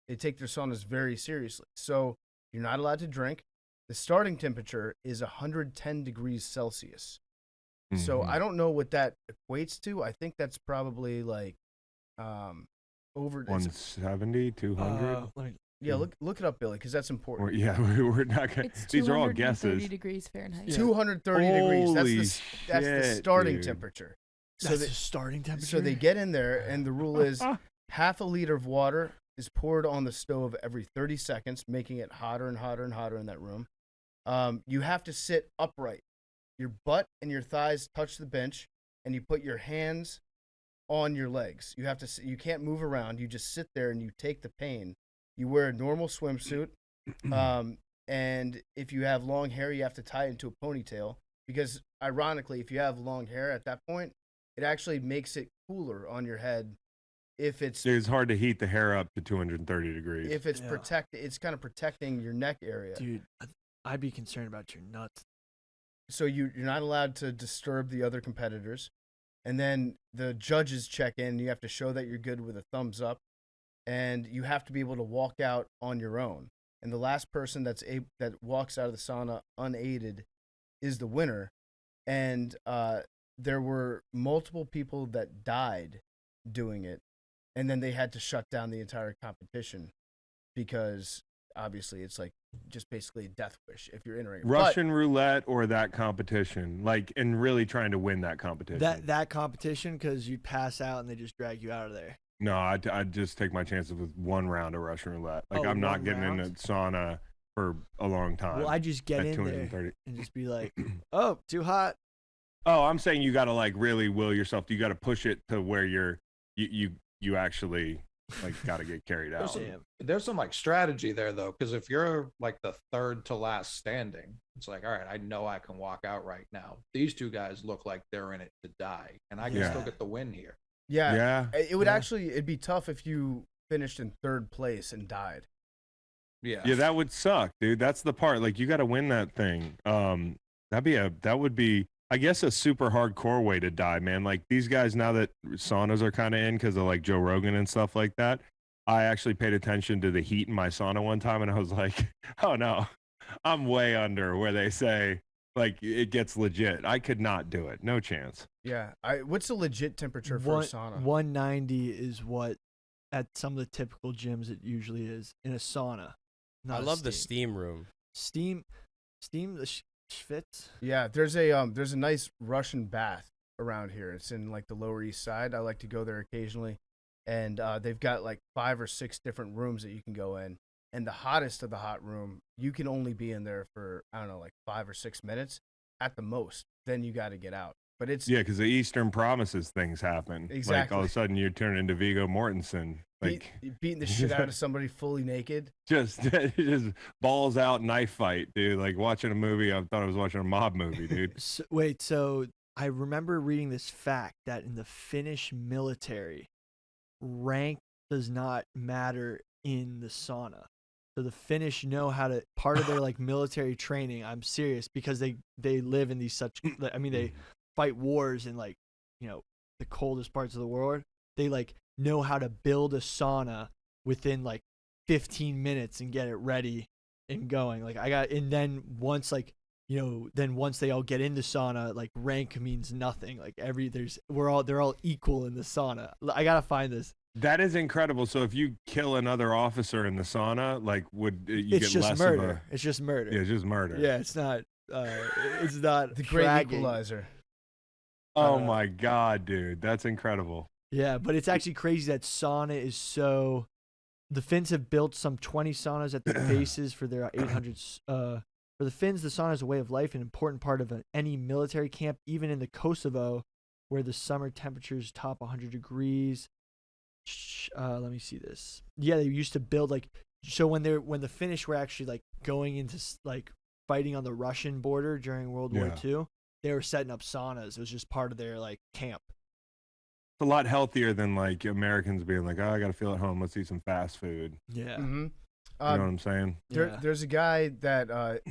They take their saunas very seriously. So you're not allowed to drink. The starting temperature is 110 degrees Celsius. So
Mhm.
I don't know what that equates to. I think that's probably like over
170, 200.
yeah, look it up, Billy, because that's important.
We're not gonna.
It's
These are all
230
guesses.
degrees Fahrenheit.
230 degrees. That's the
shit,
starting
dude.
temperature.
That's the starting temperature.
So they get in there, and the rule is half a liter of water is poured on the stove every 30 seconds, making it hotter and hotter and hotter in that room. You have to sit upright. Your butt and your thighs touch the bench, and you put your hands on your legs. You can't move around. You just sit there and you take the pain. You wear a normal swimsuit, and if you have long hair, you have to tie it into a ponytail, because ironically, if you have long hair at that point, it actually makes it cooler on your head if it's
It's hard to heat the hair up to 230 degrees.
if it's
Yeah.
it's kind of protecting your neck area.
Dude, I'd be concerned about your nuts.
So you're not allowed to disturb the other competitors. And then the judges check in. You have to show that you're good with a thumbs up, and you have to be able to walk out on your own. And the last person that walks out of the sauna unaided is the winner. And there were multiple people that died doing it, and then they had to shut down the entire competition because obviously it's like just basically a death wish if you're entering.
Russian roulette or that competition, like, and really trying to win that competition.
That competition, because you'd pass out and they just drag you out of there.
No, I'd just take my chances with one round of Russian roulette. Like,
Oh,
I'm not
one
getting in
round?
the sauna for a long time.
Well, I just get
at
in there
230.
and just be like, oh, too hot.
Oh, I'm saying you got to like really will yourself. You got to push it to where you actually like got to get carried out.
There's some like strategy there though, because if you're like the third to last standing, it's like, all right, I know I can walk out right now. These two guys look like they're in it to die, and I can still get the win here.
Yeah. It would
Yeah.
actually, it'd be tough if you finished in third place and died.
Yeah.
Yeah, that would suck, dude. That's the part. Like, you got to win that thing. That would be, I guess, a super hardcore way to die, man. Like, these guys, now that saunas are kind of in because of like Joe Rogan and stuff like that, I actually paid attention to the heat in my sauna one time, and I was like, oh no, I'm way under where they say like it gets legit. I could not do it. No chance.
Yeah. What's the legit temperature for a sauna?
190 is what at some of the typical gyms it usually is in a sauna.
I love the steam room.
Steam, the schwitz.
Yeah, there's a nice Russian bath around here. It's in like the Lower East Side. I like to go there occasionally, and they've got like 5 or 6 different rooms that you can go in. And the hottest of the hot room, you can only be in there for, I don't know, like 5 or 6 minutes at the most. Then you got to get out. But it's
Yeah, because the Eastern Promises things happen.
Exactly.
Like, all of a sudden you turn into Viggo Mortensen. Like,
beating the shit out of somebody fully naked.
just balls out knife fight, dude. Like watching a movie. I thought I was watching a mob movie, dude.
So I remember reading this fact that in the Finnish military, rank does not matter in the sauna. So the Finnish know how to, part of their like military training, I'm serious, because they live in these they fight wars in like, the coldest parts of the world. They like know how to build a sauna within like 15 minutes and get it ready and going. Like and then once they all get into sauna, like rank means nothing. Like they're all equal in the sauna. I gotta find this.
That is incredible. So if you kill another officer in the sauna, like
It's just murder. It's just murder.
Yeah, it's just murder.
Yeah, it's not. It's not
The great
fragging.
equalizer.
Oh my god, dude, that's incredible.
Yeah, but it's actually crazy that sauna is so. The Finns have built some 20 saunas at their bases for their 800. For the Finns, the sauna is a way of life, an important part of any military camp, even in the Kosovo, where the summer temperatures top 100 degrees. Let me see this. Yeah, they used to build when the Finnish were actually like going into like fighting on the Russian border during World War II, they were setting up saunas. It was just part of their like camp.
It's a lot healthier than like Americans being like, oh, I gotta feel at home. Let's eat some fast food.
Yeah.
Mm-hmm.
You know what I'm saying?
There's a guy that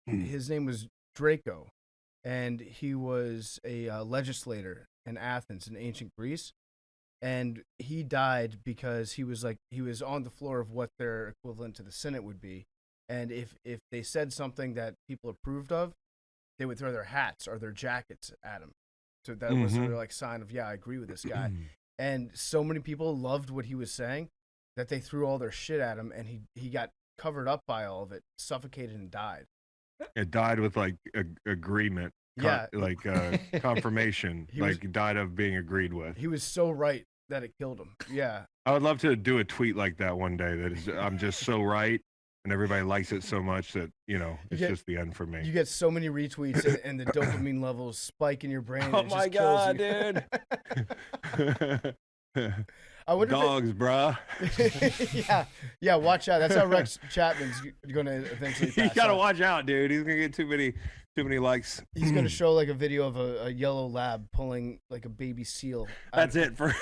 his name was Draco, and he was a legislator in Athens in ancient Greece. And he died because he was on the floor of what their equivalent to the Senate would be. And if they said something that people approved of, they would throw their hats or their jackets at him. So that was their like sign of, yeah, I agree with this guy. And so many people loved what he was saying that they threw all their shit at him, and he got covered up by all of it, suffocated, and died.
It died with like agreement.
Yeah.
Like confirmation. He died of being agreed with.
He was so right that it killed him. Yeah.
I would love to do a tweet like that one day. That is, I'm just so right, and everybody likes it so much that it's just the end for me.
You get so many retweets, and the dopamine levels spike in your brain.
Oh
and it
my
just kills
god,
dude! I wonder
dogs, bruh.
yeah. Watch out. That's how Rex Chapman's going to eventually pass
You gotta
out.
watch out, dude. He's gonna get too many Too many likes.
He's gonna show like a video of a yellow lab pulling like a baby seal.
That's it for.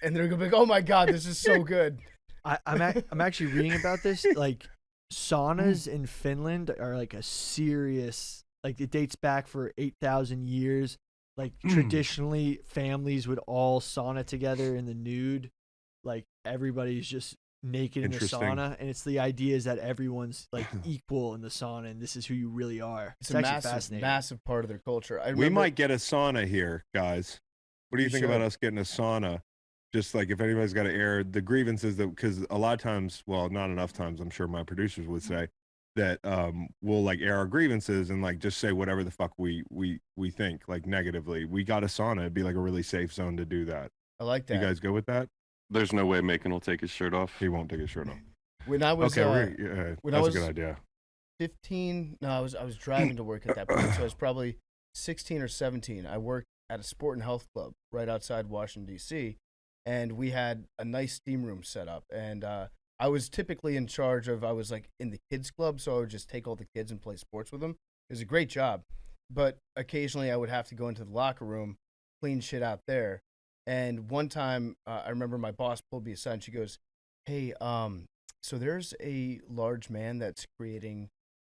And they're gonna be like, "Oh my god, this is so good."
I'm actually reading about this. Like saunas in Finland are like a serious. Like it dates back for 8,000 years. Like traditionally, families would all sauna together in the nude. Like everybody's just naked in the sauna, and it's the idea is that everyone's like equal in the sauna, and this is who you really are.
It's a massive part of their culture.
We might get a sauna here, guys. What do you think
should.
about us getting a sauna? Just like if anybody's got to air the grievances, that because a lot of times, well, not enough times, I'm sure my producers would say that we'll like air our grievances and like just say whatever the fuck we think like negatively. We got a sauna. It'd be like a really safe zone to do that.
I like that.
You guys go with that?
There's no way Macon will take his shirt off.
He won't take his shirt off.
When I was
okay,
when
that's
I was
a good idea.
15. No, I was driving to work at that point, so I was probably 16 or 17. I worked at a sport and health club right outside Washington D.C. and we had a nice steam room set up, and I was typically in charge of. I was like in the kids club, so I would just take all the kids and play sports with them. It was a great job, but occasionally I would have to go into the locker room, clean shit out there. And one time, I remember my boss pulled me aside and she goes, "Hey, so there's a large man that's creating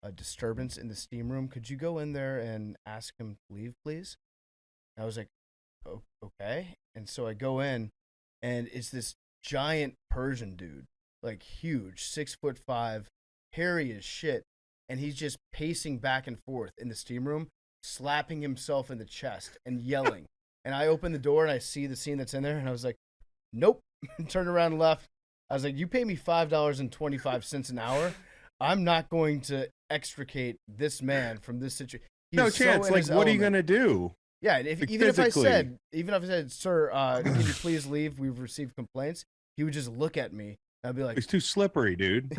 a disturbance in the steam room. Could you go in there and ask him to leave, please?" And I was like, "Okay." And so I go in, and it's this giant Persian dude, like huge, 6'5", hairy as shit, and he's just pacing back and forth in the steam room, slapping himself in the chest and yelling. And I open the door and I see the scene that's in there, and I was like, "Nope." Turned around and left. I was like, "You pay me $5.25 an hour. I'm not going to extricate this man from this situation."
No chance. Like, what are you gonna do?
Yeah,
Like,
even if I
physically.
said, "Sir, can you please leave? We've received complaints," he would just look at me. I'd be like,
It's too slippery, dude.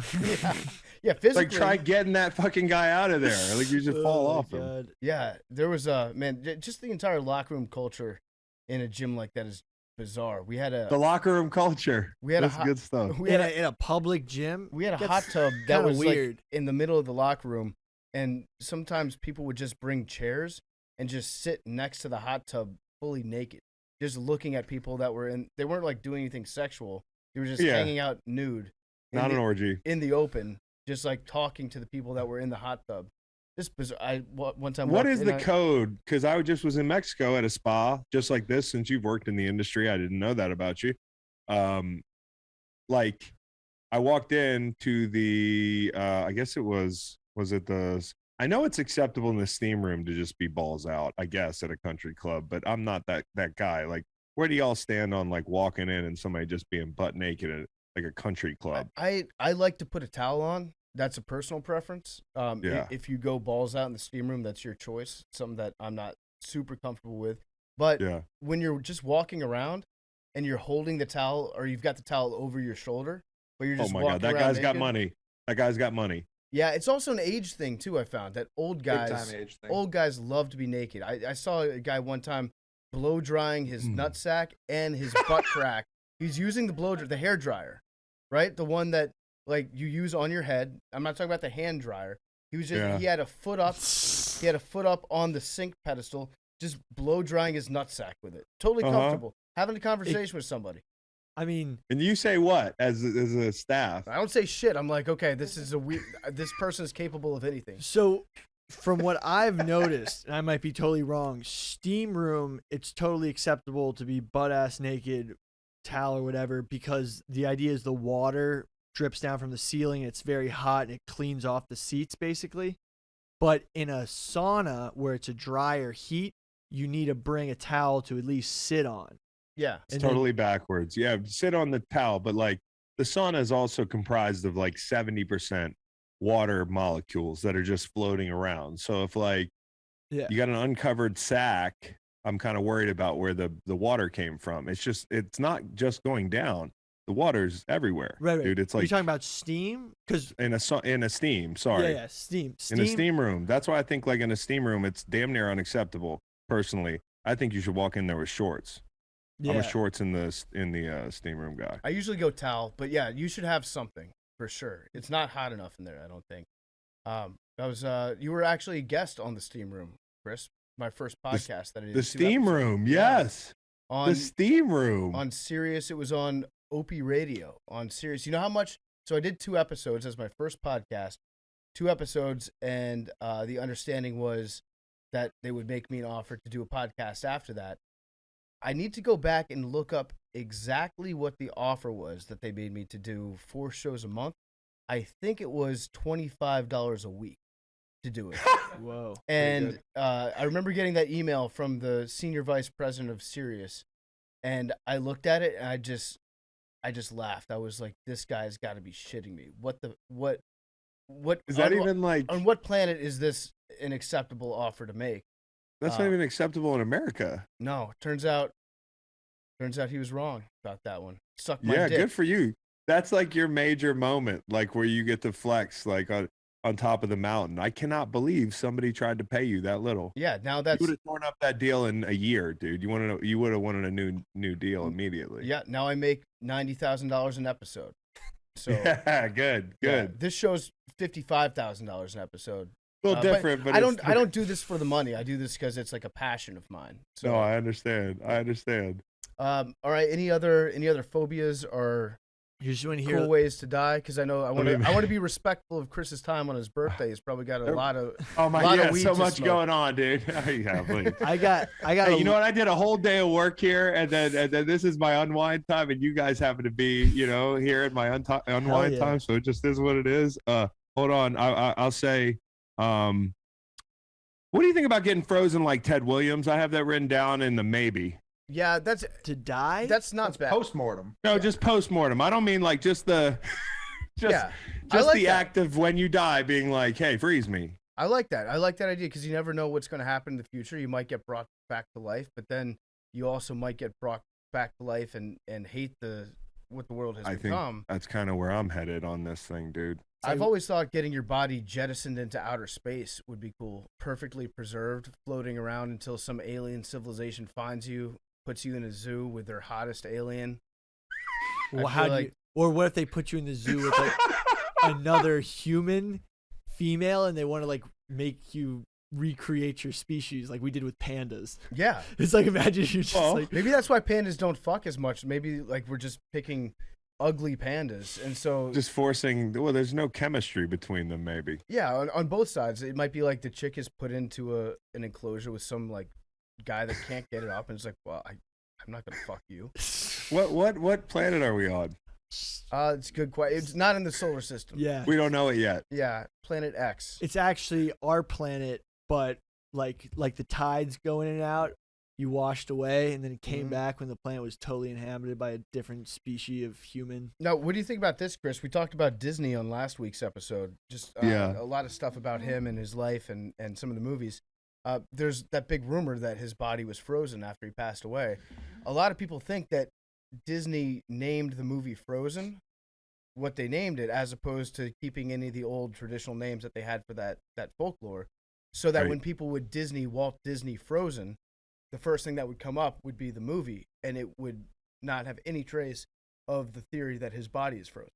yeah, physically.
Like, try getting that fucking guy out of there. Like, you just fall off him.
Yeah, there was just the entire locker room culture in a gym like that is bizarre. We had
The locker room culture.
We had
That's good stuff.
We had
in a public gym.
We had a hot tub that was
weird.
like in the middle of the locker room, and sometimes people would just bring chairs and just sit next to the hot tub fully naked, just looking at people that were in. They weren't like doing anything sexual. They were just hanging out nude.
Not an orgy.
In the open, just like talking to the people that were in the hot tub. Just bizarre. One time.
What is the code? Because I just was in Mexico at a spa just like this. Since you've worked in the industry, I didn't know that about you. Like, I walked into the. I guess it was it the. I know it's acceptable in the steam room to just be balls out, I guess, at a country club, but I'm not that guy. Like, where do y'all stand on like walking in and somebody just being butt naked at like a country club?
I like to put a towel on. That's a personal preference. If you go balls out in the steam room, that's your choice. Something that I'm not super comfortable with. But when you're just walking around and you're holding the towel, or you've got the towel over your shoulder, but you're just walking around
that guy's
naked,
got money. That guy's got money.
Yeah, it's also an age thing too. I found that old guys love to be naked. I saw a guy one time blow drying his nutsack and his butt crack. He's using the hair dryer, right? The one that like you use on your head. I'm not talking about the hand dryer. He was just he had a foot up. He had a foot up on the sink pedestal, just blow drying his nutsack with it. Totally comfortable. Having a conversation with somebody.
I mean,
and you say what as a staff?
I don't say shit. I'm like, okay, this person is capable of anything.
So, from what I've noticed, and I might be totally wrong, steam room, it's totally acceptable to be butt ass naked, towel or whatever, because the idea is the water drips down from the ceiling. It's very hot and it cleans off the seats basically. But in a sauna where it's a drier heat, you need to bring a towel to at least sit on.
Yeah.
It's totally backwards. Yeah, sit on the towel, but like the sauna is also comprised of like 70% water molecules that are just floating around. So if like you got an uncovered sack, I'm kind of worried about where the water came from. It's not just going down. The water's everywhere.
Right.
Dude, it's like,
you're talking about steam? Because
in a steam, sorry.
Yeah, steam.
In a steam room. That's why I think like in a steam room, it's damn near unacceptable. Personally, I think you should walk in there with shorts. Yeah. I'm a shorts in the steam room guy.
I usually go towel, but yeah, you should have something for sure. It's not hot enough in there, I don't think. That was you were actually a guest on the Steam Room, Chris. My first podcast that I did.
The
2
Steam
episodes.
Room,
Yeah.
yes.
On
The Steam Room.
on Sirius, it was on Opie Radio on Sirius. You know how much? So I did 2 episodes as my first podcast, 2 episodes, and the understanding was that they would make me an offer to do a podcast after that. I need to go back and look up exactly what the offer was that they made me to do 4 shows a month. I think it was $25 a week to do it.
Whoa.
And I remember getting that email from the senior vice president of Sirius, and I looked at it and I just laughed. I was like, "This guy's got to be shitting me. What
Is that even like?
on what planet is this an acceptable offer to make?"
That's not even acceptable in America.
No, turns out he was wrong about that one. Suck my
Yeah,
dick.
good for you. That's like your major moment, like where you get to flex, like on top of the mountain. I cannot believe somebody tried to pay you that little.
Yeah, now
You
that's
would have torn up that deal in a year, dude. You want to know? You would have wanted a new deal immediately.
yeah. Now I make $90,000 an episode. So
Yeah, good.
yeah, this show's $55,000 an episode.
A little different, but
I
it's-
don't do this for the money. I do this because it's like a passion of mine. So
No, I understand.
all right. Any other phobias or
You just want to hear
cool ways to die? Because I know I want
mean-
to be respectful of Chris's time on his birthday. He's probably got a lot of
Oh my,
lot of
yeah,
weed
so
to
much
smoke.
going on, dude. Yeah, please.
I got
Hey, you know what? I did a whole day of work here, and then this is my unwind time, and you guys happen to be, here at my unwind
yeah.
time. So it just is what it is. Hold on, I'll say, what do you think about getting frozen like Ted Williams? I have that written down in the maybe.
Yeah, that's
to die.
not
That's
bad.
post-mortem.
No, just post-mortem. I don't mean like just the,
Yeah, I
just
like
the
that.
act of when you die being like, hey, freeze me.
I like that. I like that idea because you never know what's going to happen in the future. You might get brought back to life, but then you also might get brought back to life and hate what the world has
I think
become.
that's kind of where I'm headed on this thing, dude.
I've always thought getting your body jettisoned into outer space would be cool. Perfectly preserved, floating around until some alien civilization finds you, puts you in a zoo with their hottest alien.
Well,
I
how
feel
do
like-
you, or what if they put you in the zoo with like another human female and they want to like make you recreate your species like we did with pandas?
Yeah.
It's like imagine you just like
Maybe that's why pandas don't fuck as much. Maybe like we're just picking ugly pandas. And so
Just forcing, well, there's no chemistry between them, maybe.
yeah, on both sides. It might be like the chick is put into an enclosure with some like guy that can't get it up and it's like, well, I'm not gonna fuck you.
What planet are we on?
It's a good question. It's not in the solar system.
yeah.
We don't know it yet.
Yeah, Planet X.
It's actually our planet, but like the tides go in and out. You washed away, and then it came
Mhm.
back when the planet was totally inhabited by a different species of human.
Now, what do you think about this, Chris? We talked about Disney on last week's episode. Just
Yeah.
a lot of stuff about him and his life and some of the movies. There's that big rumor that his body was frozen after he passed away. A lot of people think that Disney named the movie Frozen what they named it, as opposed to keeping any of the old traditional names that they had for that folklore, so that
Right.
when people would Walt Disney Frozen, the first thing that would come up would be the movie, and it would not have any trace of the theory that his body is frozen.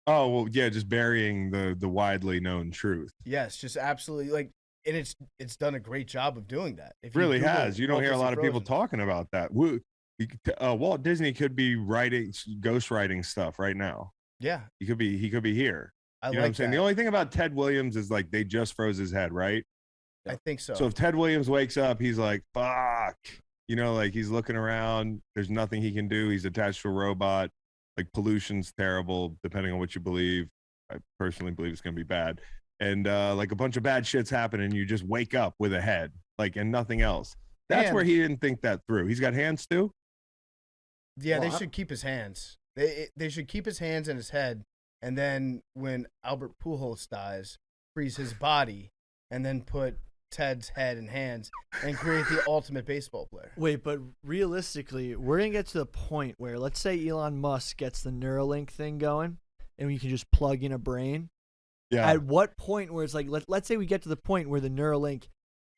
Oh, well, yeah, just burying the widely known truth.
Yes, just absolutely like, and it's done a great job of doing that. If you
Really
Google
has. You don't
Walt
hear a
Disney
lot of people
Frozen-
talking about that. Walt Disney could be ghostwriting stuff right now.
Yeah,
He could be here.
I
You know
like
what I'm saying?
that.
The only thing about Ted Williams is like they just froze his head, right?
I think so.
So if Ted Williams wakes up, he's like, fuck. Like he's looking around. There's nothing he can do. He's attached to a robot. Like pollution's terrible, depending on what you believe. I personally believe it's going to be bad. And like a bunch of bad shit's happening. And you just wake up with a head, and nothing else. That's
And-
where he didn't think that through. He's got hands too.
Yeah,
Well,
they should keep his hands. They should keep his hands and his head, and then when Albert Pujols dies, freeze his body, and then put Ted's head and hands, and create the ultimate baseball player.
Wait, but realistically, we're gonna get to the point where, let's say Elon Musk gets the Neuralink thing going, and we can just plug in a brain.
Yeah.
At what point where it's like, let's say we get to the point where the Neuralink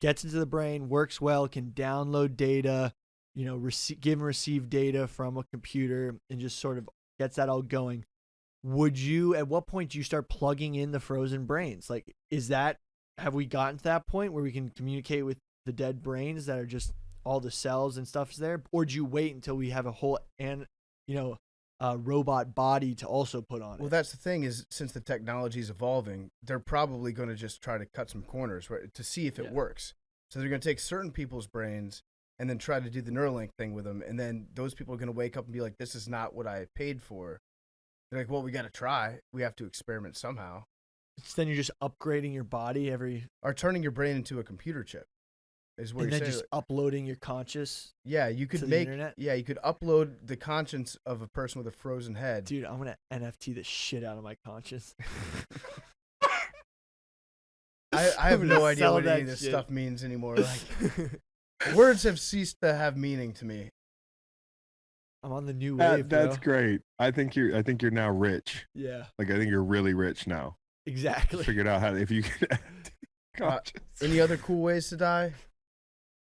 gets into the brain, works well, can download data, give and receive data from a computer, and just sort of gets that all going. would you, at what point do you start plugging in the frozen brains? Like, have we gotten to that point where we can communicate with the dead brains that are just all the cells and stuff is there? Or do you wait until we have a whole, robot body to also put on it?
Well, that's the thing is, since the technology is evolving, they're probably going to just try to cut some corners, right, to see if it works. So they're going to take certain people's brains and then try to do the Neuralink thing with them. And then those people are going to wake up and be like, this is not what I paid for. They're like, well, we got to try. We have to experiment somehow.
So then you're just upgrading your body
or turning your brain into a computer chip. Is what
and
you're
then
saying.
just uploading your conscious.
Yeah, you could
to the
make.
internet?
Yeah, you could upload the conscience of a person with a frozen head.
Dude, I'm gonna NFT the shit out of my conscience.
I have no idea
sell
what any
that
of this
shit.
stuff means anymore. Like, words have ceased to have meaning to me.
I'm on the new wave.
That's
bro.
great. I think you're now rich.
Yeah,
Like I think you're really rich now.
exactly.
Figured out how if you could.
Any other cool ways to die?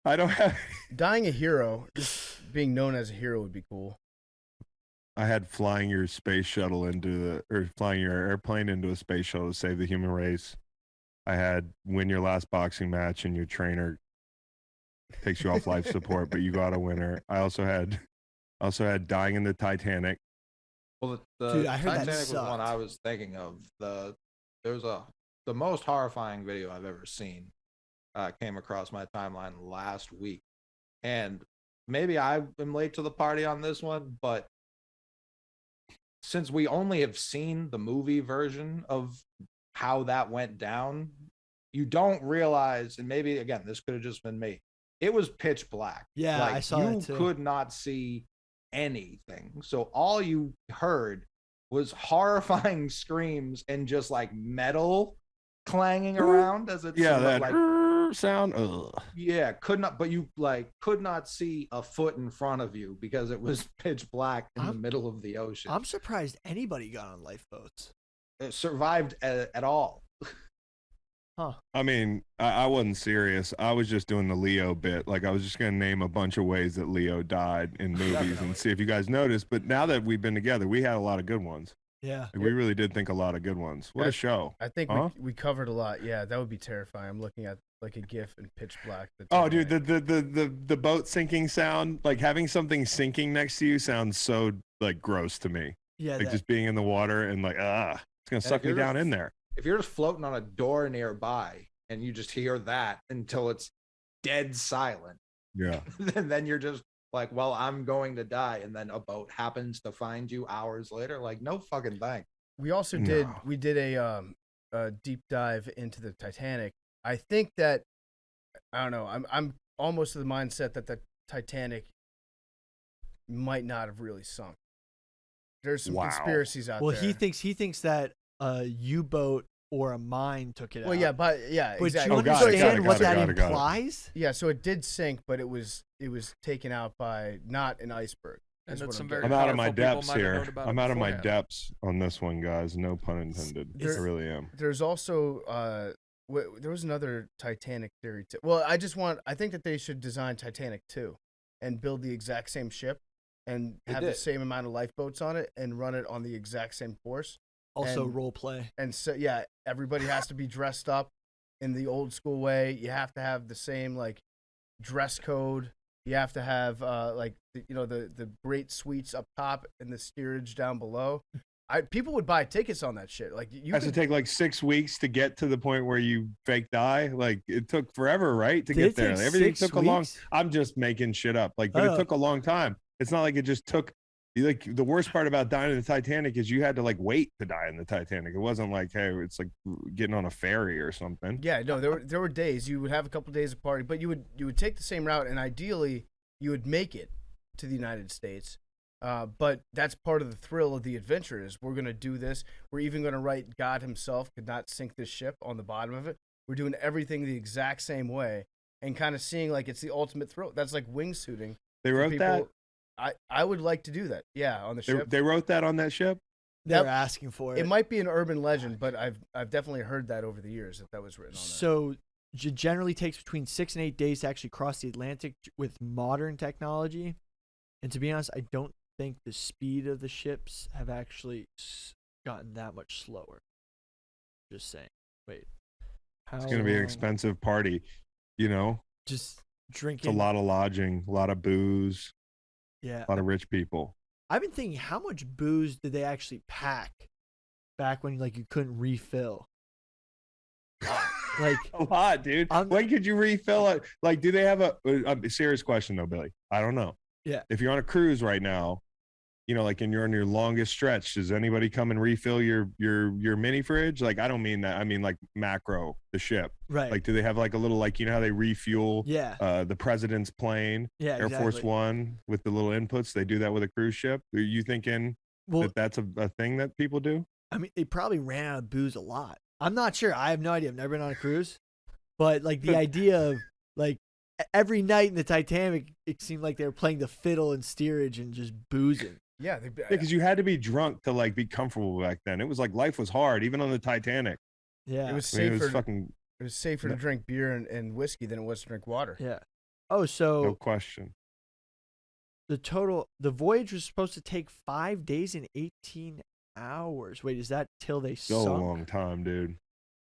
I don't have.
Dying a hero, just being known as a hero would be cool.
I had flying your space shuttle or flying your airplane into a space shuttle to save the human race. I had win your last boxing match and your trainer takes you off life support, but you got a winner. I also had dying in the Titanic.
Well, the
Dude, I heard that
Titanic was one
sucked.
I was thinking of. The most horrifying video I've ever seen came across my timeline last week, and maybe I am late to the party on this one, but since we only have seen the movie version of how that went down, you don't realize, and maybe again this could have just been me, it was pitch black.
Yeah,
like,
I saw
you
that too.
could not see anything, so all you heard was horrifying screams and just like metal clanging around as it's
That
like
sound. Ugh.
yeah, could not see a foot in front of you because it was pitch black in the middle of the ocean.
I'm surprised anybody got on lifeboats.
It survived at all.
Huh.
I mean, I wasn't serious. I was just doing the Leo bit. Like I was just gonna name a bunch of ways that Leo died in movies
Definitely.
and see if you guys noticed. But now that we've been together, we had a lot of good ones.
Yeah.
Like, we really did think a lot of good ones. What a show!
I think
Huh?
we covered a lot. Yeah, that would be terrifying. I'm looking at like a GIF in pitch black.
Oh, dude, the boat sinking sound, like having something sinking next to you, sounds so like gross to me.
Yeah.
Like just being in the water and like it's gonna suck me down in there.
If you're just floating on a door nearby and you just hear that until it's dead silent,
Yeah.
then you're just like, well, I'm going to die, and then a boat happens to find you hours later. Like, no fucking thing.
We also
No.
did a deep dive into the Titanic. I think that I don't know. I'm almost of the mindset that the Titanic might not have really sunk. There's some conspiracies out
Well,
there.
he thinks that a U-boat or a mine took it out.
Well, yeah, but exactly.
you
got it,
understand what
got
that
it.
implies?
Yeah, so it did sink, but it was taken out by not an iceberg.
And
is
that's
what
some
I'm
very
getting
I'm
at.
out of my
powerful people
depths
might have
here.
known about it
I'm out of my
beforehand.
depths on this one, guys. No pun intended. I really am.
There's also there was another Titanic theory too. Well, I think that they should design Titanic 2 and build the exact same ship and have the same amount of lifeboats on it and run it on the exact same course.
Also
And-
role play.
And so yeah, everybody has to be dressed up in the old school way. You have to have the same like dress code. You have to have the great suites up top and the steerage down below. People would buy tickets on that shit. Like you
Has to take like 6 weeks to get to the point where you fake die. Like it took forever, right, to
Did
get
it
there.
take
Everything
6
took a long.
weeks?
I'm just making shit up. Like, but
Oh.
it took a long time. It's not like it just took. Like the worst part about dying in the Titanic is you had to like wait to die in the Titanic. It wasn't like, hey, it's like getting on a ferry or something.
Yeah, no, there were days you would have a couple days of party, but you would take the same route, and ideally you would make it to the United States. But that's part of the thrill of the adventure is we're gonna do this. We're even gonna write God himself could not sink this ship on the bottom of it. We're doing everything the exact same way and kind of seeing like it's the ultimate thrill. That's like wingsuiting.
They
for
wrote
people.
that.
I would like to do that. Yeah, on the ship.
They wrote that on that ship.
They're
That-
asking for it.
It might be an urban legend, but I've definitely heard that over the years that was written on that.
So it generally takes between 6 and 8 days to actually cross the Atlantic with modern technology. And to be honest, I don't think the speed of the ships have actually gotten that much slower. Just saying. Wait.
It's gonna be an expensive party, you know.
Just
It's
drinking.
a lot of lodging, a lot of booze,
Yeah.
a lot of rich people.
I've been thinking, how much booze did they actually pack back when like you couldn't refill? Like
A lot, dude. When could you refill it? Like, do they have a serious question though, Billy? I don't know.
Yeah.
If you're on a cruise right now, you know, like, and you're on your longest stretch, does anybody come and refill your mini fridge? Like, I don't mean that. I mean like macro, the ship.
Right.
Like, do they have like a little, like, you know how they refuel?
Yeah.
The president's plane,
Yeah,
Air Force
exactly.
One, with the little inputs. They do that with a cruise ship. Are you thinking that that's a thing that people do?
I mean, they probably ran out of booze a lot. I'm not sure. I have no idea. I've never been on a cruise. But like the idea of like every night in the Titanic, it seemed like they were playing the fiddle and steerage and just boozing.
Yeah,
because you had to be drunk to like be comfortable back then. It was like life was hard, even on the Titanic.
Yeah.
It was
I mean,
safer.
it was fucking
It was safer to drink beer and whiskey than it was to drink water.
Yeah. Oh, so
no question.
the voyage was supposed to take 5 days and 18 hours. Wait, is that till they
Still
sunk?
a long time, dude.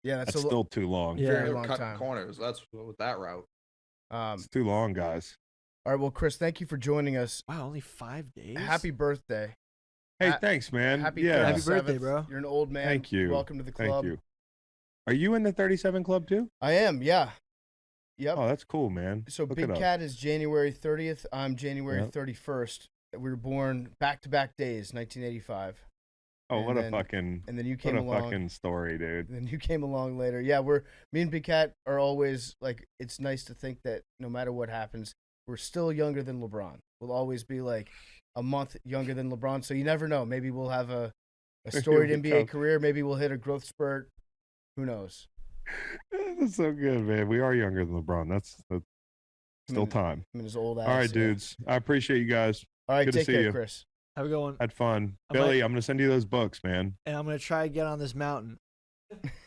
Yeah,
That's still too long.
Yeah.
Very
They're
long
cutting
time.
corners. That's with that route.
It's too long, guys.
All right, well, Chris, thank you for joining us.
Wow, only 5 days.
Happy birthday.
Hey, thanks, man.
Happy
yeah.
Happy birthday,
37th.
bro.
You're an old man.
Thank you.
Welcome to the club.
Thank you. Are you in the 37 club too?
I am, yeah. Yep.
Oh, that's cool, man.
So
Look
Big
it up.
Cat is January 30th. I'm January
Yep.
31st. We were born back-to-back days, 1985.
Oh,
and
what
then-
a fucking
And then you came
what a
along.
fucking story, dude.
Then you came along later. Yeah, me and Big Cat are always like, it's nice to think that no matter what happens, we're still younger than LeBron. We'll always be like a month younger than LeBron. So you never know. Maybe we'll have a storied
Here we
NBA
go.
career. Maybe we'll hit a growth spurt. Who knows?
That's so good, man. We are younger than LeBron. That's still time.
I mean, his old ass.
All right,
yeah.
dudes. I appreciate you guys.
All right,
Good to
take
see
care,
you.
Chris.
Have a good one.
Had fun.
I
Billy,
might-
I'm gonna send you those books, man.
And I'm gonna try to get on this mountain.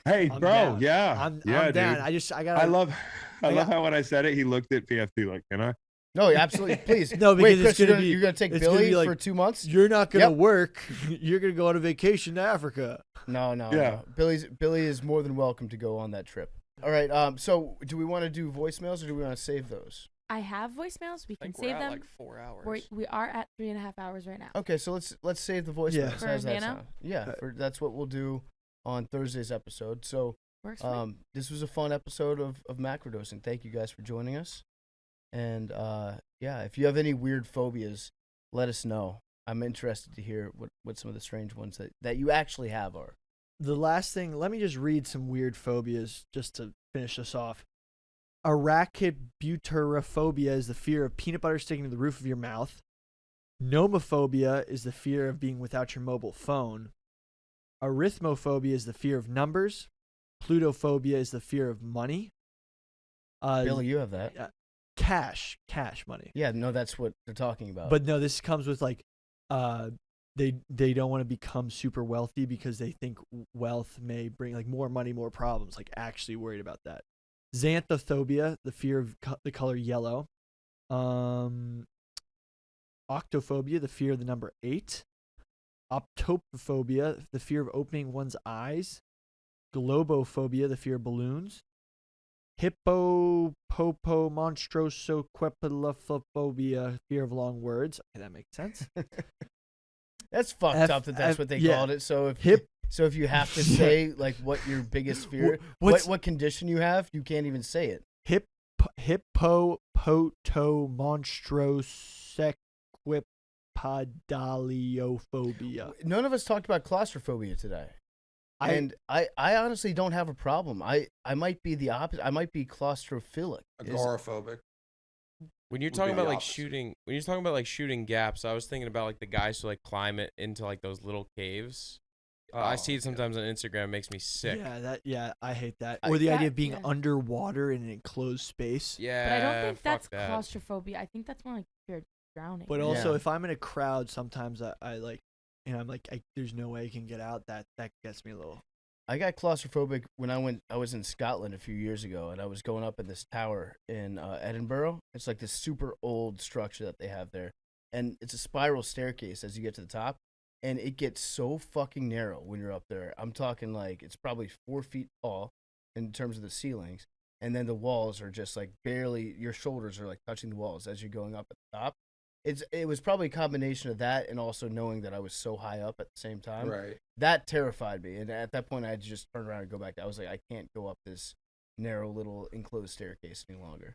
Hey,
I'm
bro.
down.
Yeah.
I'm
yeah,
down.
dude.
I gotta.
I love
I got-
how when I said it, he looked at PFT like, can I?
No, absolutely. Please.
No, because
Wait,
it's
Chris,
gonna be-
you're gonna take
it's gonna
Billy
be like-
for 2 months?
You're not gonna
Yep.
work. You're gonna go on a vacation to Africa.
No.
Yeah.
Billy is more than welcome to go on that trip. All right. So do we want to do voicemails or do we want to save those?
I have voicemails. We
I
can
think we're
save
at
them.
like 4 hours.
We are at 3.5 hours right now.
Okay, so let's save the voicemails.
Yeah.
How
For
does that
Nano?
sound? Yeah, that's what we'll do on Thursday's episode. So
Works for me.
this was a fun episode of Macrodosing. Thank you guys for joining us. And yeah, if you have any weird phobias, let us know. I'm interested to hear what some of the strange ones that you actually have are.
The last thing, let me just read some weird phobias just to finish us off. Arachibutyrophobia is the fear of peanut butter sticking to the roof of your mouth. Nomophobia is the fear of being without your mobile phone. Arithmophobia is the fear of numbers. Plutophobia is the fear of money.
Billy, you have that.
Cash money.
Yeah, no, that's what they're talking about.
But no, this comes with like, they don't want to become super wealthy because they think wealth may bring like more money, more problems. Like actually worried about that. Xanthophobia, the fear of the color yellow. Octophobia, the fear of the number 8. Optopophobia, the fear of opening one's eyes. Globophobia, the fear of balloons. Hippopopomonstrosophobiphobia, fear of long words. Okay, that makes sense.
that's fucked up that's what they
yeah.
called it. So if you have to
Yeah.
say like what your biggest fear,
What's-
what condition you have, you can't even say it.
Hippopotomonstrosecquipedaliophobia.
None of us talked about claustrophobia today. And I honestly don't have a problem. I might be the opposite. I might be claustrophilic.
Agoraphobic.
When you're
Would
talking
be the
about like
opposite.
shooting gaps, I was thinking about like the guys who like climb it into like those little caves. I
Oh,
see it
okay.
sometimes on Instagram. It makes me sick.
Yeah, I hate that.
I-
Or the
That-
idea of being
yeah.
underwater in an enclosed space.
Yeah,
But I don't think
fuck
that's
that.
claustrophobia. I think that's more like fear of drowning.
But also,
Yeah.
if I'm in a crowd, sometimes I like, and I'm like, there's no way I can get out. That gets me a little.
I got claustrophobic when I was in Scotland a few years ago, and I was going up in this tower in Edinburgh. It's like this super old structure that they have there, and it's a spiral staircase as you get to the top. and it gets so fucking narrow when you're up there. I'm talking like it's probably 4 feet tall in terms of the ceilings, and then the walls are just like barely, your shoulders are like touching the walls as you're going up at the top. It was probably a combination of that and also knowing that I was so high up at the same time.
Right.
That terrified me, and at that point I had to just turn around and go back. I was like, I can't go up this narrow little enclosed staircase any longer.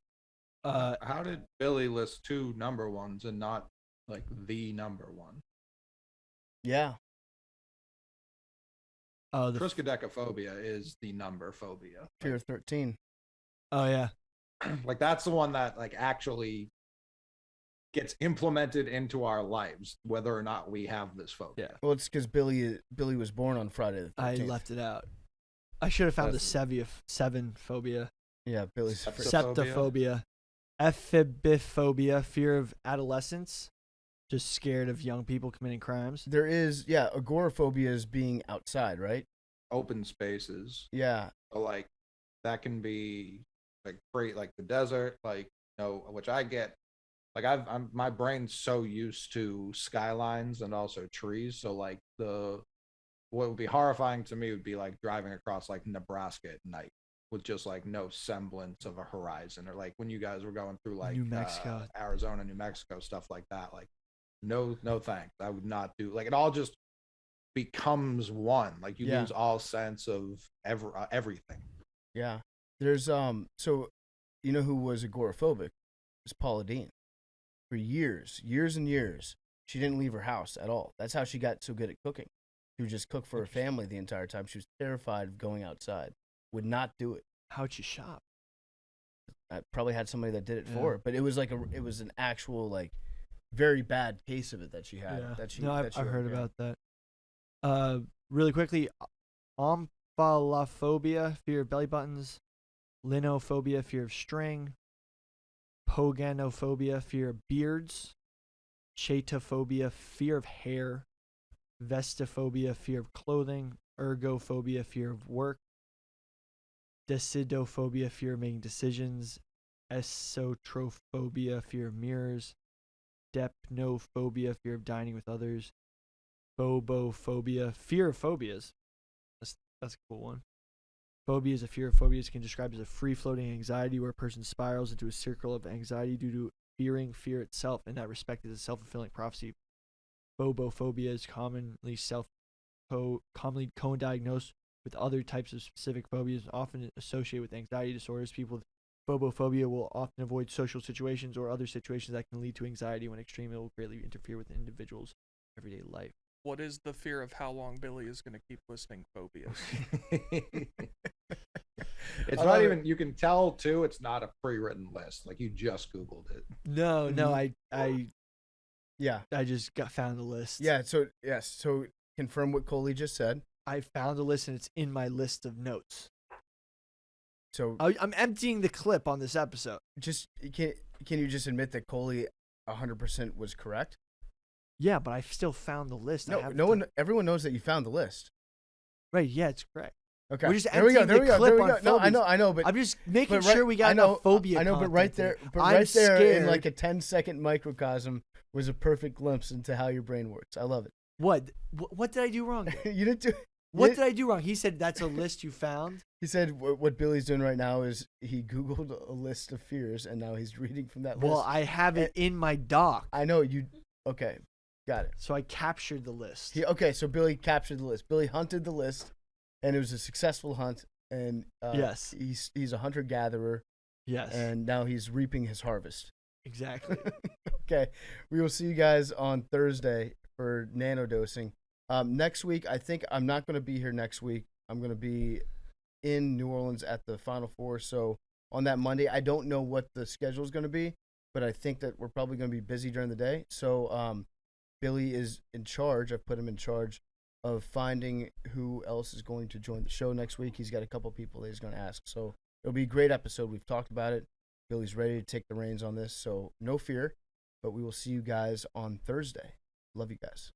How did Billy list 2 number ones and not like the number one?
Yeah.
Oh,
Triskaidekaphobia is the number phobia.
Fear of 13.
Oh yeah.
Like that's the one that like actually gets implemented into our lives, whether or not we have this phobia.
Yeah.
Well, it's because Billy was born on Friday the 13th.
I left it out. I should have found
That's-
the seven phobia.
Yeah, Billy's.
Septophobia. Ephibophobia, fear of adolescence. Just scared of young people committing crimes.
There is, yeah, agoraphobia is being outside, right?
Open spaces.
Yeah.
So like that can be like great, like the desert, like which I get. Like I'm my brain's so used to skylines and also trees. So like what would be horrifying to me would be like driving across like Nebraska at night with just like no semblance of a horizon, or like when you guys were going through like
New Mexico,
Arizona, New Mexico, stuff like that. Like no thanks. I would not do, like, it all just becomes one. Like you lose all sense of everything.
Yeah. There's so you know who was agoraphobic? It was Paula Deen. For years and years, she didn't leave her house at all. That's how she got so good at cooking. She would just cook for her family the entire time. She was terrified of going outside. Would not do it.
How'd she shop?
I probably had somebody that did it for her, but it was like it was an actual like very bad case of it that she had.
Yeah.
That she,
I've
that she
heard
overcame.
about that. Really quickly, omphalophobia, fear of belly buttons. Linophobia, fear of string. Poganophobia, fear of beards. Chatophobia, fear of hair. Vestophobia, fear of clothing. Ergophobia, fear of work. Decidophobia, fear of making decisions. Esotrophobia, fear of mirrors. Depnophobia, fear of dining with others. Phobophobia, fear of phobias. That's a cool one. Phobia is a fear of phobias, can describe as a free-floating anxiety where a person spirals into a circle of anxiety due to fearing fear itself. In that respect, it is a self-fulfilling prophecy. Phobophobia is commonly co-diagnosed with other types of specific phobias, often associated with anxiety disorders. People with phobophobia will often avoid social situations or other situations that can lead to anxiety. When extreme, it will greatly interfere with an individual's everyday life.
What is the fear of how long Billy is going to keep listing phobias?
It's not even, you can tell too, it's not a pre-written list. Like you just Googled it.
No, I just found the list.
Yeah, so confirm what Coley just said.
I found the list and it's in my list of notes.
So
I'm emptying the clip on this episode.
Just can you just admit that Coley 100% was correct?
Yeah, but I still found the list.
Everyone knows that you found the list.
Right? Yeah, it's correct.
Okay.
We're just
there we go.
emptying the clip on
No,
phobias.
I know, but
I'm just making sure we got enough phobia.
I know, but right there, in like a 10-second microcosm was a perfect glimpse into how your brain works. I love it.
What did I do wrong?
You didn't do.
What did I do wrong? He said that's a list you found.
He said what Billy's doing right now is he Googled a list of fears and now he's reading from that list.
Well, I have it in my doc.
I know you. Okay, got it.
So I captured the list.
So Billy captured the list. Billy hunted the list, and it was a successful hunt. And
yes,
he's a hunter-gatherer.
Yes.
And now he's reaping his harvest.
Exactly.
Okay. We will see you guys on Thursday for nanodosing. Next week, I think I'm not going to be here next week. I'm going to be in New Orleans at the Final Four. So on that Monday, I don't know what the schedule is going to be, but I think that we're probably going to be busy during the day. So Billy is in charge. I've put him in charge of finding who else is going to join the show next week. He's got a couple people that he's going to ask. So it'll be a great episode. We've talked about it. Billy's ready to take the reins on this. So no fear, but we will see you guys on Thursday. Love you guys.